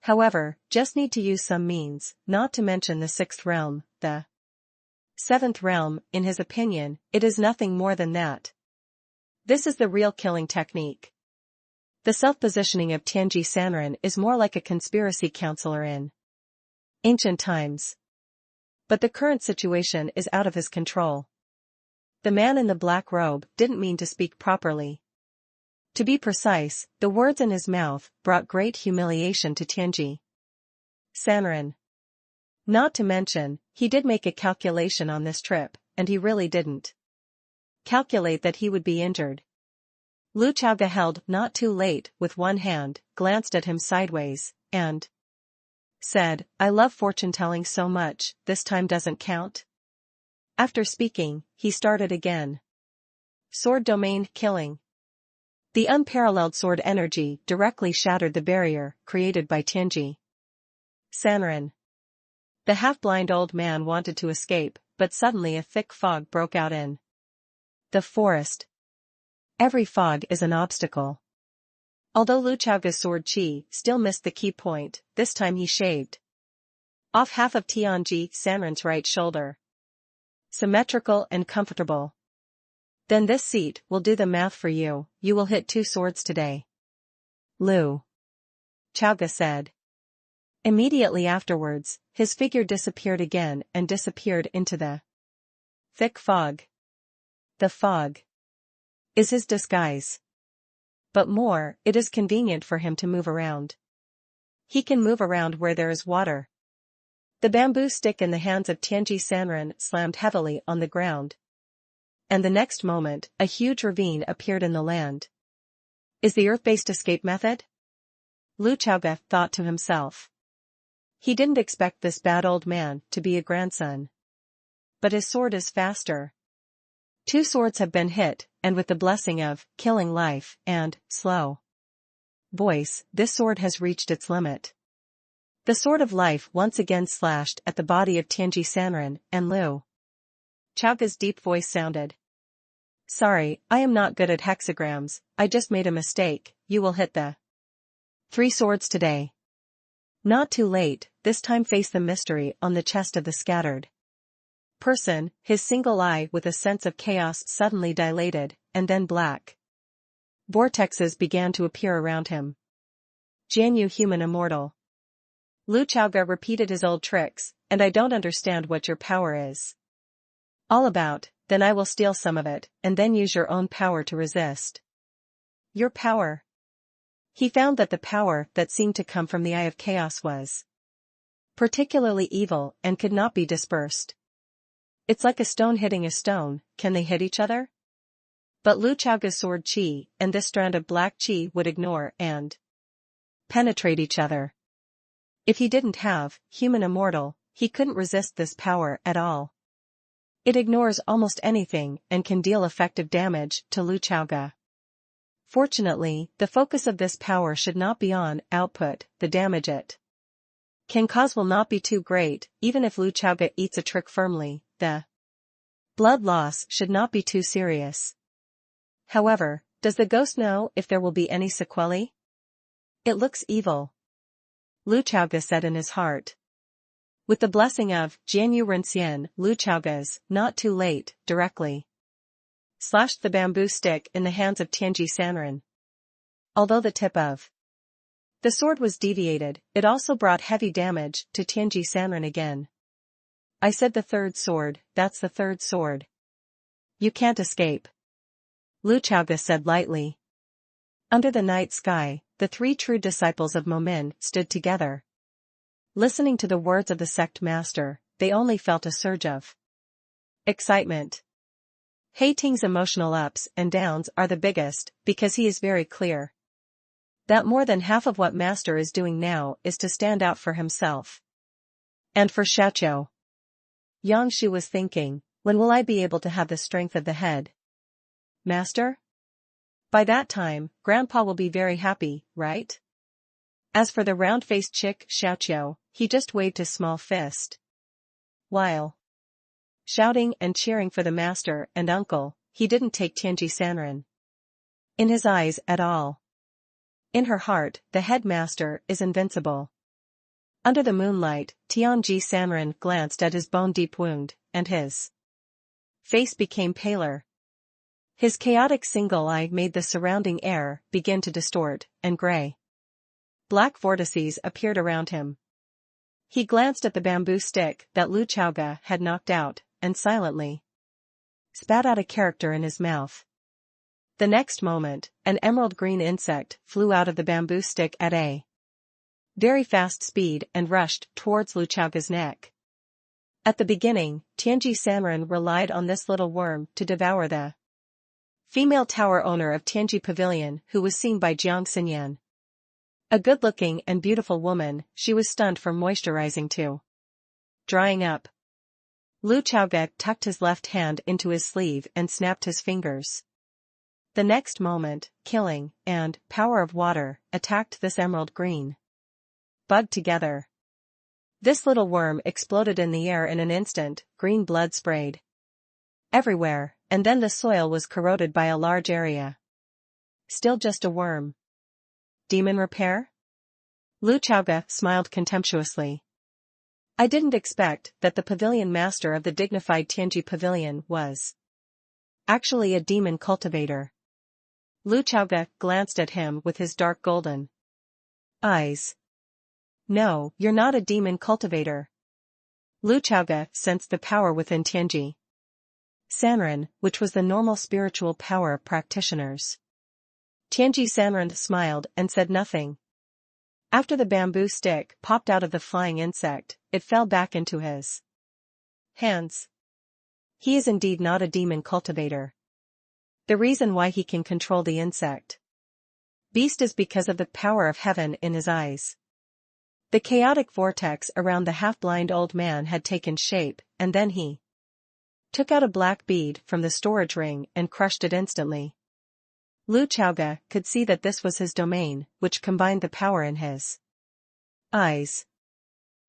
However, just need to use some means, not to mention the sixth realm, the seventh realm. In his opinion, it is nothing more than that. This is the real killing technique. The self-positioning of Tianji Sanren is more like a conspiracy counselor in ancient times. But the current situation is out of his control. The man in the black robe didn't mean to speak properly. To be precise, the words in his mouth brought great humiliation to Tianji Sanren. Not to mention, he did make a calculation on this trip, and he really didn't calculate that he would be injured. Lu Chaoge held not too late with one hand, glanced at him sideways, and said, I love fortune-telling so much, this time doesn't count? After speaking, he started again. Sword domain killing. The unparalleled sword energy directly shattered the barrier created by Tianji Sanren. The half-blind old man wanted to escape, but suddenly a thick fog broke out in the forest. Every fog is an obstacle. Although Lu Chaoge's sword chi still missed the key point, this time he shaved off half of Tianji Sanren's right shoulder. Symmetrical and comfortable. Then this seat will do the math for you, you will hit 2 swords today, Lu Chaoge said. Immediately afterwards, his figure disappeared again and disappeared into the thick fog. The fog is his disguise. But more, it is convenient for him to move around. He can move around where there is water. The bamboo stick in the hands of Tianji Sanren slammed heavily on the ground. And the next moment, a huge ravine appeared in the land. Is the earth-based escape method? Lu Chaoge thought to himself. He didn't expect this bad old man to be a grandson. But his sword is faster. 2 swords have been hit, and with the blessing of killing life and slow voice, this sword has reached its limit. The sword of life once again slashed at the body of Tianji Sanren, and Lu Chaoga's deep voice sounded. Sorry, I am not good at hexagrams, I just made a mistake, you will hit the 3 swords today. Not too late, this time face the mystery on the chest of the scattered person, his single eye with a sense of chaos suddenly dilated, and then black vortexes began to appear around him. Jianyu human immortal. Lu Chaoga repeated his old tricks, and I don't understand what your power is all about, then I will steal some of it, and then use your own power to resist. Your power? He found that the power that seemed to come from the Eye of Chaos was particularly evil and could not be dispersed. It's like a stone hitting a stone, can they hit each other? But Lu Chaoga's sword chi and this strand of black chi would ignore and penetrate each other. If he didn't have human immortal, he couldn't resist this power at all. It ignores almost anything and can deal effective damage to Lu Chaoga. Fortunately, the focus of this power should not be on output, the damage it can cause will not be too great, even if Lu Chaoga eats a trick firmly, the blood loss should not be too serious. However, does the ghost know if there will be any sequelae? It looks evil, Lu Chaoga said in his heart. With the blessing of Jianyu Renxian, Lu Chaoga's, not too late, directly slashed the bamboo stick in the hands of Tianji Sanren. Although the tip of the sword was deviated, it also brought heavy damage to Tianji Sanren again. I said the third sword, that's the third sword. You can't escape, Lu Chaoga said lightly. Under the night sky, the 3 true disciples of Momin stood together. Listening to the words of the sect master, they only felt a surge of excitement. He Ting's emotional ups and downs are the biggest, because he is very clear that more than half of what master is doing now is to stand out for himself. And for Xiaoqiu. Yang Shu was thinking, when will I be able to have the strength of the head master? By that time, Grandpa will be very happy, right? As for the round-faced chick Xiaoqiu, he just waved his small fist, while shouting and cheering for the master and uncle, he didn't take Tianji Sanren in his eyes at all. In her heart, the headmaster is invincible. Under the moonlight, Tianji Sanren glanced at his bone-deep wound, and his face became paler. His chaotic single eye made the surrounding air begin to distort, and gray black vortices appeared around him. He glanced at the bamboo stick that Lu Chaoga had knocked out, and silently spat out a character in his mouth. The next moment, an emerald green insect flew out of the bamboo stick at a very fast speed and rushed towards Lu Chaoga's neck. At the beginning, Tianji Sanren relied on this little worm to devour the female tower owner of Tianji Pavilion, who was seen by Jiang Xinyan. A good-looking and beautiful woman, she was stunned from moisturizing to drying up. Lu Chaoga tucked his left hand into his sleeve and snapped his fingers. The next moment, killing and power of water attacked this emerald green bug together. This little worm exploded in the air in an instant, green blood sprayed everywhere, and then the soil was corroded by a large area. Still just a worm. Demon repair? Lu Chaoga smiled contemptuously. I didn't expect that the pavilion master of the dignified Tianji Pavilion was actually a demon cultivator. Lu Chaoga glanced at him with his dark golden eyes. No, you're not a demon cultivator. Lu Chaoga sensed the power within Tianji Sanren, which was the normal spiritual power of practitioners. Tianji Sanren smiled and said nothing. After the bamboo stick popped out of the flying insect, it fell back into his hands. He is indeed not a demon cultivator. The reason why he can control the insect beast is because of the power of heaven in his eyes. The chaotic vortex around the half-blind old man had taken shape, and then he took out a black bead from the storage ring and crushed it instantly. Lu Chaoga could see that this was his domain, which combined the power in his eyes.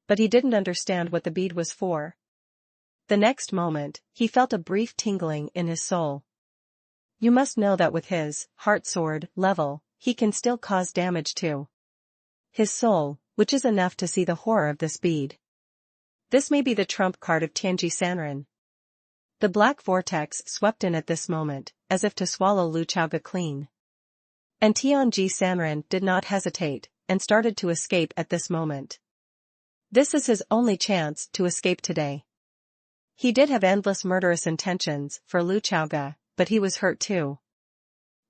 But he didn't understand what the bead was for. The next moment, he felt a brief tingling in his soul. You must know that with his heart sword level, he can still cause damage to his soul, which is enough to see the horror of this bead. This may be the trump card of Tianji Sanren. The black vortex swept in at this moment, as if to swallow Lu Chaoga clean. And Tianji Sanren did not hesitate, and started to escape at this moment. This is his only chance to escape today. He did have endless murderous intentions for Lu Chaoga, but he was hurt too.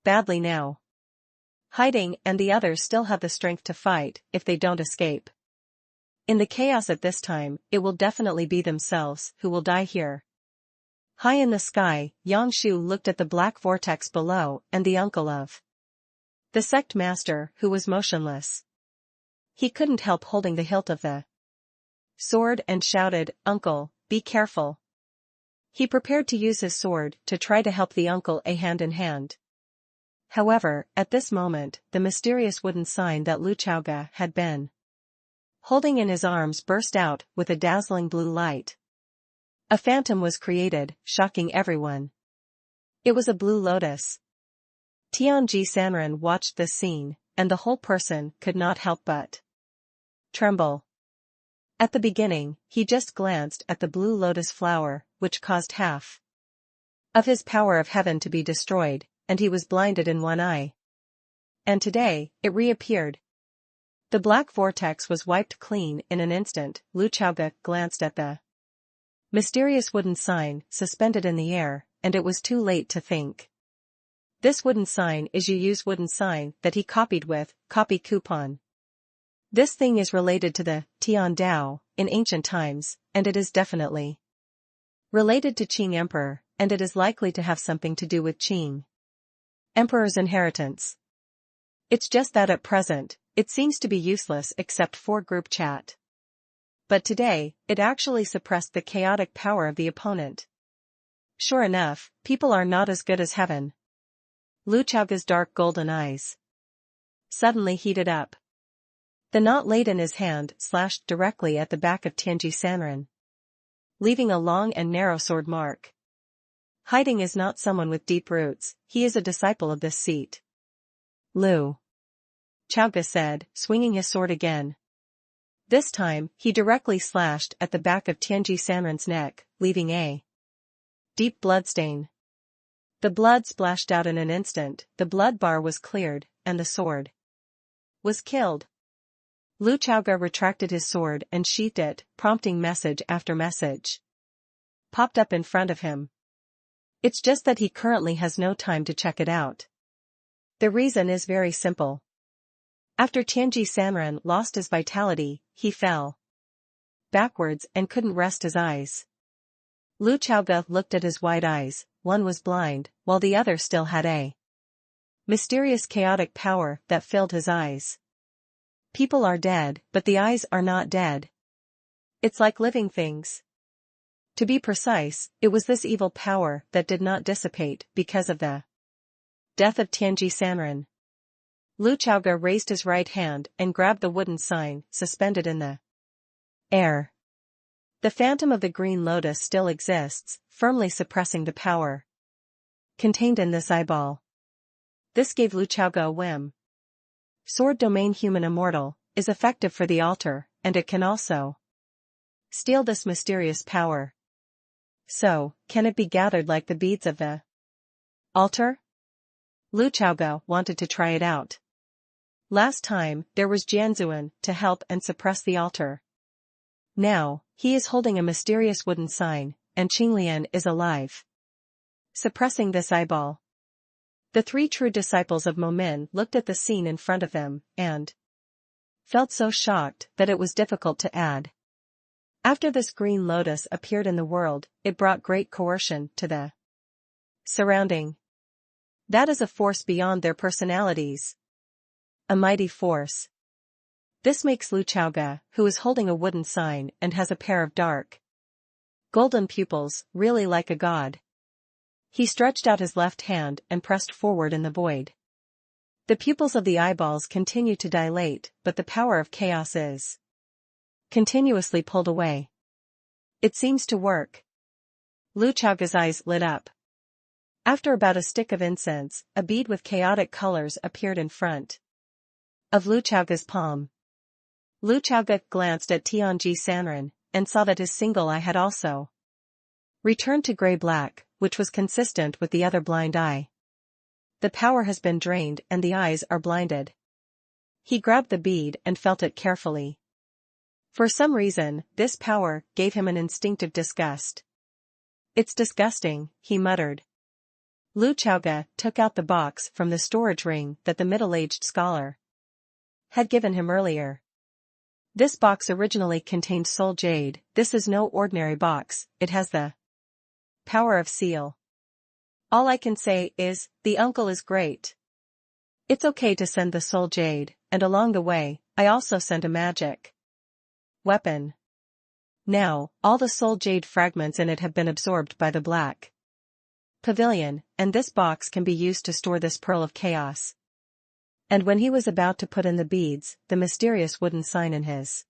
Badly now. Hiding and the others still have the strength to fight if they don't escape. In the chaos at this time, it will definitely be themselves who will die here. High in the sky, Yang Shu looked at the black vortex below and the uncle of the sect master who was motionless. He couldn't help holding the hilt of the sword and shouted, "Uncle, be careful." He prepared to use his sword to try to help the uncle a hand in hand. However, at this moment, the mysterious wooden sign that Lu Chaoga had been holding in his arms burst out with a dazzling blue light. A phantom was created, shocking everyone. It was a blue lotus. Tianji Sanren watched this scene, and the whole person could not help but tremble. At the beginning, he just glanced at the blue lotus flower, which caused half of his power of heaven to be destroyed, and he was blinded in one eye. And today, it reappeared. The black vortex was wiped clean in an instant. Lu Chaoga glanced at the mysterious wooden sign suspended in the air, and it was too late to think. This wooden sign is you use wooden sign that he copied with copy coupon. This thing is related to the Tian Dao in ancient times, and it is definitely related to Qing Emperor, and it is likely to have something to do with Qing Emperor's inheritance. It's just that at present, it seems to be useless except for group chat. But today, it actually suppressed the chaotic power of the opponent. Sure enough, people are not as good as heaven. Lu Chaoga's dark golden eyes suddenly heated up. The knot laid in his hand slashed directly at the back of Tianji Sanren, leaving a long and narrow sword mark. Hiding is not someone with deep roots, he is a disciple of this seat. Lu Chaoga said, swinging his sword again. This time, he directly slashed at the back of Tianji Sanren's neck, leaving a deep bloodstain. The blood splashed out in an instant, the blood bar was cleared, and the sword was killed. Lu Chaoga retracted his sword and sheathed it, prompting message after message popped up in front of him. It's just that he currently has no time to check it out. The reason is very simple. After Tianji Sanren lost his vitality, he fell backwards and couldn't rest his eyes. Lu Chaoga looked at his wide eyes, one was blind, while the other still had a mysterious chaotic power that filled his eyes. People are dead, but the eyes are not dead. It's like living things. To be precise, it was this evil power that did not dissipate because of the death of Tianji Sanren. Lu Chaoga raised his right hand and grabbed the wooden sign suspended in the air. The phantom of the green lotus still exists, firmly suppressing the power contained in this eyeball. This gave Lu Chaoga a whim. Sword domain human immortal is effective for the altar, and it can also steal this mysterious power. So, can it be gathered like the beads of the altar? Lu Chaoga wanted to try it out. Last time, there was Jianzuan to help and suppress the altar. Now, he is holding a mysterious wooden sign, and Qinglian is alive, suppressing this eyeball. The three true disciples of Mo Min looked at the scene in front of them, and felt so shocked that it was difficult to add. After this green lotus appeared in the world, it brought great coercion to the surrounding. That is a force beyond their personalities. A mighty force. This makes Lu Chaoga, who is holding a wooden sign and has a pair of dark golden pupils, really like a god. He stretched out his left hand and pressed forward in the void. The pupils of the eyeballs continue to dilate, but the power of chaos is continuously pulled away. It seems to work. Lu Chaoga's eyes lit up. After about a stick of incense, a bead with chaotic colors appeared in front of Lu Chaoga's palm. Lu Chaoga glanced at Tianji Sanren, and saw that his single eye had also returned to gray-black, which was consistent with the other blind eye. The power has been drained and the eyes are blinded. He grabbed the bead and felt it carefully. For some reason, this power gave him an instinctive disgust. "It's disgusting," he muttered. Lu Chaoga took out the box from the storage ring that the middle-aged scholar had given him earlier. This box originally contained soul jade. This is no ordinary box, it has the power of seal. All I can say is, the uncle is great. It's okay to send the soul jade, and along the way, I also sent a magic weapon. Now, all the soul jade fragments in it have been absorbed by the black pavilion, and this box can be used to store this pearl of chaos. And when he was about to put in the beads, the mysterious wooden sign in his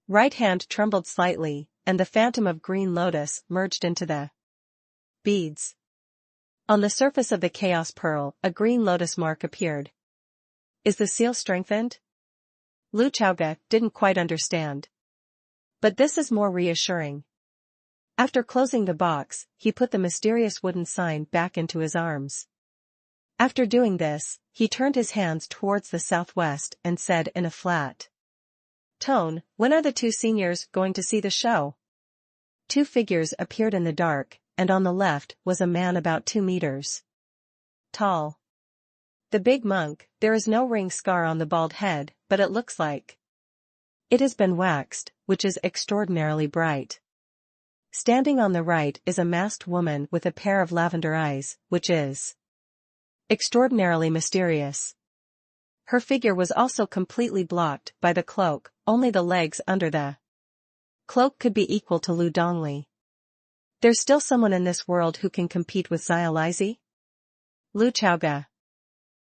right hand trembled slightly, and the phantom of green lotus merged into the beads. On the surface of the chaos pearl, a green lotus mark appeared. Is the seal strengthened? Lu Chaoga didn't quite understand. But this is more reassuring. After closing the box, he put the mysterious wooden sign back into his arms. After doing this, he turned his hands towards the southwest and said in a flat tone, "When are the two seniors going to see the show?" Two figures appeared in the dark, and on the left was a man about 2 meters tall. The big monk. There is no ring scar on the bald head, but it looks like it has been waxed, which is extraordinarily bright. Standing on the right is a masked woman with a pair of lavender eyes, which is extraordinarily mysterious. Her figure was also completely blocked by the cloak, only the legs under the cloak could be equal to Lu Dongli. There's still someone in this world who can compete with Xia Lizi? Lu Chaoga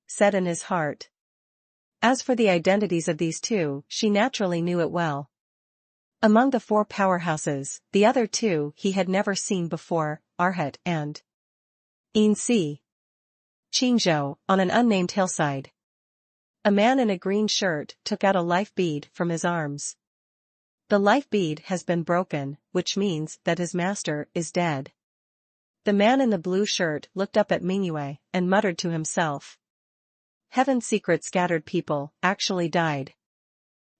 said in his heart. As for the identities of these two, she naturally knew it well. Among the 4 powerhouses, the other 2 he had never seen before, Arhat and Insi Qingzhou, on an unnamed hillside. A man in a green shirt took out a life bead from his arms. The life bead has been broken, which means that his master is dead. The man in the blue shirt looked up at Mingyue and muttered to himself. Heaven's secret scattered people actually died.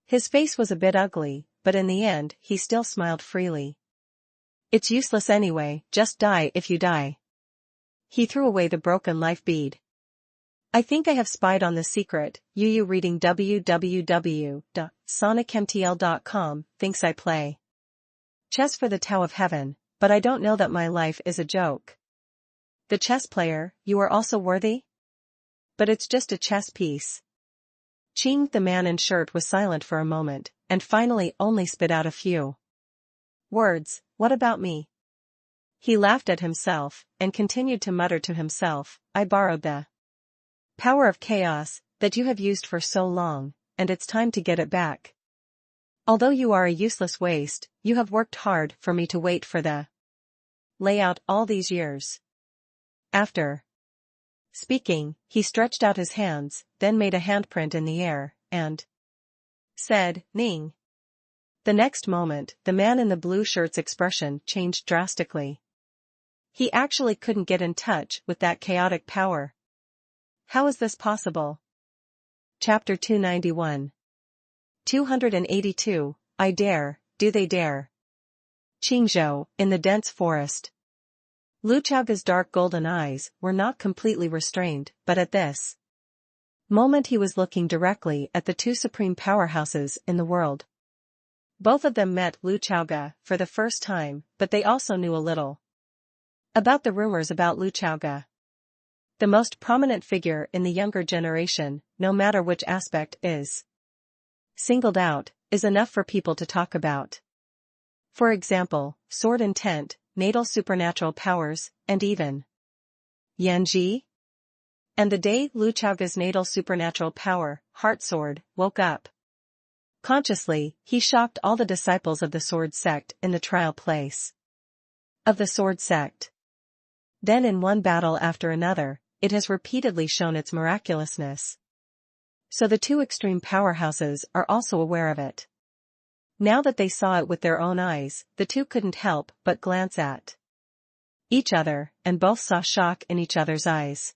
His face was a bit ugly, but in the end he still smiled freely. It's useless anyway, just die if you die. He threw away the broken life bead. I think I have spied on the secret. Yu reading www.sonicmtl.com thinks I play chess for the Tao of Heaven, but I don't know that my life is a joke. The chess player, you are also worthy? But it's just a chess piece. Qing, the man in shirt, was silent for a moment, and finally only spit out a few words. What about me? He laughed at himself, and continued to mutter to himself, I borrowed the power of chaos that you have used for so long, and it's time to get it back. Although you are a useless waste, you have worked hard for me to wait for the layout all these years. After speaking, he stretched out his hands, then made a handprint in the air, and said, Ning. The next moment, the man in the blue shirt's expression changed drastically. He actually couldn't get in touch with that chaotic power. How is this possible? Chapter 291. 282, I dare, do they dare? Qingzhou, in the dense forest. Lu Chaoga's dark golden eyes were not completely restrained, but at this moment he was looking directly at the 2 supreme powerhouses in the world. Both of them met Lu Chaoga for the first time, but they also knew a little about the rumors about Lu Chaoga. The most prominent figure in the younger generation, no matter which aspect is singled out, is enough for people to talk about. For example, sword intent, natal supernatural powers, and even Yanji? And the day Lu Chaoga's natal supernatural power, Heart Sword, woke up. Consciously, he shocked all the disciples of the Sword Sect in the trial place. Of the Sword Sect. Then in one battle after another, it has repeatedly shown its miraculousness. So the two extreme powerhouses are also aware of it. Now that they saw it with their own eyes, the two couldn't help but glance at each other, and both saw shock in each other's eyes.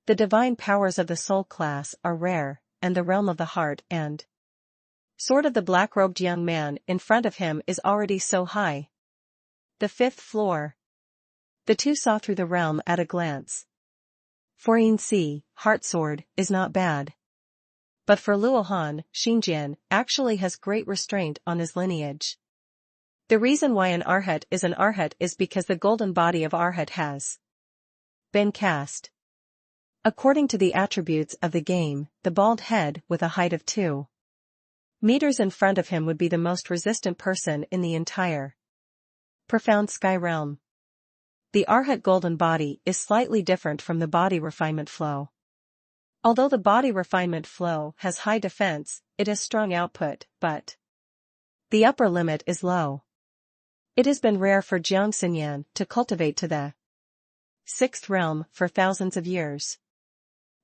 The divine powers of the soul class are rare, and the realm of the heart and sword of the black-robed young man in front of him is already so high. The fifth floor. The two saw through the realm at a glance. For Yin-Si, Heart Sword is not bad. But for Luohan, Xinjian actually has great restraint on his lineage. The reason why an Arhat is because the golden body of Arhat has been cast. According to the attributes of the game, the bald head with a height of 2 meters in front of him would be the most resistant person in the entire profound sky realm. The Arhat golden body is slightly different from the body refinement flow. Although the body refinement flow has high defense, it has strong output, but the upper limit is low. It has been rare for Jiang Xinyan to cultivate to the 6th realm for thousands of years.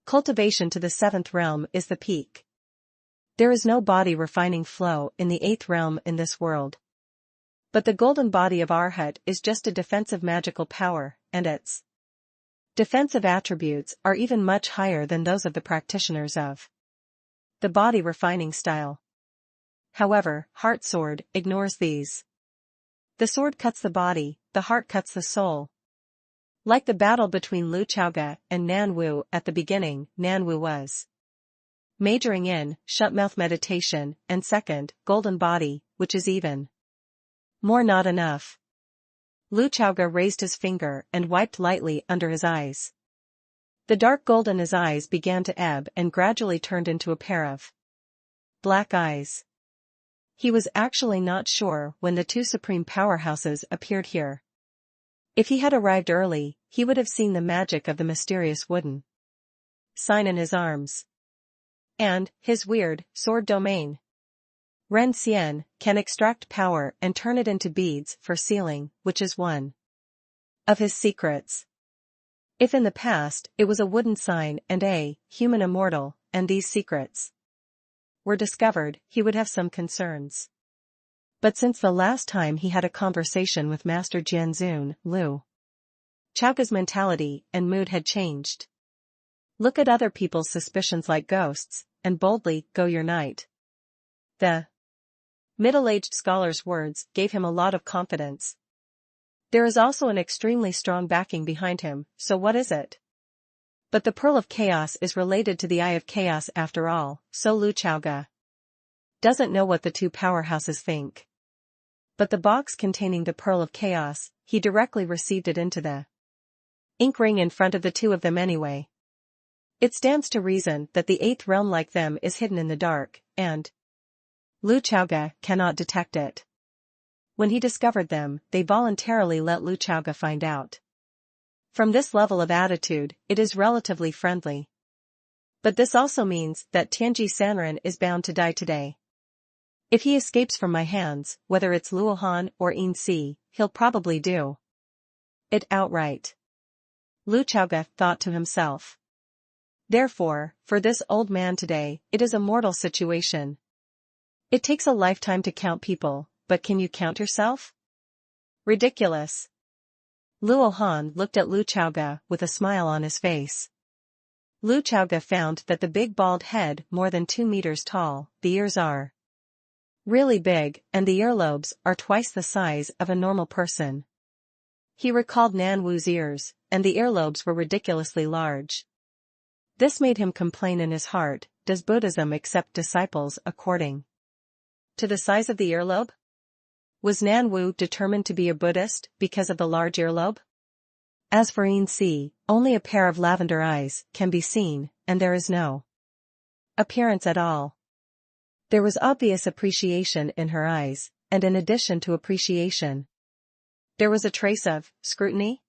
Cultivation to the 7th realm is the peak. There is no body refining flow in the 8th realm in this world. But the golden body of Arhat is just a defensive magical power, and its defensive attributes are even much higher than those of the practitioners of the body refining style. However, Heart Sword ignores these. The sword cuts the body, the heart cuts the soul. Like the battle between Lu Chaoga and Nan Wu at the beginning, Nan Wu was majoring in shut-mouth meditation and second, golden body, which is even more not enough. Lu Chaoga raised his finger and wiped lightly under his eyes. The dark gold in his eyes began to ebb and gradually turned into a pair of black eyes. He was actually not sure when the two supreme powerhouses appeared here. If he had arrived early, he would have seen the magic of the mysterious wooden sign in his arms. And his weird sword domain. Ren Xian can extract power and turn it into beads for sealing, which is one of his secrets. If in the past it was a wooden sign and a human immortal, and these secrets were discovered, he would have some concerns. But since the last time he had a conversation with Master Jianzun, Lu Chaoga's mentality and mood had changed. Look at other people's suspicions like ghosts, and boldly go your night. The middle-aged scholar's words gave him a lot of confidence. There is also an extremely strong backing behind him, so what is it? But the Pearl of Chaos is related to the Eye of Chaos after all, so Lu Chaoga doesn't know what the two powerhouses think. But the box containing the Pearl of Chaos, he directly received it into the ink ring in front of the two of them anyway. It stands to reason that the 8th realm like them is hidden in the dark, and Lu Chaoga cannot detect it. When he discovered them, they voluntarily let Lu Chaoga find out. From this level of attitude, it is relatively friendly. But this also means that Tianji Sanren is bound to die today. If he escapes from my hands, whether it's Luohan or Yin-Si, he'll probably do it outright. Lu Chaoga thought to himself. Therefore, for this old man today, it is a mortal situation. It takes a lifetime to count people, but can you count yourself? Ridiculous. Luohan looked at Lu Chaoga with a smile on his face. Lu Chaoga found that the big bald head more than 2 meters tall, the ears are really big, and the earlobes are twice the size of a normal person. He recalled Nan Wu's ears, and the earlobes were ridiculously large. This made him complain in his heart, does Buddhism accept disciples according to the size of the earlobe? Was Nan Wu determined to be a Buddhist because of the large earlobe? As for Yin-Si, only a pair of lavender eyes can be seen, and there is no appearance at all. There was obvious appreciation in her eyes, and in addition to appreciation, there was a trace of scrutiny.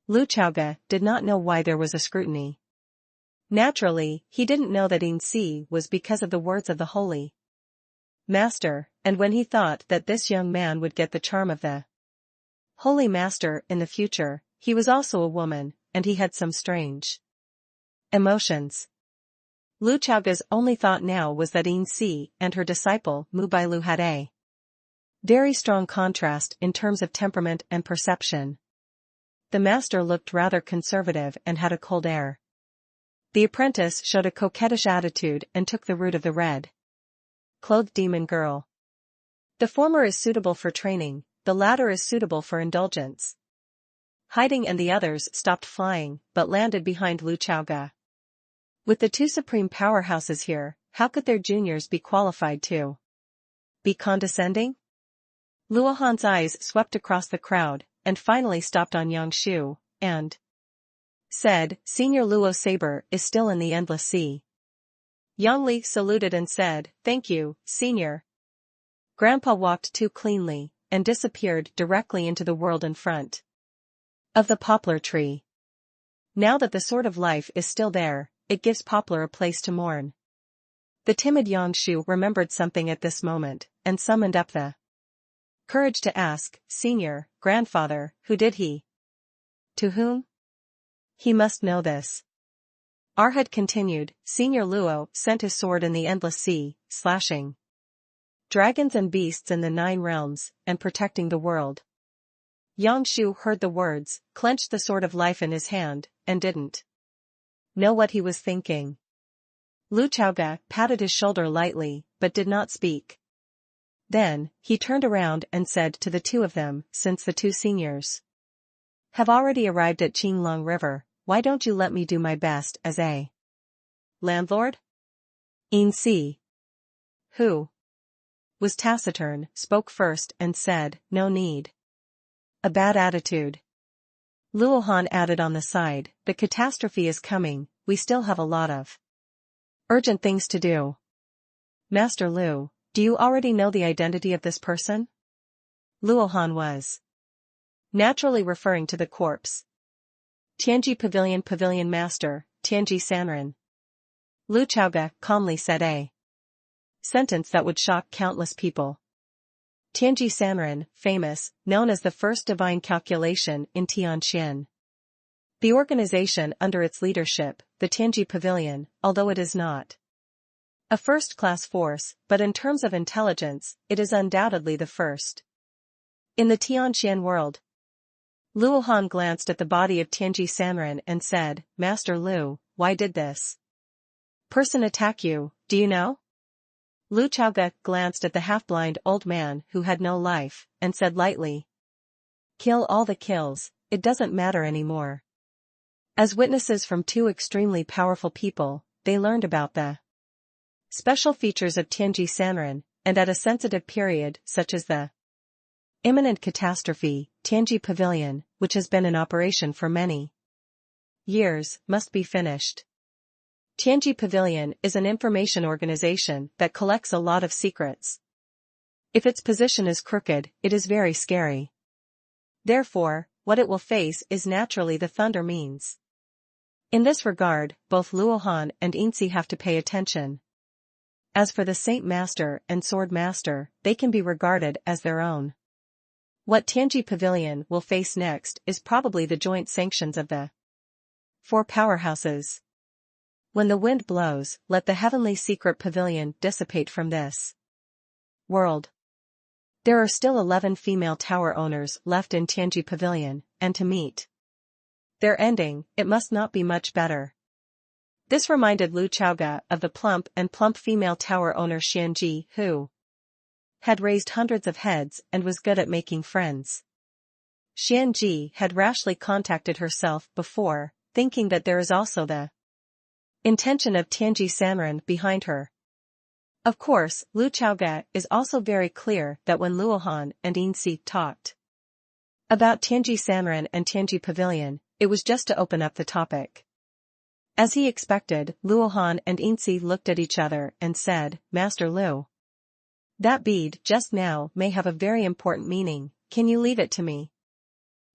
Lu Chaoga did not know why there was a scrutiny. Naturally, he didn't know that Insi was because of the words of the holy master, and when he thought that this young man would get the charm of the holy master in the future, he was also a woman, and he had some strange emotions. Lu Chaoga's only thought now was that Insi and her disciple Mu Bailu had a very strong contrast in terms of temperament and perception. The master looked rather conservative and had a cold air. The apprentice showed a coquettish attitude and took the route of the red-clothed demon girl. The former is suitable for training, the latter is suitable for indulgence. Hiding and the others stopped flying, but landed behind Lu Chaoga. With the two supreme powerhouses here, how could their juniors be qualified to be condescending? Luohan's eyes swept across the crowd, and finally stopped on Yang Shu, and said, "Senior Luo Saber is still in the endless sea." Yang Li saluted and said, "Thank you, senior." Grandpa walked too cleanly, and disappeared directly into the world in front of the poplar tree. Now that the sword of life is still there, it gives Poplar a place to mourn. The timid Yang Shu remembered something at this moment, and summoned up the courage to ask, "Senior, grandfather, who did he? To whom? He must know this." Arhad continued, "Senior Luo sent his sword in the endless sea, slashing dragons and beasts in the 9 realms, and protecting the world." Yang Shu heard the words, clenched the sword of life in his hand, and didn't know what he was thinking. Lu Chaoga patted his shoulder lightly, but did not speak. Then, he turned around and said to the two of them, "Since the two seniors have already arrived at Qinglong River, why don't you let me do my best as a landlord?" Insi, who was taciturn, spoke first and said, "No need. A bad attitude." Luohan added on the side, "The catastrophe is coming, we still have a lot of urgent things to do." "Master Lu, do you already know the identity of this person?" Luohan was naturally referring to the corpse. "Tianji Pavilion Master, Tianji Sanren." Lu Chaoga calmly said a sentence that would shock countless people. Tianji Sanren, famous, known as the first divine calculation in Tianqian. The organization under its leadership, the Tianji Pavilion, although it is not a first-class force, but in terms of intelligence, it is undoubtedly the first in the Tianqian world. Luohan glanced at the body of Tianji Sanren and said, "Master Lu, why did this person attack you, do you know?" Lu Chaoga glanced at the half-blind old man who had no life, and said lightly, "Kill all the kills, it doesn't matter anymore." As witnesses from two extremely powerful people, they learned about the special features of Tianji Sanren, and at a sensitive period such as the imminent catastrophe, Tianji Pavilion, which has been in operation for many years, must be finished. Tianji Pavilion is an information organization that collects a lot of secrets. If its position is crooked, it is very scary. Therefore, what it will face is naturally the thunder means. In this regard, both Luohan and Insi have to pay attention. As for the Saint Master and Sword Master, they can be regarded as their own. What Tianji Pavilion will face next is probably the joint sanctions of the 4 powerhouses. When the wind blows, let the heavenly secret pavilion dissipate from this world. There are still 11 female tower owners left in Tianji Pavilion, and to meet their ending, it must not be much better. This reminded Lu Chaoga of the plump female tower owner Xianji, who had raised hundreds of heads and was good at making friends. Xianji had rashly contacted herself before, thinking that there is also the intention of Tianji Sanren behind her. Of course, Lu Chaoga is also very clear that when Luohan and Insi talked about Tianji Sanren and Tianji Pavilion, it was just to open up the topic. As he expected, Luohan and Insi looked at each other and said, "Master Lu, that bead just now may have a very important meaning, can you leave it to me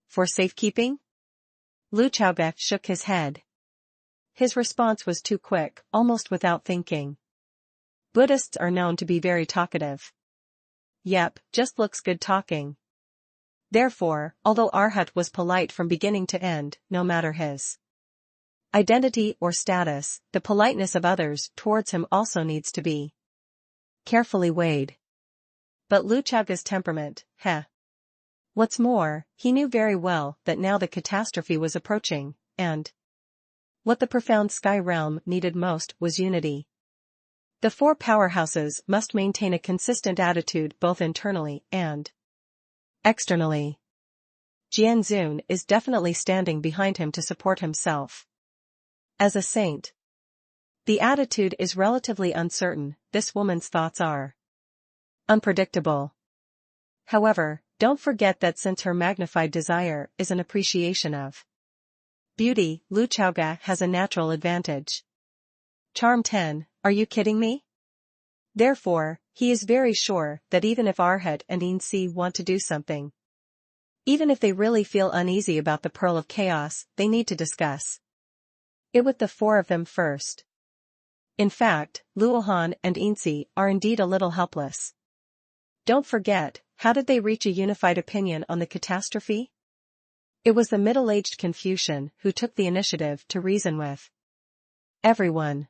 for safekeeping?" Lu Chaoge shook his head. His response was too quick, almost without thinking. Buddhists are known to be very talkative. Yep, just looks good talking. Therefore, although Arhat was polite from beginning to end, no matter his identity or status, the politeness of others towards him also needs to be carefully weighed. But Lu Chaoge's temperament, What's more, he knew very well that now the catastrophe was approaching, and what the profound sky realm needed most was unity. The four powerhouses must maintain a consistent attitude both internally and externally. Jianzun is definitely standing behind him to support himself. As a saint, the attitude is relatively uncertain. This woman's thoughts are unpredictable. However, don't forget that since her magnified desire is an appreciation of beauty, Lu Chaoge has a natural advantage. Charm 10, are you kidding me? Therefore, he is very sure that even if Arhat and Insi want to do something, even if they really feel uneasy about the Pearl of Chaos, they need to discuss it with the four of them first. In fact, Luohan and Insi are indeed a little helpless. Don't forget, how did they reach a unified opinion on the catastrophe? It was the middle-aged Confucian who took the initiative to reason with everyone.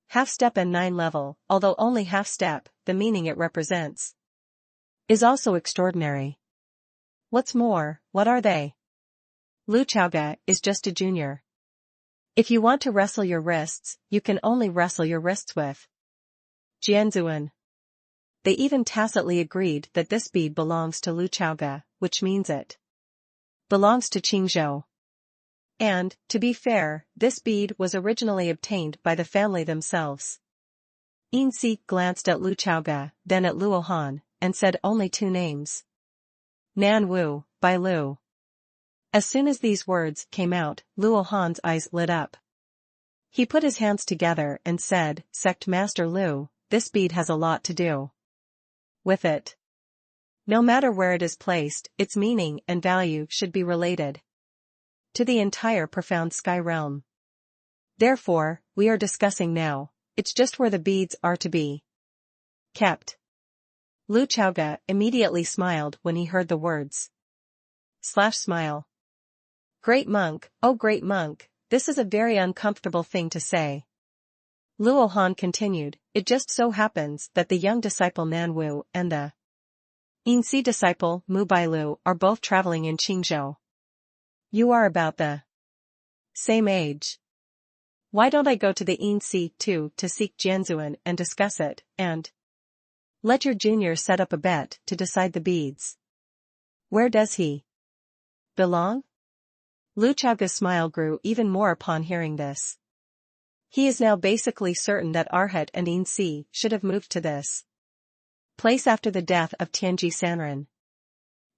Half-step and 9-level, although only half-step, the meaning it represents is also extraordinary. What's more, what are they? Lu Chaoge is just a junior. If you want to wrestle your wrists, you can only wrestle your wrists with Jianzun. They even tacitly agreed that this bead belongs to Lu Chaoge, which means it belongs to Qingzhou. And, to be fair, this bead was originally obtained by the family themselves. Insi glanced at Lu Chaoge, then at Luohan, and said only two names. Nan Wu, by Lu. As soon as these words came out, Luohan's eyes lit up. He put his hands together and said, Sect Master Lu, this bead has a lot to do with it. No matter where it is placed, its meaning and value should be related to the entire profound sky realm. Therefore, we are discussing now, it's just where the beads are to be kept. Lu Chaoge immediately smiled when he heard the words. Smile. Great monk, oh great monk, this is a very uncomfortable thing to say. Luohan continued, it just so happens that the young disciple Nanwu and the Insi disciple Mu Bailu are both traveling in Qingzhou. You are about the same age. Why don't I go to the Insi too to seek Jianzun and discuss it, and let your junior set up a bet to decide the beads. Where does he belong? Lu Chaoge's smile grew even more upon hearing this. He is now basically certain that Arhat and Insi should have moved to this place after the death of Tianji Sanren.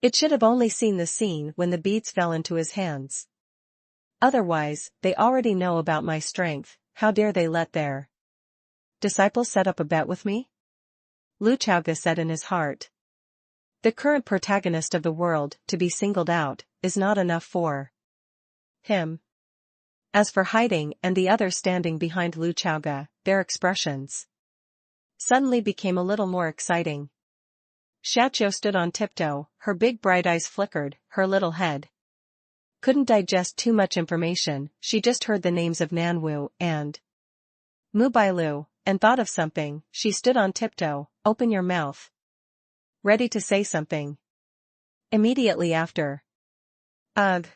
It should have only seen the scene when the beads fell into his hands. Otherwise, they already know about my strength, how dare they let their disciples set up a bet with me? Lu Chaoge said in his heart. The current protagonist of the world to be singled out is not enough for him. As for hiding and the others standing behind Lu Chaoge, their expressions suddenly became a little more exciting. Xiaqiu stood on tiptoe, her big bright eyes flickered, her little head couldn't digest too much information. She just heard the names of Nanwu and Mu Bailu, and thought of something. She stood on tiptoe, open your mouth. Ready to say something. Immediately after. Ugh.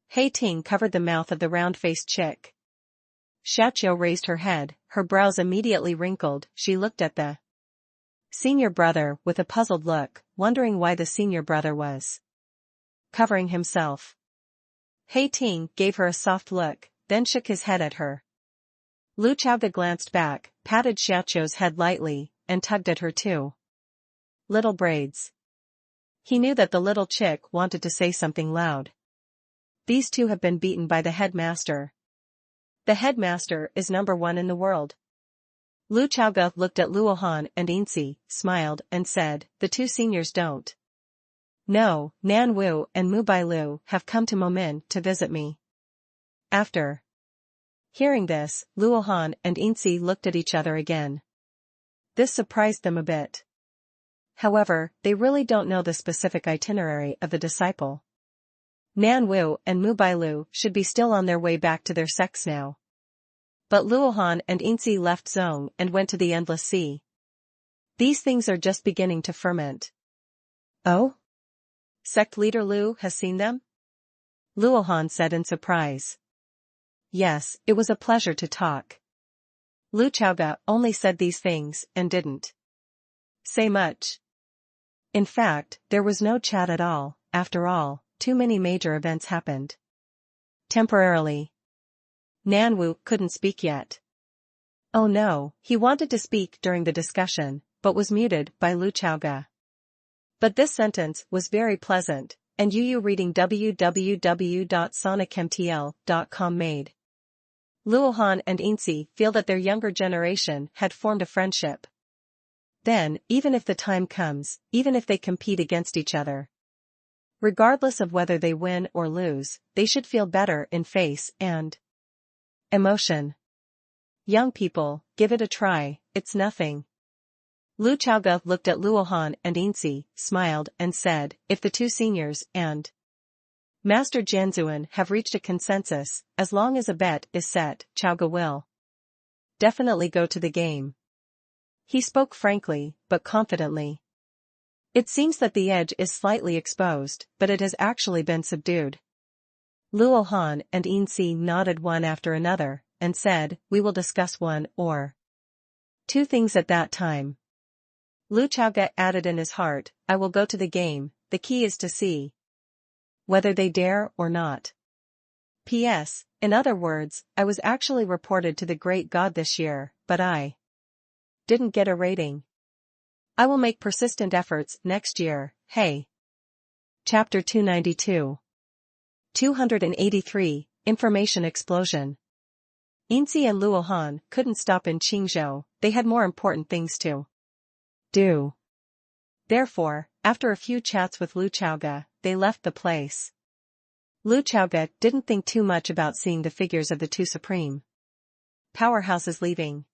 Hei Ting covered the mouth of the round-faced chick. Xiaqiu raised her head, her brows immediately wrinkled. She looked at the senior brother with a puzzled look, wondering why the senior brother was covering himself. Hei Ting gave her a soft look, then shook his head at her. Lu Chaoge glanced back, patted Xiaqiu's head lightly, and tugged at her two little braids. He knew that the little chick wanted to say something loud. These two have been beaten by the headmaster. The headmaster is number one in the world. Lu Chaoge looked at Luohan and Insi, smiled, and said, the two seniors don't No, Nan Wu and Mu Bailu have come to Momin to visit me. After hearing this, Luohan and Insi looked at each other again. This surprised them a bit. However, they really don't know the specific itinerary of the disciple. Nan Wu and Mu Bailu should be still on their way back to their sects now. But Luohan and Insi left Zong and went to the Endless Sea. These things are just beginning to ferment. Oh? Sect leader Lu has seen them? Luohan said in surprise. Yes, it was a pleasure to talk. Lu Chaoga only said these things and didn't say much. In fact, there was no chat at all. After all, too many major events happened. Temporarily. Nan Wu couldn't speak yet. Oh no, he wanted to speak during the discussion, but was muted by Lu Chaoga. But this sentence was very pleasant, and Yu reading www.sonicmtl.com made. Luohan and Insi feel that their younger generation had formed a friendship. Then, even if the time comes, even if they compete against each other, regardless of whether they win or lose, they should feel better in face and emotion. Young people, give it a try, it's nothing. Lu Chaoga looked at Luohan and Insi, smiled and said, if the two seniors and Master Jianzuan have reached a consensus, as long as a bet is set, Chaoga will definitely go to the game. He spoke frankly, but confidently. It seems that the edge is slightly exposed, but it has actually been subdued. Luohan and Insi nodded one after another, and said, we will discuss one or two things at that time. Lu Chaoga added in his heart, I will go to the game, the key is to see whether they dare or not. P.S. In other words, I was actually reported to the great god this year, but I didn't get a rating. I will make persistent efforts next year, hey. Chapter 292. 283, Information Explosion. Insi and Luohan couldn't stop in Qingzhou, they had more important things to do. Therefore, after a few chats with Lu Chaoga, they left the place. Lu Chaoga didn't think too much about seeing the figures of the two supreme powerhouses leaving.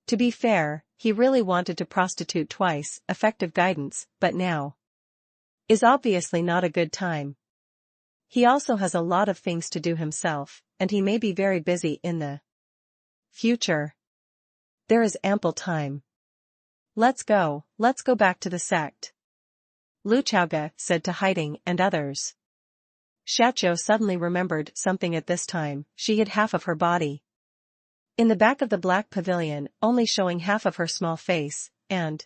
To be fair, he really wanted to prostitute twice, effective guidance, but now is obviously not a good time. He also has a lot of things to do himself, and he may be very busy in the future. There is ample time. Let's go back to the sect. Lu Chaoga said to Hiding and others. Xiaoqiu suddenly remembered something at this time, she hid half of her body in the back of the black pavilion, only showing half of her small face, and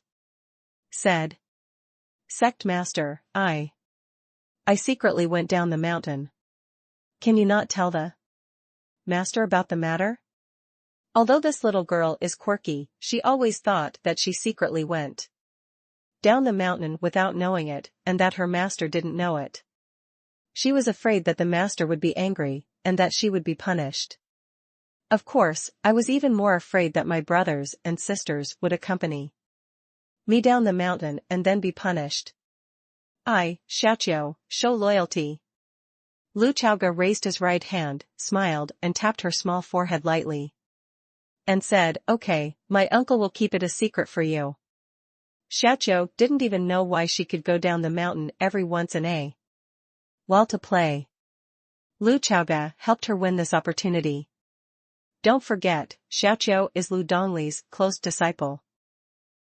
said, Sect Master, I secretly went down the mountain. Can you not tell the Master about the matter? Although this little girl is quirky, she always thought that she secretly went down the mountain without knowing it, and that her master didn't know it. She was afraid that the master would be angry, and that she would be punished. Of course, I was even more afraid that my brothers and sisters would accompany me down the mountain and then be punished. Xiaoqiu, show loyalty. Lu Chaoga raised his right hand, smiled and tapped her small forehead lightly, and said, okay, my uncle will keep it a secret for you. Xiaoqiu didn't even know why she could go down the mountain every once in a while to play. Lu Chaoga helped her win this opportunity. Don't forget, Xiaoqiu is Lu Dongli's close disciple.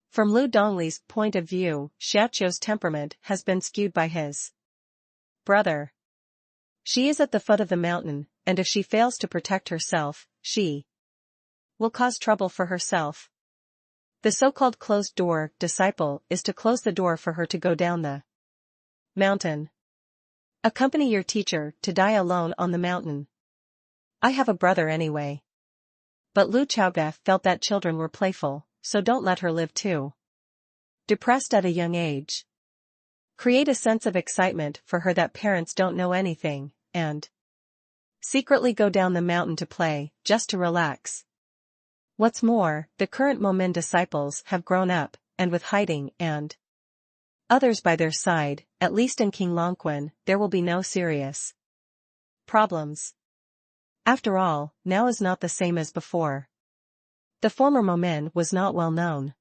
From Lu Dongli's point of view, Xiaoqiu's temperament has been skewed by his brother. She is at the foot of the mountain, and if she fails to protect herself, she will cause trouble for herself. The so-called closed-door disciple is to close the door for her to go down the mountain. Accompany your teacher to die alone on the mountain. I have a brother anyway. But Lu Chaoga felt that children were playful, so don't let her live too depressed at a young age. Create a sense of excitement for her that parents don't know anything, and secretly go down the mountain to play, just to relax. What's more, the current Momin disciples have grown up, and with Hiding and Others by their side, at least in King Longquan, there will be no serious problems. After all, now is not the same as before. The former Momen was not well known.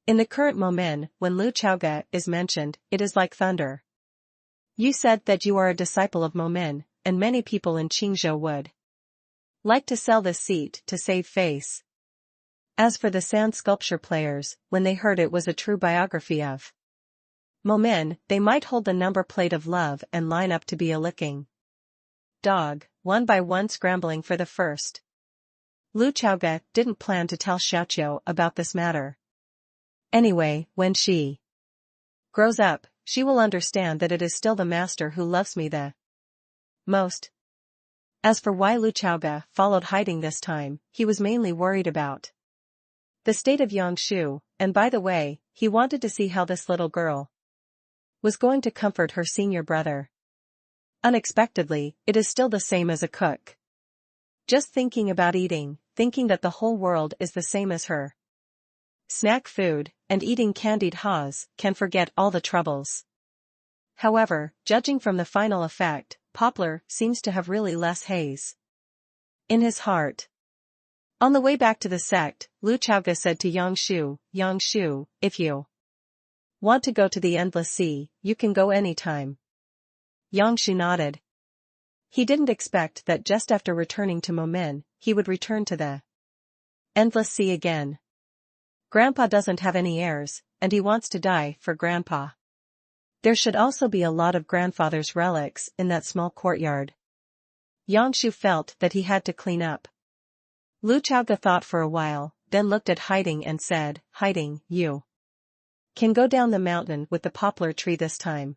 In the current Momen, when Lu Chaoga is mentioned, it is like thunder. You said that you are a disciple of Momen, and many people in Qingzhou would like to sell this seat to save face. As for the sand sculpture players, when they heard it was a true biography of Momen, they might hold the number plate of love and line up to be a licking dog, one by one scrambling for the first. Lu Chaoga didn't plan to tell Xiaoqiu about this matter. Anyway, when she grows up, she will understand that it is still the master who loves me the most. As for why Lu Chaoga followed hiding this time, he was mainly worried about the state of Yangshu, and by the way, he wanted to see how this little girl was going to comfort her senior brother. Unexpectedly, it is still the same as a cook. Just thinking about eating, thinking that the whole world is the same as her. Snack food, and eating candied haws, can forget all the troubles. However, judging from the final effect, Poplar seems to have really less haze in his heart. On the way back to the sect, Lu Chaoga said to Yangshu, if you want to go to the Endless Sea, you can go anytime. Yangshu nodded. He didn't expect that just after returning to Momen, he would return to the Endless Sea again. Grandpa doesn't have any heirs, and he wants to die for Grandpa. There should also be a lot of grandfather's relics in that small courtyard. Yangshu felt that he had to clean up. Lu Chaoga thought for a while, then looked at Hiding and said, Hiding, you can go down the mountain with the poplar tree this time.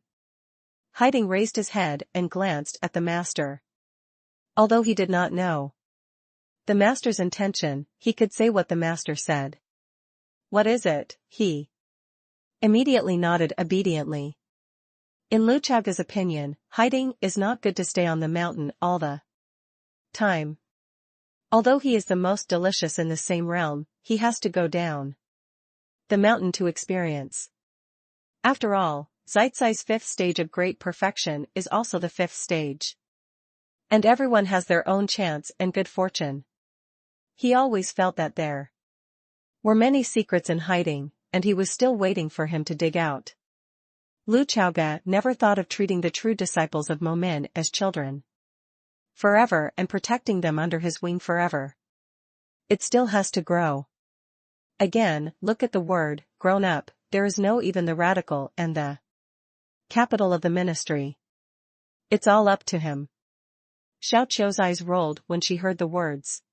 Hiding raised his head and glanced at the master. Although he did not know the master's intention, he could say what the master said. What is it? He immediately nodded obediently. In Lu Chaoga's opinion, Hiding is not good to stay on the mountain all the time. Although he is the most delicious in the same realm, he has to go down the mountain to experience. After all, Zaitzai's fifth stage of great perfection is also the fifth stage. And everyone has their own chance and good fortune. He always felt that there were many secrets in Hiding, and he was still waiting for him to dig out. Lu Chaoga never thought of treating the true disciples of Momen as children forever and protecting them under his wing forever. It still has to grow. Again, look at the word, grown up, there is no even the radical and the capital of the ministry. It's all up to him. Xiaoqiu's eyes rolled when she heard the words.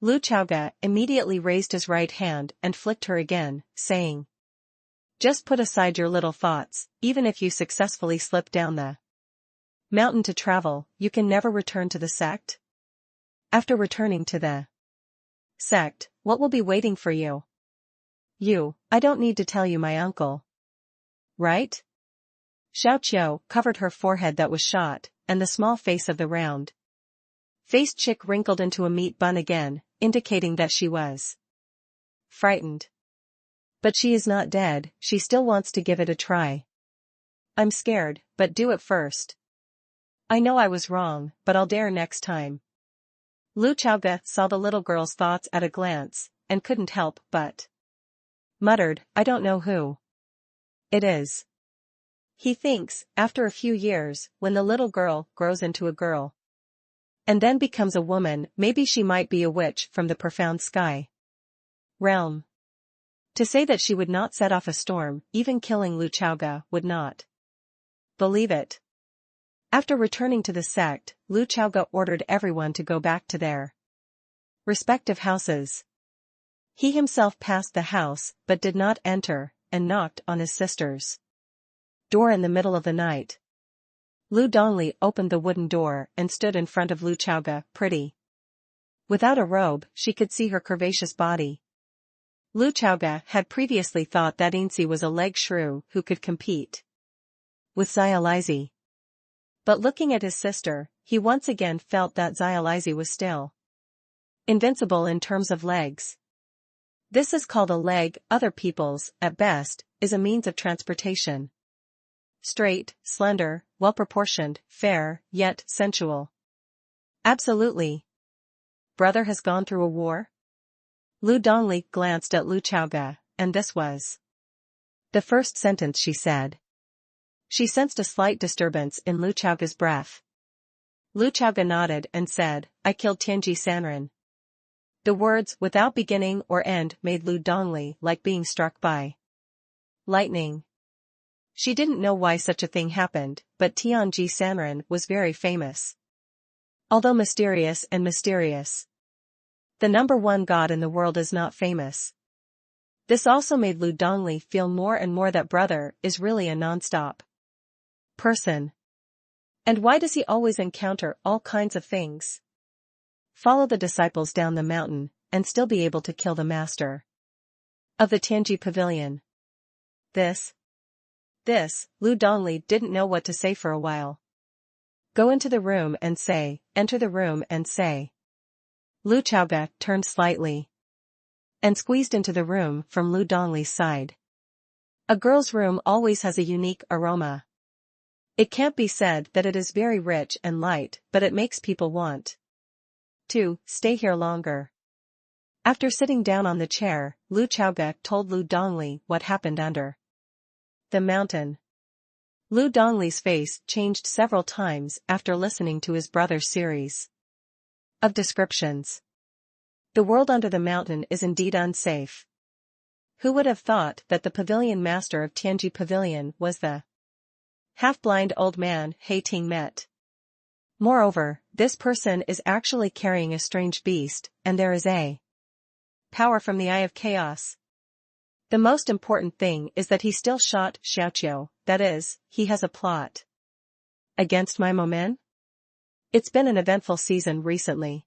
Lu Chaoga immediately raised his right hand and flicked her again, saying, Just put aside your little thoughts, even if you successfully slip down the mountain to travel, you can never return to the sect? After returning to the sect, what will be waiting for you? I don't need to tell you my uncle. Right? Xiaoqiu covered her forehead that was shot, and the small face of the round-faced chick wrinkled into a meat bun again, indicating that she was frightened. But she is not dead, she still wants to give it a try. I'm scared, but do it first. I know I was wrong, but I'll dare next time. Lu Chaoga saw the little girl's thoughts at a glance, and couldn't help but muttered, I don't know who it is. He thinks, after a few years, when the little girl grows into a girl and then becomes a woman, maybe she might be a witch from the profound sky realm. To say that she would not set off a storm, even killing Lu Chaoga, would not believe it. After returning to the sect, Lu Chaoga ordered everyone to go back to their respective houses. He himself passed the house, but did not enter, and knocked on his sister's door in the middle of the night. Lu Dongli opened the wooden door and stood in front of Lu Chaoga, pretty. Without a robe, she could see her curvaceous body. Lu Chaoga had previously thought that Insi was a leg shrew who could compete with Xiaolizi. But looking at his sister, he once again felt that Xiaolizi was still invincible in terms of legs. This is called a leg. Other people's, at best, is a means of transportation. Straight, slender, well-proportioned, fair, yet sensual. Absolutely. Brother has gone through a war? Lu Dongli glanced at Lu Chaoga, and this was the first sentence she said. She sensed a slight disturbance in Lu Chaoga's breath. Lu Chaoga nodded and said, I killed Tianji Sanren. The words, without beginning or end, made Lu Dongli like being struck by lightning. She didn't know why such a thing happened, but Tianji Sanren was very famous. Although mysterious and mysterious. The number one god in the world is not famous. This also made Lu Dongli feel more and more that brother is really a non-stop person. And why does he always encounter all kinds of things? Follow the disciples down the mountain, and still be able to kill the master of the Tianji pavilion. This, Lu Dongli didn't know what to say for a while. Go into the room and say, enter the room and say. Lu Chaoga turned slightly and squeezed into the room from Lu Dongli's side. A girl's room always has a unique aroma. It can't be said that it is very rich and light, but it makes people want to stay here longer. After sitting down on the chair, Lu Chaoga told Lu Dongli what happened under the mountain. Lu Dongli's face changed several times after listening to his brother's series of descriptions. The world under the mountain is indeed unsafe. Who would have thought that the pavilion master of Tianji Pavilion was the half-blind old man He Ting met? Moreover, this person is actually carrying a strange beast, and there is a power from the Eye of Chaos. The most important thing is that he still shot Xiaoqiu, that is, he has a plot against my Momen? It's been an eventful season recently,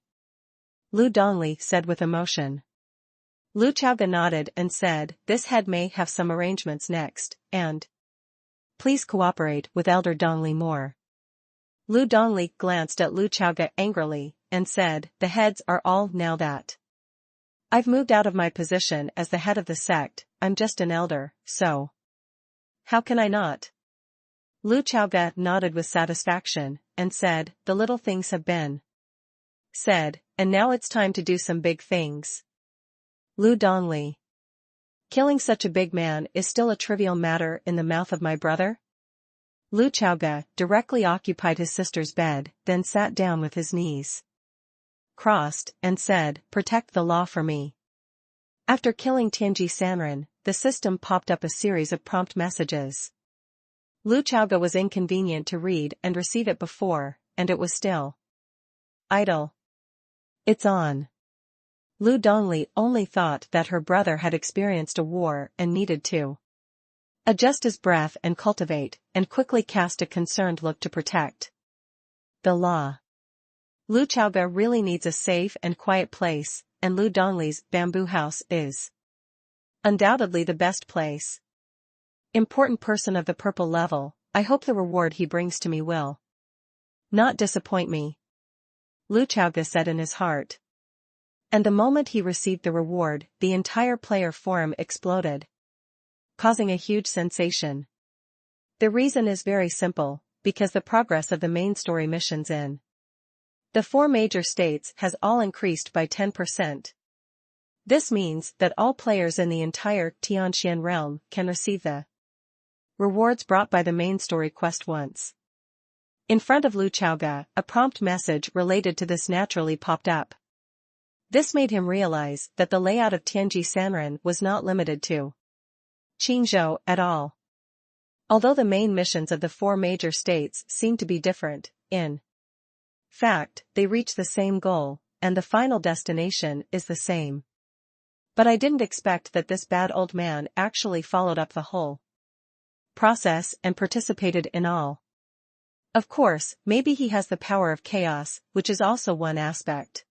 Lu Dongli said with emotion. Lu Chaoga nodded and said, this head may have some arrangements next, and please cooperate with Elder Dongli more. Lu Dongli glanced at Lu Chaoga angrily, and said, the heads are all now that I've moved out of my position as the head of the sect, I'm just an elder, so how can I not? Lu Chaoga nodded with satisfaction, and said, the little things have been said, and now it's time to do some big things. Lu Dongli. Killing such a big man is still a trivial matter in the mouth of my brother? Lu Chaoga directly occupied his sister's bed, then sat down with his knees crossed, and said, protect the law for me. After killing Tianji Sanren, the system popped up a series of prompt messages. Lu Chaoga was inconvenient to read and receive it before, and it was still idle. It's on. Lu Dongli only thought that her brother had experienced a war and needed to adjust his breath and cultivate, and quickly cast a concerned look to protect the law. Lu Chaoga really needs a safe and quiet place, and Lu Dongli's bamboo house is undoubtedly the best place. Important person of the purple level, I hope the reward he brings to me will not disappoint me, Lu Chaoga said in his heart. And the moment he received the reward, the entire player forum exploded, causing a huge sensation. The reason is very simple, because the progress of the main story missions in the 4 major states has all increased by 10%. This means that all players in the entire Tianxian realm can receive the rewards brought by the main story quest once. In front of Lu Chaoga, a prompt message related to this naturally popped up. This made him realize that the layout of Tianji Sanren was not limited to Qingzhou at all. Although the main missions of the 4 major states seem to be different, in fact, they reach the same goal, and the final destination is the same. But I didn't expect that this bad old man actually followed up the whole process and participated in all. Of course, maybe he has the power of chaos, which is also one aspect.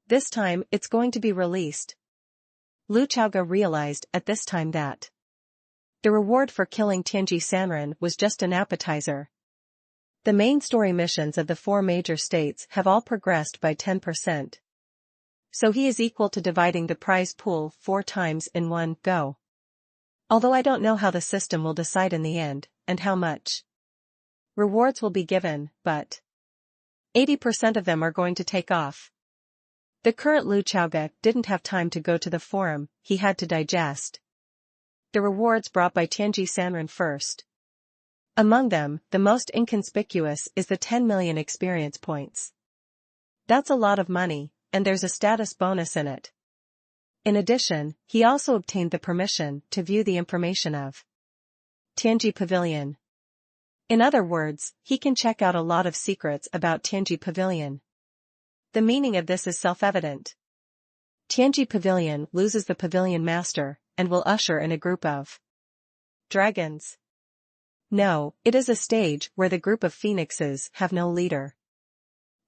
This time it's going to be released. Lu Chaoga realized at this time that the reward for killing Tianji Sanren was just an appetizer. The main story missions of the 4 major states have all progressed by 10%. So he is equal to dividing the prize pool 4 times in one go. Although I don't know how the system will decide in the end, and how much rewards will be given, but 80% of them are going to take off. The current Lu Chaoge didn't have time to go to the forum, he had to digest the rewards brought by Tianji Sanren first. Among them, the most inconspicuous is the 10 million experience points. That's a lot of money, and there's a status bonus in it. In addition, he also obtained the permission to view the information of Tianji Pavilion. In other words, he can check out a lot of secrets about Tianji Pavilion. The meaning of this is self-evident. Tianji Pavilion loses the pavilion master, and will usher in a group of dragons. No, it is a stage where the group of phoenixes have no leader.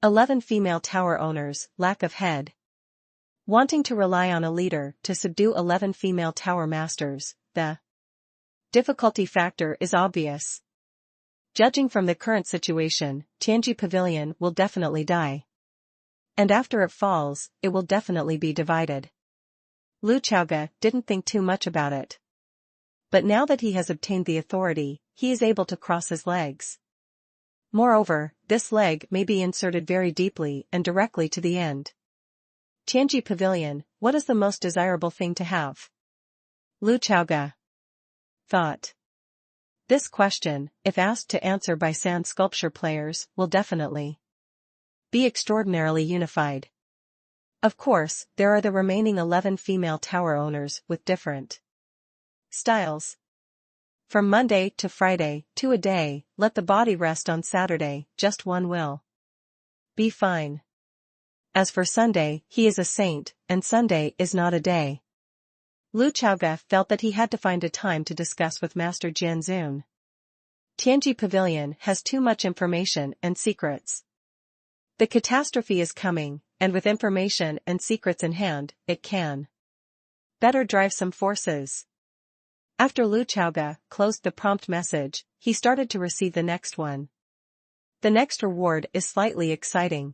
11 female tower owners, lack of head. Wanting to rely on a leader to subdue 11 female tower masters, the difficulty factor is obvious. Judging from the current situation, Tianji Pavilion will definitely die. And after it falls, it will definitely be divided. Lu Chaoge didn't think too much about it. But now that he has obtained the authority, he is able to cross his legs. Moreover, this leg may be inserted very deeply and directly to the end. Tianji Pavilion, what is the most desirable thing to have? Lu Chaoge thought. This question, if asked to answer by sand sculpture players, will definitely be extraordinarily unified. Of course, there are the remaining 11 female tower owners with different styles. From Monday to Friday, 2 a day, let the body rest on Saturday, just one will be fine. As for Sunday, he is a saint, and Sunday is not a day. Lu Chaoge felt that he had to find a time to discuss with Master Jianzun. Tianji Pavilion has too much information and secrets. The catastrophe is coming, and with information and secrets in hand, it can better drive some forces. After Lu Chaoge closed the prompt message, he started to receive the next one. The next reward is slightly exciting.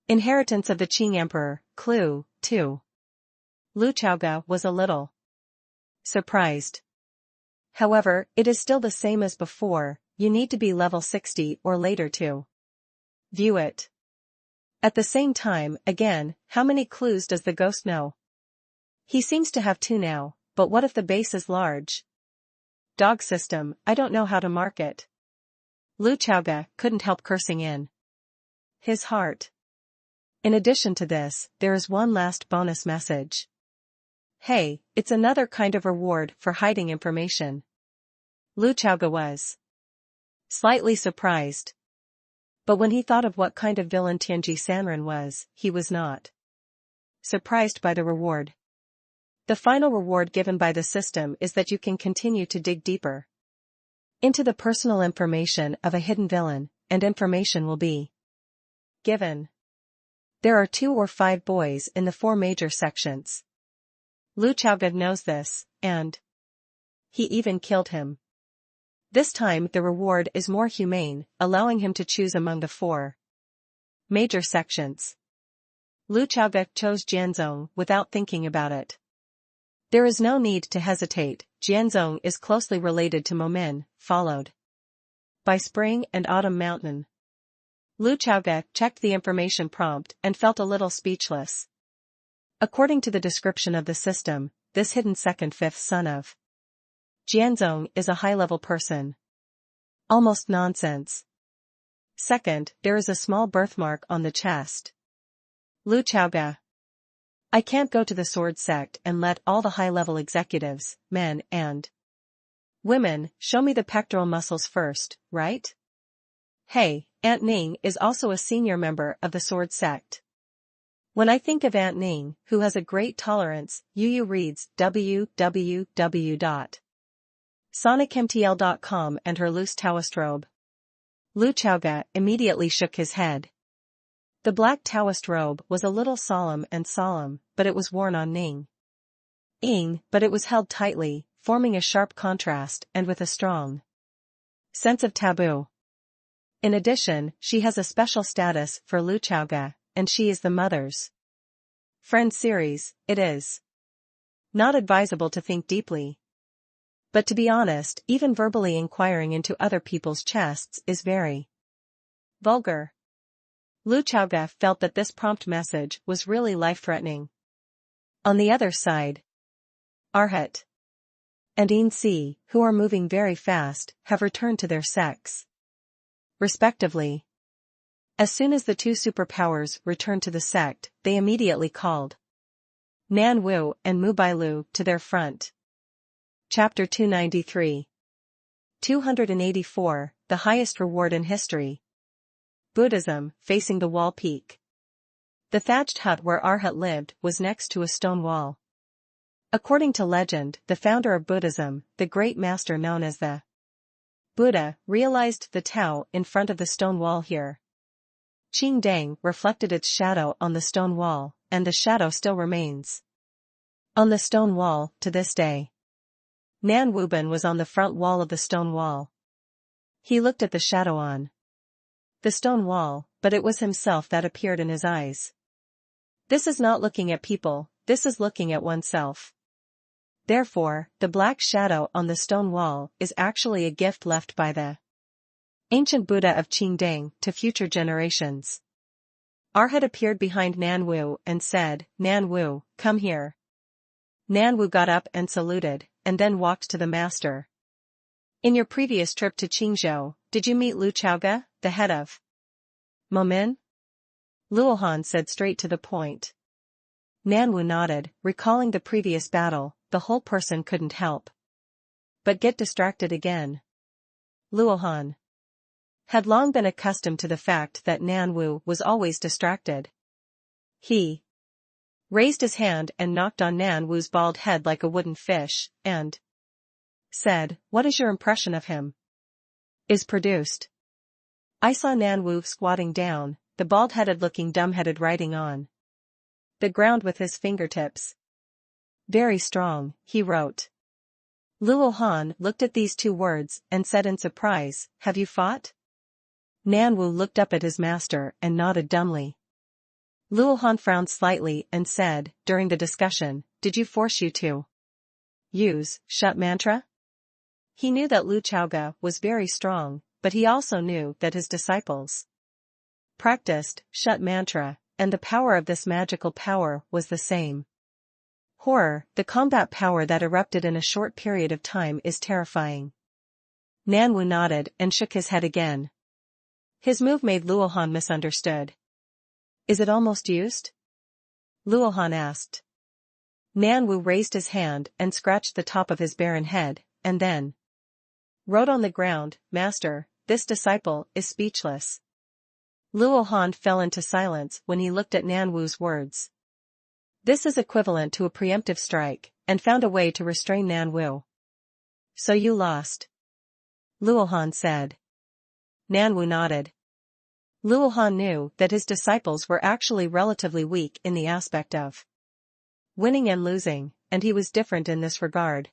Inheritance of the Qing Emperor, Clue, 2. Lu Chaoge was a little surprised. However, it is still the same as before, you need to be level 60 or later to view it. At the same time, again, how many clues does the ghost know? He seems to have 2 now, but what if the base is large? Dog system, I don't know how to mark it. Lu Chaoge couldn't help cursing in his heart. In addition to this, there is one last bonus message. Hey, it's another kind of reward for hiding information. Lu Chaoge was slightly surprised. But when he thought of what kind of villain Tianji Sanren was, he was not surprised by the reward. The final reward given by the system is that you can continue to dig deeper into the personal information of a hidden villain, and information will be given. There are 2 or 5 boys in the 4 major sections. Lu Chaoge knows this, and he even killed him. This time the reward is more humane, allowing him to choose among the 4 major sections. Lu Chaoge chose Jianzong without thinking about it. There is no need to hesitate, Jianzong is closely related to Momin, followed by Spring and Autumn Mountain. Lu Chaoge checked the information prompt and felt a little speechless. According to the description of the system, this hidden second-fifth son of Jianzong is a high-level person. Almost nonsense. Second, there is a small birthmark on the chest. Lu Chaoge. I can't go to the sword sect and let all the high-level executives, men and women, show me the pectoral muscles first, right? Hey, Aunt Ning is also a senior member of the sword sect. When I think of Aunt Ning, who has a great tolerance, Yu reads www.sonicmtl.com and her loose Taoist robe. Lu Chaoge immediately shook his head. The black Taoist robe was a little solemn, but it was worn on Ning. But it was held tightly, forming a sharp contrast and with a strong sense of taboo. In addition, she has a special status for Lu Chaoge, and she is the mother's Friend series, it is not advisable to think deeply. But to be honest, even verbally inquiring into other people's chests is very vulgar. Lu Chaoga felt that this prompt message was really life-threatening. On the other side, Arhat and Insi, who are moving very fast, have returned to their sects, respectively. As soon as the two superpowers returned to the sect, they immediately called Nan Wu and Mu Bailu to their front. Chapter 293. 284, the highest reward in history. Buddhism, facing the wall peak. The thatched hut where Arhat lived was next to a stone wall. According to legend, the founder of Buddhism, the great master known as the Buddha, realized the Tao in front of the stone wall here. Qing Dang reflected its shadow on the stone wall, and the shadow still remains on the stone wall to this day. Nan Wuban was on the front wall of the stone wall. He looked at the shadow on the stone wall, but it was himself that appeared in his eyes. This is not looking at people, this is looking at oneself. Therefore, the black shadow on the stone wall is actually a gift left by the ancient Buddha of Qingdang to future generations. Arhat appeared behind Nan Wu and said, "Nan Wu, come here." Nan Wu got up and saluted, and then walked to the master. "In your previous trip to Qingzhou, did you meet Lu Chaoga, the head of Momin?" Luohan said straight to the point. Nan Wu nodded, recalling the previous battle. The whole person couldn't help but get distracted again. Luohan had long been accustomed to the fact that Nan Wu was always distracted. He raised his hand and knocked on Nan Wu's bald head like a wooden fish, and said, "What is your impression of him?" Is produced. I saw Nan Wu squatting down, the bald-headed looking dumb-headed writing on the ground with his fingertips. "Very strong," he wrote. Luo Han looked at these two words and said in surprise, "Have you fought?" Nan Wu looked up at his master and nodded dumbly. Luo Han frowned slightly and said, during the discussion, "Did you force you to use shut mantra?" He knew that Lu Chaoga was very strong, but he also knew that his disciples practiced shut mantra, and the power of this magical power was the same. Horror, the combat power that erupted in a short period of time, is terrifying. Nan Wu nodded and shook his head again. His move made Luohan misunderstood. "Is it almost used?" Luohan asked. Nan Wu raised his hand and scratched the top of his barren head, and then wrote on the ground, "Master, this disciple is speechless." Luohan fell into silence when he looked at Nan Wu's words. This is equivalent to a preemptive strike, and found a way to restrain Nan Wu. "So you lost?" Luohan said. Nan Wu nodded. Luohan knew that his disciples were actually relatively weak in the aspect of winning and losing, and he was different in this regard.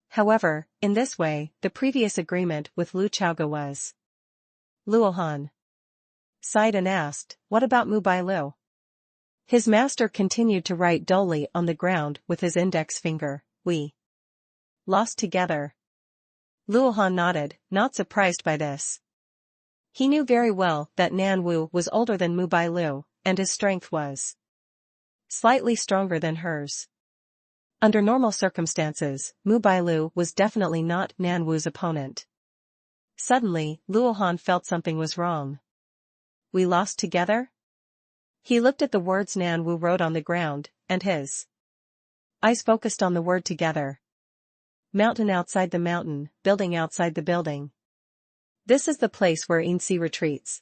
However, in this way, the previous agreement with Lu Chaoga was. Luohan sighed and asked, "What about Mu Bailu?" His master continued to write dully on the ground with his index finger, "We lost together." Luohan nodded, not surprised by this. He knew very well that Nan Wu was older than Mu Bailu, and his strength was slightly stronger than hers. Under normal circumstances, Mu Bailu was definitely not Nan Wu's opponent. Suddenly, Luohan felt something was wrong. "We lost together?" He looked at the words Nan Wu wrote on the ground, and his eyes focused on the word together. Mountain outside the mountain, building outside the building. This is the place where Insi retreats.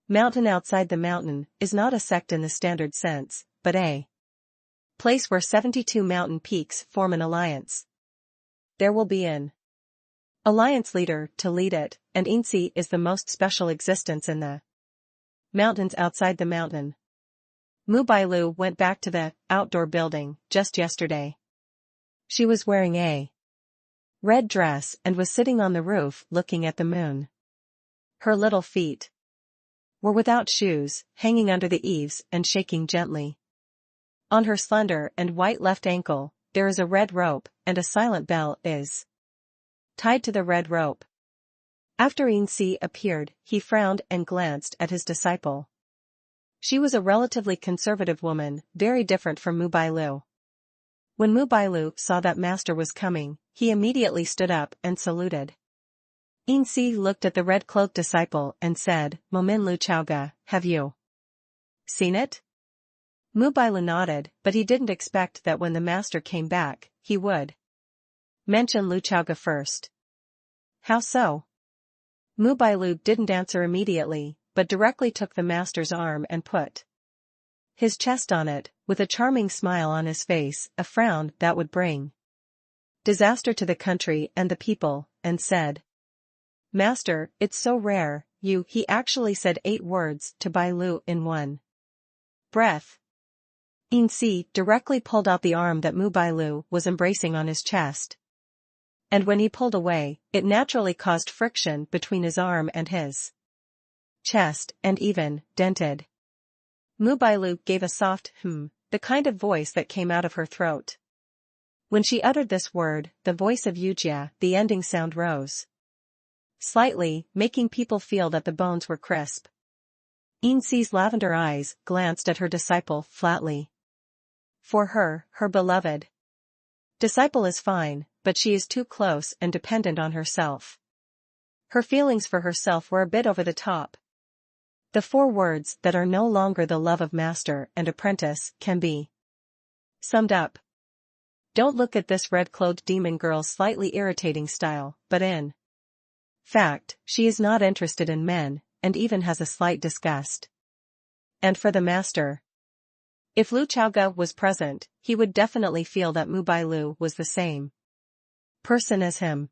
Mountain outside the mountain is not a sect in the standard sense, but a place where 72 mountain peaks form an alliance. There will be an alliance leader to lead it, and Insi is the most special existence in the mountains outside the mountain. Mu Bailu went back to the outdoor building just yesterday. She was wearing a red dress and was sitting on the roof looking at the moon. Her little feet were without shoes, hanging under the eaves and shaking gently. On her slender and white left ankle, there is a red rope, and a silent bell is tied to the red rope. After Insi appeared, he frowned and glanced at his disciple. She was a relatively conservative woman, very different from Mu Bailu. When Mu Bailu saw that master was coming, he immediately stood up and saluted. Insi looked at the red-cloaked disciple and said, "Momin Lu Chaoga, have you seen it?" Mu Bailu nodded, but he didn't expect that when the master came back, he would mention Lu Chaoga first. "How so?" Mu Bailu didn't answer immediately, but directly took the master's arm and put his chest on it, with a charming smile on his face, a frown that would bring disaster to the country and the people, and said, "Master, it's so rare, he actually said 8 words to Bailu in one breath." Insi directly pulled out the arm that Mu Bailu was embracing on his chest. And when he pulled away, it naturally caused friction between his arm and his chest, and even dented. Mu Bailu gave a soft the kind of voice that came out of her throat. When she uttered this word, the voice of Yujia, the ending sound rose slightly, making people feel that the bones were crisp. Insi's lavender eyes glanced at her disciple flatly. For her, her beloved disciple is fine, but she is too close and dependent on herself. Her feelings for herself were a bit over the top. The 4 words that are no longer the love of master and apprentice can be summed up. Don't look at this red-clothed demon girl's slightly irritating style, but in fact, she is not interested in men, and even has a slight disgust. And for the master, if Lu Chaoga was present, he would definitely feel that Mu Bailu was the same person as him.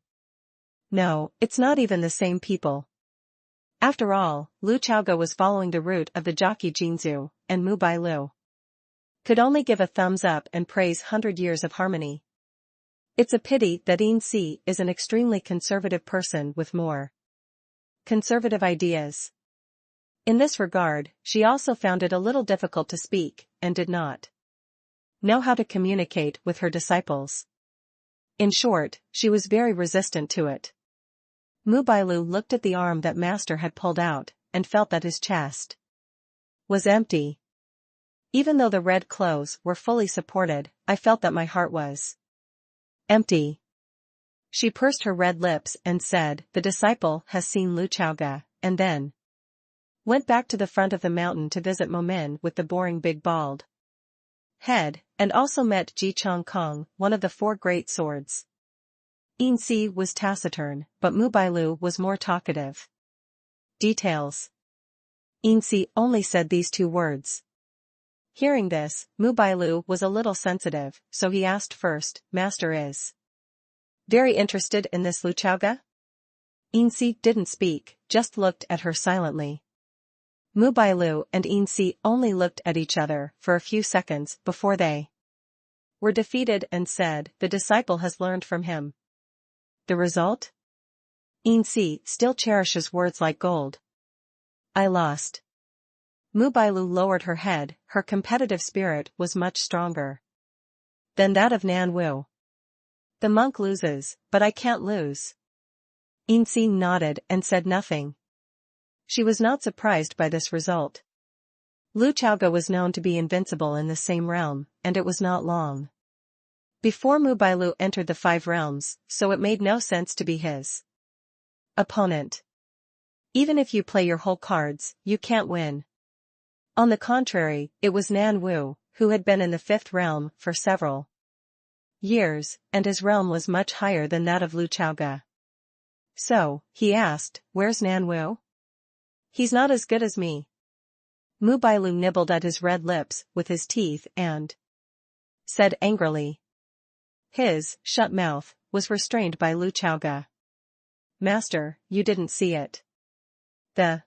No, it's not even the same people. After all, Lu Chaoga was following the route of the jockey Jinzu, and Mu Bailu could only give a thumbs up and praise 100 years of harmony. It's a pity that Insi is an extremely conservative person with more conservative ideas. In this regard, she also found it a little difficult to speak, and did not know how to communicate with her disciples. In short, she was very resistant to it. Mu Bailu looked at the arm that master had pulled out, and felt that his chest was empty. Even though the red clothes were fully supported, I felt that my heart was empty. She pursed her red lips and said, "The disciple has seen Lu Chaoga," and then went back to the front of the mountain to visit Momin with the boring big bald head, and also met Ji Chong Kong, one of the 4 great swords. Insi was taciturn, but Mu Bailu was more talkative. Details. Insi only said these 2 words. Hearing this, Mu Bailu was a little sensitive, so he asked first, "Master is very interested in this Lu Chaoga?" Insi didn't speak, just looked at her silently. Mu Bailu and Insi only looked at each other for a few seconds before they were defeated and said, "The disciple has learned from him." The result? Insi still cherishes words like gold. "I lost." Mu Bailu lowered her head, her competitive spirit was much stronger than that of Nan Wu. "The monk loses, but I can't lose." Insi nodded and said nothing. She was not surprised by this result. Lu Chaoga was known to be invincible in the same realm, and it was not long before Mu Bailu entered the 5 realms, so it made no sense to be his opponent. Even if you play your whole cards, you can't win. On the contrary, it was Nan Wu, who had been in the 5th realm for several years, and his realm was much higher than that of Lu Chaoga. So, he asked, "Where's Nan Wu?" "He's not as good as me." Mu Bailu nibbled at his red lips with his teeth and said angrily. His shut mouth was restrained by Lu Chaoga. "Master, you didn't see it." The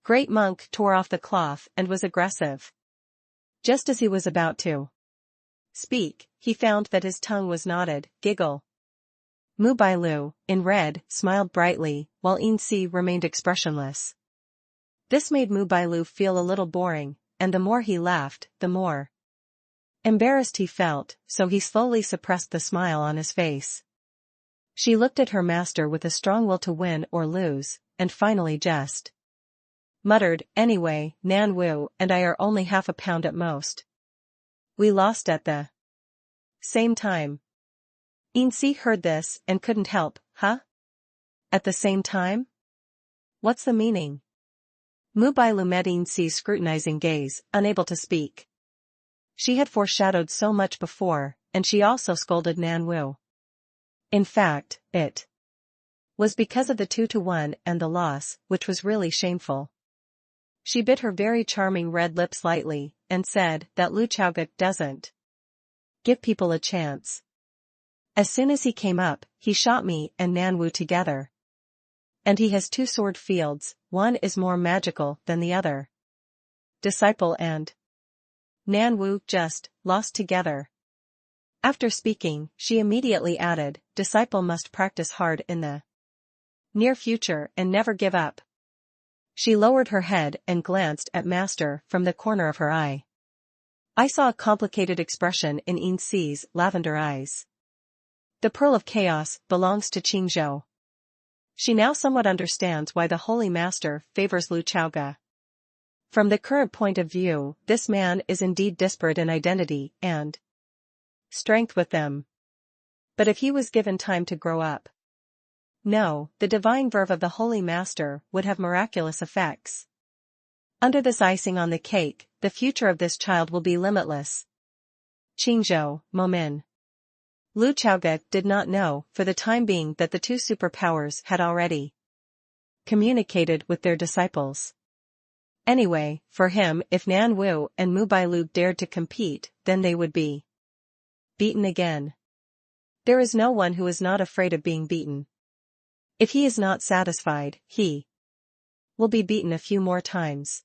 great monk tore off the cloth and was aggressive. Just as he was about to speak, he found that his tongue was knotted. Giggle. Mu Bailu, in red, smiled brightly, while Insi remained expressionless. This made Mu Bailu feel a little boring, and the more he laughed, the more Embarrassed he felt, so he slowly suppressed the smile on his face. She looked at her master with a strong will to win or lose, and finally just muttered, "Anyway, Nan Wu and I are only half a pound at most. We lost at the same time." Insi heard this and couldn't help, "Huh? At the same time? What's the meaning?" Mu Bailu met Insi's scrutinizing gaze, unable to speak. She had foreshadowed so much before, and she also scolded Nan Wu. In fact, it was because of the 2-1 and the loss, which was really shameful. She bit her very charming red lips lightly, and said that Lu Chaoga doesn't give people a chance. As soon as he came up, he shot me and Nan Wu together. And he has 2 sword fields, one is more magical than the other. Disciple and Nan Wu just lost together. After speaking, she immediately added, "Disciple must practice hard in the near future and never give up." She lowered her head and glanced at Master from the corner of her eye. I saw a complicated expression in Insi's lavender eyes. The Pearl of Chaos belongs to Qingzhou. She now somewhat understands why the Holy Master favors Lu Chaoga. From the current point of view, this man is indeed disparate in identity and strength with them. But if he was given time to grow up, no, the divine verve of the Holy Master would have miraculous effects. Under this icing on the cake, the future of this child will be limitless. Qingzhou, Momin. Lu Chaoga did not know, for the time being, that the 2 superpowers had already communicated with their disciples. Anyway, for him, if Nan Wu and Mu Bailu dared to compete, then they would be beaten again. There is no one who is not afraid of being beaten. If he is not satisfied, he will be beaten a few more times.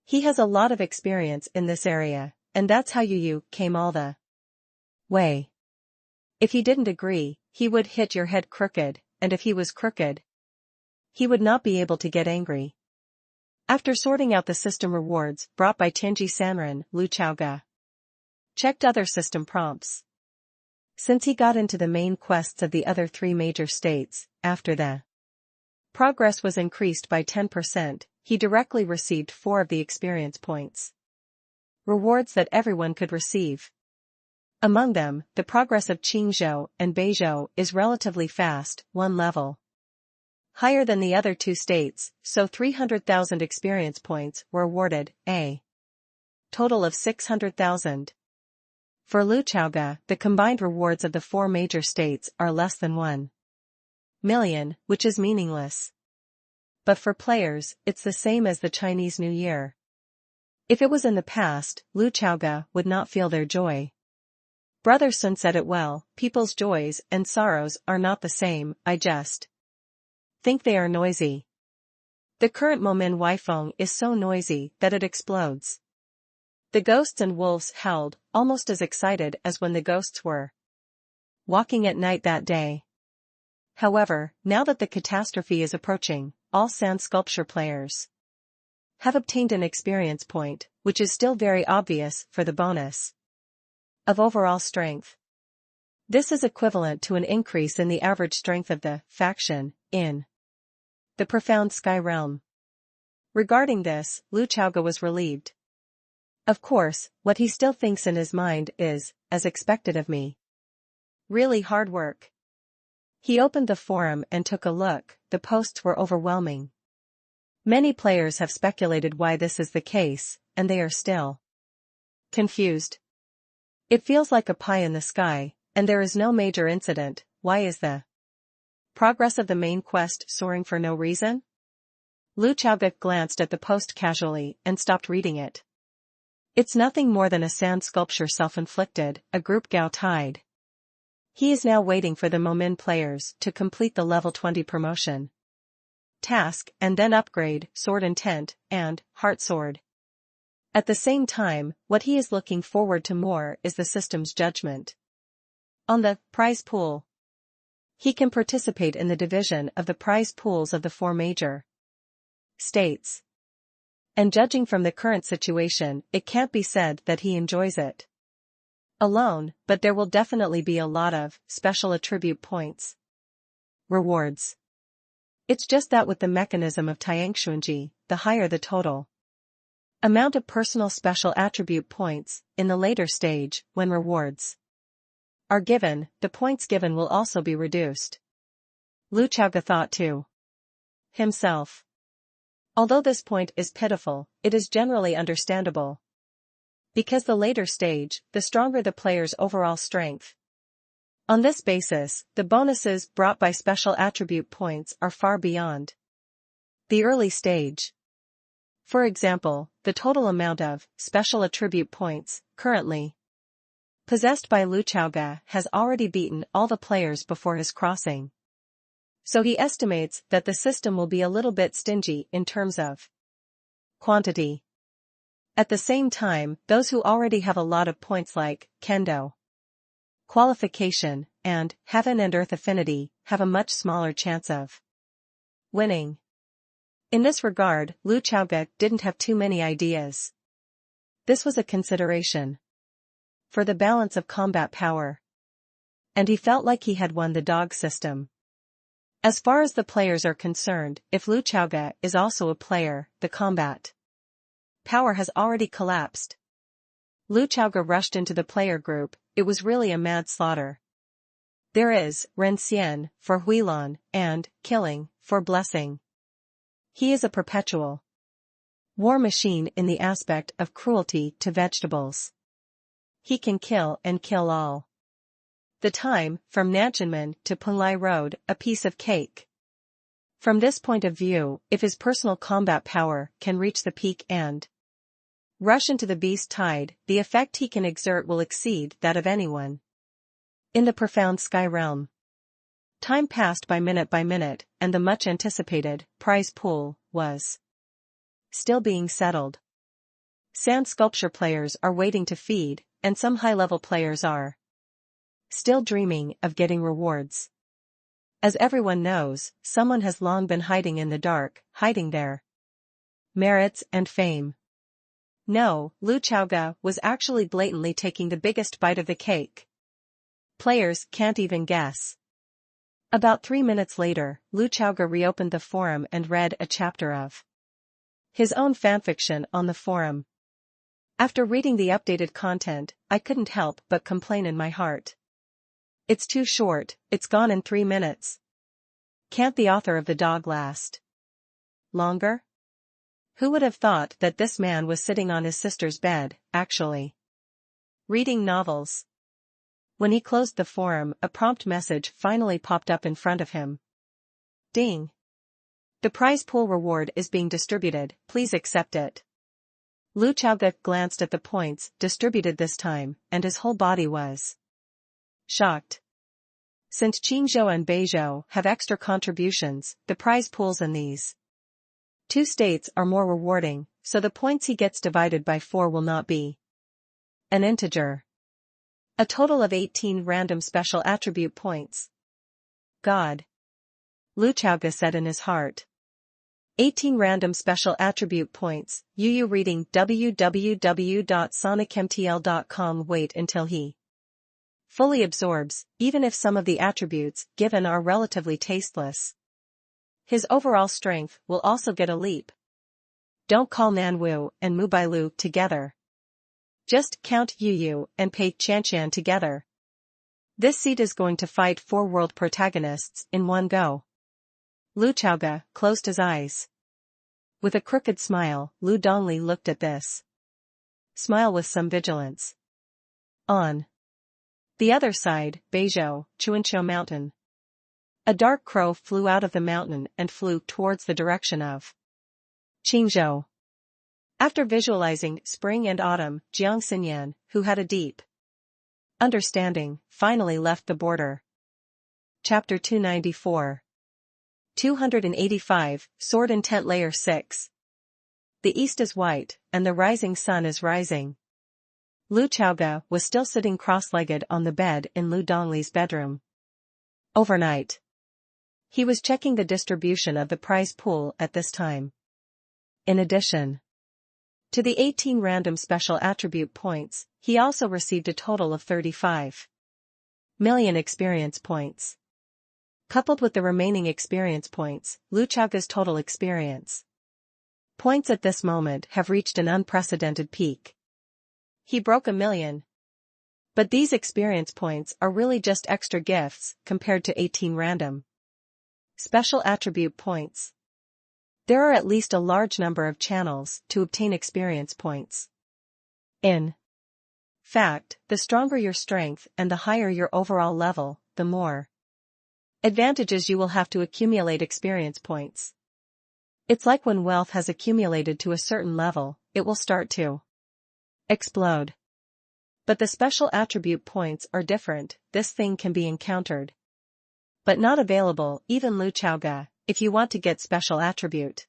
He has a lot of experience in this area, and that's how Yu came all the way. If he didn't agree, he would hit your head crooked, and if he was crooked, he would not be able to get angry. After sorting out the system rewards brought by Tianji Sanren, Lu Chaoga checked other system prompts. Since he got into the main quests of the other 3 major states, after the progress was increased by 10%, he directly received 4 of the experience points. Rewards that everyone could receive. Among them, the progress of Qingzhou and Beizhou is relatively fast, 1 level higher than the other 2 states, so 300,000 experience points were awarded, a total of 600,000. For Lu Chaoga, the combined rewards of the 4 major states are less than 1 million, which is meaningless. But for players, it's the same as the Chinese New Year. If it was in the past, Lu Chaoga would not feel their joy. Brother Sun said it well, people's joys and sorrows are not the same, I just think they are noisy. The current Momin Weifeng is so noisy that it explodes. The ghosts and wolves howled, almost as excited as when the ghosts were walking at night that day. However, now that the catastrophe is approaching, all sand sculpture players have obtained an experience point, which is still very obvious for the bonus of overall strength. This is equivalent to an increase in the average strength of the faction in the profound sky realm. Regarding this, Lu Chaoga was relieved. Of course, what he still thinks in his mind is, as expected of me, really hard work. He opened the forum and took a look. The posts were overwhelming. Many players have speculated why this is the case, and they are still confused. It feels like a pie in the sky, and there is no major incident. Why is the progress of the main quest soaring for no reason? Lu Chaoga glanced at the post casually and stopped reading it. It's nothing more than a sand sculpture self-inflicted, a group Gao tied. He is now waiting for the Momin players to complete the level 20 promotion task and then upgrade Sword Intent and Heart Sword. At the same time, what he is looking forward to more is the system's judgment on the prize pool. He can participate in the division of the prize pools of the 4 major states. And judging from the current situation, it can't be said that he enjoys it. alone, but there will definitely be a lot of special attribute points. Rewards. It's just that with the mechanism of Tiangshuanji, the higher the total amount of personal special attribute points, in the later stage, when rewards are given, the points given will also be reduced. Lu Chaoge thought to himself. Although this point is pitiful, it is generally understandable. Because the later stage, the stronger the player's overall strength. On this basis, the bonuses brought by special attribute points are far beyond the early stage. For example, the total amount of special attribute points, currently possessed by Lu Chaoge, has already beaten all the players before his crossing. So he estimates that the system will be a little bit stingy in terms of quantity. At the same time, those who already have a lot of points like Kendo, Qualification, and Heaven and Earth Affinity, have a much smaller chance of winning. In this regard, Lu Chaoge didn't have too many ideas. This was a consideration for the balance of combat power. And he felt like he had won the dog system. As far as the players are concerned, if Lu Chaoge is also a player, the combat power has already collapsed. Lu Chaoge rushed into the player group. It was really a mad slaughter. There is Ren Xian for Huilan and killing for blessing. He is a perpetual war machine in the aspect of cruelty to vegetables. He can kill and kill all the time, from Nanjinmen to Punlai Road, a piece of cake. From this point of view, if his personal combat power can reach the peak and rush into the beast tide, the effect he can exert will exceed that of anyone in the profound sky realm. Time passed by minute, and the much-anticipated prize pool was still being settled. Sand sculpture players are waiting to feed, and some high-level players are still dreaming of getting rewards. As everyone knows, someone has long been hiding in the dark, hiding their merits and fame. No, Lu Chaoge was actually blatantly taking the biggest bite of the cake. Players can't even guess. About 3 minutes later, Lu Chaoge reopened the forum and read a chapter of his own fanfiction on the forum. After reading the updated content, I couldn't help but complain in my heart. It's too short, it's gone in 3 minutes. Can't the author of the dog last longer? Who would have thought that this man was sitting on his sister's bed, actually reading novels? When he closed the forum, a prompt message finally popped up in front of him. Ding! The prize pool reward is being distributed, please accept it. Lu Chaoge glanced at the points distributed this time, and his whole body was shocked. Since Qingzhou and Beizhou have extra contributions, the prize pools in these two states are more rewarding, so the points he gets divided by 4 will not be an integer. A total of 18 random special attribute points. God! Lu Chaoge said in his heart. 18 random special attribute points. Yu reading www.sonicmtl.com. Wait until he fully absorbs, even if some of the attributes given are relatively tasteless. His overall strength will also get a leap. Don't call Nanwu and Mubailu together. Just count Yu and Pei Qianqian together. This seat is going to fight 4 world protagonists in one go. Lu Chaoge closed his eyes. With a crooked smile, Lu Dongli looked at this smile with some vigilance. On the other side, Beizhou, Chuanqiu Mountain. A dark crow flew out of the mountain and flew towards the direction of Qingzhou. After visualizing spring and autumn, Jiang Xinyan, who had a deep understanding, finally left the border. Chapter 294. 285, Sword Intent Layer 6. The east is white, and the rising sun is rising. Lu Chaoge was still sitting cross-legged on the bed in Lu Dongli's bedroom. Overnight. He was checking the distribution of the prize pool at this time. In addition, To the 18 random special attribute points, he also received a total of 35 million experience points. Coupled with the remaining experience points, Lu Chaoge's total experience points at this moment have reached an unprecedented peak. He broke 1 million. But these experience points are really just extra gifts compared to 18 random special attribute points. There are at least a large number of channels to obtain experience points. In fact, the stronger your strength and the higher your overall level, the more advantages you will have to accumulate experience points. It's like when wealth has accumulated to a certain level, it will start to explode. But the special attribute points are different. This thing can be encountered, but not available. Even Lu Chaoge, if you want to get special attribute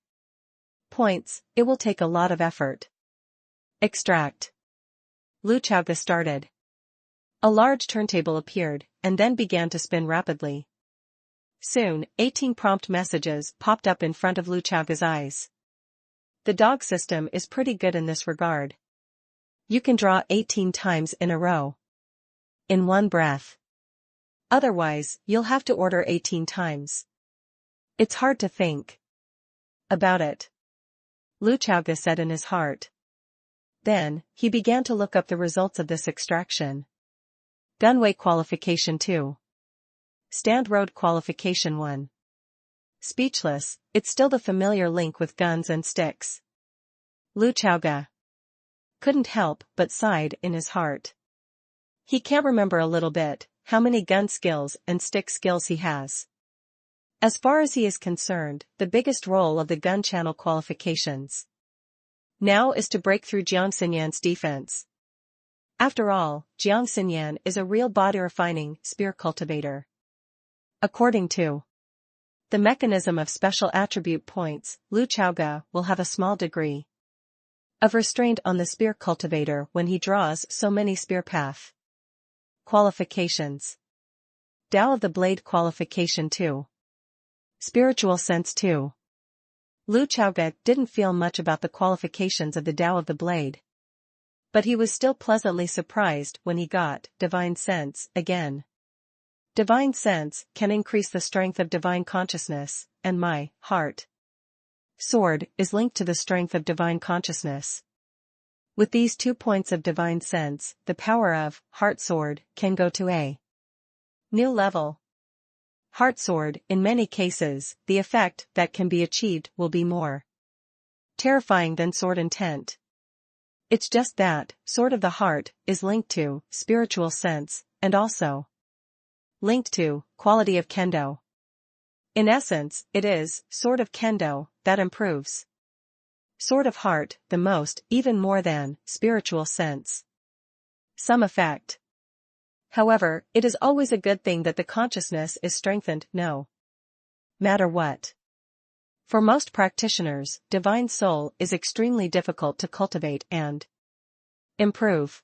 points, it will take a lot of effort. Extract. Lu Chaoge started. A large turntable appeared, and then began to spin rapidly. Soon, 18 prompt messages popped up in front of Lu Chaoge's eyes. The dog system is pretty good in this regard. You can draw 18 times in a row. In one breath. Otherwise, you'll have to order 18 times. It's hard to think about it, Lu Chaoge said in his heart. Then, he began to look up the results of this extraction. Gunway qualification 2. Stand road qualification 1. Speechless, it's still the familiar link with guns and sticks. Lu Chaoge couldn't help but sighed in his heart. He can't remember a little bit how many gun skills and stick skills he has. As far as he is concerned, the biggest role of the gun channel qualifications now is to break through Jiang Xinyan's defense. After all, Jiang Xinyan is a real body-refining spear cultivator. According to the mechanism of special attribute points, Lu Chaoge will have a small degree of restraint on the spear cultivator when he draws so many spear path qualifications. Tao of the Blade qualification 2. Spiritual sense 2. Lu Chaoge didn't feel much about the qualifications of the Tao of the Blade, but he was still pleasantly surprised when he got divine sense again. Divine sense can increase the strength of divine consciousness, and my heart sword is linked to the strength of divine consciousness. With these 2 points of divine sense, the power of heart sword can go to a new level. Heart sword, in many cases, the effect that can be achieved will be more terrifying than sword intent. It's just that, sword of the heart is linked to spiritual sense, and also linked to quality of kendo. In essence, it is sword of kendo that improves sword of heart the most, even more than spiritual sense. Some effect. However, it is always a good thing that the consciousness is strengthened, no matter what. For most practitioners, divine soul is extremely difficult to cultivate and improve.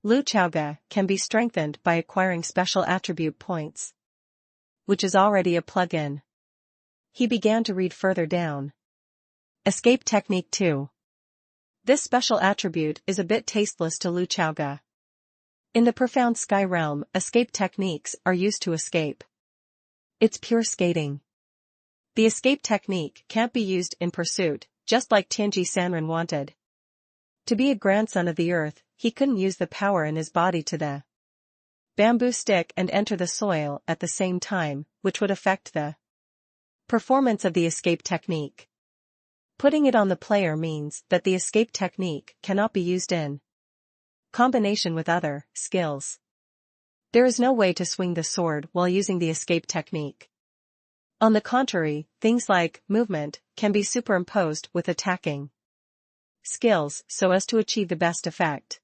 Lu Chaoge can be strengthened by acquiring special attribute points, which is already a plug-in. He began to read further down. Escape technique 2. This special attribute is a bit tasteless to Lu Chaoge. In the profound sky realm, escape techniques are used to escape. It's pure skating. The escape technique can't be used in pursuit, just like Tianji Sanren wanted to be a grandson of the earth. He couldn't use the power in his body to the bamboo stick and enter the soil at the same time, which would affect the performance of the escape technique. Putting it on the player means that the escape technique cannot be used in combination with other skills. There is no way to swing the sword while using the escape technique. On the contrary, things like movement can be superimposed with attacking skills so as to achieve the best effect.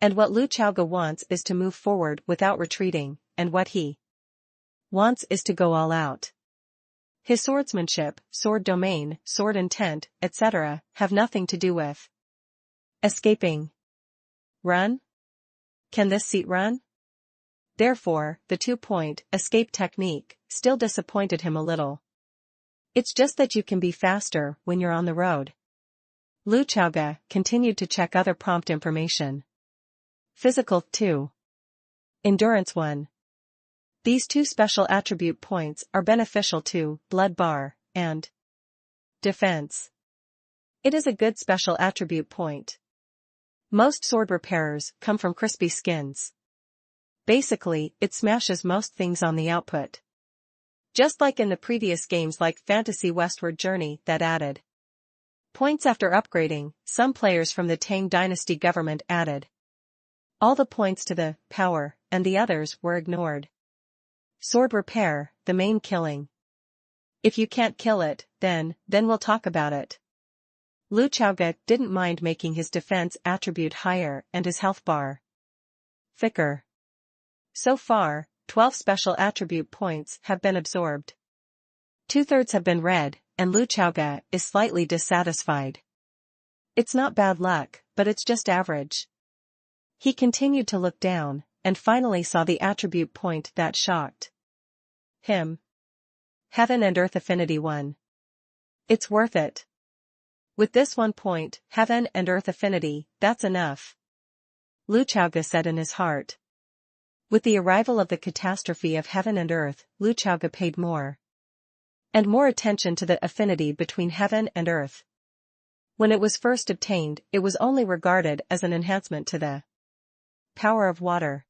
And what Lu Chaoge wants is to move forward without retreating, and what he wants is to go all out. His swordsmanship, sword domain, sword intent, etc., have nothing to do with escaping. Run? Can this seat run? Therefore, the 2-point escape technique still disappointed him a little. It's just that you can be faster when you're on the road. Lu Chaoge continued to check other prompt information. Physical 2. Endurance 1. These 2 special attribute points are beneficial to Blood Bar and Defense. It is a good special attribute point. Most sword repairers come from crispy skins. Basically, it smashes most things on the output. Just like in the previous games like Fantasy Westward Journey that added points after upgrading, some players from the Tang Dynasty government added all the points to the power, and the others were ignored. Sword repair, the main killing. If you can't kill it, then we'll talk about it. Lu Chaoge didn't mind making his defense attribute higher and his health bar thicker. So far, 12 special attribute points have been absorbed. 2/3 have been read, and Lu Chaoge is slightly dissatisfied. It's not bad luck, but it's just average. He continued to look down, and finally saw the attribute point that shocked him. Heaven and Earth Affinity 1. It's worth it. With this 1 point, Heaven and Earth Affinity, that's enough. Lu Chaoge said in his heart. With the arrival of the catastrophe of Heaven and Earth, Lu Chaoge paid more and more attention to the affinity between Heaven and Earth. When it was first obtained, it was only regarded as an enhancement to the power of water.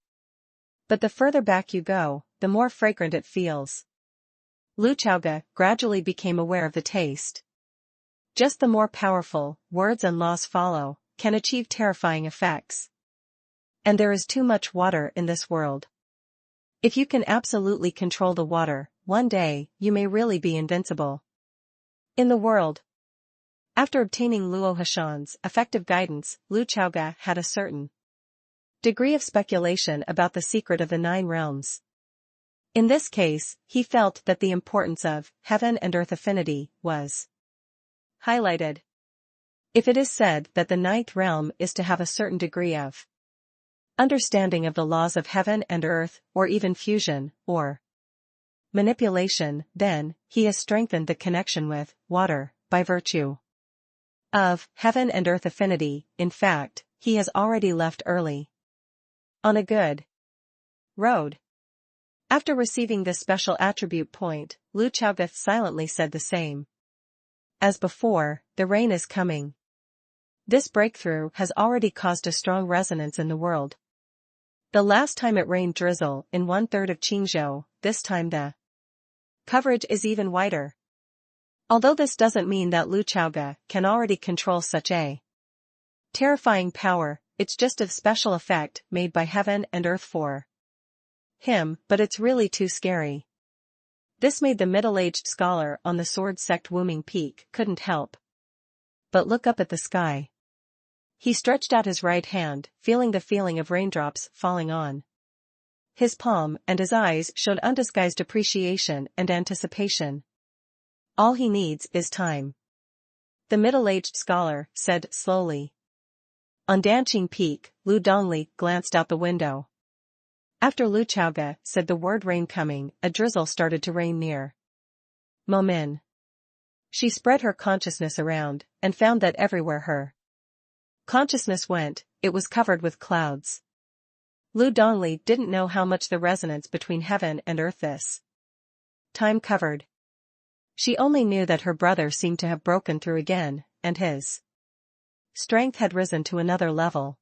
But the further back you go, the more fragrant it feels. Lu Chaoge gradually became aware of the taste. Just the more powerful words and laws follow can achieve terrifying effects. And there is too much water in this world. If you can absolutely control the water, one day you may really be invincible in the world. After obtaining Luo Hashan's effective guidance, Lu Chaoge had a certain degree of speculation about the secret of the 9 realms. In this case, he felt that the importance of Heaven and Earth affinity was highlighted. If it is said that the 9th realm is to have a certain degree of understanding of the laws of Heaven and Earth, or even fusion, or manipulation, then he has strengthened the connection with water by virtue of Heaven and Earth affinity. In fact, he has already left early on a good road. After receiving this special attribute point, Lu Chaoge silently said the same. As before, the rain is coming. This breakthrough has already caused a strong resonance in the world. The last time it rained drizzle in 1/3 of Qingzhou, this time the coverage is even wider. Although this doesn't mean that Lu Chaoge can already control such a terrifying power, it's just a special effect made by Heaven and Earth for him, but it's really too scary. This made the middle-aged scholar on the sword sect Wuming Peak couldn't help but look up at the sky. He stretched out his right hand, feeling the feeling of raindrops falling on his palm, and his eyes showed undisguised appreciation and anticipation. All he needs is time, the middle-aged scholar said slowly. On Danqing Peak, Lu Dongli glanced out the window. After Lu Chaoge said the word rain coming, a drizzle started to rain near Momin. She spread her consciousness around, and found that everywhere her consciousness went, it was covered with clouds. Lu Dongli didn't know how much the resonance between Heaven and Earth this time covered. She only knew that her brother seemed to have broken through again, and his strength had risen to another level.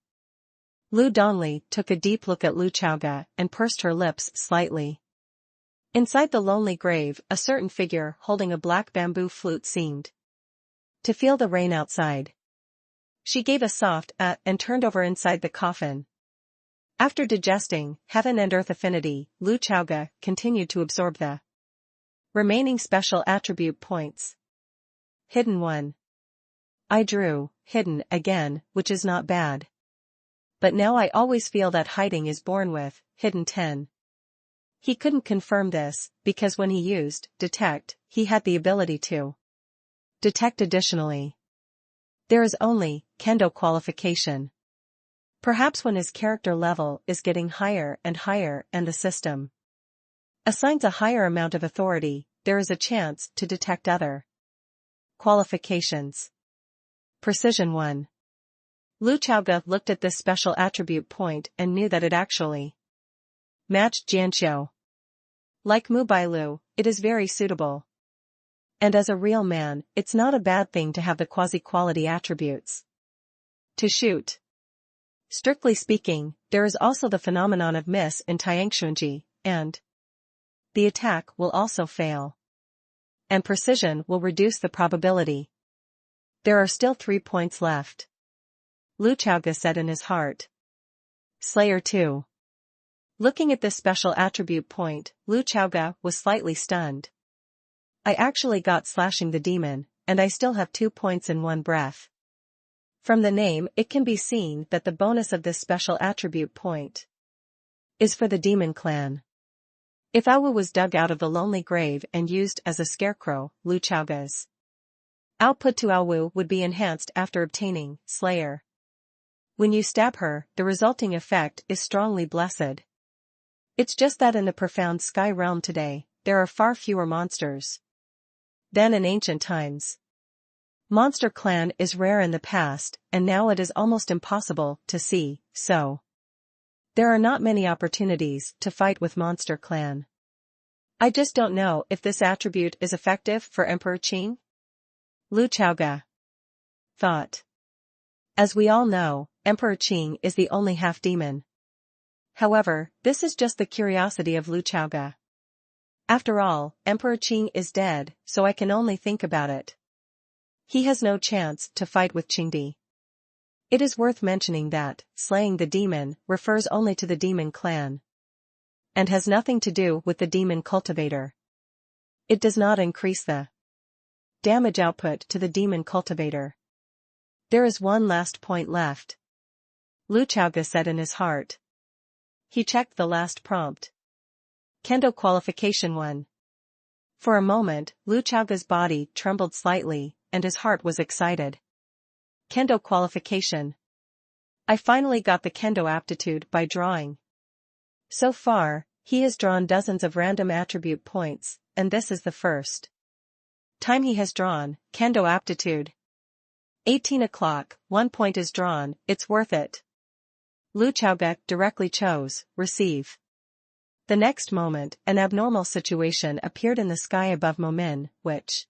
Lu Dongli took a deep look at Lu Chaoge and pursed her lips slightly. Inside the lonely grave, a certain figure holding a black bamboo flute seemed to feel the rain outside. She gave a soft and turned over inside the coffin. After digesting Heaven and Earth affinity, Lu Chaoge continued to absorb the remaining special attribute points. Hidden 1. I drew hidden again, which is not bad. But now I always feel that hiding is born with hidden 10. He couldn't confirm this, because when he used detect, he had the ability to detect additionally. There is only kendo qualification. Perhaps when his character level is getting higher and higher and the system assigns a higher amount of authority, there is a chance to detect other qualifications. Precision 1. Lu Chaoge looked at this special attribute point and knew that it actually matched Jianxiu. Like Mu Bailu, it is very suitable. And as a real man, it's not a bad thing to have the quasi-quality attributes. To shoot. Strictly speaking, there is also the phenomenon of miss in Tiangxunji, and the attack will also fail. And precision will reduce the probability. There are still 3 points left. Lu Chaoge said in his heart. Slayer 2. Looking at this special attribute point, Lu Chaoge was slightly stunned. I actually got slashing the demon, and I still have 2 points in one breath. From the name it can be seen that the bonus of this special attribute point is for the demon clan. If Awu was dug out of the lonely grave and used as a scarecrow, Lu Chaoge's output to Awu would be enhanced after obtaining Slayer. When you stab her, the resulting effect is strongly blessed. It's just that in the profound sky realm today, there are far fewer monsters than in ancient times. Monster clan is rare in the past, and now it is almost impossible to see, so there are not many opportunities to fight with monster clan. I just don't know if this attribute is effective for Emperor Qing? Lu Chaoge thought. As we all know, Emperor Qing is the only half-demon. However, this is just the curiosity of Lu Chaoge. After all, Emperor Qing is dead, so I can only think about it. He has no chance to fight with Qingdi. It is worth mentioning that, slaying the demon refers only to the demon clan, and has nothing to do with the demon cultivator. It does not increase the damage output to the demon cultivator. There is one last point left. Lu Chaoge said in his heart. He checked the last prompt. Kendo qualification 1. For a moment, Lu Chaoge's body trembled slightly, and his heart was excited. Kendo qualification. I finally got the Kendo aptitude by drawing. So far, he has drawn dozens of random attribute points, and this is the first time he has drawn Kendo aptitude. 18 o'clock, 1 point is drawn, it's worth it. Lu Chaoge directly chose receive. The next moment, an abnormal situation appeared in the sky above Momin, which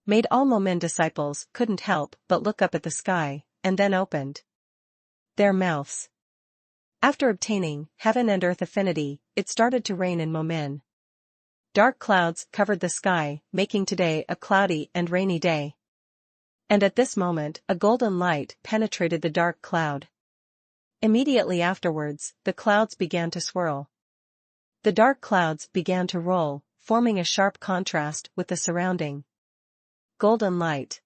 made all Momin disciples couldn't help but look up at the sky, and then opened their mouths. After obtaining heaven and earth affinity, it started to rain in Momin. Dark clouds covered the sky, making today a cloudy and rainy day. And at this moment, a golden light penetrated the dark cloud. Immediately afterwards, the clouds began to swirl. The dark clouds began to roll, forming a sharp contrast with the surrounding golden light.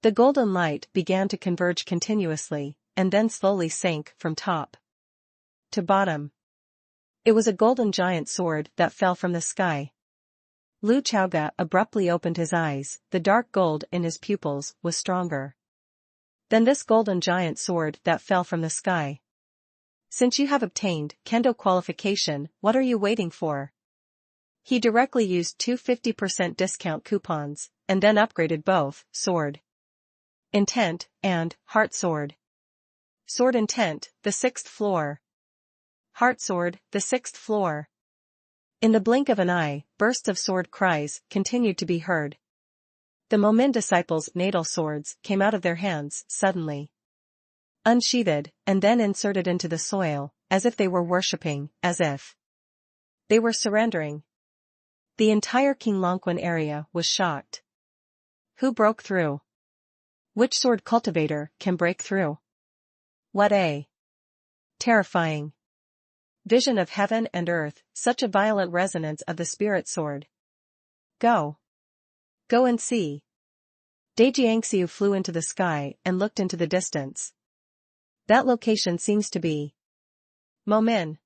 The golden light began to converge continuously, and then slowly sank from top to bottom. It was a golden giant sword that fell from the sky. Lu Chaoge abruptly opened his eyes, the dark gold in his pupils was stronger than this golden giant sword that fell from the sky. Since you have obtained Kendo qualification, what are you waiting for? He directly used 2 50% discount coupons, and then upgraded both Sword Intent and Heart Sword. Sword Intent, the 6th floor. Heart Sword, the 6th floor. In the blink of an eye, bursts of sword cries continued to be heard. The Momin disciples' natal swords came out of their hands suddenly, unsheathed, and then inserted into the soil, as if they were worshipping, as if they were surrendering. The entire King Longquan area was shocked. Who broke through? Which sword cultivator can break through? What a terrifying vision of heaven and earth, such a violent resonance of the spirit sword. Go and see. Dai Jiangxiu flew into the sky and looked into the distance. That location seems to be Momin.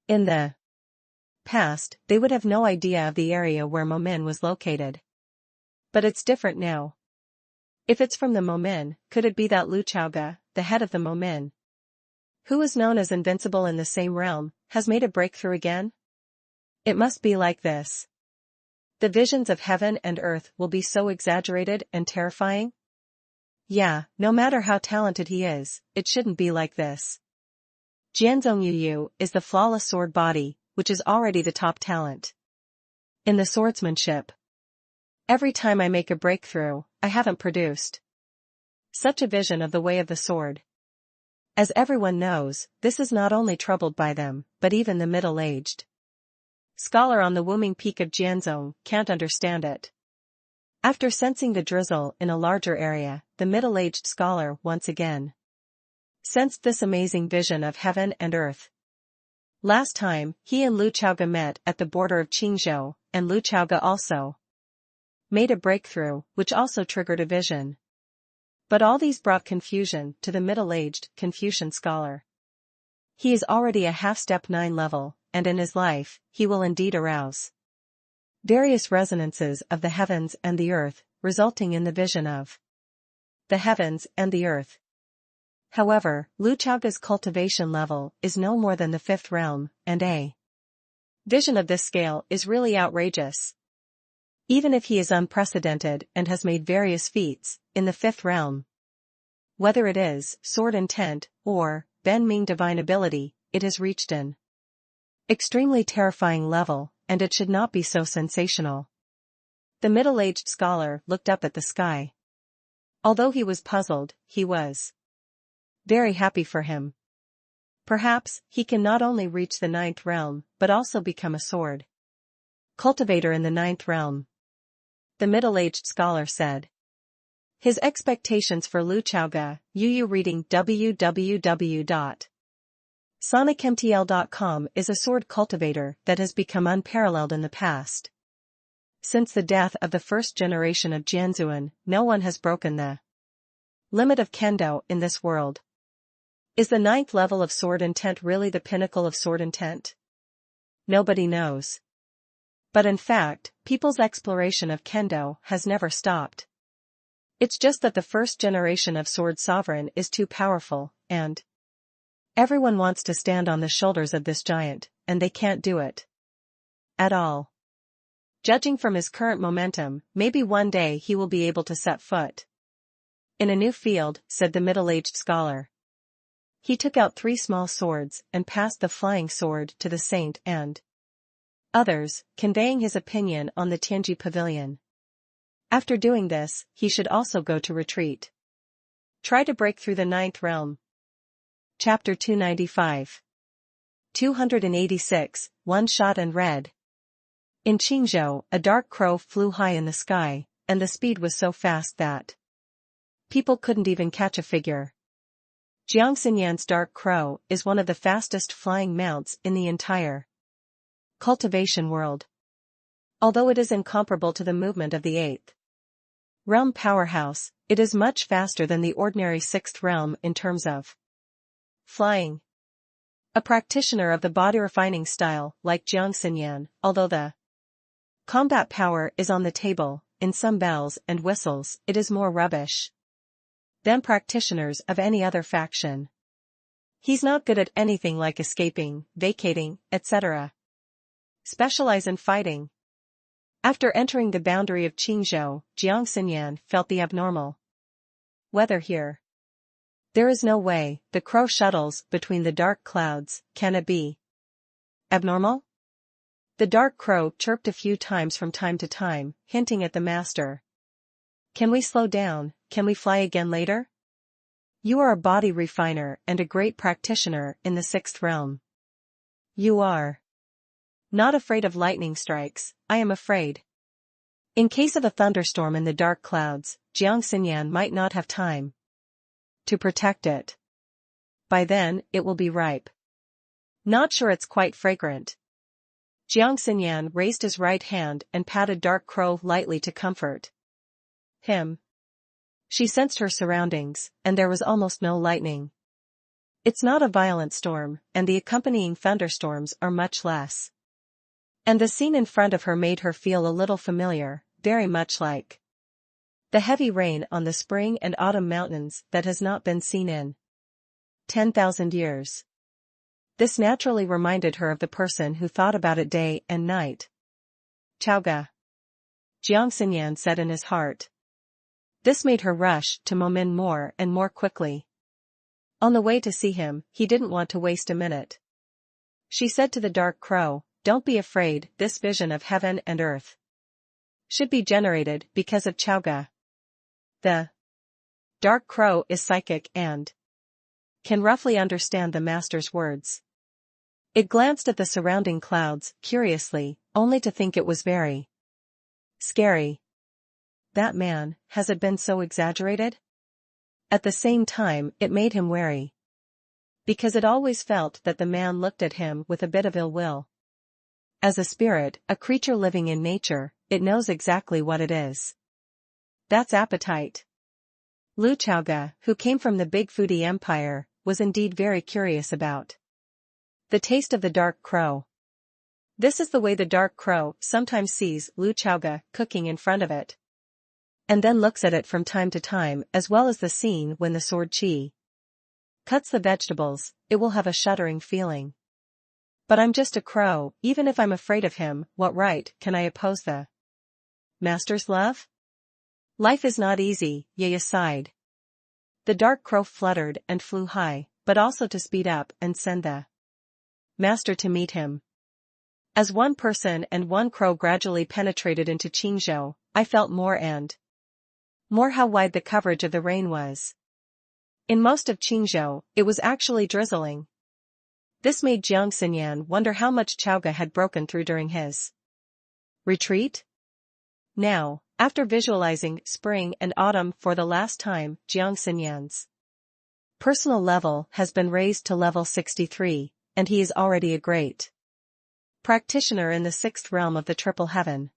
In the past, they would have no idea of the area where Momin was located. But it's different now. If it's from the Momin, could it be that Lu Chaoge, the head of the Momin, who is known as invincible in the same realm, has made a breakthrough again? It must be like this. The visions of heaven and earth will be so exaggerated and terrifying? Yeah, no matter how talented he is, it shouldn't be like this. Jianzong Yu is the flawless sword body, which is already the top talent in the swordsmanship. Every time I make a breakthrough, I haven't produced such a vision of the way of the sword. As everyone knows, this is not only troubled by them, but even the middle-aged scholar on the Wuming Peak of Jianzong can't understand it. After sensing the drizzle in a larger area, the middle-aged scholar once again sensed this amazing vision of heaven and earth. Last time, he and Lu Chaoga met at the border of Qingzhou, and Lu Chaoga also made a breakthrough, which also triggered a vision. But all these brought confusion to the middle-aged Confucian scholar. He is already a half-step 9 level, and in his life, he will indeed arouse various resonances of the heavens and the earth, resulting in the vision of the heavens and the earth. However, Lu Chaoga's cultivation level is no more than the 5th realm, and a vision of this scale is really outrageous. Even if he is unprecedented and has made various feats in the 5th realm, whether it is sword intent or Ben Ming divine ability, it has reached an extremely terrifying level, and it should not be so sensational. The middle-aged scholar looked up at the sky. Although he was puzzled, he was very happy for him. Perhaps he can not only reach the 9th realm, but also become a sword cultivator in the 9th realm. The middle-aged scholar said. His expectations for Lu Chaoga, Yu reading www.sonicmtl.com is a sword cultivator that has become unparalleled in the past. Since the death of the first generation of Jianzuan, no one has broken the limit of kendo in this world. Is the 9th level of sword intent really the pinnacle of sword intent? Nobody knows. But in fact, people's exploration of kendo has never stopped. It's just that the first generation of sword sovereign is too powerful, and everyone wants to stand on the shoulders of this giant, and they can't do it at all. Judging from his current momentum, maybe one day he will be able to set foot in a new field, said the middle-aged scholar. He took out 3 small swords and passed the flying sword to the saint and others, conveying his opinion on the Tianji pavilion. After doing this, he should also go to retreat. Try to break through the 9th realm. Chapter 295. 286, One Shot and Red. In Qingzhou, a dark crow flew high in the sky, and the speed was so fast that people couldn't even catch a figure. Jiang Xinyan's dark crow is one of the fastest flying mounts in the entire cultivation world. Although it is incomparable to the movement of the 8th realm powerhouse, it is much faster than the ordinary 6th realm in terms of flying. A practitioner of the body refining style like Jiang Xinyan, although the combat power is on the table, in some bells and whistles, it is more rubbish than practitioners of any other faction. He's not good at anything like escaping, vacating, etc. Specialize in fighting. After entering the boundary of Qingzhou, Jiang Xinyan felt the abnormal weather here. There is no way the crow shuttles between the dark clouds, can it be abnormal? The dark crow chirped a few times from time to time, hinting at the master. Can we slow down, can we fly again later? You are a body refiner and a great practitioner in the 6th realm. You are not afraid of lightning strikes, I am afraid. In case of a thunderstorm in the dark clouds, Jiang Xinyan might not have time to protect it. By then, it will be ripe. Not sure it's quite fragrant. Jiang Xinyan raised his right hand and patted Dark Crow lightly to comfort him. She sensed her surroundings, and there was almost no lightning. It's not a violent storm, and the accompanying thunderstorms are much less. And the scene in front of her made her feel a little familiar, very much like the heavy rain on the spring and autumn mountains that has not been seen in 10,000 years. This naturally reminded her of the person who thought about it day and night. Chaoga. Jiang Xinyan said in his heart. This made her rush to Momin more and more quickly. On the way to see him, he didn't want to waste a minute. She said to the dark crow, "Don't be afraid, this vision of heaven and earth should be generated because of Chauga." The dark crow is psychic and can roughly understand the master's words. It glanced at the surrounding clouds, curiously, only to think it was very scary. That man, has it been so exaggerated? At the same time, it made him wary. Because it always felt that the man looked at him with a bit of ill will. As a spirit, a creature living in nature, it knows exactly what it is. That's appetite. Lu Chauga, who came from the Big Foodie Empire, was indeed very curious about the taste of the dark crow. This is the way the dark crow sometimes sees Lu Chauga cooking in front of it, and then looks at it from time to time, as well as the scene when the sword chi cuts the vegetables. It will have a shuddering feeling. But I'm just a crow, even if I'm afraid of him, what right can I oppose the master's love? Life is not easy, Yaya sighed. The dark crow fluttered and flew high, but also to speed up and send the master to meet him. As one person and one crow gradually penetrated into Qingzhou, I felt more and more how wide the coverage of the rain was. In most of Qingzhou, it was actually drizzling. This made Jiang Xinyan wonder how much Chauga had broken through during his retreat. Now, after visualizing spring and autumn for the last time, Jiang Xinyan's personal level has been raised to level 63, and he is already a great practitioner in the sixth realm of the triple heaven.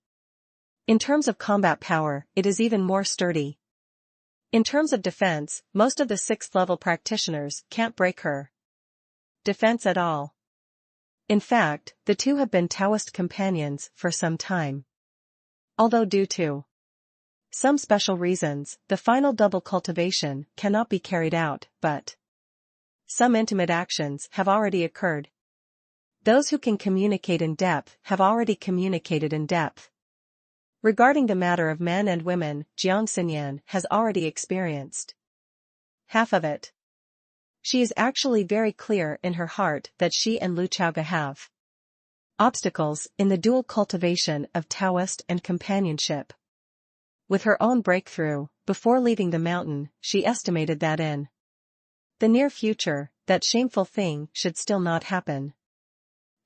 In terms of combat power, it is even more sturdy. In terms of defense, most of the sixth level practitioners can't break her defense at all. In fact, the two have been Taoist companions for some time. Although due to some special reasons, the final double cultivation cannot be carried out, but some intimate actions have already occurred. Those who can communicate in depth have already communicated in depth. Regarding the matter of men and women, Jiang Xinyan has already experienced half of it. She is actually very clear in her heart that she and Lu Chauga have obstacles in the dual cultivation of Taoist and companionship. With her own breakthrough, before leaving the mountain, she estimated that in the near future, that shameful thing should still not happen.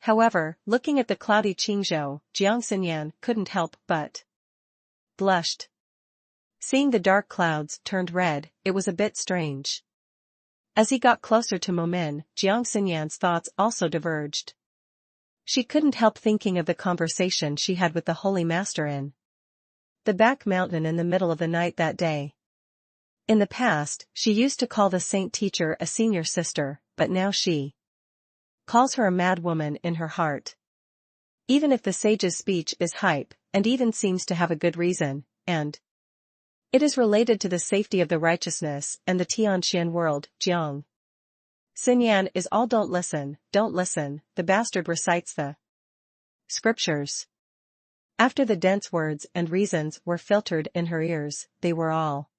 However, looking at the cloudy Qingzhou, Jiang Xinyan couldn't help but blushed. Seeing the dark clouds turned red, it was a bit strange. As he got closer to Momin, Jiang Xinyan's thoughts also diverged. She couldn't help thinking of the conversation she had with the Holy Master in the back mountain in the middle of the night that day. In the past, she used to call the saint teacher a senior sister, but now she calls her a mad woman in her heart. Even if the sage's speech is hype, and even seems to have a good reason, and it is related to the safety of the righteousness and the Tianxian world, Jiang Xinyan is all don't listen, the bastard recites the scriptures. After the dense words and reasons were filtered in her ears, they were all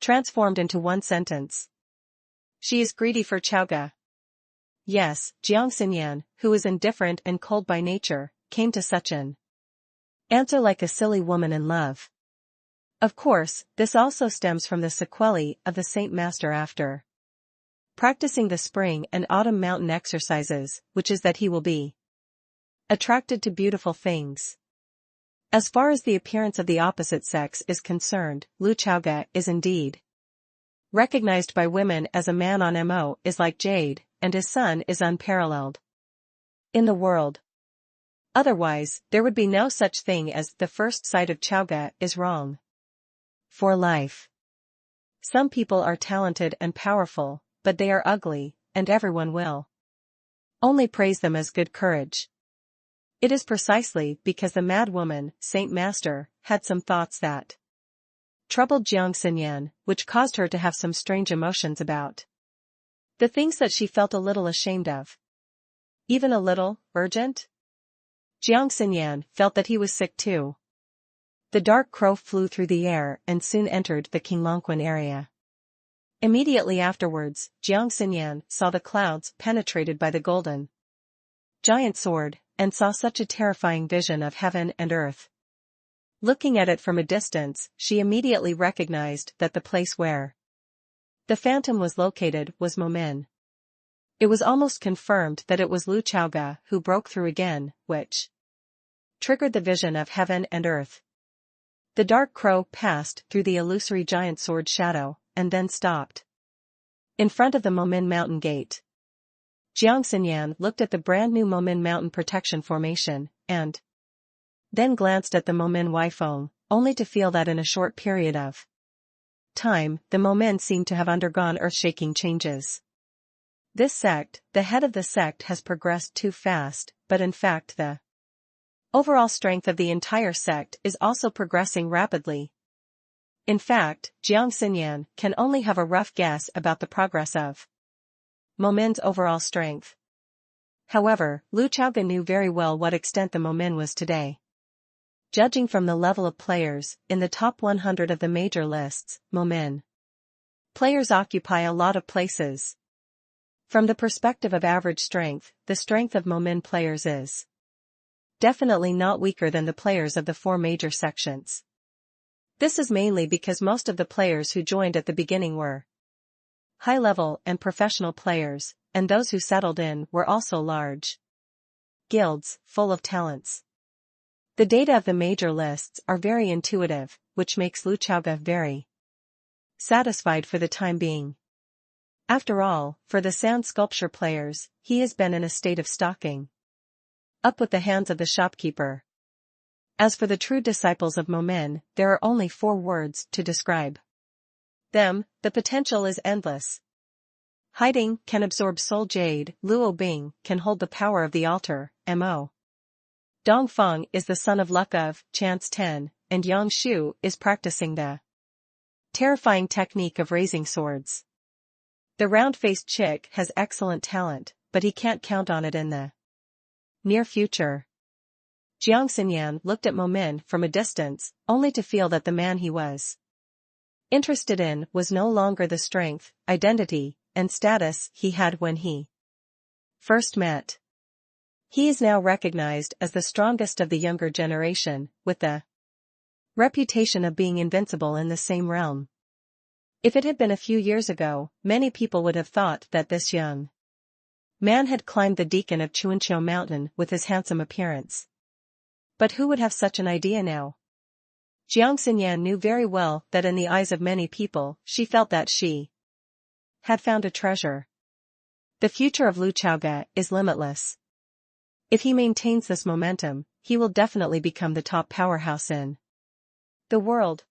transformed into one sentence. She is greedy for Chauga. Yes, Jiang Xinyan, who is indifferent and cold by nature, came to such an answer like a silly woman in love. Of course, this also stems from the sequelae of the Saint Master after practicing the spring and autumn mountain exercises, which is that he will be attracted to beautiful things. As far as the appearance of the opposite sex is concerned, Lu Chauga is indeed recognized by women as a man on Mo is like jade, and his son is unparalleled in the world. Otherwise, there would be no such thing as the first sight of Chauga is wrong for life. Some people are talented and powerful, but they are ugly, and everyone will only praise them as good courage. It is precisely because the mad woman, Saint Master, had some thoughts that troubled Jiang Xinyan, which caused her to have some strange emotions about the things that she felt a little ashamed of. Even a little urgent? Jiang Xinyan felt that he was sick too. The dark crow flew through the air and soon entered the Qinglongquan area. Immediately afterwards, Jiang Xinyan saw the clouds penetrated by the golden giant sword, and saw such a terrifying vision of heaven and earth. Looking at it from a distance, she immediately recognized that the place where the phantom was located was Momin. It was almost confirmed that it was Lu Chaoga who broke through again, which triggered the vision of heaven and earth. The dark crow passed through the illusory giant sword shadow, and then stopped in front of the Momin mountain gate. Jiang Xinyan looked at the brand new Momin mountain protection formation, and then glanced at the Momin Weifeng, only to feel that in a short period of time, the Momin seemed to have undergone earth-shaking changes. This sect, the head of the sect has progressed too fast, but in fact the overall strength of the entire sect is also progressing rapidly. In fact, Jiang Xinyan can only have a rough guess about the progress of Momin's overall strength. However, Lu Chaoga knew very well what extent the Momin was today. Judging from the level of players, in the top 100 of the major lists, Momin players occupy a lot of places. From the perspective of average strength, the strength of Momin players is definitely not weaker than the players of the four major sections. This is mainly because most of the players who joined at the beginning were high-level and professional players, and those who settled in were also large guilds, full of talents. The data of the major lists are very intuitive, which makes Lu Chaoga very satisfied for the time being. After all, for the sand sculpture players, he has been in a state of stocking up with the hands of the shopkeeper. As for the true disciples of Momin, there are only 4 words to describe them: the potential is endless. Hiding can absorb soul jade, Luo Bing can hold the power of the altar, Mo. Dongfeng is the son of luck of chance 10, and Yang Shu is practicing the terrifying technique of raising swords. The round-faced chick has excellent talent, but he can't count on it in the near future. Jiang Xinyan looked at Momin from a distance, only to feel that the man he was interested in was no longer the strength, identity, and status he had when he first met. He is now recognized as the strongest of the younger generation, with the reputation of being invincible in the same realm. If it had been a few years ago, many people would have thought that this young man had climbed the Deacon of Chuanqiu Mountain with his handsome appearance. But who would have such an idea now? Jiang Xinyan knew very well that in the eyes of many people, she felt that she had found a treasure. The future of Lu Chaoga is limitless. If he maintains this momentum, he will definitely become the top powerhouse in the world.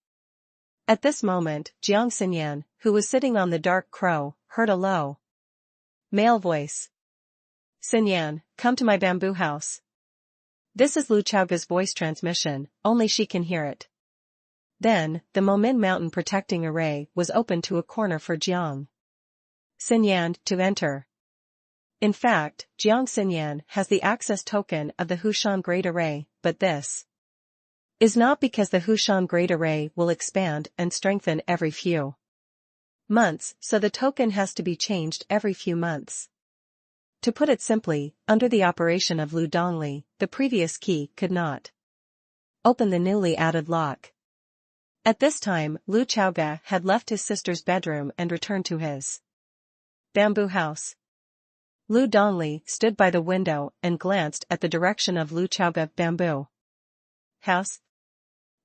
At this moment, Jiang Xinyan, who was sitting on the dark crow, heard a low male voice. "Xinyan, come to my bamboo house." This is Lu Chaoga's voice transmission, only she can hear it. Then, the Momin mountain protecting array was opened to a corner for Jiang Xinyan to enter. In fact, Jiang Xinyan has the access token of the Hushan Great Array, but this is not because the Hushan Great Array will expand and strengthen every few months, so the token has to be changed every few months. To put it simply, under the operation of Lu Dongli, the previous key could not open the newly added lock. At this time, Lu Chaoga had left his sister's bedroom and returned to his bamboo house. Lu Dongli stood by the window and glanced at the direction of Lu Chaoga bamboo house.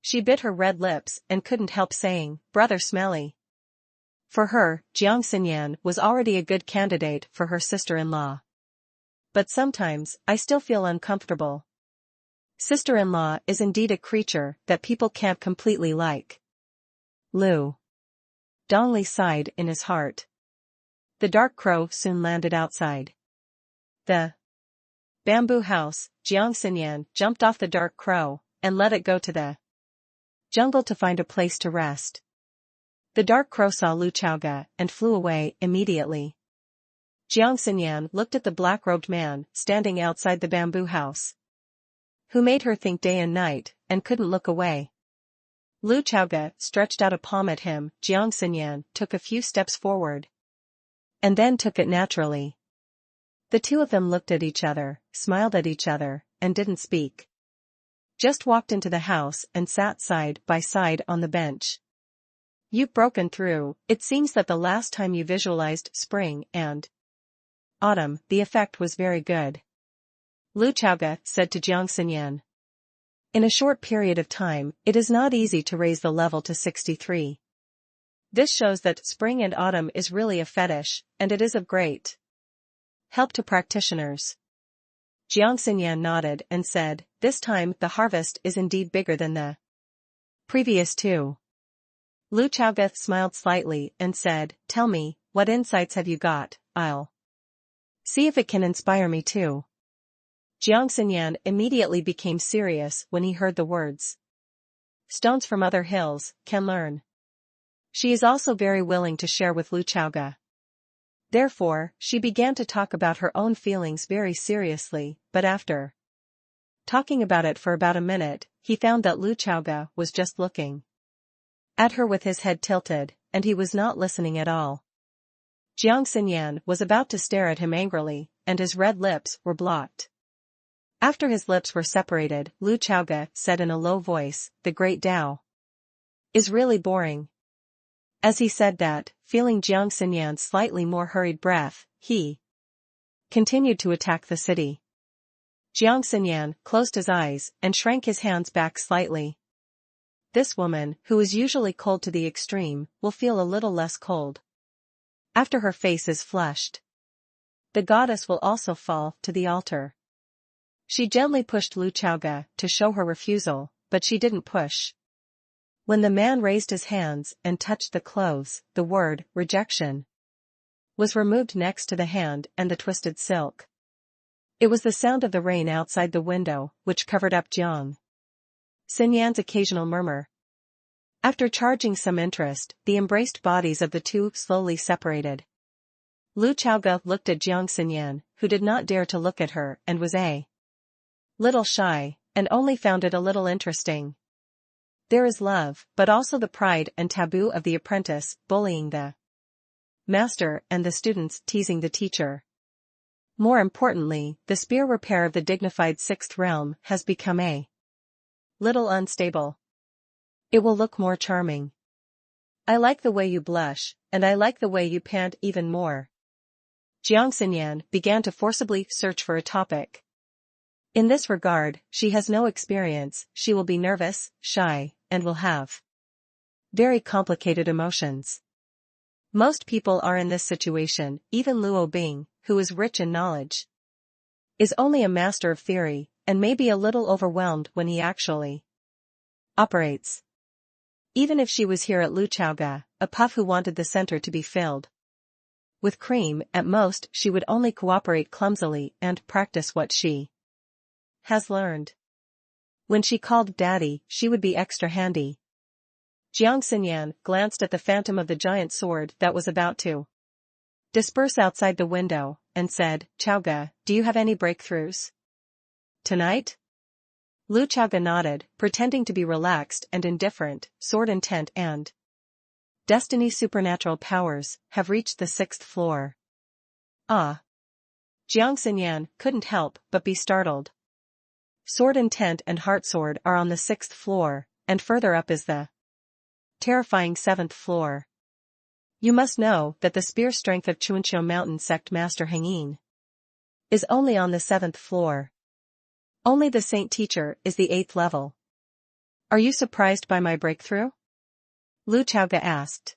She bit her red lips and couldn't help saying, "Brother Smelly." For her, Jiang Xinyan was already a good candidate for her sister-in-law. But sometimes, I still feel uncomfortable. Sister-in-law is indeed a creature that people can't completely like. Lu Dongli sighed in his heart. The dark crow soon landed outside the bamboo house. Jiang Xinyan jumped off the dark crow and let it go to the jungle to find a place to rest. The dark crow saw Lu Chaoga and flew away immediately. Jiang Xinyan looked at the black-robed man standing outside the bamboo house, who made her think day and night, and couldn't look away. Lu Chaoge stretched out a palm at him. Jiang Xinyan took a few steps forward. And then took it naturally. The two of them looked at each other, smiled at each other, and didn't speak. Just walked into the house and sat side by side on the bench. You've broken through. It seems that the last time you visualized spring and autumn, the effect was very good. Lu Chaoge said to Jiang Xinyan. In a short period of time, it is not easy to raise the level to 63. This shows that spring and autumn is really a fetish, and it is of great help to practitioners. Jiang Xinyan nodded and said, this time the harvest is indeed bigger than the previous two. Lu Chaoge smiled slightly and said, tell me, what insights have you got? I'll see if it can inspire me too. Jiang Xinyan immediately became serious when he heard the words. Stones from other hills can learn. She is also very willing to share with Lu Chaoge. Therefore, she began to talk about her own feelings very seriously, but after talking about it for about a minute, he found that Lu Chaoge was just looking at her with his head tilted, and he was not listening at all. Jiang Xinyan was about to stare at him angrily, and his red lips were blocked. After his lips were separated, Lu Chaoge said in a low voice, the Great Tao is really boring. As he said that, feeling Jiang Xinyan's slightly more hurried breath, he continued to attack the city. Jiang Xinyan closed his eyes and shrank his hands back slightly. This woman, who is usually cold to the extreme, will feel a little less cold after her face is flushed. The goddess will also fall to the altar. She gently pushed Lu Chaoge to show her refusal, but she didn't push. When the man raised his hands and touched the clothes, the word, rejection, was removed next to the hand and the twisted silk. It was the sound of the rain outside the window, which covered up Jiang Xinyan's occasional murmur. After charging some interest, the embraced bodies of the two slowly separated. Lu Chaoge looked at Jiang Xinyan, who did not dare to look at her and was a little shy, and only found it a little interesting. There is love, but also the pride and taboo of the apprentice bullying the master and the students teasing the teacher. More importantly, the spear repair of the dignified sixth realm has become a little unstable. It will look more charming. I like the way you blush, and I like the way you pant even more. Jiang Xinyan began to forcibly search for a topic. In this regard, she has no experience, she will be nervous, shy, and will have very complicated emotions. Most people are in this situation, even Luo Bing, who is rich in knowledge, is only a master of theory, and may be a little overwhelmed when he actually operates. Even if she was here at Lu Chaoge, a puff who wanted the center to be filled with cream, at most she would only cooperate clumsily and practice what she has learned. When she called daddy, she would be extra handy. Jiang Xinyan glanced at the phantom of the giant sword that was about to disperse outside the window, and said, Chaoge, do you have any breakthroughs tonight? Lu Chaoge nodded, pretending to be relaxed and indifferent. Sword intent and destiny supernatural powers have reached the 6th floor. Ah! Jiang Xinyan couldn't help but be startled. Sword intent and heart sword are on the 6th floor, and further up is the terrifying 7th floor. You must know that the spear strength of Chuanqiu Mountain Sect Master Hengyin is only on the 7th floor. Only the Saint Teacher is the 8th level. Are you surprised by my breakthrough? Lu Chaoge asked.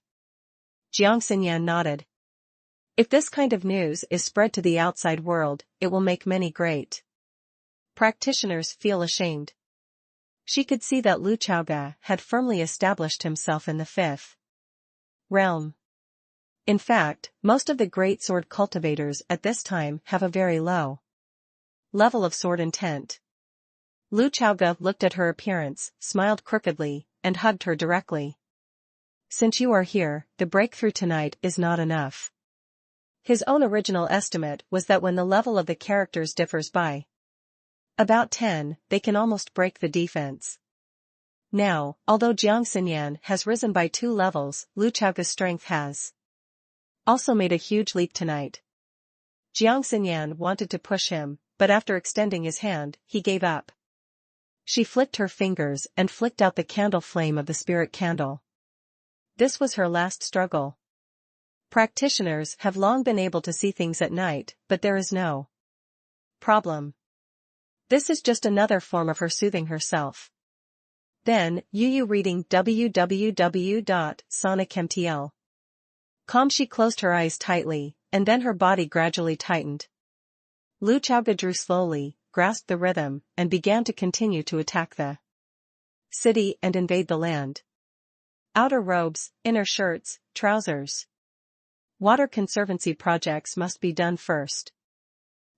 Jiang Xinyan nodded. If this kind of news is spread to the outside world, it will make many great practitioners feel ashamed. She could see that Lu Chaoge had firmly established himself in the 5th realm. In fact, most of the great sword cultivators at this time have a very low level of sword intent. Lu Chaoge looked at her appearance, smiled crookedly, and hugged her directly. Since you are here, the breakthrough tonight is not enough. His own original estimate was that when the level of the characters differs by about 10, they can almost break the defense. Now, although Jiang Xinyan has risen by 2 levels, Lu Chaoga's strength has also made a huge leap tonight. Jiang Xinyan wanted to push him, but after extending his hand, he gave up. She flicked her fingers and flicked out the candle flame of the spirit candle. This was her last struggle. Practitioners have long been able to see things at night, but there is no problem. This is just another form of her soothing herself. Then, Yu reading www.sonicmtl.com. She closed her eyes tightly, and then her body gradually tightened. Lu Chaoga drew slowly, grasped the rhythm, and began to continue to attack the city and invade the land. Outer robes, inner shirts, trousers. Water conservancy projects must be done first.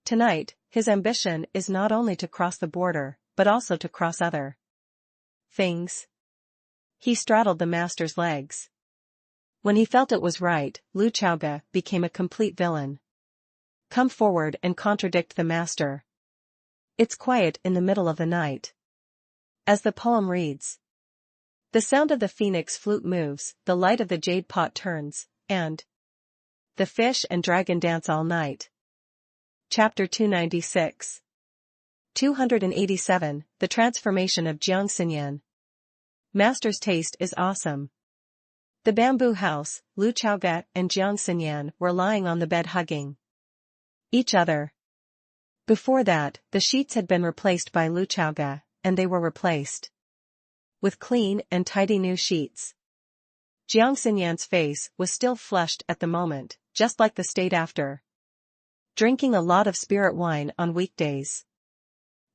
Tonight, his ambition is not only to cross the border, but also to cross other things. He straddled the master's legs. When he felt it was right, Lu Chaoga became a complete villain. Come forward and contradict the master. It's quiet in the middle of the night. As the poem reads, the sound of the phoenix flute moves, the light of the jade pot turns, and the fish and dragon dance all night. Chapter 296. 287, The Transformation of Jiang Xinyan. Master's taste is awesome. The bamboo house, Lu Chaoga and Jiang Xinyan were lying on the bed hugging each other. Before that, the sheets had been replaced by Lu Chaoga, and they were replaced with clean and tidy new sheets. Jiang Xinyan's face was still flushed at the moment, just like the state after drinking a lot of spirit wine on weekdays.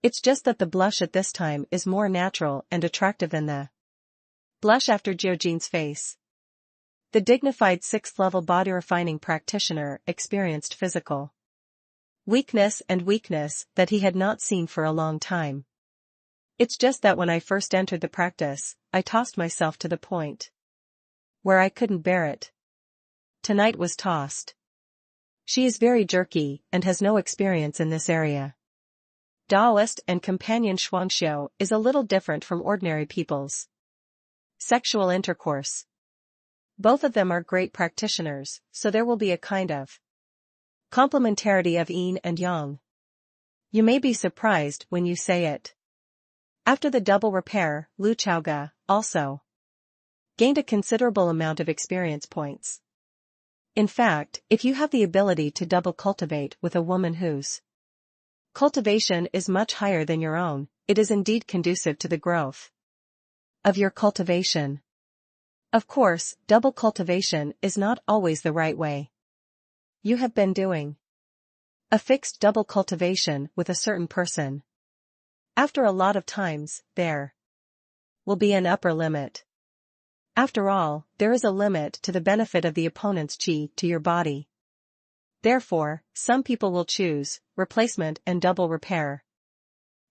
It's just that the blush at this time is more natural and attractive than the blush after Jiojin's face. The dignified 6th-level body-refining practitioner experienced physical weakness that he had not seen for a long time. It's just that when I first entered the practice, I tossed myself to the point where I couldn't bear it. Tonight was tossed. She is very jerky and has no experience in this area. Taoist and companion Shuangxiu is a little different from ordinary people's sexual intercourse. Both of them are great practitioners, so there will be a kind of complementarity of yin and yang. You may be surprised when you say it. After the double repair, Lu Chaoga also gained a considerable amount of experience points. In fact, if you have the ability to double cultivate with a woman whose cultivation is much higher than your own, it is indeed conducive to the growth of your cultivation. Of course, double cultivation is not always the right way. You have been doing a fixed double cultivation with a certain person. After a lot of times, there will be an upper limit. After all, there is a limit to the benefit of the opponent's qi to your body. Therefore, some people will choose replacement and double repair.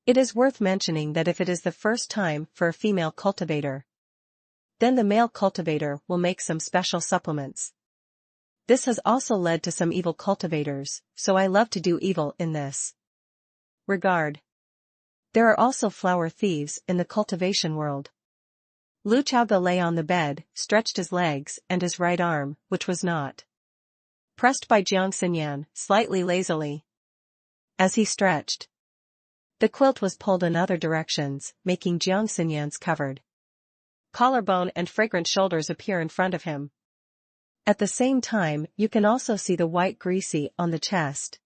It is worth mentioning that if it is the first time for a female cultivator, then the male cultivator will make some special supplements. This has also led to some evil cultivators, so I love to do evil in this regard. There are also flower thieves in the cultivation world. Lu Chaoga lay on the bed, stretched his legs and his right arm, which was not pressed by Jiang Xinyan, slightly lazily. As he stretched, the quilt was pulled in other directions, making Jiang Xinyan's covered collarbone and fragrant shoulders appear in front of him. At the same time, you can also see the white greasy on the chest.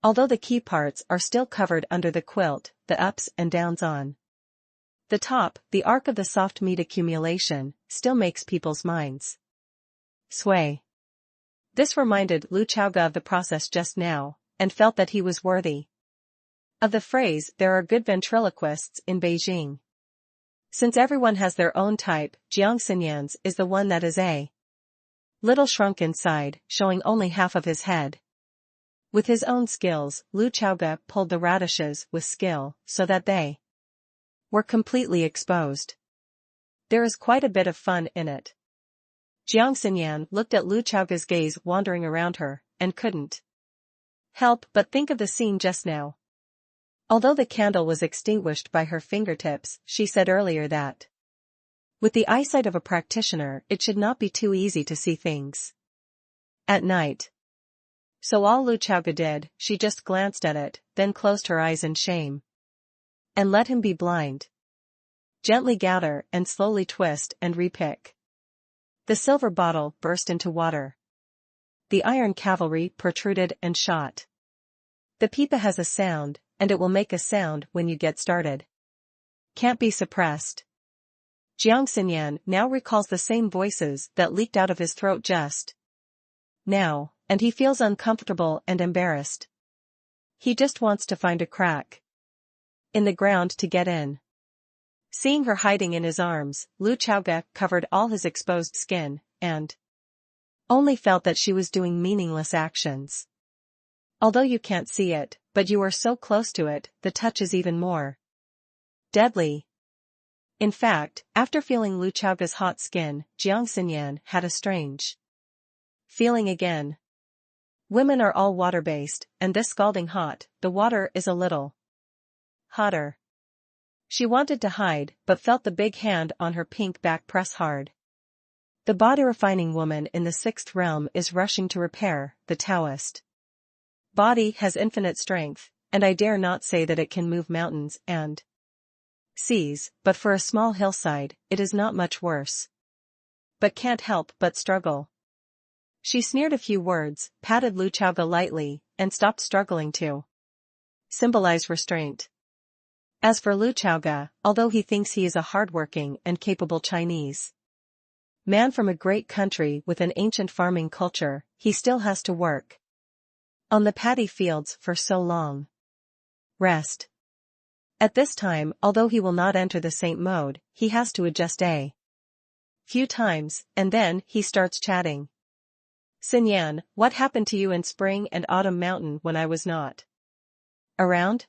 Although the key parts are still covered under the quilt, the ups and downs on the top, the arc of the soft meat accumulation, still makes people's minds sway. This reminded Lu Chaoga of the process just now, and felt that he was worthy of the phrase, "There are good ventriloquists in Beijing." Since everyone has their own type, Jiang Xinyan's is the one that is a little shrunk inside, showing only half of his head. With his own skills, Lu Chaoga pulled the radishes with skill, so that they were completely exposed. There is quite a bit of fun in it. Jiang Xinyan looked at Lu Chaoga's gaze wandering around her, and couldn't help but think of the scene just now. Although the candle was extinguished by her fingertips, she said earlier that With the eyesight of a practitioner, it should not be too easy to see things at night. So all Lu Chaoga did, she just glanced at it, then closed her eyes in shame. And let him be blind. Gently gather and slowly twist and repick. The silver bottle burst into water. The iron cavalry protruded and shot. The pipa has a sound, and it will make a sound when you get started. Can't be suppressed. Jiang Xinyan now recalls the same voices that leaked out of his throat just now, and he feels uncomfortable and embarrassed. He just wants to find a crack in the ground to get in. Seeing her hiding in his arms, Lu Chaoga covered all his exposed skin, and only felt that she was doing meaningless actions. Although you can't see it, but you are so close to it, the touch is even more deadly. In fact, after feeling Lu Chaoga's hot skin, Jiang Xinyan had a strange feeling again. Women are all water-based, and this scalding hot, the water is a little hotter. She wanted to hide, but felt the big hand on her pink back press hard. The body-refining woman in the sixth realm is rushing to repair, the Taoist body has infinite strength, and I dare not say that it can move mountains and seas, but for a small hillside, it is not much worse. But can't help but struggle. She sneered a few words, patted Lu Chaoga lightly, and stopped struggling to symbolize restraint. As for Lu Chaoga, although he thinks he is a hardworking and capable Chinese man from a great country with an ancient farming culture, he still has to work on the paddy fields for so long. Rest. At this time, although he will not enter the saint mode, he has to adjust a few times, and then he starts chatting. Xinyan, what happened to you in Spring and Autumn Mountain when I was not around?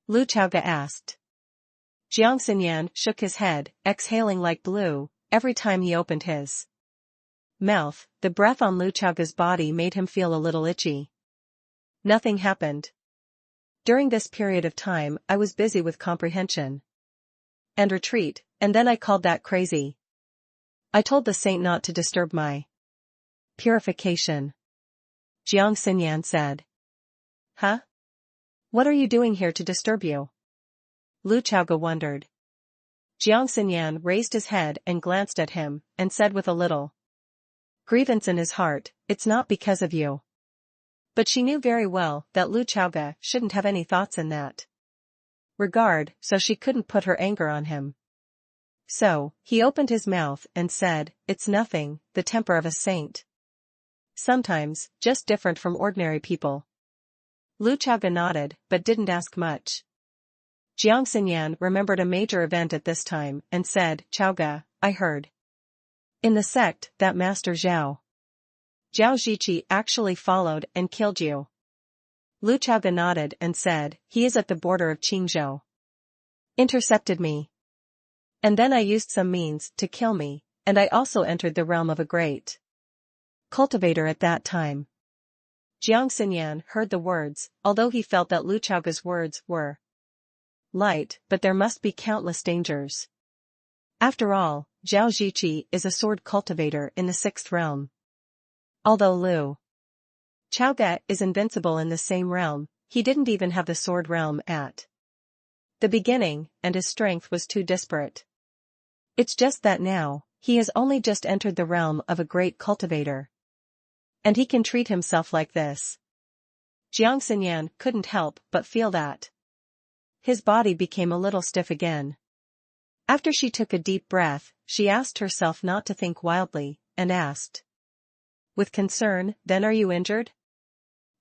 Lu Chaoga asked. Jiang Xinyan shook his head, exhaling like blue, every time he opened his mouth. The breath on Lu Chaoga's body made him feel a little itchy. Nothing happened. During this period of time, I was busy with comprehension and retreat, and then I called that crazy. I told the saint not to disturb my purification. Jiang Xinyan said. Huh? What are you doing here to disturb you? Lu Chaoga wondered. Jiang Xinyan raised his head and glanced at him, and said with a little grievance in his heart, it's not because of you. But she knew very well that Lu Chaoga shouldn't have any thoughts in that regard, so she couldn't put her anger on him. So, he opened his mouth and said, it's nothing, the temper of a saint. Sometimes, just different from ordinary people. Lu Chaoga nodded, but didn't ask much. Jiang Xinyan remembered a major event at this time, and said, Chaoga, I heard in the sect that Master Zhao Zhiqi actually followed and killed you. Lu Chaoga nodded and said, he is at the border of Qingzhou. Intercepted me. And then I used some means to kill me, and I also entered the realm of a great cultivator at that time. Jiang Xinyan heard the words, although he felt that Lu Chaoga's words were light, but there must be countless dangers. After all, Zhao Zhiqi is a sword cultivator in the sixth realm. Although Lu Chaoga is invincible in the same realm, he didn't even have the sword realm at the beginning, and his strength was too disparate. It's just that now, he has only just entered the realm of a great cultivator. And he can treat himself like this. Jiang Xinyan couldn't help but feel that his body became a little stiff again. After she took a deep breath, she asked herself not to think wildly, and asked with concern, then are you injured?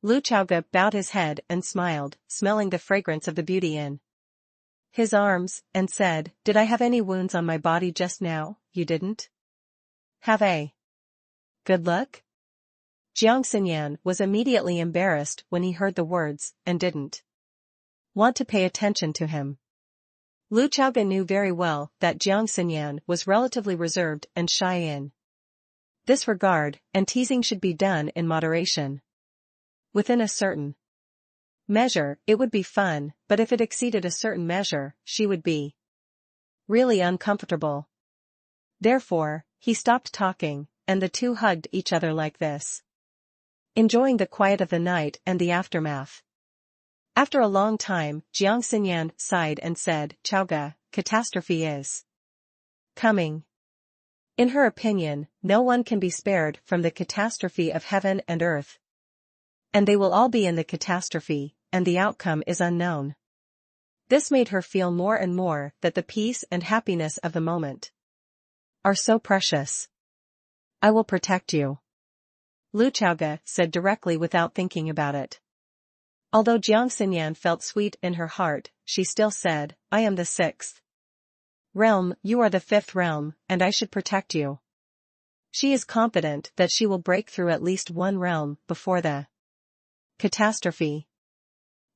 Lu Chaoga bowed his head and smiled, smelling the fragrance of the beauty in his arms, and said, did I have any wounds on my body just now? You didn't have a good look? Jiang Xinyan was immediately embarrassed when he heard the words, and didn't want to pay attention to him. Lu Chaoga knew very well that Jiang Xinyan was relatively reserved and shy in this regard, and teasing should be done in moderation. Within a certain measure, it would be fun, but if it exceeded a certain measure, she would be really uncomfortable. Therefore, he stopped talking, and the two hugged each other like this, enjoying the quiet of the night and the aftermath. After a long time, Jiang Xinyan sighed and said, "Chaoga, catastrophe is coming." In her opinion, no one can be spared from the catastrophe of heaven and earth. And they will all be in the catastrophe, and the outcome is unknown. This made her feel more and more that the peace and happiness of the moment are so precious. "I will protect you," Lu Chaoga said directly without thinking about it. Although Jiang Xinyan felt sweet in her heart, she still said, "I am the sixth realm, you are the fifth realm, and I should protect you." She is confident that she will break through at least one realm before the catastrophe.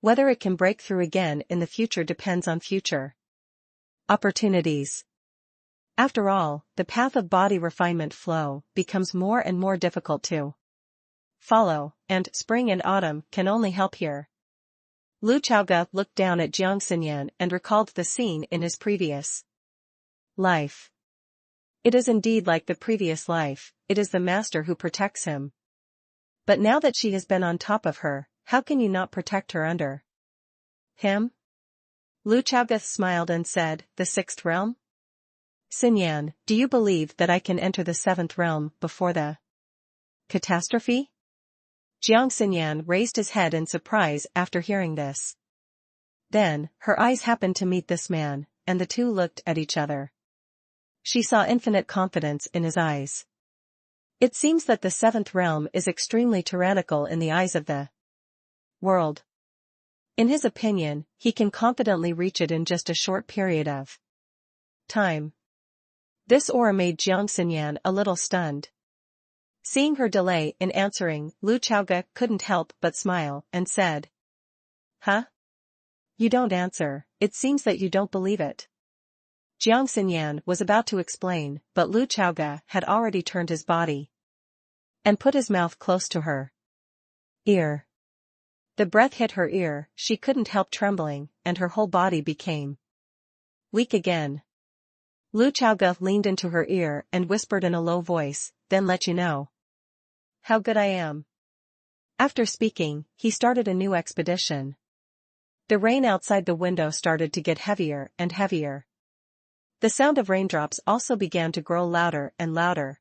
Whether it can break through again in the future depends on future opportunities. After all, the path of body refinement flow becomes more and more difficult to follow, and spring and autumn can only help here. Lu Chaoga looked down at Jiang Xinyan and recalled the scene in his previous life. It is indeed like the previous life, it is the master who protects him. But now that she has been on top of her, how can you not protect her under him? Lu Chaoga smiled and said, "The sixth realm? Xinyan, do you believe that I can enter the seventh realm before the catastrophe?" Jiang Xinyan raised his head in surprise after hearing this. Then, her eyes happened to meet this man, and the two looked at each other. She saw infinite confidence in his eyes. It seems that the seventh realm is extremely tyrannical in the eyes of the world. In his opinion, he can confidently reach it in just a short period of time. This aura made Jiang Xinyan a little stunned. Seeing her delay in answering, Lu Chaoga couldn't help but smile and said, "Huh? You don't answer, it seems that you don't believe it." Jiang Xinyan was about to explain, but Lu Chaoga had already turned his body and put his mouth close to her ear. The breath hit her ear, she couldn't help trembling, and her whole body became weak again. Lu Chaoga leaned into her ear and whispered in a low voice, "Then let you know how good I am." After speaking, he started a new expedition. The rain outside the window started to get heavier and heavier. The sound of raindrops also began to grow louder and louder.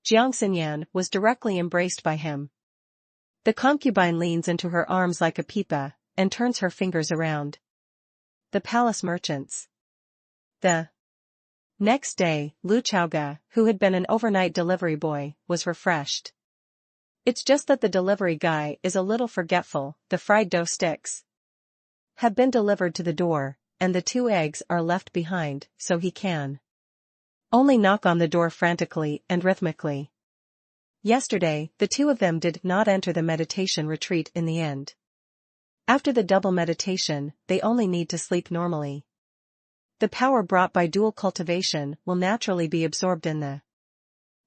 Jiang Xinyan was directly embraced by him. The concubine leans into her arms like a pipa, and turns her fingers around the palace merchants. The next day, Lu Chaoga, who had been an overnight delivery boy, was refreshed. It's just that the delivery guy is a little forgetful. The fried dough sticks have been delivered to the door, and the 2 eggs are left behind, so he can only knock on the door frantically and rhythmically. Yesterday, the 2 of them did not enter the meditation retreat in the end. After the double meditation, they only need to sleep normally. The power brought by dual cultivation will naturally be absorbed in the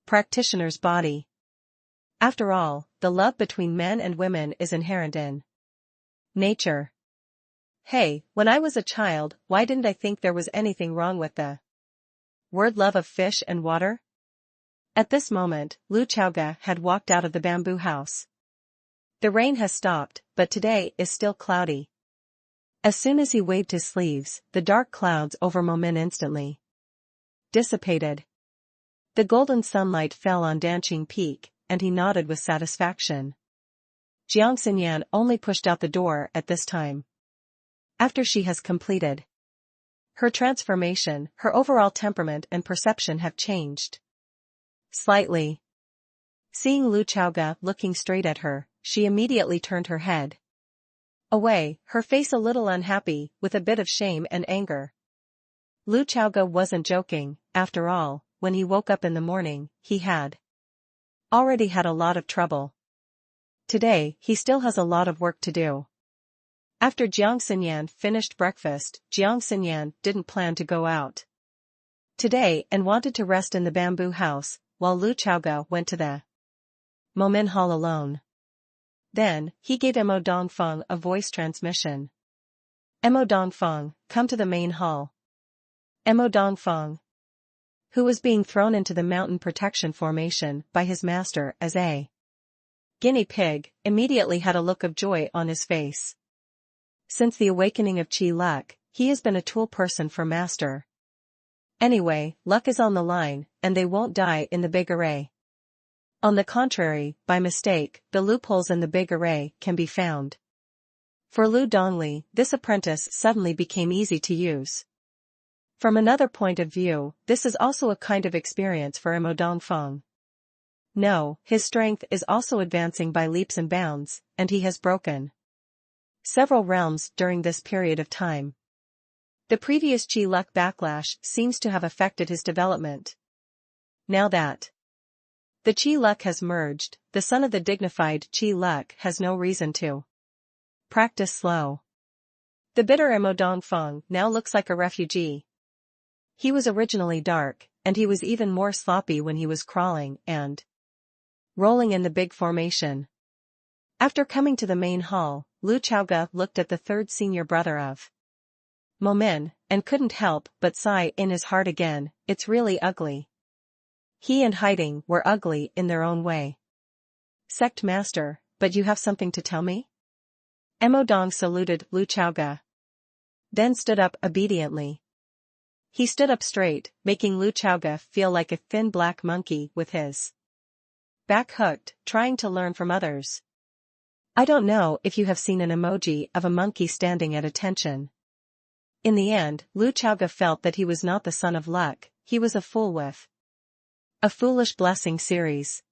practitioner's body. After all, the love between men and women is inherent in nature. Hey, when I was a child, why didn't I think there was anything wrong with the word love of fish and water? At this moment, Lu Chaoga had walked out of the bamboo house. The rain has stopped, but today is still cloudy. As soon as he waved his sleeves, the dark clouds over Momin instantly dissipated. The golden sunlight fell on Danqing Peak, and he nodded with satisfaction. Jiang Xinyan only pushed out the door at this time. After she has completed her transformation, her overall temperament and perception have changed slightly. Seeing Lu Chaoga looking straight at her, she immediately turned her head away, her face a little unhappy, with a bit of shame and anger. Lu Chaoga wasn't joking. After all, when he woke up in the morning, he had already had a lot of trouble. Today, he still has a lot of work to do. After Jiang Xinyan finished breakfast, Jiang Xinyan didn't plan to go out today and wanted to rest in the bamboo house, while Lu Chaoga went to the Momin Hall alone. Then, he gave Emo Dongfeng a voice transmission. "Emo Dongfeng, come to the main hall." Emo Dongfeng who was being thrown into the mountain protection formation by his master as a guinea pig, immediately had a look of joy on his face. Since the awakening of Chi Luck, he has been a tool person for master. Anyway, luck is on the line, and they won't die in the big array. On the contrary, by mistake, the loopholes in the big array can be found. For Lu Dongli, this apprentice suddenly became easy to use. From another point of view, this is also a kind of experience for Imo Dongfeng. No, his strength is also advancing by leaps and bounds, and he has broken several realms during this period of time. The previous Chi Luck backlash seems to have affected his development. Now that the Chi Luck has merged, the son of the dignified Chi Luck has no reason to practice slow. The bitter Imo Dongfeng now looks like a refugee. He was originally dark, and he was even more sloppy when he was crawling and rolling in the big formation. After coming to the main hall, Lu Chaoge looked at the third senior brother of Mo Min, and couldn't help but sigh in his heart again. It's really ugly. He and Hiding were ugly in their own way. Sect master, but you have something to tell me? Imo Dong saluted Lu Chaoge, then stood up obediently. He stood up straight, making Lu Chaoge feel like a thin black monkey with his back hooked, trying to learn from others. I don't know if you have seen an emoji of a monkey standing at attention. In the end, Lu Chaoge felt that he was not the son of luck, he was a fool with a foolish blessing series.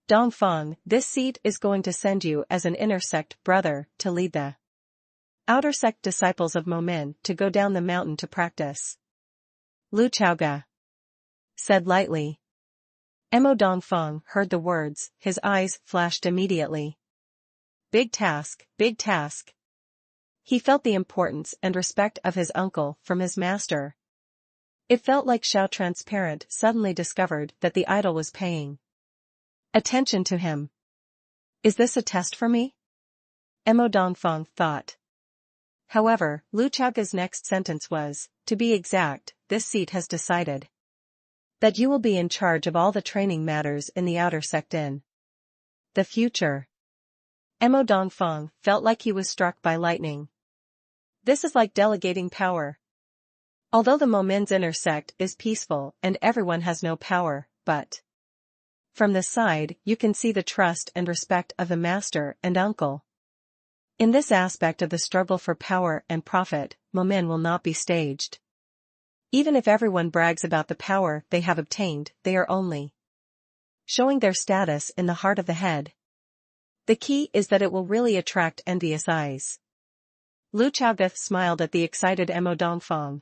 Dongfeng, this seat is going to send you as an inner sect brother to lead the outer sect disciples of Mo Min to go down the mountain to practice. Lu Chaoge said lightly. Imo Dongfeng heard the words, his eyes flashed immediately. Big task, big task. He felt the importance and respect of his uncle from his master. It felt like Xiao Transparent suddenly discovered that the idol was paying attention to him. Is this a test for me? Imo Dongfeng thought. However, Lu Chaoge's next sentence was, to be exact, this seat has decided that you will be in charge of all the training matters in the outer sect in the future. Imo Dongfeng felt like he was struck by lightning. This is like delegating power. Although the Mo Min's inner sect is peaceful and everyone has no power, but from this side you can see the trust and respect of the master and uncle. In this aspect of the struggle for power and profit, Mo Min will not be staged. Even if everyone brags about the power they have obtained, they are only showing their status in the heart of the head. The key is that it will really attract envious eyes. Lu Chaoge smiled at the excited Imo Dongfeng.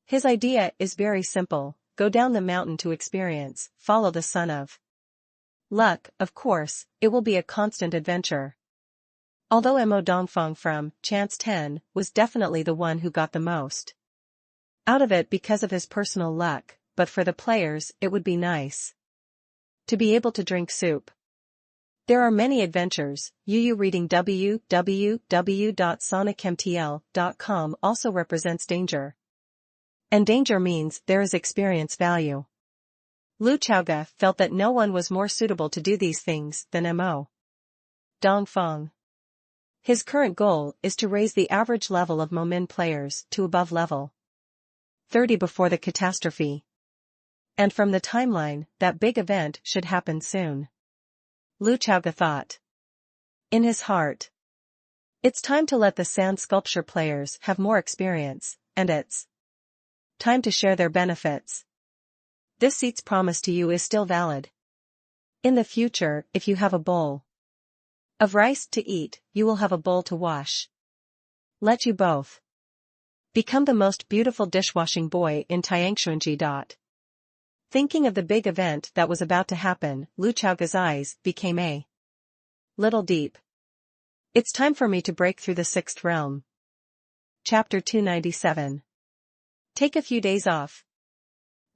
His idea is very simple, go down the mountain to experience, follow the son of luck, of course, it will be a constant adventure. Although Imo Dongfeng from Chance 10 was definitely the one who got the most out of it because of his personal luck, but for the players it would be nice to be able to drink soup. There are many adventures. UU reading www.sonicmtl.com also represents danger. And danger means there is experience value. Lu Chaoge felt that no one was more suitable to do these things than Imo Dongfeng. His current goal is to raise the average level of Mo Min players to above level 30 before the catastrophe. And from the timeline, that big event should happen soon. Lu Chaoge thought in his heart. It's time to let the sand sculpture players have more experience, and it's time to share their benefits. This seat's promise to you is still valid. In the future, if you have a bowl of rice to eat, you will have a bowl to wash. Let you both become the most beautiful dishwashing boy in Tiangshuanji. Thinking of the big event that was about to happen, Lu Chaoge's eyes became a little deep. It's time for me to break through the sixth realm. Chapter 297. Take a few days off.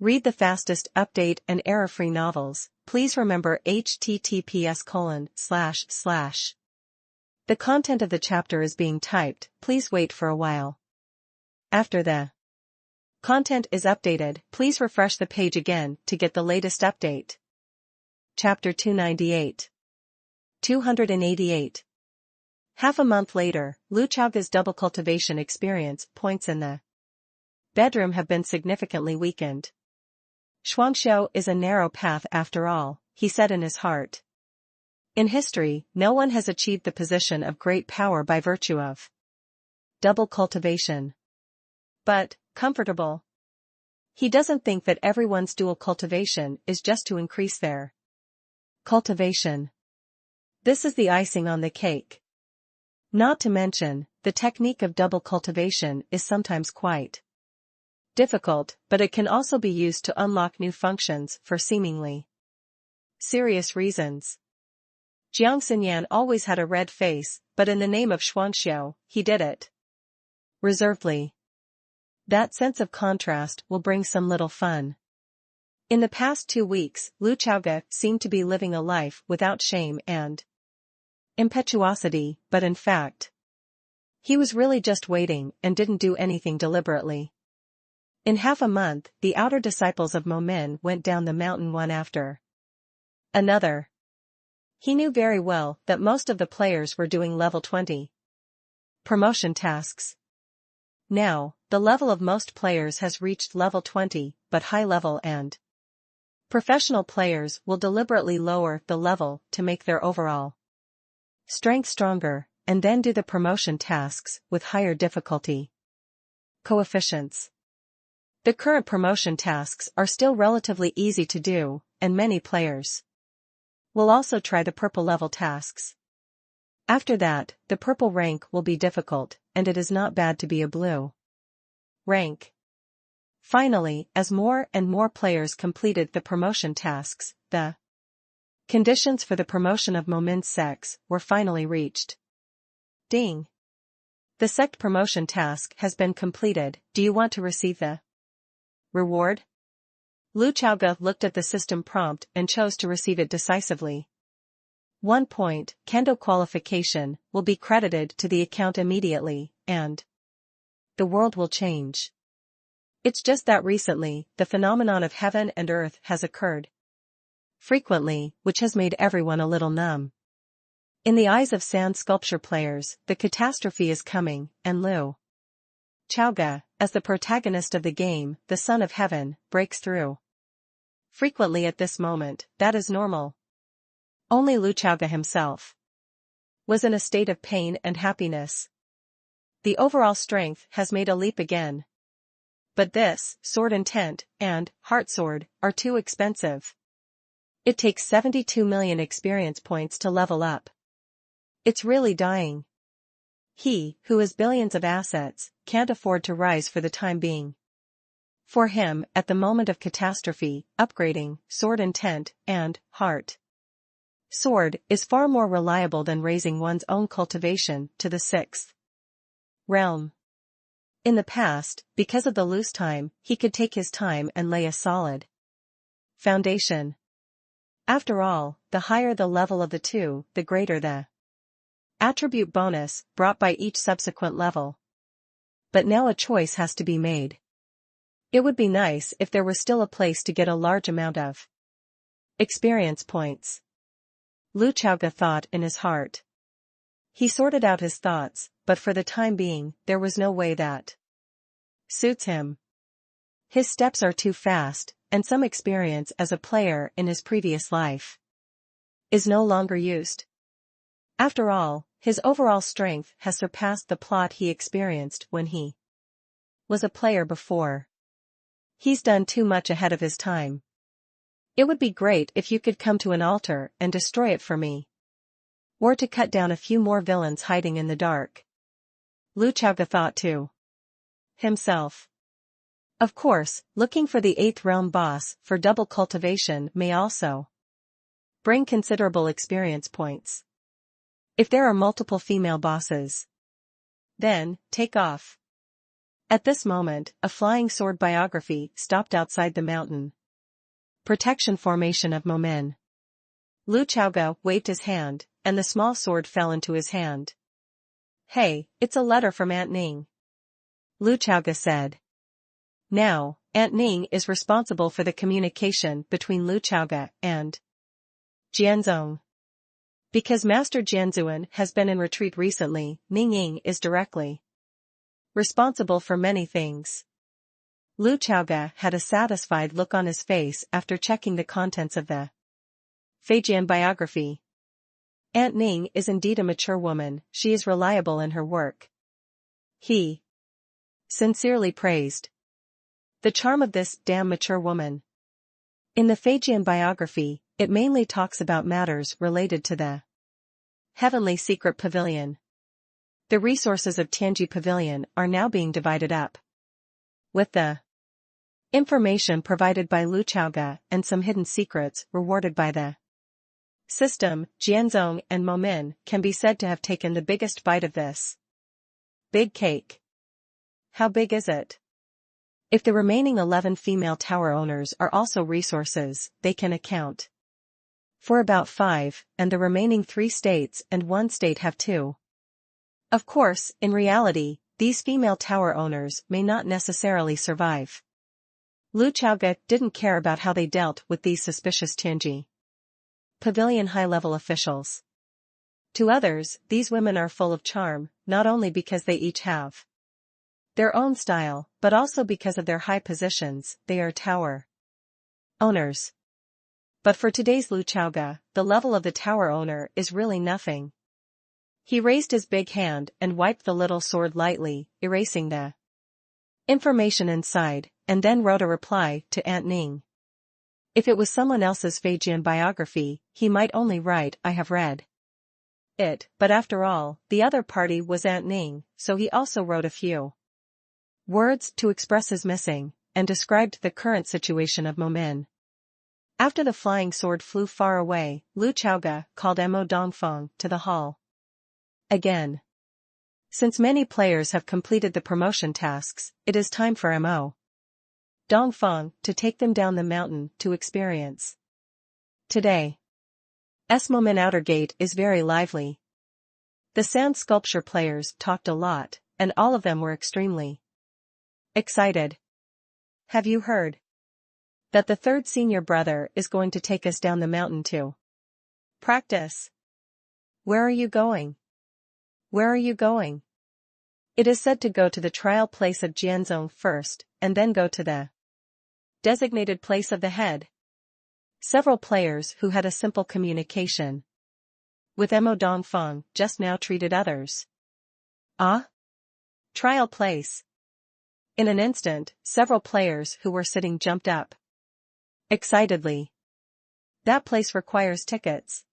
Read the fastest update and error-free novels. Please remember https:// The content of the chapter is being typed, please wait for a while. After the Content is updated. Please refresh the page again to get the latest update. Chapter 298. 288. Half a month later, Lu Chaoge's double cultivation experience points in the bedroom have been significantly weakened. Shuangxiu is a narrow path after all, he said in his heart. In history, no one has achieved the position of great power by virtue of double cultivation. But, comfortable. He doesn't think that everyone's dual cultivation is just to increase their cultivation. This is the icing on the cake. Not to mention, the technique of double cultivation is sometimes quite difficult, but it can also be used to unlock new functions for seemingly serious reasons. Jiang Xinyan always had a red face, but in the name of Shuangxiu, he did it reservedly. That sense of contrast will bring some little fun. In the past 2 weeks, Lu Chaoge seemed to be living a life without shame and impetuosity, but in fact, he was really just waiting and didn't do anything deliberately. In half a month, the outer disciples of Mo Min went down the mountain one after another. He knew very well that most of the players were doing level 20 promotion tasks. Now, the level of most players has reached level 20, but high-level and professional players will deliberately lower the level to make their overall strength stronger, and then do the promotion tasks with higher difficulty coefficients. The current promotion tasks are still relatively easy to do, and many players will also try the purple level tasks. After that, the purple rank will be difficult, and it is not bad to be a blue rank. Finally, as more and more players completed the promotion tasks, the conditions for the promotion of Mo Min's sects were finally reached. Ding! The sect promotion task has been completed. Do you want to receive the reward? Lu Chaoge looked at the system prompt and chose to receive it decisively. 1 point, Kendo qualification, will be credited to the account immediately, and the world will change. It's just that recently, the phenomenon of heaven and earth has occurred frequently, which has made everyone a little numb. In the eyes of sand sculpture players, the catastrophe is coming, and Lu Chaoge, as the protagonist of the game, the son of heaven, breaks through frequently at this moment. That is normal. Only Lu Chaoge himself was in a state of pain and happiness. The overall strength has made a leap again. But this, Sword Intent, and Heart Sword, are too expensive. It takes 72 million experience points to level up. It's really dying. He, who has billions of assets, can't afford to rise for the time being. For him, at the moment of catastrophe, upgrading Sword Intent and Heart Sword is far more reliable than raising one's own cultivation to the 6th realm. In the past, because of the loose time, he could take his time and lay a solid foundation. After all, the higher the level of the two, the greater the attribute bonus brought by each subsequent level. But now a choice has to be made. It would be nice if there was still a place to get a large amount of experience points. Lu Chaoge thought in his heart. He sorted out his thoughts, but for the time being, there was no way that suits him. His steps are too fast, and some experience as a player in his previous life is no longer used. After all, his overall strength has surpassed the plot he experienced when he was a player before. He's done too much ahead of his time. It would be great if you could come to an altar and destroy it for me. Or to cut down a few more villains hiding in the dark. Lu Chaoge thought to himself. Of course, looking for the 8th realm boss for double cultivation may also bring considerable experience points. If there are multiple female bosses, then take off. At this moment, a flying sword biography stopped outside the mountain protection formation of Mo Min. Lu Chaoge waved his hand, and the small sword fell into his hand. Hey, it's a letter from Aunt Ning. Lu Chaoge said. Now, Aunt Ning is responsible for the communication between Lu Chaoge and Jianzong. Because Master Jianzuan has been in retreat recently, Ning Ying is directly responsible for many things. Lu Chaoge had a satisfied look on his face after checking the contents of the Feijian biography. Aunt Ning is indeed a mature woman, she is reliable in her work. He sincerely praised the charm of this damn mature woman. In the Feijian biography, it mainly talks about matters related to the Heavenly Secret Pavilion. The resources of Tianji Pavilion are now being divided up, with the information provided by Lu Chaoge and some hidden secrets rewarded by the system. Jianzong and Momin can be said to have taken the biggest bite of this big cake. How big is it? If the remaining 11 female tower owners are also resources, they can account for about 5, and the remaining 3 states and 1 state have 2. Of course, in reality, these female tower owners may not necessarily survive. Lu Chaoge didn't care about how they dealt with these suspicious Tianji Pavilion high-level officials. To others, these women are full of charm, not only because they each have their own style, but also because of their high positions, they are tower owners. But for today's Lu Chaoge, the level of the tower owner is really nothing. He raised his big hand and wiped the little sword lightly, erasing the information inside, and then wrote a reply to Aunt Ning. If it was someone else's Feijian biography, he might only write, "I have read it," but after all, the other party was Aunt Ning, so he also wrote a few words to express his missing, and described the current situation of Momin. After the flying sword flew far away, Lu Chaoge called Mo Dongfeng to the hall again. Since many players have completed the promotion tasks, it is time for Mo Dongfeng to take them down the mountain to experience. Today, Momin Outer Gate is very lively. The sand sculpture players talked a lot, and all of them were extremely excited. Have you heard that the 3rd senior brother is going to take us down the mountain to practice? Where are you going? Where are you going? It is said to go to the trial place of Jianzong first, and then go to the designated place of the head. Several players who had a simple communication with Mo Dongfeng just now treated others. Ah? Trial place. In an instant, several players who were sitting jumped up excitedly. That place requires tickets.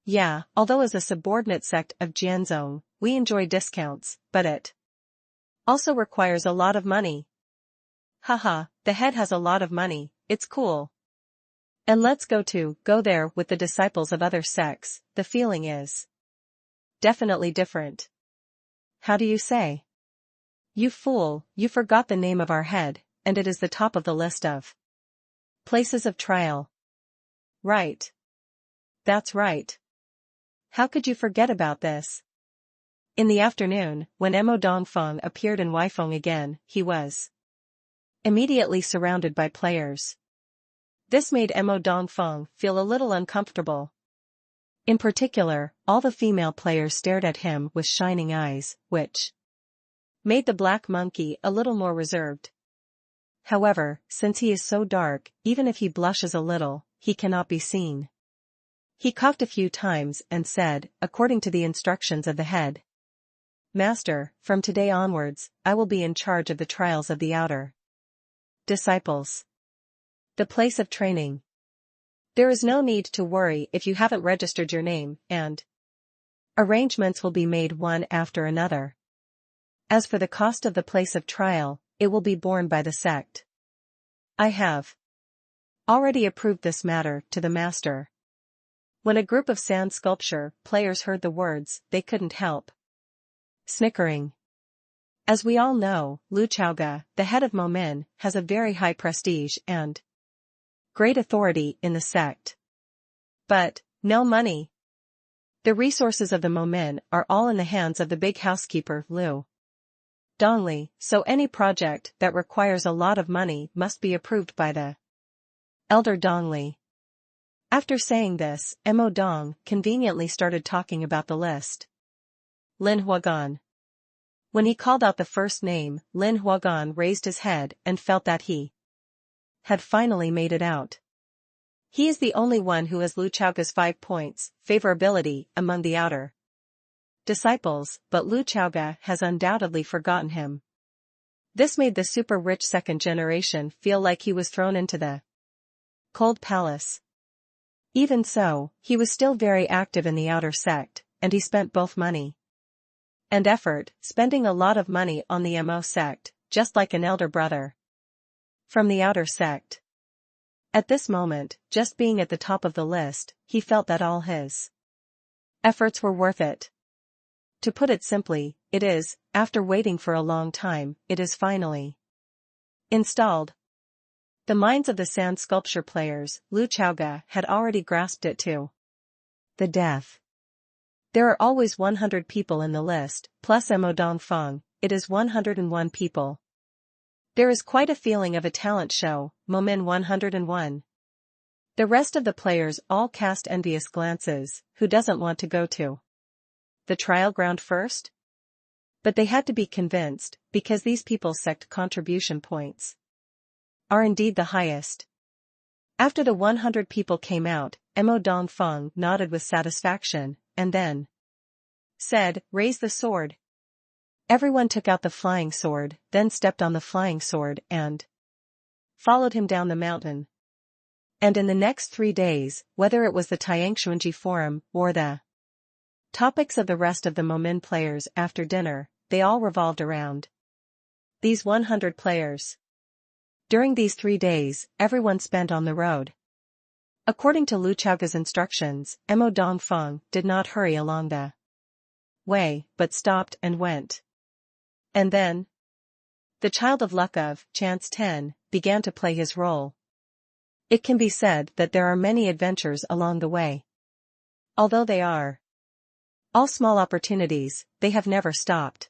Yeah, although as a subordinate sect of Jianzong, we enjoy discounts, but it also requires a lot of money. Haha, the head has a lot of money, it's cool. And let's go there with the disciples of other sects, the feeling is definitely different. How do you say? You fool, you forgot the name of our head, and it is the top of the list of places of trial. Right. That's right. How could you forget about this? In the afternoon, when Mo Dongfeng appeared in Weifeng again, he was immediately surrounded by players. This made Mo Dongfeng feel a little uncomfortable. In particular, all the female players stared at him with shining eyes, which made the black monkey a little more reserved. However, since he is so dark, even if he blushes a little, he cannot be seen. He coughed a few times and said, according to the instructions of the head master, from today onwards, I will be in charge of the trials of the outer disciples. The place of training. There is no need to worry if you haven't registered your name, and arrangements will be made one after another. As for the cost of the place of trial, it will be borne by the sect. I have already approved this matter to the master. When a group of sand sculpture players heard the words, they couldn't help snickering. As we all know, Lu Chaoge, the head of Momin, has a very high prestige and great authority in the sect. But no money. The resources of the Momin are all in the hands of the big housekeeper, Lu Dongli, so any project that requires a lot of money must be approved by the elder Dongli. After saying this, Mo Dong conveniently started talking about the list. Lin Huagan. When he called out the first name, Lin Huagan raised his head and felt that he had finally made it out. He is the only one who has Lu Chaoga's 5 points, favorability, among the outer disciples, but Lu Chaoga has undoubtedly forgotten him. This made the super-rich second generation feel like he was thrown into the cold palace. Even so, he was still very active in the outer sect, and he spent both money and effort, spending a lot of money on the Mo sect, just like an elder brother from the outer sect. At this moment, just being at the top of the list, he felt that all his efforts were worth it. To put it simply, it is, after waiting for a long time, it is finally installed. The minds of the sand sculpture players, Lu Chaoga had already grasped it to the death. There are always 100 people in the list, plus Mo Dongfeng, it is 101 people. There is quite a feeling of a talent show, Momin 101. The rest of the players all cast envious glances, who doesn't want to go to the trial ground first? But they had to be convinced, because these people's sect contribution points are indeed the highest. After the 100 people came out, Mo Dongfeng nodded with satisfaction, and then said, "Raise the sword." Everyone took out the flying sword, then stepped on the flying sword and followed him down the mountain. And in the next 3 days, whether it was the Tiangshuanji Forum or the topics of the rest of the Momin players after dinner, they all revolved around these 100 players. During these 3 days, everyone spent on the road. According to Lu Chaoga's instructions, Mo Dongfeng did not hurry along the way, but stopped and went. And then the child of luck of Chance 10 began to play his role. It can be said that there are many adventures along the way. Although they are all small opportunities, they have never stopped.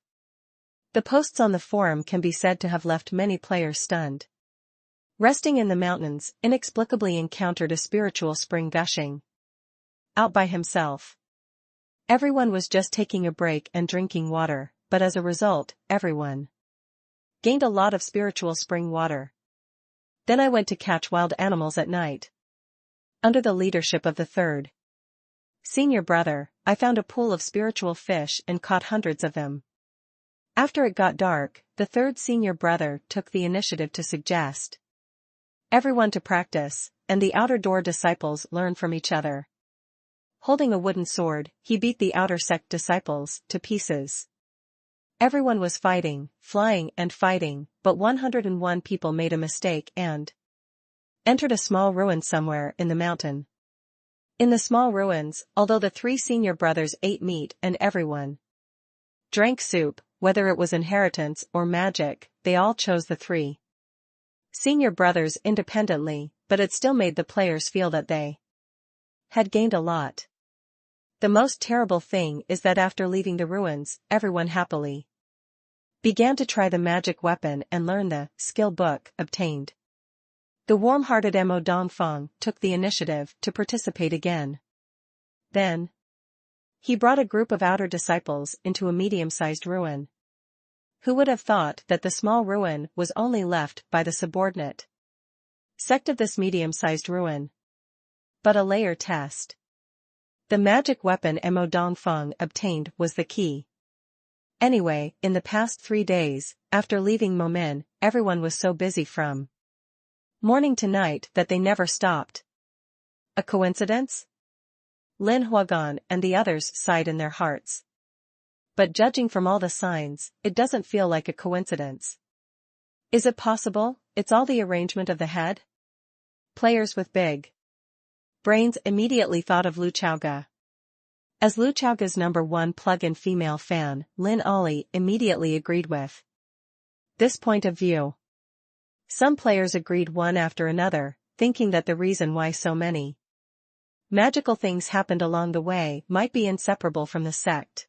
The posts on the forum can be said to have left many players stunned. Resting in the mountains, inexplicably encountered a spiritual spring gushing out by himself. Everyone was just taking a break and drinking water, but as a result, everyone gained a lot of spiritual spring water. Then I went to catch wild animals at night. Under the leadership of the third senior brother, I found a pool of spiritual fish and caught hundreds of them. After it got dark, the third senior brother took the initiative to suggest everyone to practice, and the outer door disciples learn from each other. Holding a wooden sword, he beat the outer sect disciples to pieces. Everyone was fighting, flying and fighting, but 101 people made a mistake and entered a small ruin somewhere in the mountain. In the small ruins, although the 3 senior brothers ate meat and everyone drank soup, whether it was inheritance or magic, they all chose the 3 senior brothers independently, but it still made the players feel that they had gained a lot. The most terrible thing is that after leaving the ruins, everyone happily began to try the magic weapon and learn the skill book obtained. The warm-hearted Mo Dongfeng took the initiative to participate again. Then he brought a group of outer disciples into a medium-sized ruin. Who would have thought that the small ruin was only left by the subordinate sect of this medium-sized ruin? But a layer test. The magic weapon Mo Dongfeng obtained was the key. Anyway, in the past 3 days, after leaving Momin, everyone was so busy from morning to night that they never stopped. A coincidence? Lin Huagan and the others sighed in their hearts. But judging from all the signs, it doesn't feel like a coincidence. Is it possible it's all the arrangement of the head? Players with big brains immediately thought of Lu Chaoga. As Lu Chaoga's #1 plug-in female fan, Lin Ali immediately agreed with this point of view. Some players agreed one after another, thinking that the reason why so many magical things happened along the way might be inseparable from the sect.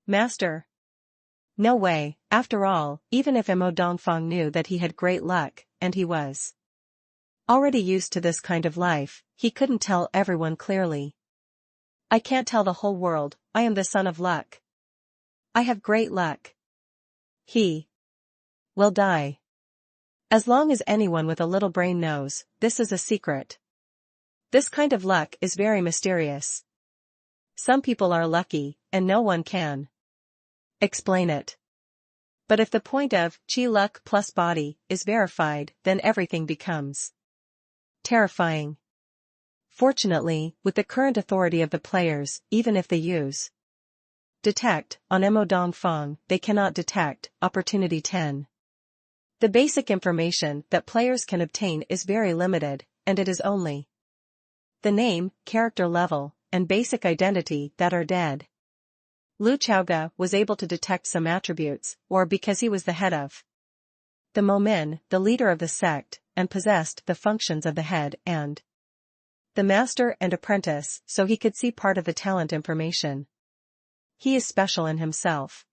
Master No way, after all, even if Mo Dongfang knew that he had great luck, and he was already used to this kind of life, he couldn't tell everyone clearly. I can't tell the whole world, I am the son of luck. I have great luck. He will die. As long as anyone with a little brain knows, this is a secret. This kind of luck is very mysterious. Some people are lucky, and no one can explain it. But if the point of chi luck plus body is verified, then everything becomes terrifying. Fortunately, with the current authority of the players, even if they use detect on Mo Dongfang, they cannot detect opportunity 10. The basic information that players can obtain is very limited, and it is only the name, character level, and basic identity that are dead. Lu Chaoge was able to detect some attributes, or because he was the head of the Momin, the leader of the sect, and possessed the functions of the head and the master and apprentice, so he could see part of the talent information. He is special in himself.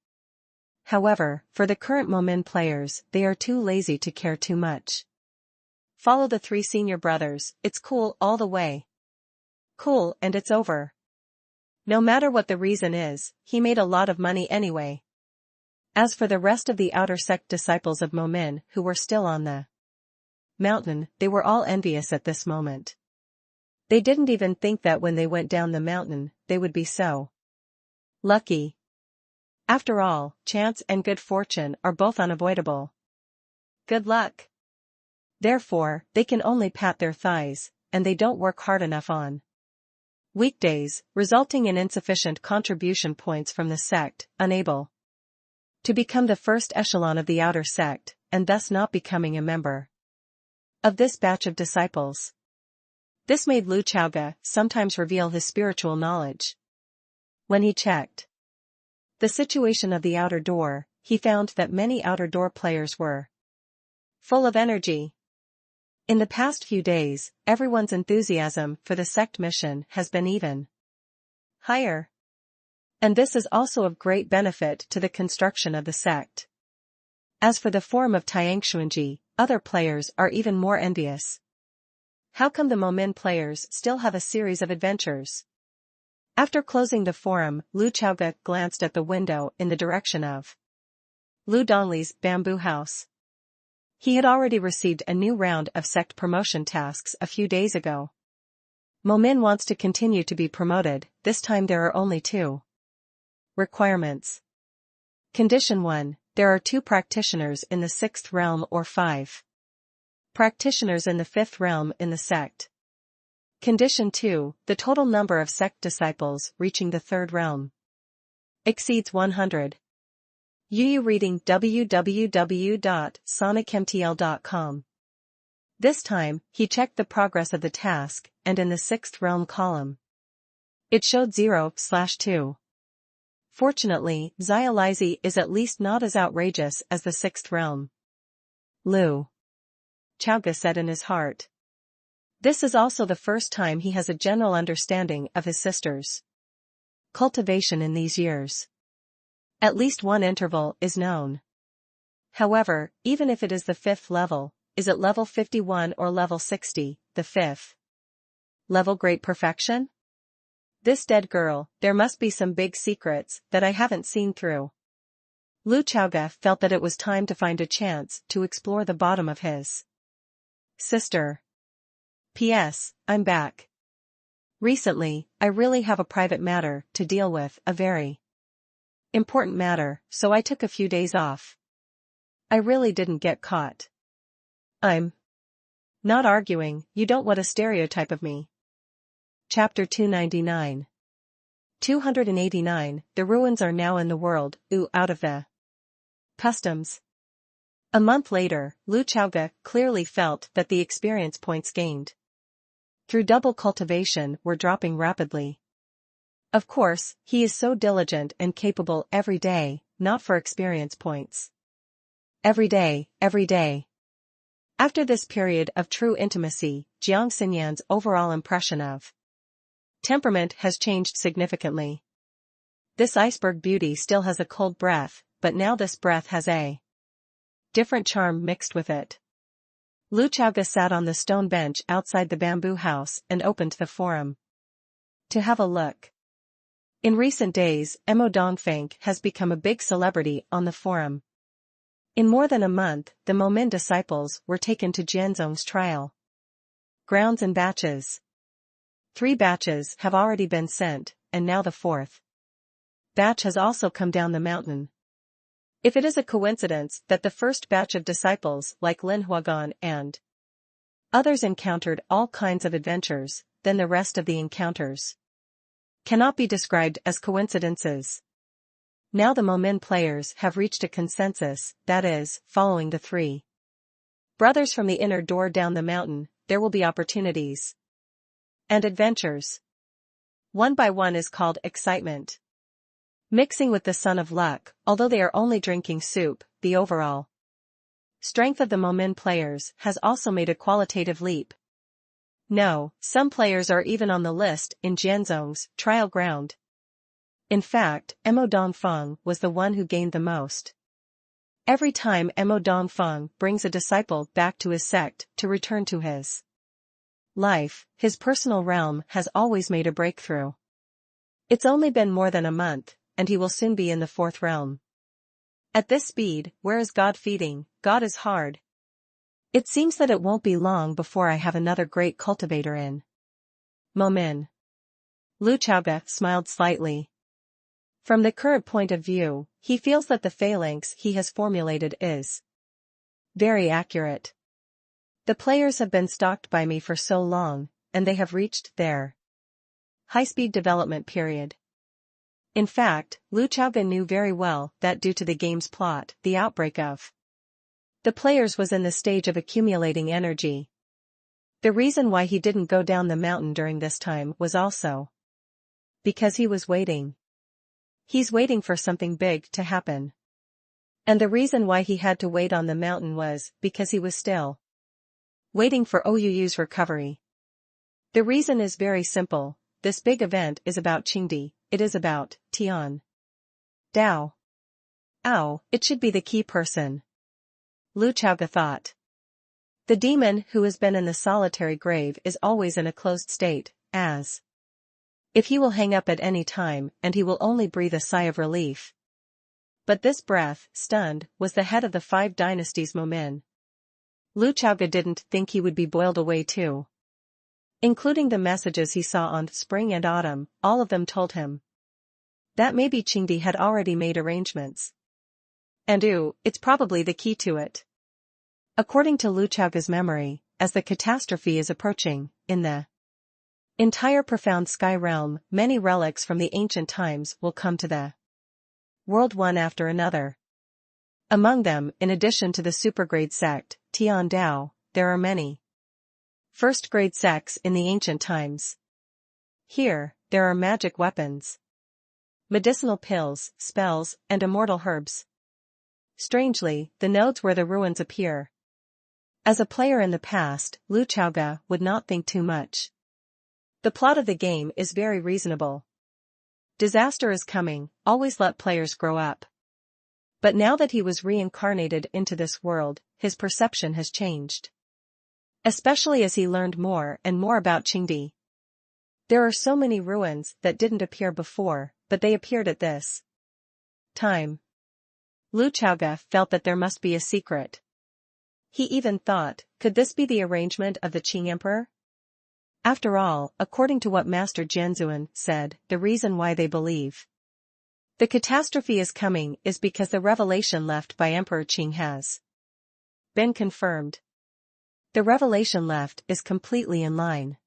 However, for the current Momin players, they are too lazy to care too much. Follow the 3 senior brothers, it's cool all the way. Cool, and it's over. No matter what the reason is, he made a lot of money anyway. As for the rest of the outer sect disciples of Momin who were still on the mountain, they were all envious at this moment. They didn't even think that when they went down the mountain, they would be so lucky. After all, chance and good fortune are both unavoidable. Good luck. Therefore, they can only pat their thighs, and they don't work hard enough on weekdays, resulting in insufficient contribution points from the sect, unable to become the first echelon of the outer sect, and thus not becoming a member of this batch of disciples. This made Lu Chaoge sometimes reveal his spiritual knowledge. When he checked the situation of the outer door, he found that many outer door players were full of energy. In the past few days, everyone's enthusiasm for the sect mission has been even higher. And this is also of great benefit to the construction of the sect. As for the forum of Tiangshuanji, other players are even more envious. How come the Momin players still have a series of adventures? After closing the forum, Lu Chaoge glanced at the window in the direction of Lu Dongli's bamboo house. He had already received a new round of sect promotion tasks a few days ago. Momin wants to continue to be promoted, this time there are only 2 requirements. Condition 1, there are 2 practitioners in the 6th realm or 5 practitioners in the 5th realm in the sect. Condition 2, the total number of sect disciples reaching the 3rd realm exceeds 100. UU reading www.sonicmtl.com. This time, he checked the progress of the task, and in the 6th realm column, it showed 0/2. Fortunately, Xializi is at least not as outrageous as the 6th realm. Lu Chaoge said in his heart. This is also the first time he has a general understanding of his sister's cultivation in these years. At least one interval is known. However, even if it is the 5th level, is it level 51 or level 60, the 5th level great perfection? This dead girl, there must be some big secrets that I haven't seen through. Lu Chaoge felt that it was time to find a chance to explore the bottom of his sister. P.S. I'm back. Recently, I really have a private matter to deal with, a very important matter, so I took a few days off. I really didn't get caught. I'm not arguing, you don't want a stereotype of me. Chapter 299. 289, the ruins are now in the world, out of the customs. A month later, Lu Chaoge clearly felt that the experience points gained through double cultivation were dropping rapidly. Of course, he is so diligent and capable every day, not for experience points. Every day, every day. After this period of true intimacy, Jiang Xinyan's overall impression of temperament has changed significantly. This iceberg beauty still has a cold breath, but now this breath has a different charm mixed with it. Lu Chaoga sat on the stone bench outside the bamboo house and opened the forum to have a look. In recent days, Emo Dongfeng has become a big celebrity on the forum. In more than a month, the Momin disciples were taken to Jianzong's trial grounds in batches. 3 batches have already been sent, and now the 4th batch has also come down the mountain. If it is a coincidence that the first batch of disciples like Lin Huagan and others encountered all kinds of adventures, then the rest of the encounters cannot be described as coincidences. Now the Momin players have reached a consensus, that is, following the 3 brothers from the inner door down the mountain, there will be opportunities and adventures. One by one is called excitement. Mixing with the sun of luck, although they are only drinking soup, the overall strength of the Momin players has also made a qualitative leap. No, some players are even on the list in Jianzong's trial ground. In fact, Emo Dongfeng was the one who gained the most. Every time Emo Dongfeng brings a disciple back to his sect to return to his life, his personal realm has always made a breakthrough. It's only been more than a month, and he will soon be in the 4th realm. At this speed, where is God feeding? God is hard. It seems that it won't be long before I have another great cultivator in Momin. Lu Chaoga smiled slightly. From the current point of view, he feels that the phalanx he has formulated is very accurate. The players have been stalked by me for so long, and they have reached their high-speed development period. In fact, Lu Chaoga knew very well that due to the game's plot, the outbreak of the players was in the stage of accumulating energy. The reason why he didn't go down the mountain during this time was also because he was waiting. He's waiting for something big to happen. And the reason why he had to wait on the mountain was because he was still waiting for Ouyu's recovery. The reason is very simple. This big event is about Qingdi, it is about Tian Dao. Ow, it should be the key person. Lu Chaoga thought. The demon who has been in the solitary grave is always in a closed state, as if he will hang up at any time and he will only breathe a sigh of relief. But this breath, stunned, was the head of the 5 dynasties Momin. Lu Chaoga didn't think he would be boiled away too. Including the messages he saw on spring and autumn, all of them told him that maybe Qingdi had already made arrangements. And it's probably the key to it. According to Lu Chaoga's memory, as the catastrophe is approaching, in the entire profound sky realm, many relics from the ancient times will come to the world one after another. Among them, in addition to the supergrade sect, Tian Dao, there are many first-grade sects in the ancient times. Here, there are magic weapons, medicinal pills, spells, and immortal herbs. Strangely, the nodes where the ruins appear. As a player in the past, Lu Chaoga would not think too much. The plot of the game is very reasonable. Disaster is coming, always let players grow up. But now that he was reincarnated into this world, his perception has changed. Especially as he learned more and more about Qingdi. There are so many ruins that didn't appear before, but they appeared at this time. Lu Chaoga felt that there must be a secret. He even thought, could this be the arrangement of the Qing Emperor? After all, according to what Master Jianzuan said, the reason why they believe the catastrophe is coming is because the revelation left by Emperor Qing has been confirmed. The revelation left is completely in line.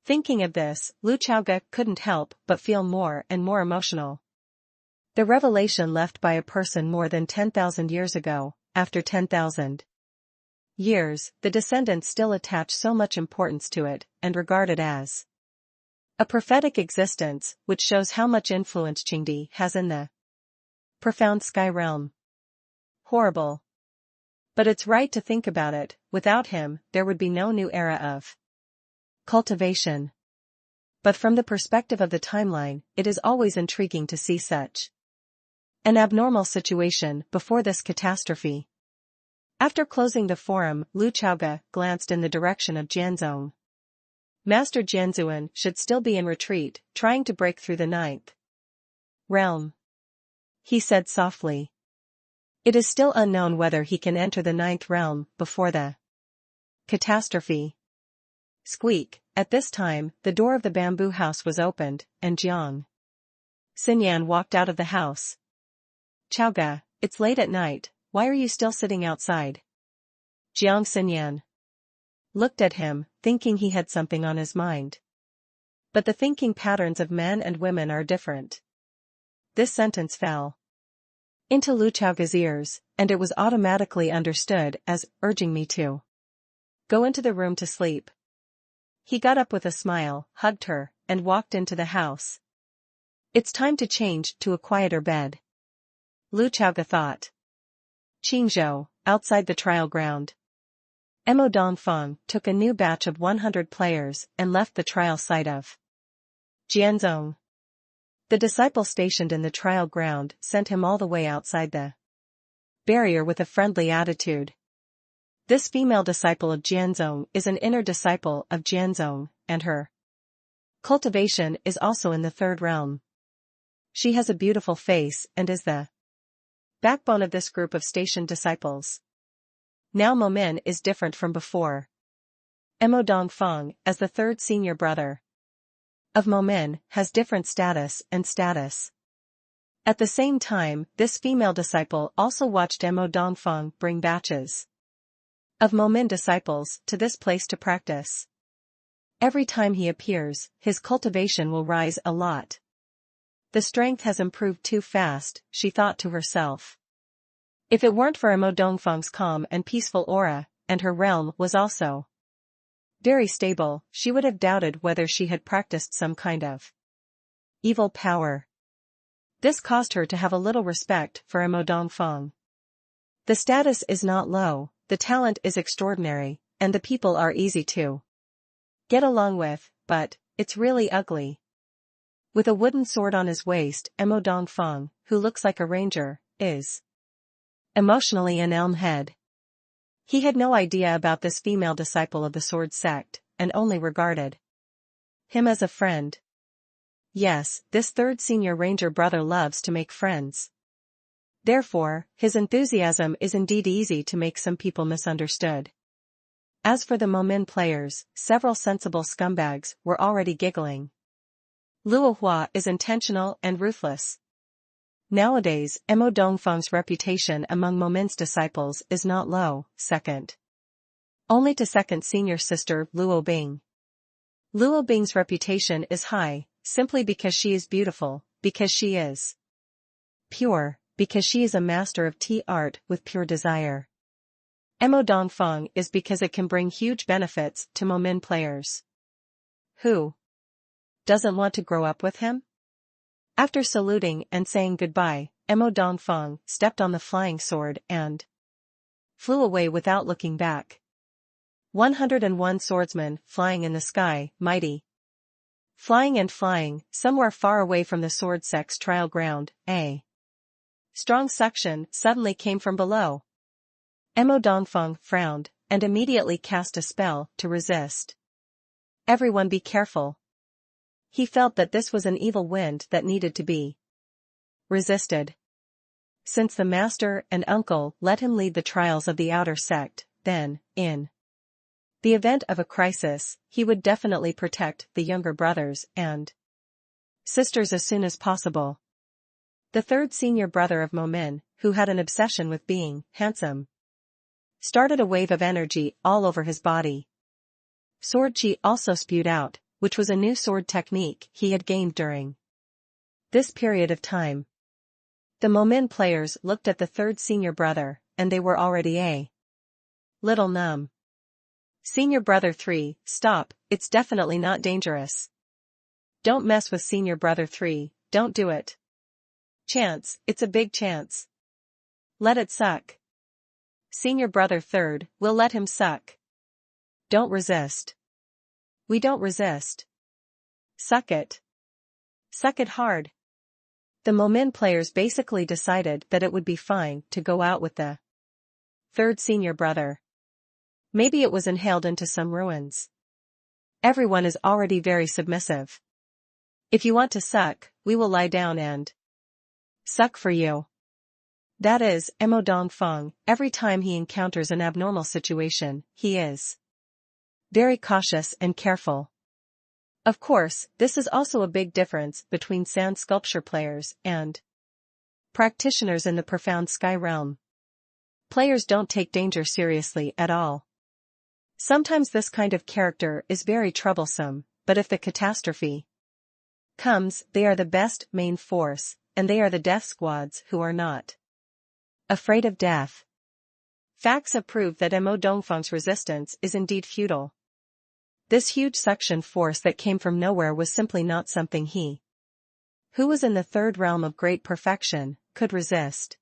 Thinking of this, Lu Chaoga couldn't help but feel more and more emotional. The revelation left by a person more than 10,000 years ago, after 10,000 years, the descendants still attach so much importance to it, and regard it as a prophetic existence, which shows how much influence Qingdi has in the profound sky realm. Horrible. But it's right to think about it, without him, there would be no new era of cultivation. But from the perspective of the timeline, it is always intriguing to see such An abnormal situation before this catastrophe. After closing the forum, Lu Chaoge glanced in the direction of Jianzong. Master Jianzuan should still be in retreat, trying to break through the ninth realm. He said softly. It is still unknown whether he can enter the ninth realm before the catastrophe. Squeak. At this time, the door of the bamboo house was opened, and Jiang Xinyan walked out of the house. Chaoge, it's late at night, why are you still sitting outside? Jiang Xinyan looked at him, thinking he had something on his mind. But the thinking patterns of men and women are different. This sentence fell into Lu Chaoge's ears, and it was automatically understood as urging me to go into the room to sleep. He got up with a smile, hugged her, and walked into the house. It's time to change to a quieter bed. Lu Chaoge thought. Qingzhou, outside the trial ground. Mo Dongfeng took a new batch of 100 players and left the trial site of Jianzong. The disciple stationed in the trial ground sent him all the way outside the barrier with a friendly attitude. This female disciple of Jianzong is an inner disciple of Jianzong, and her cultivation is also in the third realm. She has a beautiful face and is the backbone of this group of stationed disciples. Now Mo Min is different from before. Mo Dongfeng, as the third senior brother of Mo Min, has different status. At the same time, this female disciple also watched Mo Dongfeng bring batches of Mo Min disciples to this place to practice. Every time he appears, his cultivation will rise a lot. The strength has improved too fast, she thought to herself. If it weren't for Mo Dongfeng's calm and peaceful aura, and her realm was also very stable, she would have doubted whether she had practiced some kind of evil power. This caused her to have a little respect for Mo Dongfeng. The status is not low, the talent is extraordinary, and the people are easy to get along with, but it's really ugly. With a wooden sword on his waist, Mo Dongfeng, who looks like a ranger, is emotionally an elm head. He had no idea about this female disciple of the sword sect, and only regarded him as a friend. Yes, this third senior ranger brother loves to make friends. Therefore, his enthusiasm is indeed easy to make some people misunderstood. As for the Mo Min players, several sensible scumbags were already giggling. Luo Hua is intentional and ruthless. Nowadays, Mo Dongfeng's reputation among Mo Min's disciples is not low, second only to second senior sister Luo Bing. Luo Bing's reputation is high, simply because she is beautiful, because she is pure, because she is a master of tea art with pure desire. Mo Dongfeng is because it can bring huge benefits to Mo Min players. Who doesn't want to grow up with him? After saluting and saying goodbye, Mo Dongfeng stepped on the flying sword and flew away without looking back. 101 swordsmen flying in the sky, mighty. Flying and flying, somewhere far away from the sword sect's trial ground, a strong suction suddenly came from below. Mo Dongfeng frowned, and immediately cast a spell to resist. Everyone be careful. He felt that this was an evil wind that needed to be resisted. Since the master and uncle let him lead the trials of the outer sect, then, in the event of a crisis, he would definitely protect the younger brothers and sisters as soon as possible. The third senior brother of Mo Min, who had an obsession with being handsome, started a wave of energy all over his body. Sword chi also spewed out, which was a new sword technique he had gained during this period of time. The Mo Min players looked at the third senior brother, and they were already a little numb. Senior brother 3, stop, it's definitely not dangerous. Don't mess with senior brother 3, don't do it. Chance, it's a big chance. Let it suck. Senior brother 3rd, we'll let him suck. Don't resist. We don't resist. Suck it. Suck it hard. The Momin players basically decided that it would be fine to go out with the third senior brother. Maybe it was inhaled into some ruins. Everyone is already very submissive. If you want to suck, we will lie down and suck for you. That is, Mo Dongfeng, every time he encounters an abnormal situation, he is very cautious and careful. Of course, this is also a big difference between sand sculpture players and practitioners in the profound sky realm. Players don't take danger seriously at all. Sometimes this kind of character is very troublesome, but if the catastrophe comes, they are the best main force, and they are the death squads who are not afraid of death. Facts have proved that Mo Dongfeng's resistance is indeed futile. This huge suction force that came from nowhere was simply not something he, who was in the third realm of great perfection, could resist.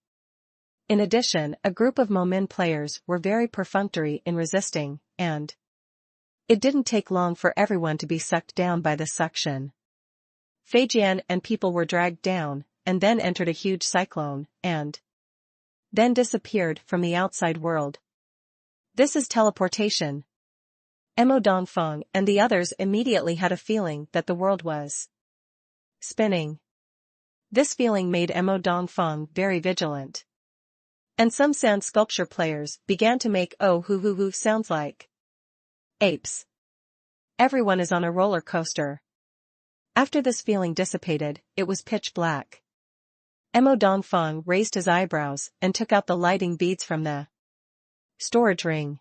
In addition, a group of Momin players were very perfunctory in resisting, and it didn't take long for everyone to be sucked down by the suction. Feijian and people were dragged down, and then entered a huge cyclone, and then disappeared from the outside world. This is teleportation. Mo Dongfeng and the others immediately had a feeling that the world was spinning. This feeling made Mo Dongfeng very vigilant. And some sand sculpture players began to make oh hoo hoo hoo sounds like apes. Everyone is on a roller coaster. After this feeling dissipated, it was pitch black. Mo Dongfeng raised his eyebrows and took out the lighting beads from the storage ring.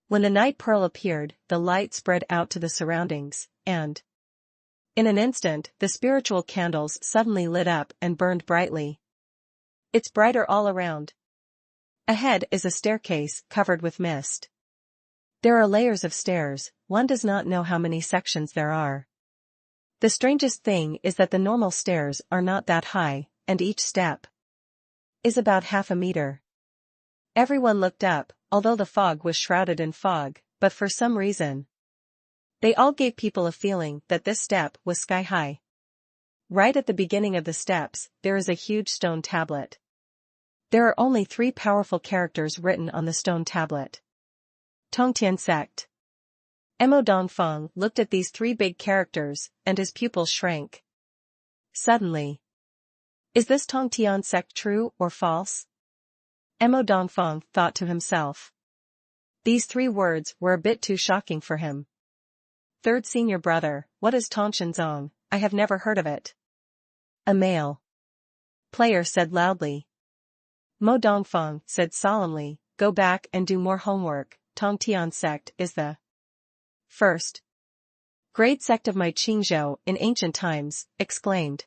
When the night pearl appeared, the light spread out to the surroundings, and in an instant, the spiritual candles suddenly lit up and burned brightly. It's brighter all around. Ahead is a staircase covered with mist. There are layers of stairs, one does not know how many sections there are. The strangest thing is that the normal stairs are not that high, and each step is about half a meter. Everyone looked up, although the fog was shrouded in fog, but for some reason, they all gave people a feeling that this step was sky-high. Right at the beginning of the steps, there is a huge stone tablet. There are only 3 powerful characters written on the stone tablet. Tongtian Sect. Mo Dongfeng looked at these 3 big characters, and his pupils shrank. Suddenly, is this Tongtian Sect true or false? Mo Dongfeng thought to himself. These 3 words were a bit too shocking for him. Third senior brother, what is Tongshanzong? I have never heard of it. A male player said loudly. Mo Dongfeng said solemnly, go back and do more homework. Tongtian Sect is the first great sect of my Qingzhou in ancient times, exclaimed.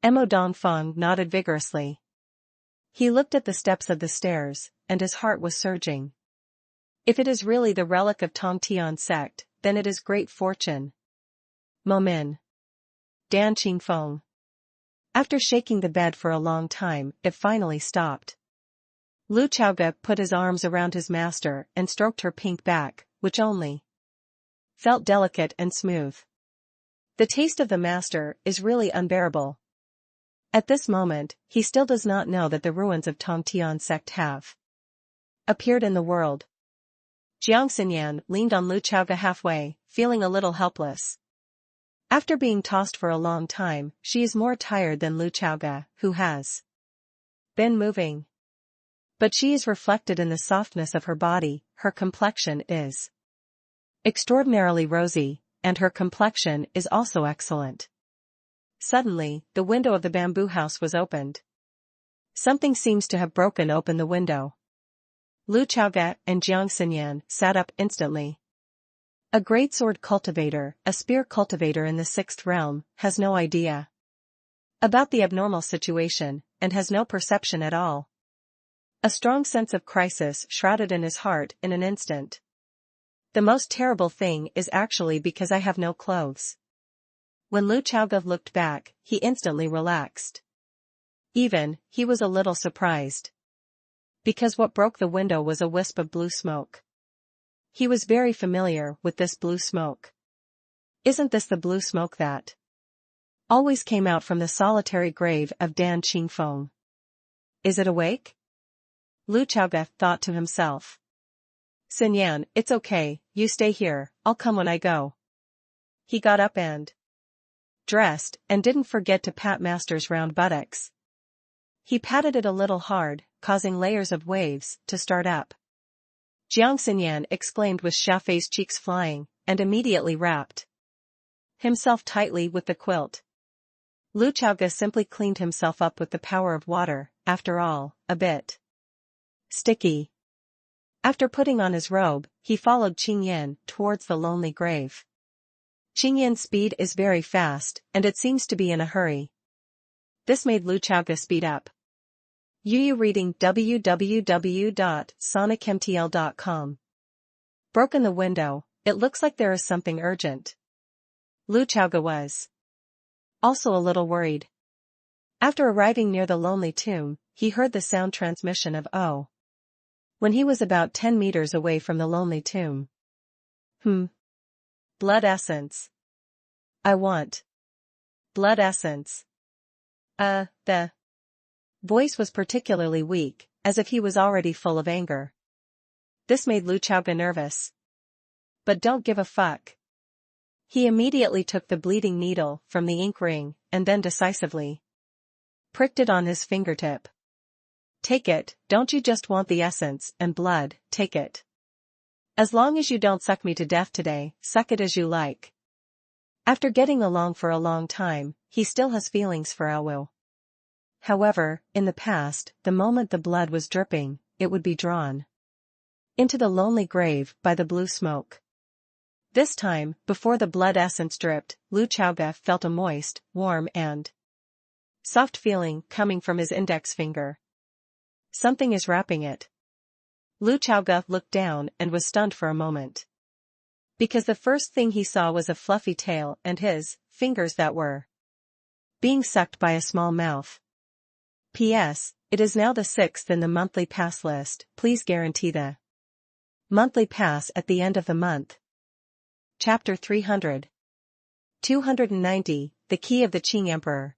Mo Dongfeng nodded vigorously. He looked at the steps of the stairs, and his heart was surging. If it is really the relic of Tongtian Sect, then it is great fortune. Momin. Dan Qingfeng. After shaking the bed for a long time, it finally stopped. Lu Chaoge put his arms around his master and stroked her pink back, which only felt delicate and smooth. The taste of the master is really unbearable. At this moment, he still does not know that the ruins of Tongtian Sect have appeared in the world. Jiang Xinyan leaned on Lu Chaoge halfway, feeling a little helpless. After being tossed for a long time, she is more tired than Lu Chaoge, who has been moving. But she is reflected in the softness of her body, her complexion is extraordinarily rosy, and her complexion is also excellent. Suddenly, the window of the bamboo house was opened. Something seems to have broken open the window. Lu Chaoge and Jiang Xinyan sat up instantly. A great sword cultivator, a spear cultivator in the 6th realm, has no idea about the abnormal situation, and has no perception at all. A strong sense of crisis shrouded in his heart in an instant. The most terrible thing is actually because I have no clothes. When Lu Chaoge looked back, he instantly relaxed. He was a little surprised. Because what broke the window was a wisp of blue smoke. He was very familiar with this blue smoke. Isn't this the blue smoke that always came out from the solitary grave of Dan Qingfeng. Is it awake? Lu Chaoge thought to himself. Sun Yan, it's okay, you stay here, I'll come when I go. He got up and dressed, and didn't forget to pat Master's round buttocks. He patted it a little hard, causing layers of waves to start up. Jiang Xinyan exclaimed with Xiafei's cheeks flying, and immediately wrapped himself tightly with the quilt. Lu Chaoge simply cleaned himself up with the power of water, after all, a bit sticky. After putting on his robe, he followed Qing Yin towards the lonely grave. Qing Yin's speed is very fast, and it seems to be in a hurry. This made Lu Chaoge speed up. Yu reading www.sonicmtl.com. Broken the window, it looks like there is something urgent. Lu Chaoge was also a little worried. After arriving near the lonely tomb, he heard the sound transmission of "oh" when he was about 10 meters away from the lonely tomb. Blood essence. I want blood essence. The voice was particularly weak, as if he was already full of anger. This made Lu Chaoge nervous. But don't give a fuck. He immediately took the bleeding needle from the ink ring, and then decisively pricked it on his fingertip. Take it, don't you just want the essence and blood, take it. As long as you don't suck me to death today, suck it as you like. After getting along for a long time, he still has feelings for Awu. However, in the past, the moment the blood was dripping, it would be drawn into the lonely grave by the blue smoke. This time, before the blood essence dripped, Lu Chaoge felt a moist, warm and soft feeling coming from his index finger. Something is wrapping it. Lu Chaoge looked down and was stunned for a moment. Because the first thing he saw was a fluffy tail and his fingers that were being sucked by a small mouth. P.S. It is now the 6th in the monthly pass list, please guarantee the monthly pass at the end of the month. Chapter 300. 290, The Key of the Qing Emperor.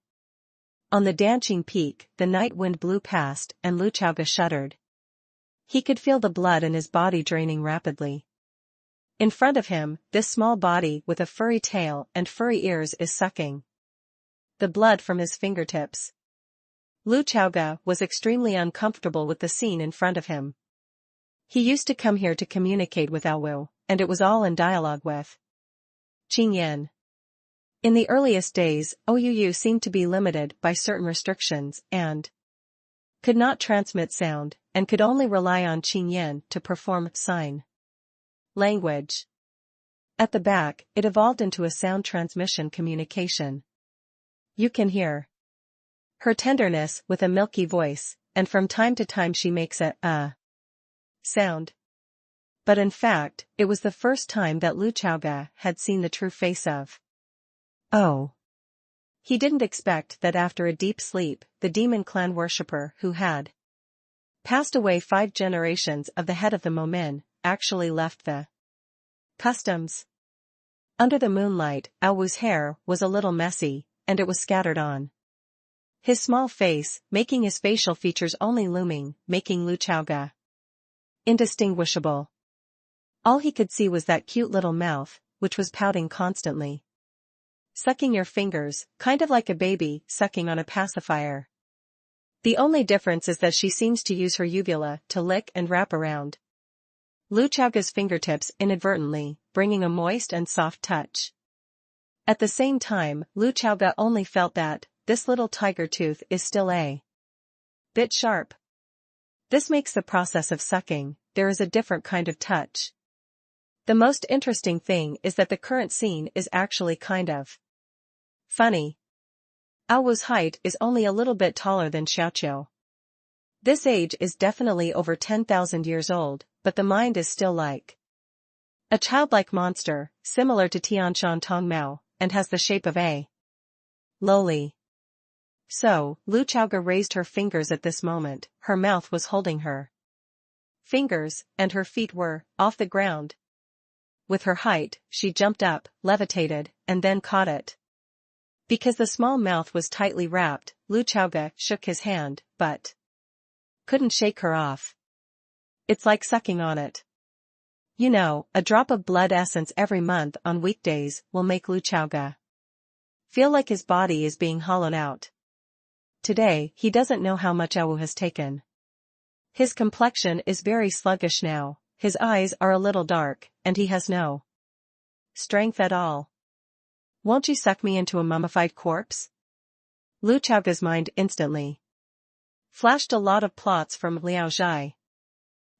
On the Danqing Peak, the night wind blew past, and Lu Chaoge shuddered. He could feel the blood in his body draining rapidly. In front of him, this small body with a furry tail and furry ears is sucking the blood from his fingertips. Lu Chaoge was extremely uncomfortable with the scene in front of him. He used to come here to communicate with Awu, and it was all in dialogue with Qing Yin. In the earliest days, Ouu seemed to be limited by certain restrictions and could not transmit sound, and could only rely on Qing Yin to perform sign language. At the back, it evolved into a sound transmission communication. You can hear her tenderness with a milky voice, and from time to time she makes a sound. But in fact, it was the first time that Lu Chaoge had seen the true face of Oh. He didn't expect that after a deep sleep, the demon clan worshipper who had passed away 5 generations of the head of the Momin, actually left the customs. Under the moonlight, Awu's hair was a little messy, and it was scattered on his small face, making his facial features only looming, making Lu Chaoge indistinguishable. All he could see was that cute little mouth, which was pouting constantly. Sucking your fingers, kind of like a baby sucking on a pacifier. The only difference is that she seems to use her uvula to lick and wrap around Lu Chaoge's fingertips inadvertently, bringing a moist and soft touch. At the same time, Lu Chaoge only felt that this little tiger tooth is still a bit sharp. This makes the process of sucking, there is a different kind of touch. The most interesting thing is that the current scene is actually kind of funny. Awu's height is only a little bit taller than Xiaoqiu. This age is definitely over 10,000 years old, but the mind is still like a childlike monster, similar to Tianshan Tongmao, and has the shape of a loli. So, Lu Chaoge raised her fingers at this moment, her mouth was holding her fingers, and her feet were off the ground. With her height, she jumped up, levitated, and then caught it. Because the small mouth was tightly wrapped, Lu Chaoga shook his hand, but couldn't shake her off. It's like sucking on it. You know, a drop of blood essence every month on weekdays will make Lu Chaoga feel like his body is being hollowed out. Today, he doesn't know how much Awu has taken. His complexion is very sluggish now, his eyes are a little dark, and he has no strength at all. Won't you suck me into a mummified corpse? Lu Chaoga's mind instantly flashed a lot of plots from Liao Zhai.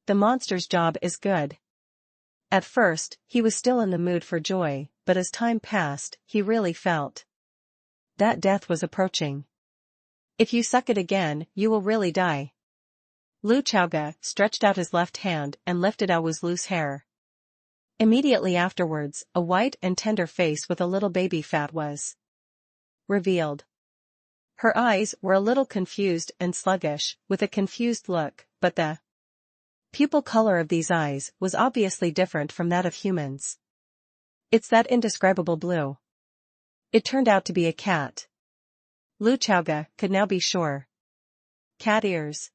The monster's job is good. At first, he was still in the mood for joy, but as time passed, he really felt that death was approaching. If you suck it again, you will really die. Lu Chaoga stretched out his left hand and lifted Awu's loose hair. Immediately afterwards, a white and tender face with a little baby fat was revealed. Her eyes were a little confused and sluggish, with a confused look, but the pupil color of these eyes was obviously different from that of humans. It's that indescribable blue. It turned out to be a cat. Lu Chaoga could now be sure. Cat ears.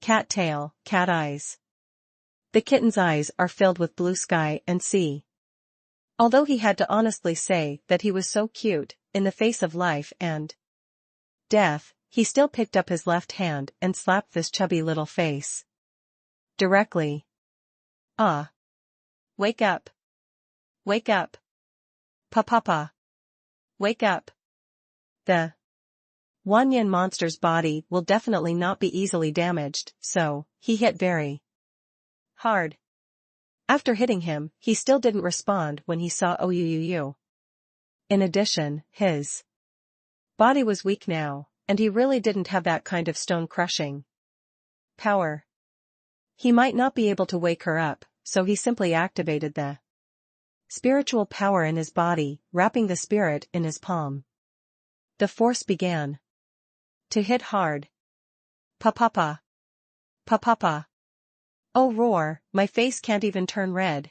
Cat tail, cat eyes. The kitten's eyes are filled with blue sky and sea. Although he had to honestly say that he was so cute, in the face of life and death, he still picked up his left hand and slapped this chubby little face directly. Ah! Wake up! Wake up! Pa. Wake up! The Wanyan monster's body will definitely not be easily damaged, so he hit very hard. After hitting him, he still didn't respond when he saw Ouyuyu. In addition, his body was weak now, and he really didn't have that kind of stone-crushing power. He might not be able to wake her up, so he simply activated the spiritual power in his body, wrapping the spirit in his palm. The force began to hit hard. Pa. Oh roar, my face can't even turn red.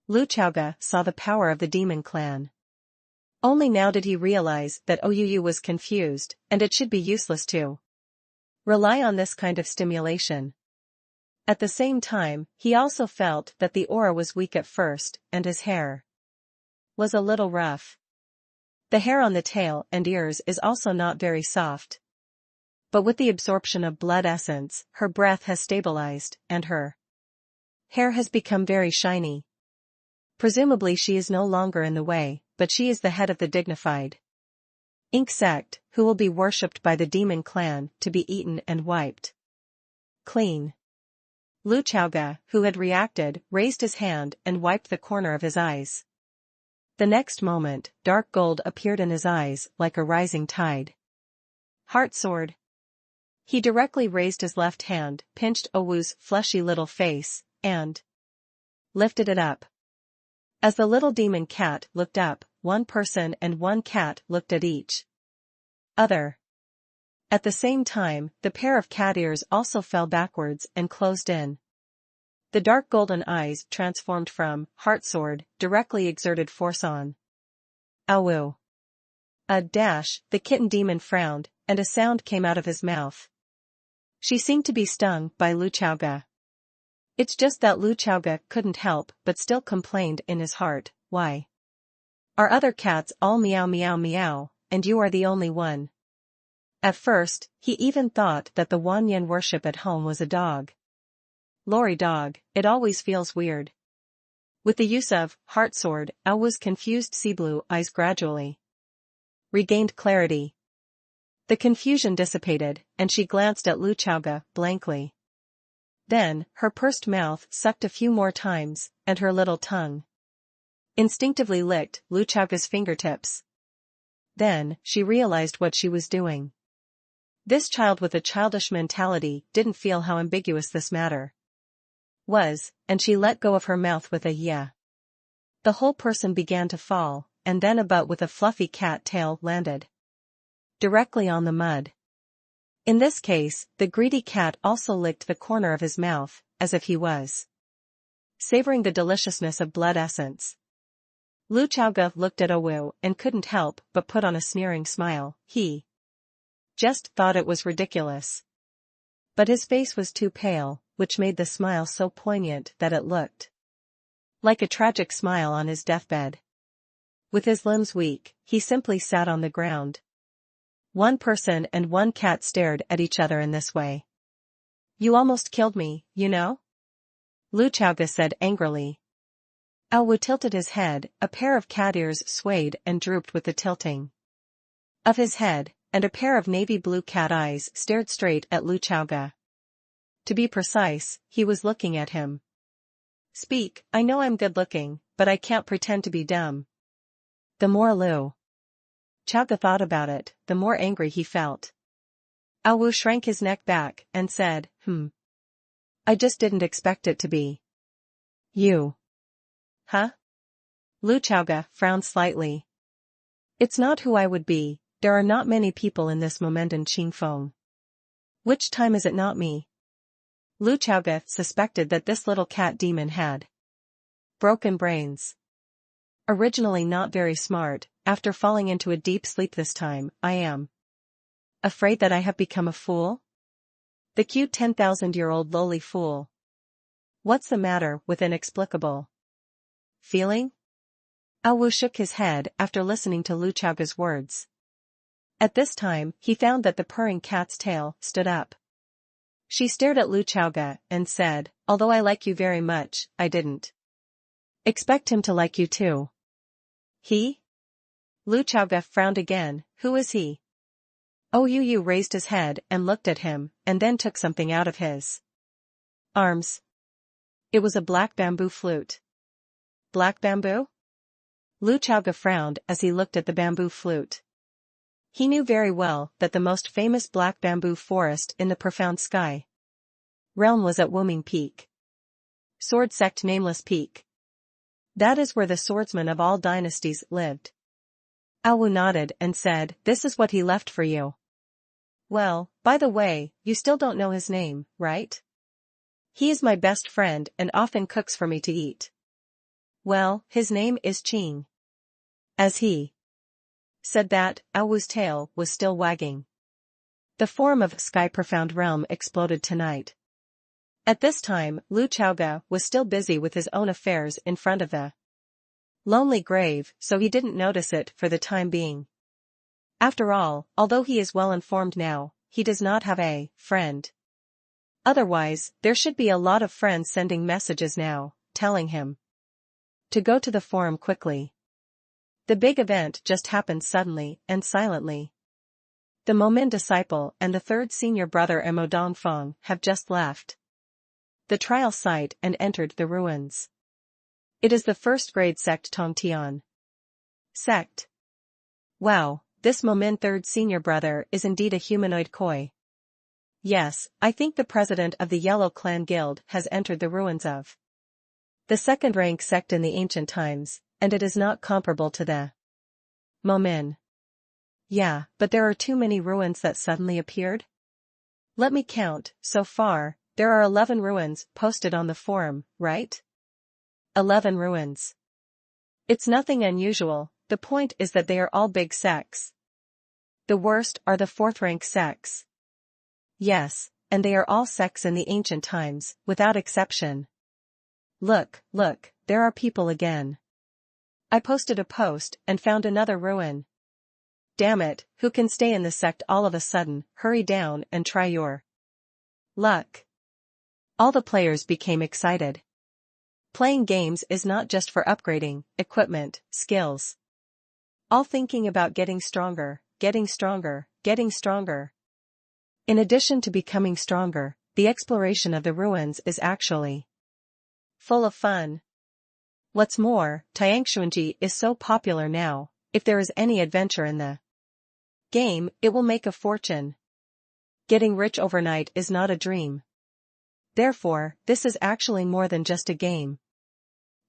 Lu Chaoga saw the power of the demon clan. Only now did he realize that Ouyuyu was confused, and it should be useless to rely on this kind of stimulation. At the same time, he also felt that the aura was weak at first, and his hair was a little rough. The hair on the tail and ears is also not very soft. But with the absorption of blood essence, her breath has stabilized, and her hair has become very shiny. Presumably she is no longer in the way, but she is the head of the dignified Sect, who will be worshipped by the demon clan to be eaten and wiped clean. Lu Chaoga, who had reacted, raised his hand and wiped the corner of his eyes. The next moment, dark gold appeared in his eyes like a rising tide. Heart sword. He directly raised his left hand, pinched Owu's fleshy little face, and lifted it up. As the little demon cat looked up, one person and one cat looked at each other. At the same time, the pair of cat ears also fell backwards and closed in. The dark golden eyes transformed from heart sword, directly exerted force on Awu. The kitten demon frowned, and a sound came out of his mouth. She seemed to be stung by Lu Chaoga. It's just that Lu Chaoga couldn't help but still complained in his heart, why are other cats all meow meow meow, and you are the only one? At first, he even thought that the Wanyan worship at home was a dog. Lorry dog, it always feels weird. With the use of heart sword, Awu's confused sea blue eyes gradually regained clarity. The confusion dissipated, and she glanced at Lu Chaoga blankly. Then, her pursed mouth sucked a few more times, and her little tongue instinctively licked Lu Chaoga's fingertips. Then, she realized what she was doing. This child with a childish mentality didn't feel how ambiguous this matter was, and she let go of her mouth with a yeah. The whole person began to fall, and then a butt with a fluffy cat tail landed directly on the mud. In this case, the greedy cat also licked the corner of his mouth, as if he was savoring the deliciousness of blood essence. Lu Chaoga looked at Owu and couldn't help but put on a sneering smile. He just thought it was ridiculous. But his face was too pale, which made the smile so poignant that it looked like a tragic smile on his deathbed. With his limbs weak, he simply sat on the ground. One person and one cat stared at each other in this way. You almost killed me, you know? Lu Chaoga said angrily. Owu tilted his head, a pair of cat ears swayed and drooped with the tilting of his head, and a pair of navy blue cat eyes stared straight at Lu Chaoga. To be precise, he was looking at him. Speak, I know I'm good looking, but I can't pretend to be dumb. The more Lu Chaoga thought about it, the more angry he felt. Owu shrank his neck back and said, I just didn't expect it to be you. Huh? Lu Chaoga frowned slightly. It's not who I would be, there are not many people in this moment in Qingfeng. Which time is it not me? Lu Chaoga suspected that this little cat demon had broken brains. Originally not very smart, after falling into a deep sleep this time, I am afraid that I have become a fool? The cute 10,000-year-old lowly fool. What's the matter with inexplicable feeling? Owu shook his head after listening to Lu Chaoga's words. At this time, he found that the purring cat's tail stood up. She stared at Lu Chaoga and said, although I like you very much, I didn't expect him to like you too. He? Lu Chaoga frowned again. Who is he? Owu raised his head and looked at him, and then took something out of his arms. It was a black bamboo flute. Black bamboo? Lu Chaoga frowned as he looked at the bamboo flute. He knew very well that the most famous black bamboo forest in the profound sky realm was at Wuming Peak. Sword Sect Nameless Peak. That is where the swordsmen of all dynasties lived. Owu nodded and said, this is what he left for you. Well, by the way, you still don't know his name, right? He is my best friend and often cooks for me to eat. Well, his name is Qing. As he said that, Owu's tail was still wagging. The form of Sky Profound Realm exploded tonight. At this time, Lu Chaoga was still busy with his own affairs in front of the lonely grave, so he didn't notice it for the time being. After all, although he is well informed now, he does not have a friend. Otherwise, there should be a lot of friends sending messages now, telling him to go to the forum quickly. The big event just happened suddenly and silently. The Momin disciple and the third senior brother Emo Dongfeng have just left the trial site and entered the ruins. It is the first-grade sect Tongtian sect. Wow, this Momin third senior brother is indeed a humanoid koi. Yes, I think the president of the Yellow Clan Guild has entered the ruins of the second-rank sect in the ancient times, and it is not comparable to the Momin. Yeah, but there are too many ruins that suddenly appeared? Let me count, so far, there are 11 ruins posted on the forum, right? 11 ruins. It's nothing unusual, the point is that they are all big sects. The worst are the fourth-rank sects. Yes, and they are all sects in the ancient times, without exception. Look, there are people again. I posted a post and found another ruin. Damn it, who can stay in the sect all of a sudden? Hurry down and try your luck. All the players became excited. Playing games is not just for upgrading equipment, skills. All thinking about getting stronger, getting stronger, getting stronger. In addition to becoming stronger, the exploration of the ruins is actually full of fun. What's more, Tiangshuanji is so popular now, if there is any adventure in the game, it will make a fortune. Getting rich overnight is not a dream. Therefore, this is actually more than just a game.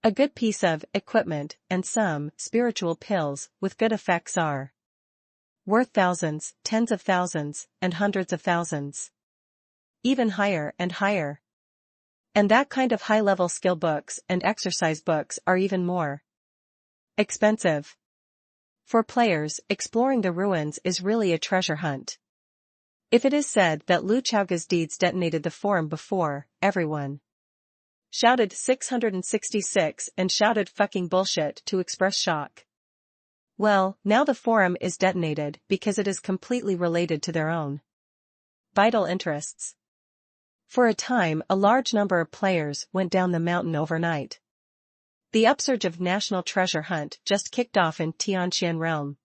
A good piece of equipment and some spiritual pills with good effects are worth thousands, tens of thousands, and hundreds of thousands. Even higher and higher. And that kind of high-level skill books and exercise books are even more Expensive. For players, exploring the ruins is really a treasure hunt. If it is said that Lu Chaoga's deeds detonated the forum before, everyone shouted 666 and shouted fucking bullshit to express shock. Well, now the forum is detonated because it is completely related to their own vital interests. For a time, a large number of players went down the mountain overnight. The upsurge of National Treasure Hunt just kicked off in Tianqian Realm.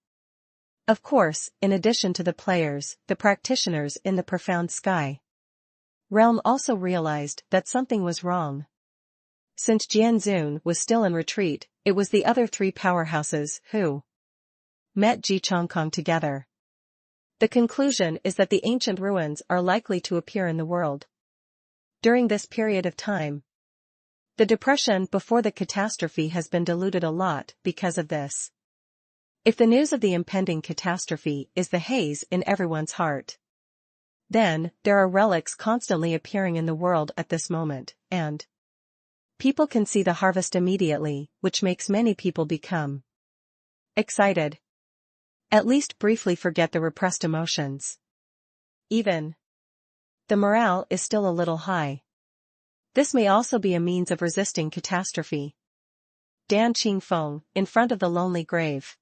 Of course, in addition to the players, the practitioners in the Profound Sky Realm also realized that something was wrong. Since Jianzun was still in retreat, it was the other three powerhouses who met Ji Chongkong together. The conclusion is that the ancient ruins are likely to appear in the world during this period of time. The depression before the catastrophe has been diluted a lot because of this. If the news of the impending catastrophe is the haze in everyone's heart, then there are relics constantly appearing in the world at this moment, and people can see the harvest immediately, which makes many people become excited. At least briefly forget the repressed emotions. Even the morale is still a little high. This may also be a means of resisting catastrophe. Dan Qingfeng, in front of the lonely grave.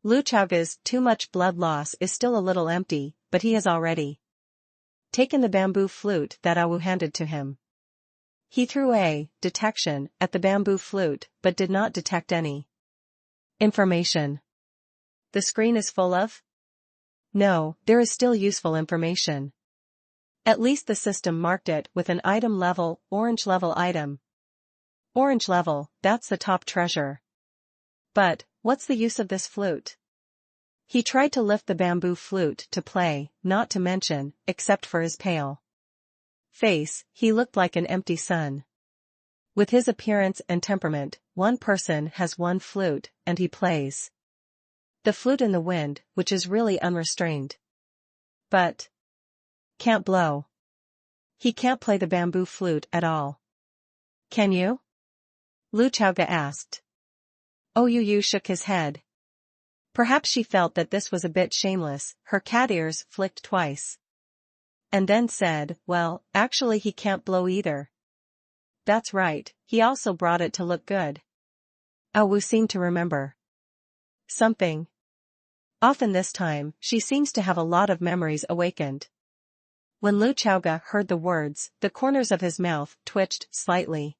Lu Chaoga's too much blood loss is still a little empty, but he has already taken the bamboo flute that Awu handed to him. He threw a detection at the bamboo flute but did not detect any information. The screen is full of? No, there is still useful information. At least the system marked it with an item level, orange level item. Orange level, that's the top treasure. But, what's the use of this flute? He tried to lift the bamboo flute to play, not to mention, except for his pale face, he looked like an empty sun. With his appearance and temperament, one person has one flute, and he plays the flute in the wind, which is really unrestrained. But can't blow. He can't play the bamboo flute at all. Can you? Lu Chaoga asked. Yu shook his head. Perhaps she felt that this was a bit shameless, her cat ears flicked twice. And then said, well, actually he can't blow either. That's right, he also brought it to look good. Wu seemed to remember something. Often this time, she seems to have a lot of memories awakened. When Lu Chaoga heard the words, the corners of his mouth twitched slightly.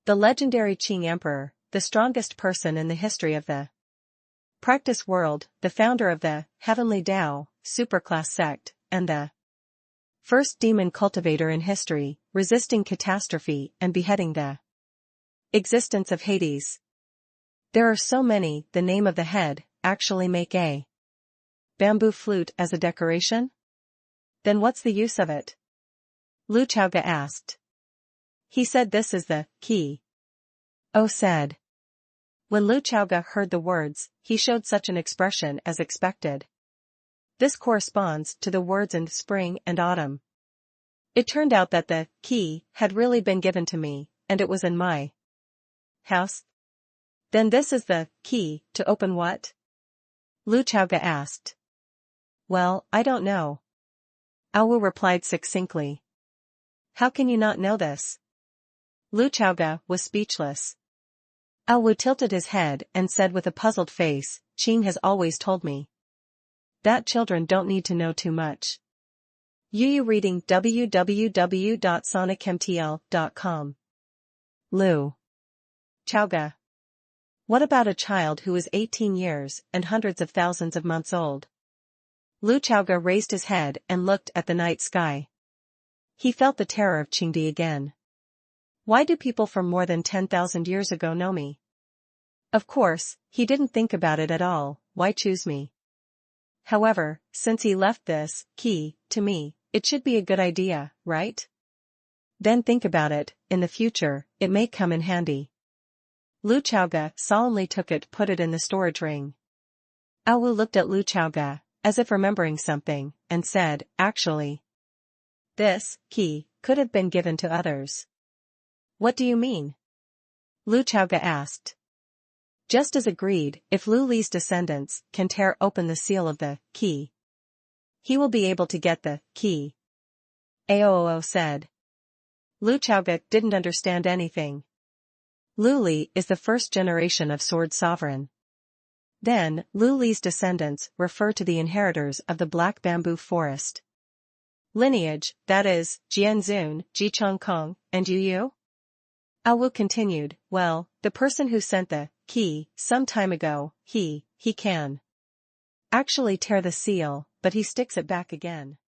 The legendary Qing Emperor, the strongest person in the history of the practice world, the founder of the Heavenly Tao, superclass sect, and the first demon cultivator in history, resisting catastrophe and beheading the existence of Hades. There are so many, the name of the head, actually make a bamboo flute as a decoration? Then what's the use of it? Lu Chaoga asked. He said this is the key. Said. When Lu Chaoga heard the words, he showed such an expression as expected. This corresponds to the words in spring and autumn. It turned out that the key had really been given to me, and it was in my house. Then this is the key to open what? Lu Chaoga asked. Well, I don't know. Wu replied succinctly. How can you not know this? Lu Chaoga was speechless. Wu tilted his head and said with a puzzled face, Qing has always told me that children don't need to know too much. You reading www.sonicmtl.com. Lu Chaoga. What about a child who is 18 years and hundreds of thousands of months old? Lu Chaoga raised his head and looked at the night sky. He felt the terror of Qingdi again. Why do people from more than 10,000 years ago know me? Of course, he didn't think about it at all, why choose me? However, since he left this key to me, it should be a good idea, right? Then think about it, in the future, it may come in handy. Lu Chaoga solemnly took it, put it in the storage ring. Wu looked at Lu Chaoga, as if remembering something, and said, actually, this key could have been given to others. What do you mean? Lu Chaoga asked. Just as agreed, if Lu Li's descendants can tear open the seal of the key, he will be able to get the key. Aoo said. Lu Chaoge didn't understand anything. Lu Li is the first generation of Sword Sovereign. Then, Lu Li's descendants refer to the inheritors of the Black Bamboo Forest. Lineage, that is, Jianzun, Ji Chongkong, and Yu Yu? Awu continued, well, the person who sent the key some time ago, he can actually tear the seal, but he sticks it back again.